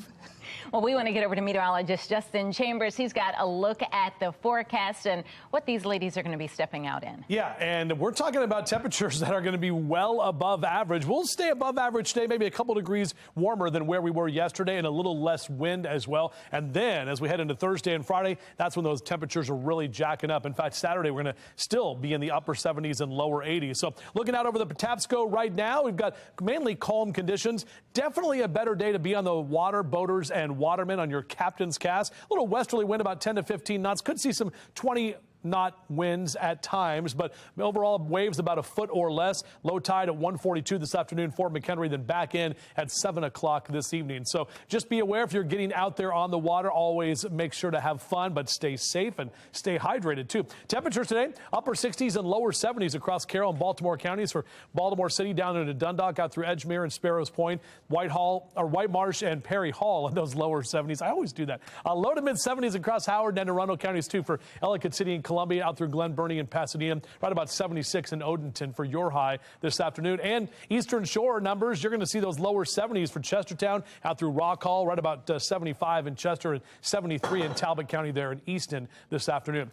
Well, we want to get over to meteorologist Justin Chambers. He's got a look at the forecast and what these ladies are going to be stepping out in. Yeah, and we're talking about temperatures that are going to be well above average. We'll stay above average today, maybe a couple degrees warmer than where we were yesterday, and a little less wind as well. And then as we head into Thursday and Friday, that's when those temperatures are really jacking up. In fact, Saturday, we're going to still be in the upper 70s and lower 80s. So looking out over the Patapsco right now, we've got mainly calm conditions. Definitely a better day to be on the water, boaters and watermen on your captain's cast. A little westerly wind, about 10 to 15 knots. Could see some 20-knot winds at times, but overall waves about a foot or less. Low tide at 1:42 this afternoon, Fort McHenry, then back in at 7 o'clock this evening. So just be aware if you're getting out there on the water, always make sure to have fun, but stay safe and stay hydrated too. Temperatures today, upper 60s and lower 70s across Carroll and Baltimore counties. For Baltimore City down into Dundalk, out through Edgemere and Sparrows Point, White Marsh and Perry Hall in those lower 70s. I always do that. Low to mid 70s across Howard and Anne Arundel counties too for Ellicott City and Columbia, out through Glen Burnie and Pasadena, right about 76 in Odenton for your high this afternoon. And Eastern Shore numbers, you're going to see those lower 70s for Chestertown, out through Rock Hall, right about 75 in Chester and 73 in Talbot County there in Easton this afternoon.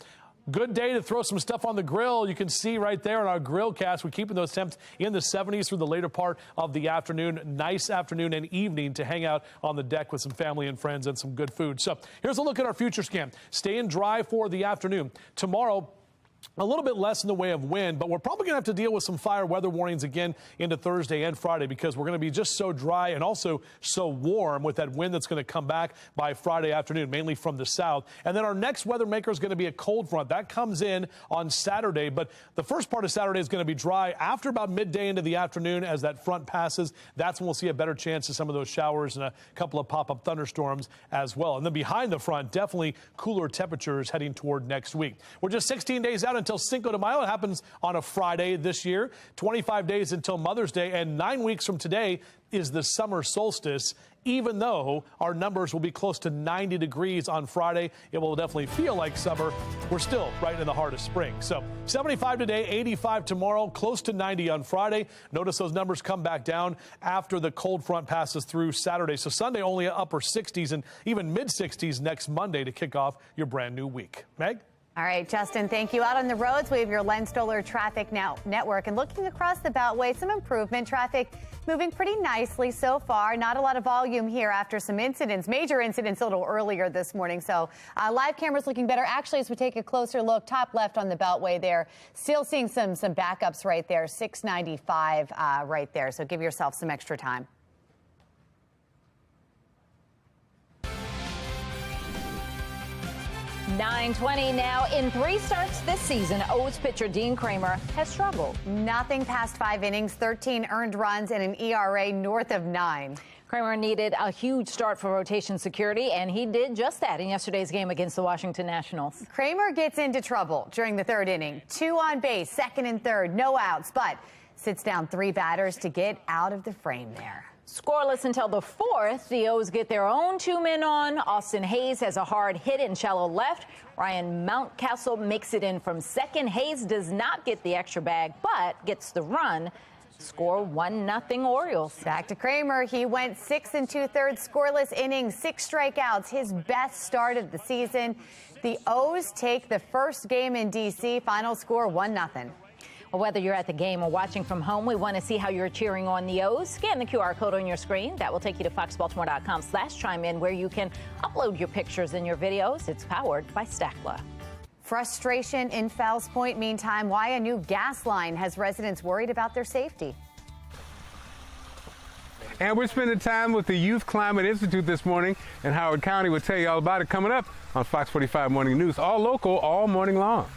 Good day to throw some stuff on the grill. You can see right there in our grill cast, we're keeping those temps in the 70s through the later part of the afternoon. Nice afternoon and evening to hang out on the deck with some family and friends and some good food. So here's a look at our future scan. Staying dry for the afternoon. Tomorrow, a little bit less in the way of wind, but we're probably going to have to deal with some fire weather warnings again into Thursday and Friday because we're going to be just so dry and also so warm with that wind that's going to come back by Friday afternoon, mainly from the south. And then our next weather maker is going to be a cold front. That comes in on Saturday, but the first part of Saturday is going to be dry after about midday into the afternoon as that front passes. That's when we'll see a better chance of some of those showers and a couple of pop-up thunderstorms as well. And then behind the front, definitely cooler temperatures heading toward next week. We're just 16 days out until Cinco de Mayo. It happens on a Friday this year. 25 days until Mother's Day, and 9 weeks from today is the summer solstice. Even though our numbers will be close to 90 degrees on Friday, it will definitely feel like summer. We're still right in the heart of spring. So 75 today, 85 tomorrow, close to 90 on Friday. Notice those numbers come back down after the cold front passes through Saturday. So Sunday only upper 60s and even mid 60s next Monday to kick off your brand new week. Meg? All right, Justin, thank you. Out on the roads, we have your Len Stoller Traffic Network. And looking across the Beltway, some improvement. Traffic moving pretty nicely so far. Not a lot of volume here after some incidents, major incidents a little earlier this morning. So live cameras looking better. Actually, as we take a closer look, top left on the Beltway there, still seeing some backups right there, 695 right there. So give yourself some extra time. .920 now. In 3 starts this season, O's pitcher Dean Kramer has struggled. Nothing past 5 innings, 13 earned runs, and an ERA north of 9. Kramer needed a huge start for rotation security, and he did just that in yesterday's game against the Washington Nationals. Kramer gets into trouble during the 3rd inning. 2 on base, 2nd and 3rd, no outs, but Sits down 3 batters to get out of the frame there. Scoreless until the 4th. The O's get their own 2 men on. Austin Hayes has a hard hit in shallow left. Ryan Mountcastle makes it in from second. Hayes does not get the extra bag, but gets the run. Score 1-0 Orioles. Back to Kramer. He went 6 2/3 scoreless innings, 6 strikeouts, his best start of the season. The O's take the first game in D.C. Final score 1-0. Well, whether you're at the game or watching from home, we want to see how you're cheering on the O's. Scan the QR code on your screen. That will take you to foxbaltimore.com/chime-in, where you can upload your pictures and your videos. It's powered by Stackla. Frustration in Fells Point. Meantime, why a new gas line has residents worried about their safety. And we're spending time with the Youth Climate Institute this morning, and Howard County will tell you all about it coming up on Fox 45 Morning News. All local, all morning long.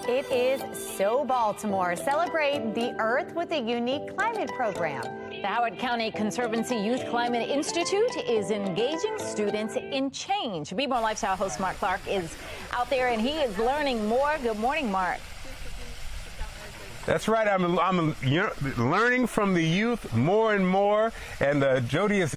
It is So Baltimore. Celebrate the Earth with a unique climate program. The Howard County Conservancy Youth Climate Institute is engaging students in change. Be More Lifestyle host Mark Clark is out there, and he is learning more. Good morning, Mark. That's right. I'm learning from the youth more and more, and Jody is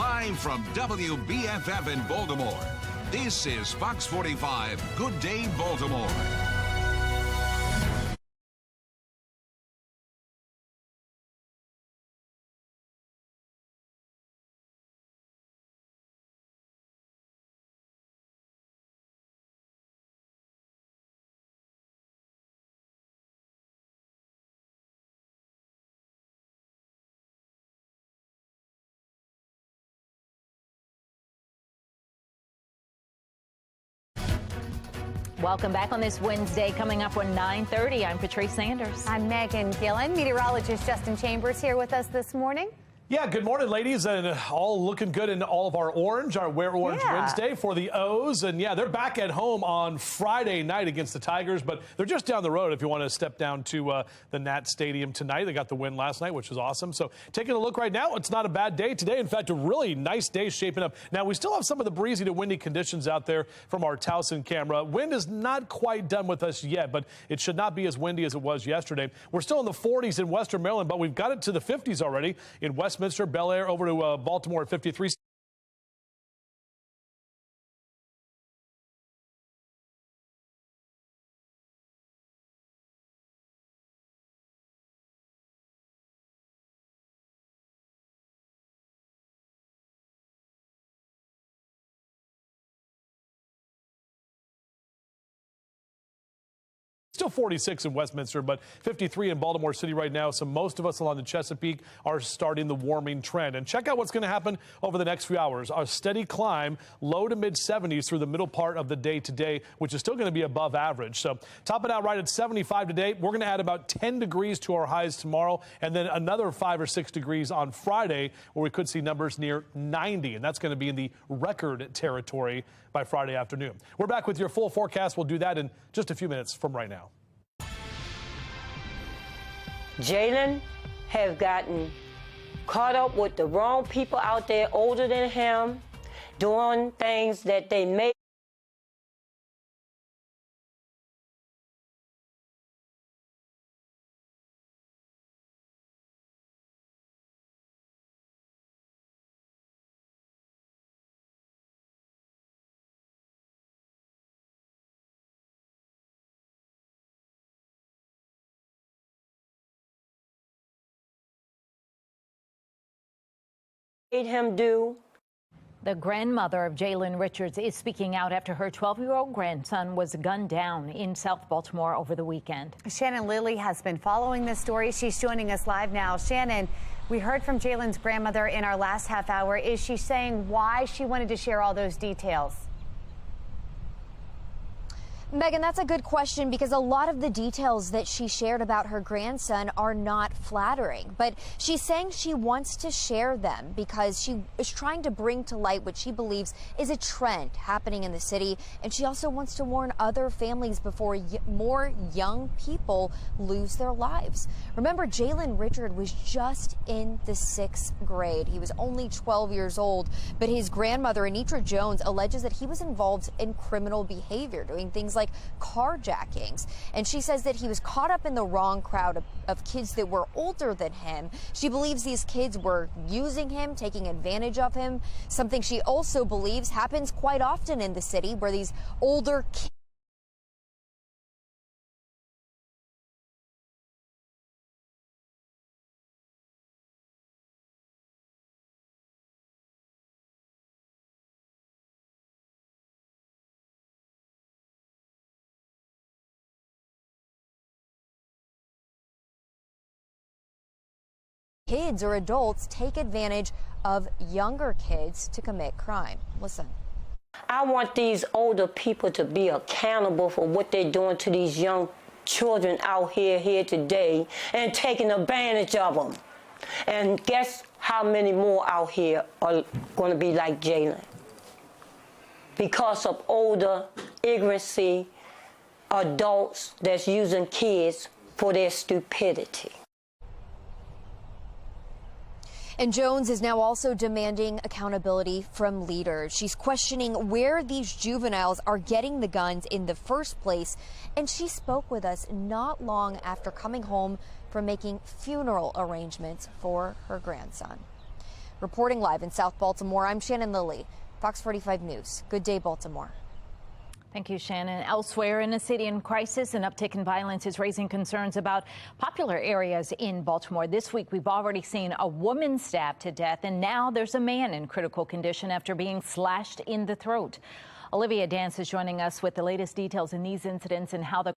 Live from WBFF in Baltimore, this is Fox 45 Good Day Baltimore. Welcome back on this Wednesday. Coming up on 9:30, I'm Patrice Sanders. I'm Megan Gillen. Meteorologist Justin Chambers here with us this morning. Yeah, good morning, ladies, and all looking good in all of our orange, our Wear Orange Wednesday for the O's. And yeah, they're back at home on Friday night against the Tigers, but they're just down the road if you want to step down to the Nat Stadium tonight. They got the win last night, which was awesome. So taking a look right now, it's not a bad day today. In fact, a really nice day shaping up. Now, we still have some of the breezy to windy conditions out there from our Towson camera. Wind is not quite done with us yet, but it should not be as windy as it was yesterday. We're still in the 40s in Western Maryland, but we've got it to the 50s already in Westminster, Bel Air, over to Baltimore at 53. Still 46 in Westminster, but 53 in Baltimore City right now. So most of us along the Chesapeake are starting the warming trend. And check out what's going to happen over the next few hours. A steady climb, low to mid 70s through the middle part of the day today, which is still going to be above average. So topping out right at 75 today. We're going to add about 10 degrees to our highs tomorrow, and then another 5 or 6 degrees on Friday, where we could see numbers near 90. And that's going to be in the record territory by Friday afternoon. We're back with your full forecast. We'll do that in just a few minutes from right now. Jalen have gotten caught up with the wrong people out there older than him, doing things that they may. Made him do. The grandmother of Jalen Richards is speaking out after her 12-year-old grandson was gunned down in South Baltimore over the weekend. Shannon Lilly has been following this story. She's joining us live now. Shannon, we heard from Jalen's grandmother in our last half hour. Is she saying why she wanted to share all those details? Megan, that's a good question, because a lot of the details that she shared about her grandson are not flattering. But she's saying she wants to share them because she is trying to bring to light what she believes is a trend happening in the city. And she also wants to warn other families before more young people lose their lives. Remember, Jalen Richard was just in the 6th grade. He was only 12 years old, but his grandmother, Anitra Jones, alleges that he was involved in criminal behavior, doing things like carjackings. And she says that he was caught up in the wrong crowd of kids that were older than him. She believes these kids were using him, taking advantage of him, something she also believes happens quite often in the city, where these older kids or adults take advantage of younger kids to commit crime. Listen. I want these older people to be accountable for what they're doing to these young children out here today and taking advantage of them. And guess how many more out here are going to be like Jalen? Because of older, ignorancy, adults that's using kids for their stupidity. And Jones is now also demanding accountability from leaders. She's questioning where these juveniles are getting the guns in the first place. And she spoke with us not long after coming home from making funeral arrangements for her grandson. Reporting live in South Baltimore, I'm Shannon Lilly, Fox 45 News. Good day, Baltimore. Thank you, Shannon. Elsewhere in a city in crisis, an uptick in violence is raising concerns about popular areas in Baltimore. This week, we've already seen a woman stabbed to death, and now there's a man in critical condition after being slashed in the throat. Olivia Dance is joining us with the latest details in these incidents and how the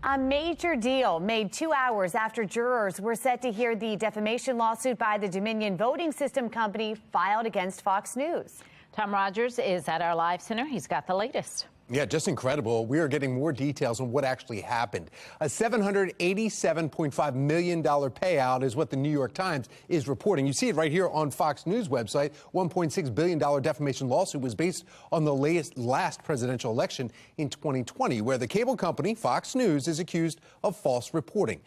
A major deal made 2 hours after jurors were set to hear the defamation lawsuit by the Dominion voting system company filed against Fox News. Tom Rogers is at our live center. He's got the latest. Yeah, just incredible. We are getting more details on what actually happened. A $787.5 million payout is what the New York Times is reporting. You see it right here on Fox News website. $1.6 billion defamation lawsuit was based on the last presidential election in 2020, where the cable company Fox News is accused of false reporting.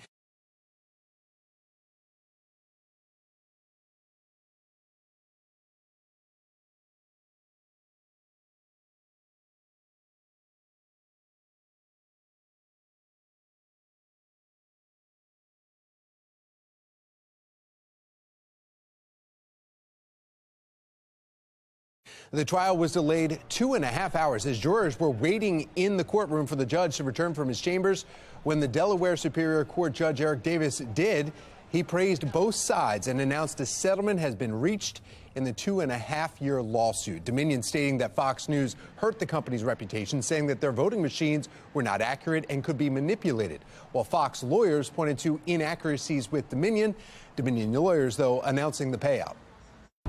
The trial was delayed 2.5 hours as jurors were waiting in the courtroom for the judge to return from his chambers. When the Delaware Superior Court Judge Eric Davis did, he praised both sides and announced a settlement has been reached in the 2.5-year lawsuit. Dominion stating that Fox News hurt the company's reputation, saying that their voting machines were not accurate and could be manipulated, while Fox lawyers pointed to inaccuracies with Dominion. Dominion lawyers, though, announcing the payout.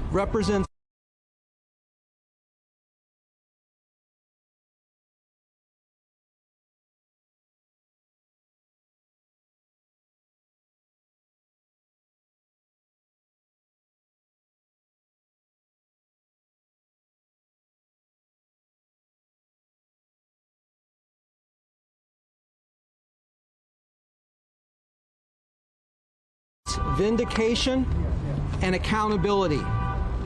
Represents vindication and accountability.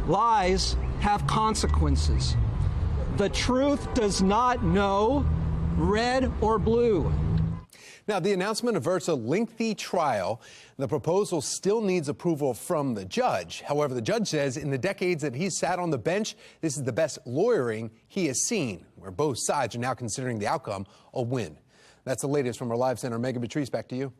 Lies have consequences. The truth does not know red or blue. Now, the announcement averts a lengthy trial. The proposal still needs approval from the judge. However, the judge says in the decades that he's sat on the bench, this is the best lawyering he has seen, where both sides are now considering the outcome a win. That's the latest from our live center. Megan Patrice, back to you.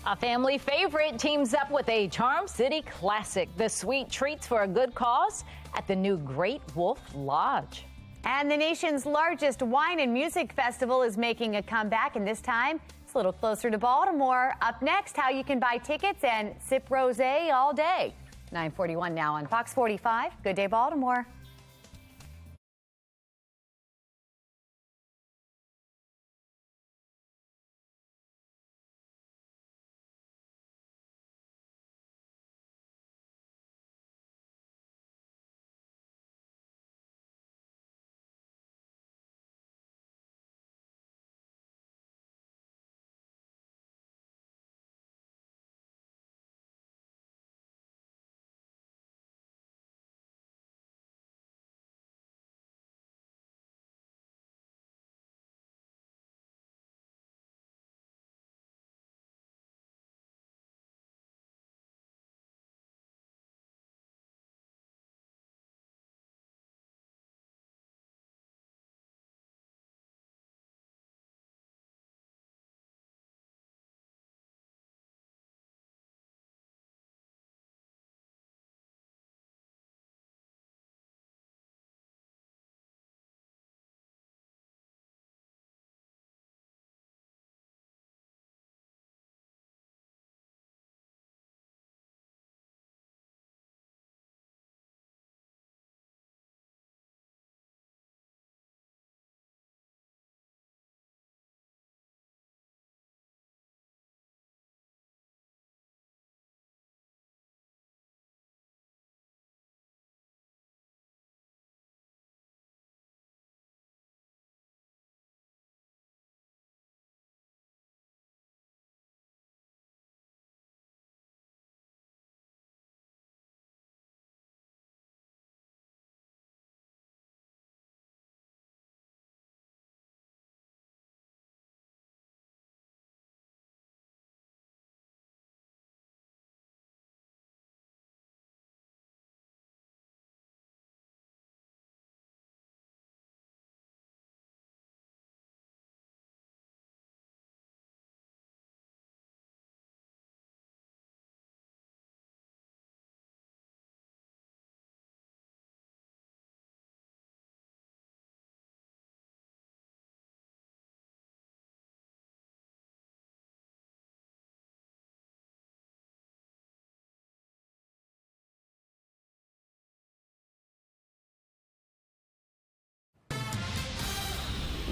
A family favorite teams up with a Charm City classic. The sweet treats for a good cause at the new Great Wolf Lodge. And the nation's largest wine and music festival is making a comeback, and this time it's a little closer to Baltimore. Up next, how you can buy tickets and sip rosé all day. 9:41 now on Fox 45. Good day, Baltimore.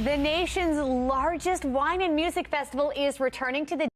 The nation's largest wine and music festival is returning to the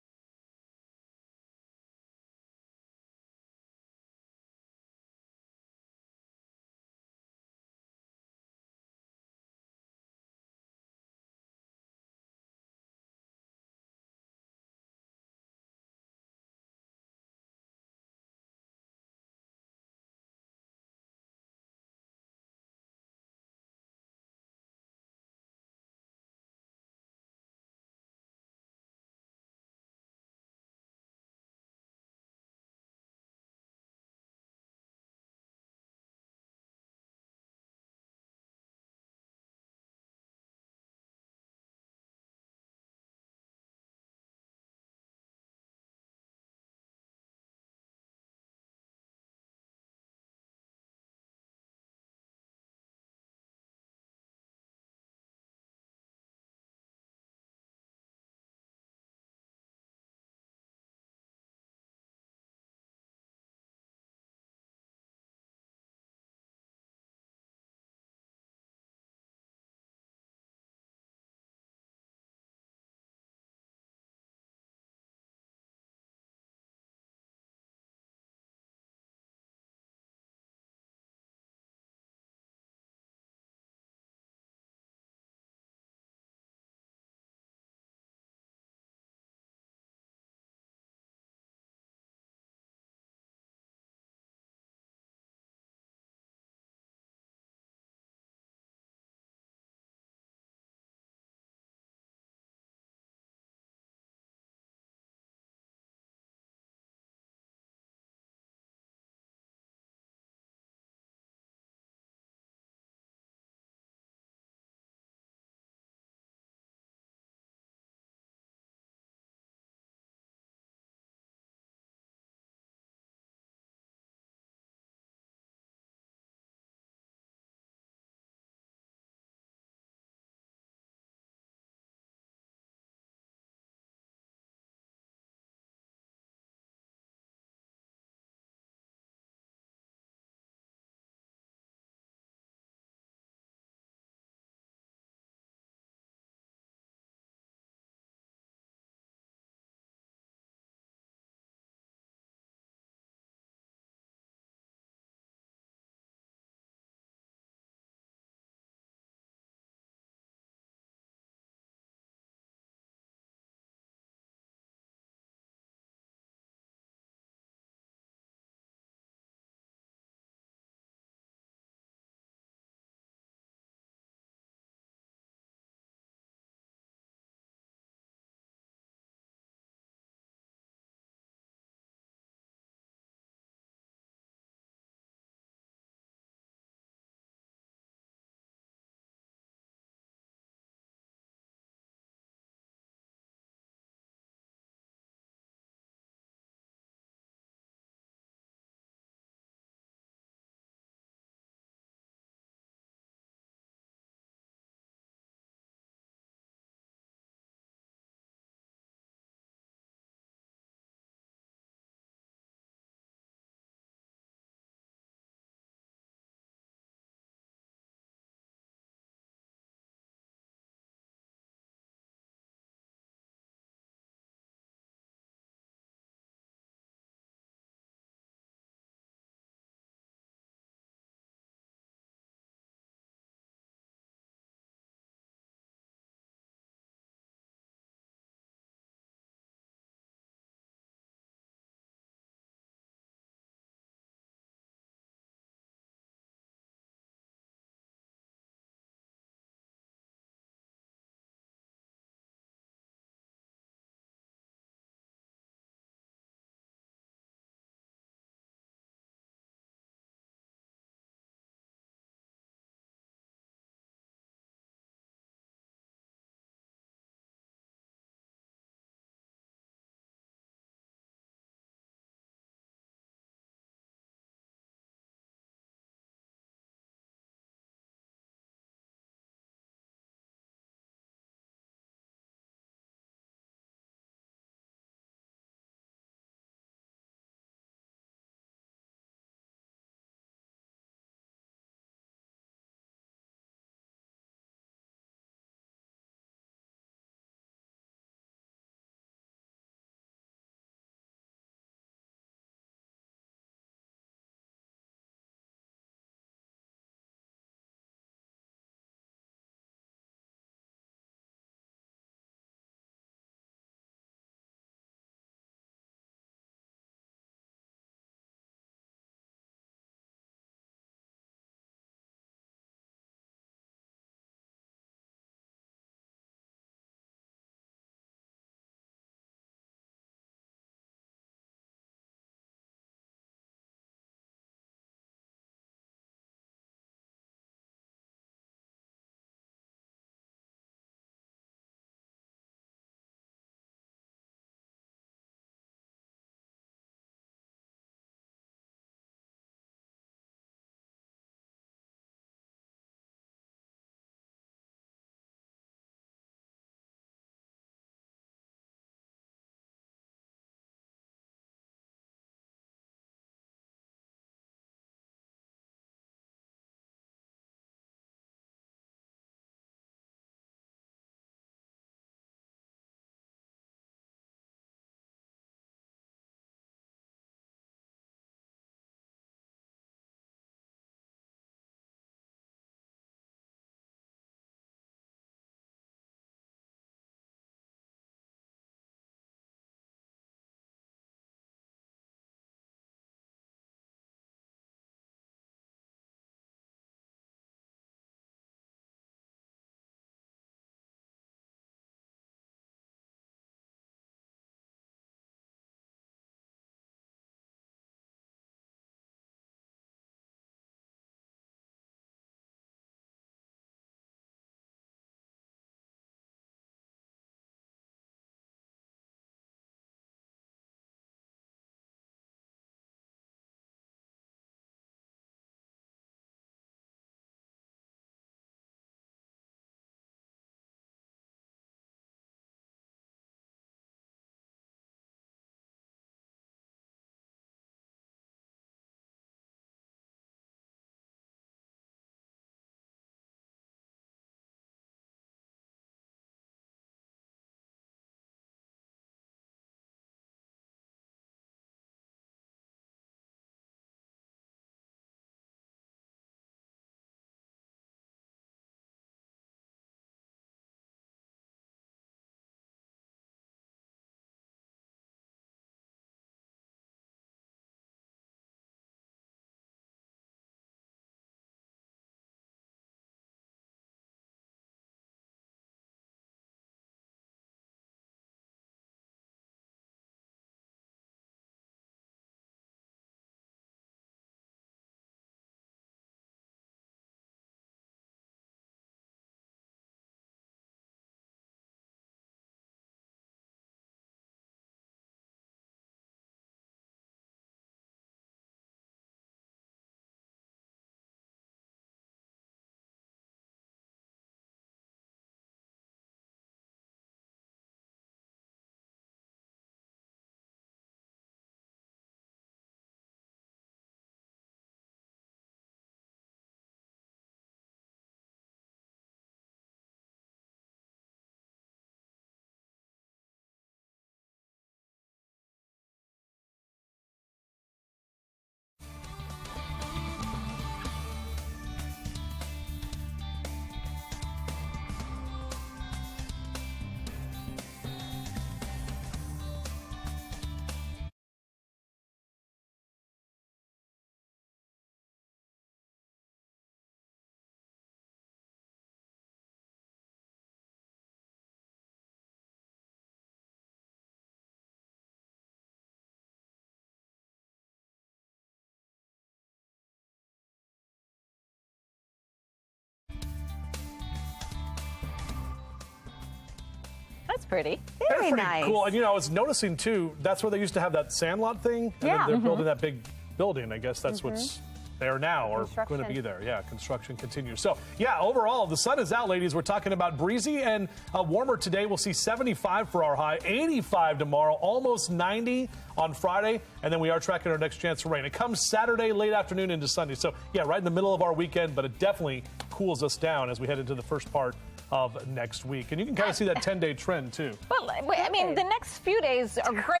pretty. Very nice. Cool. And I was noticing too, that's where they used to have that sandlot thing. And then they're building that big building. I guess that's what's there now or going to be there. Yeah, construction continues. So, yeah, overall, the sun is out, ladies. We're talking about breezy and warmer today. We'll see 75 for our high, 85 tomorrow, almost 90 on Friday. And then we are tracking our next chance for rain. It comes Saturday, late afternoon into Sunday. So, yeah, right in the middle of our weekend, but it definitely cools us down as we head into the first part of next week. And you can kind of see that 10-day trend, too. Well, I mean, the next few days are great.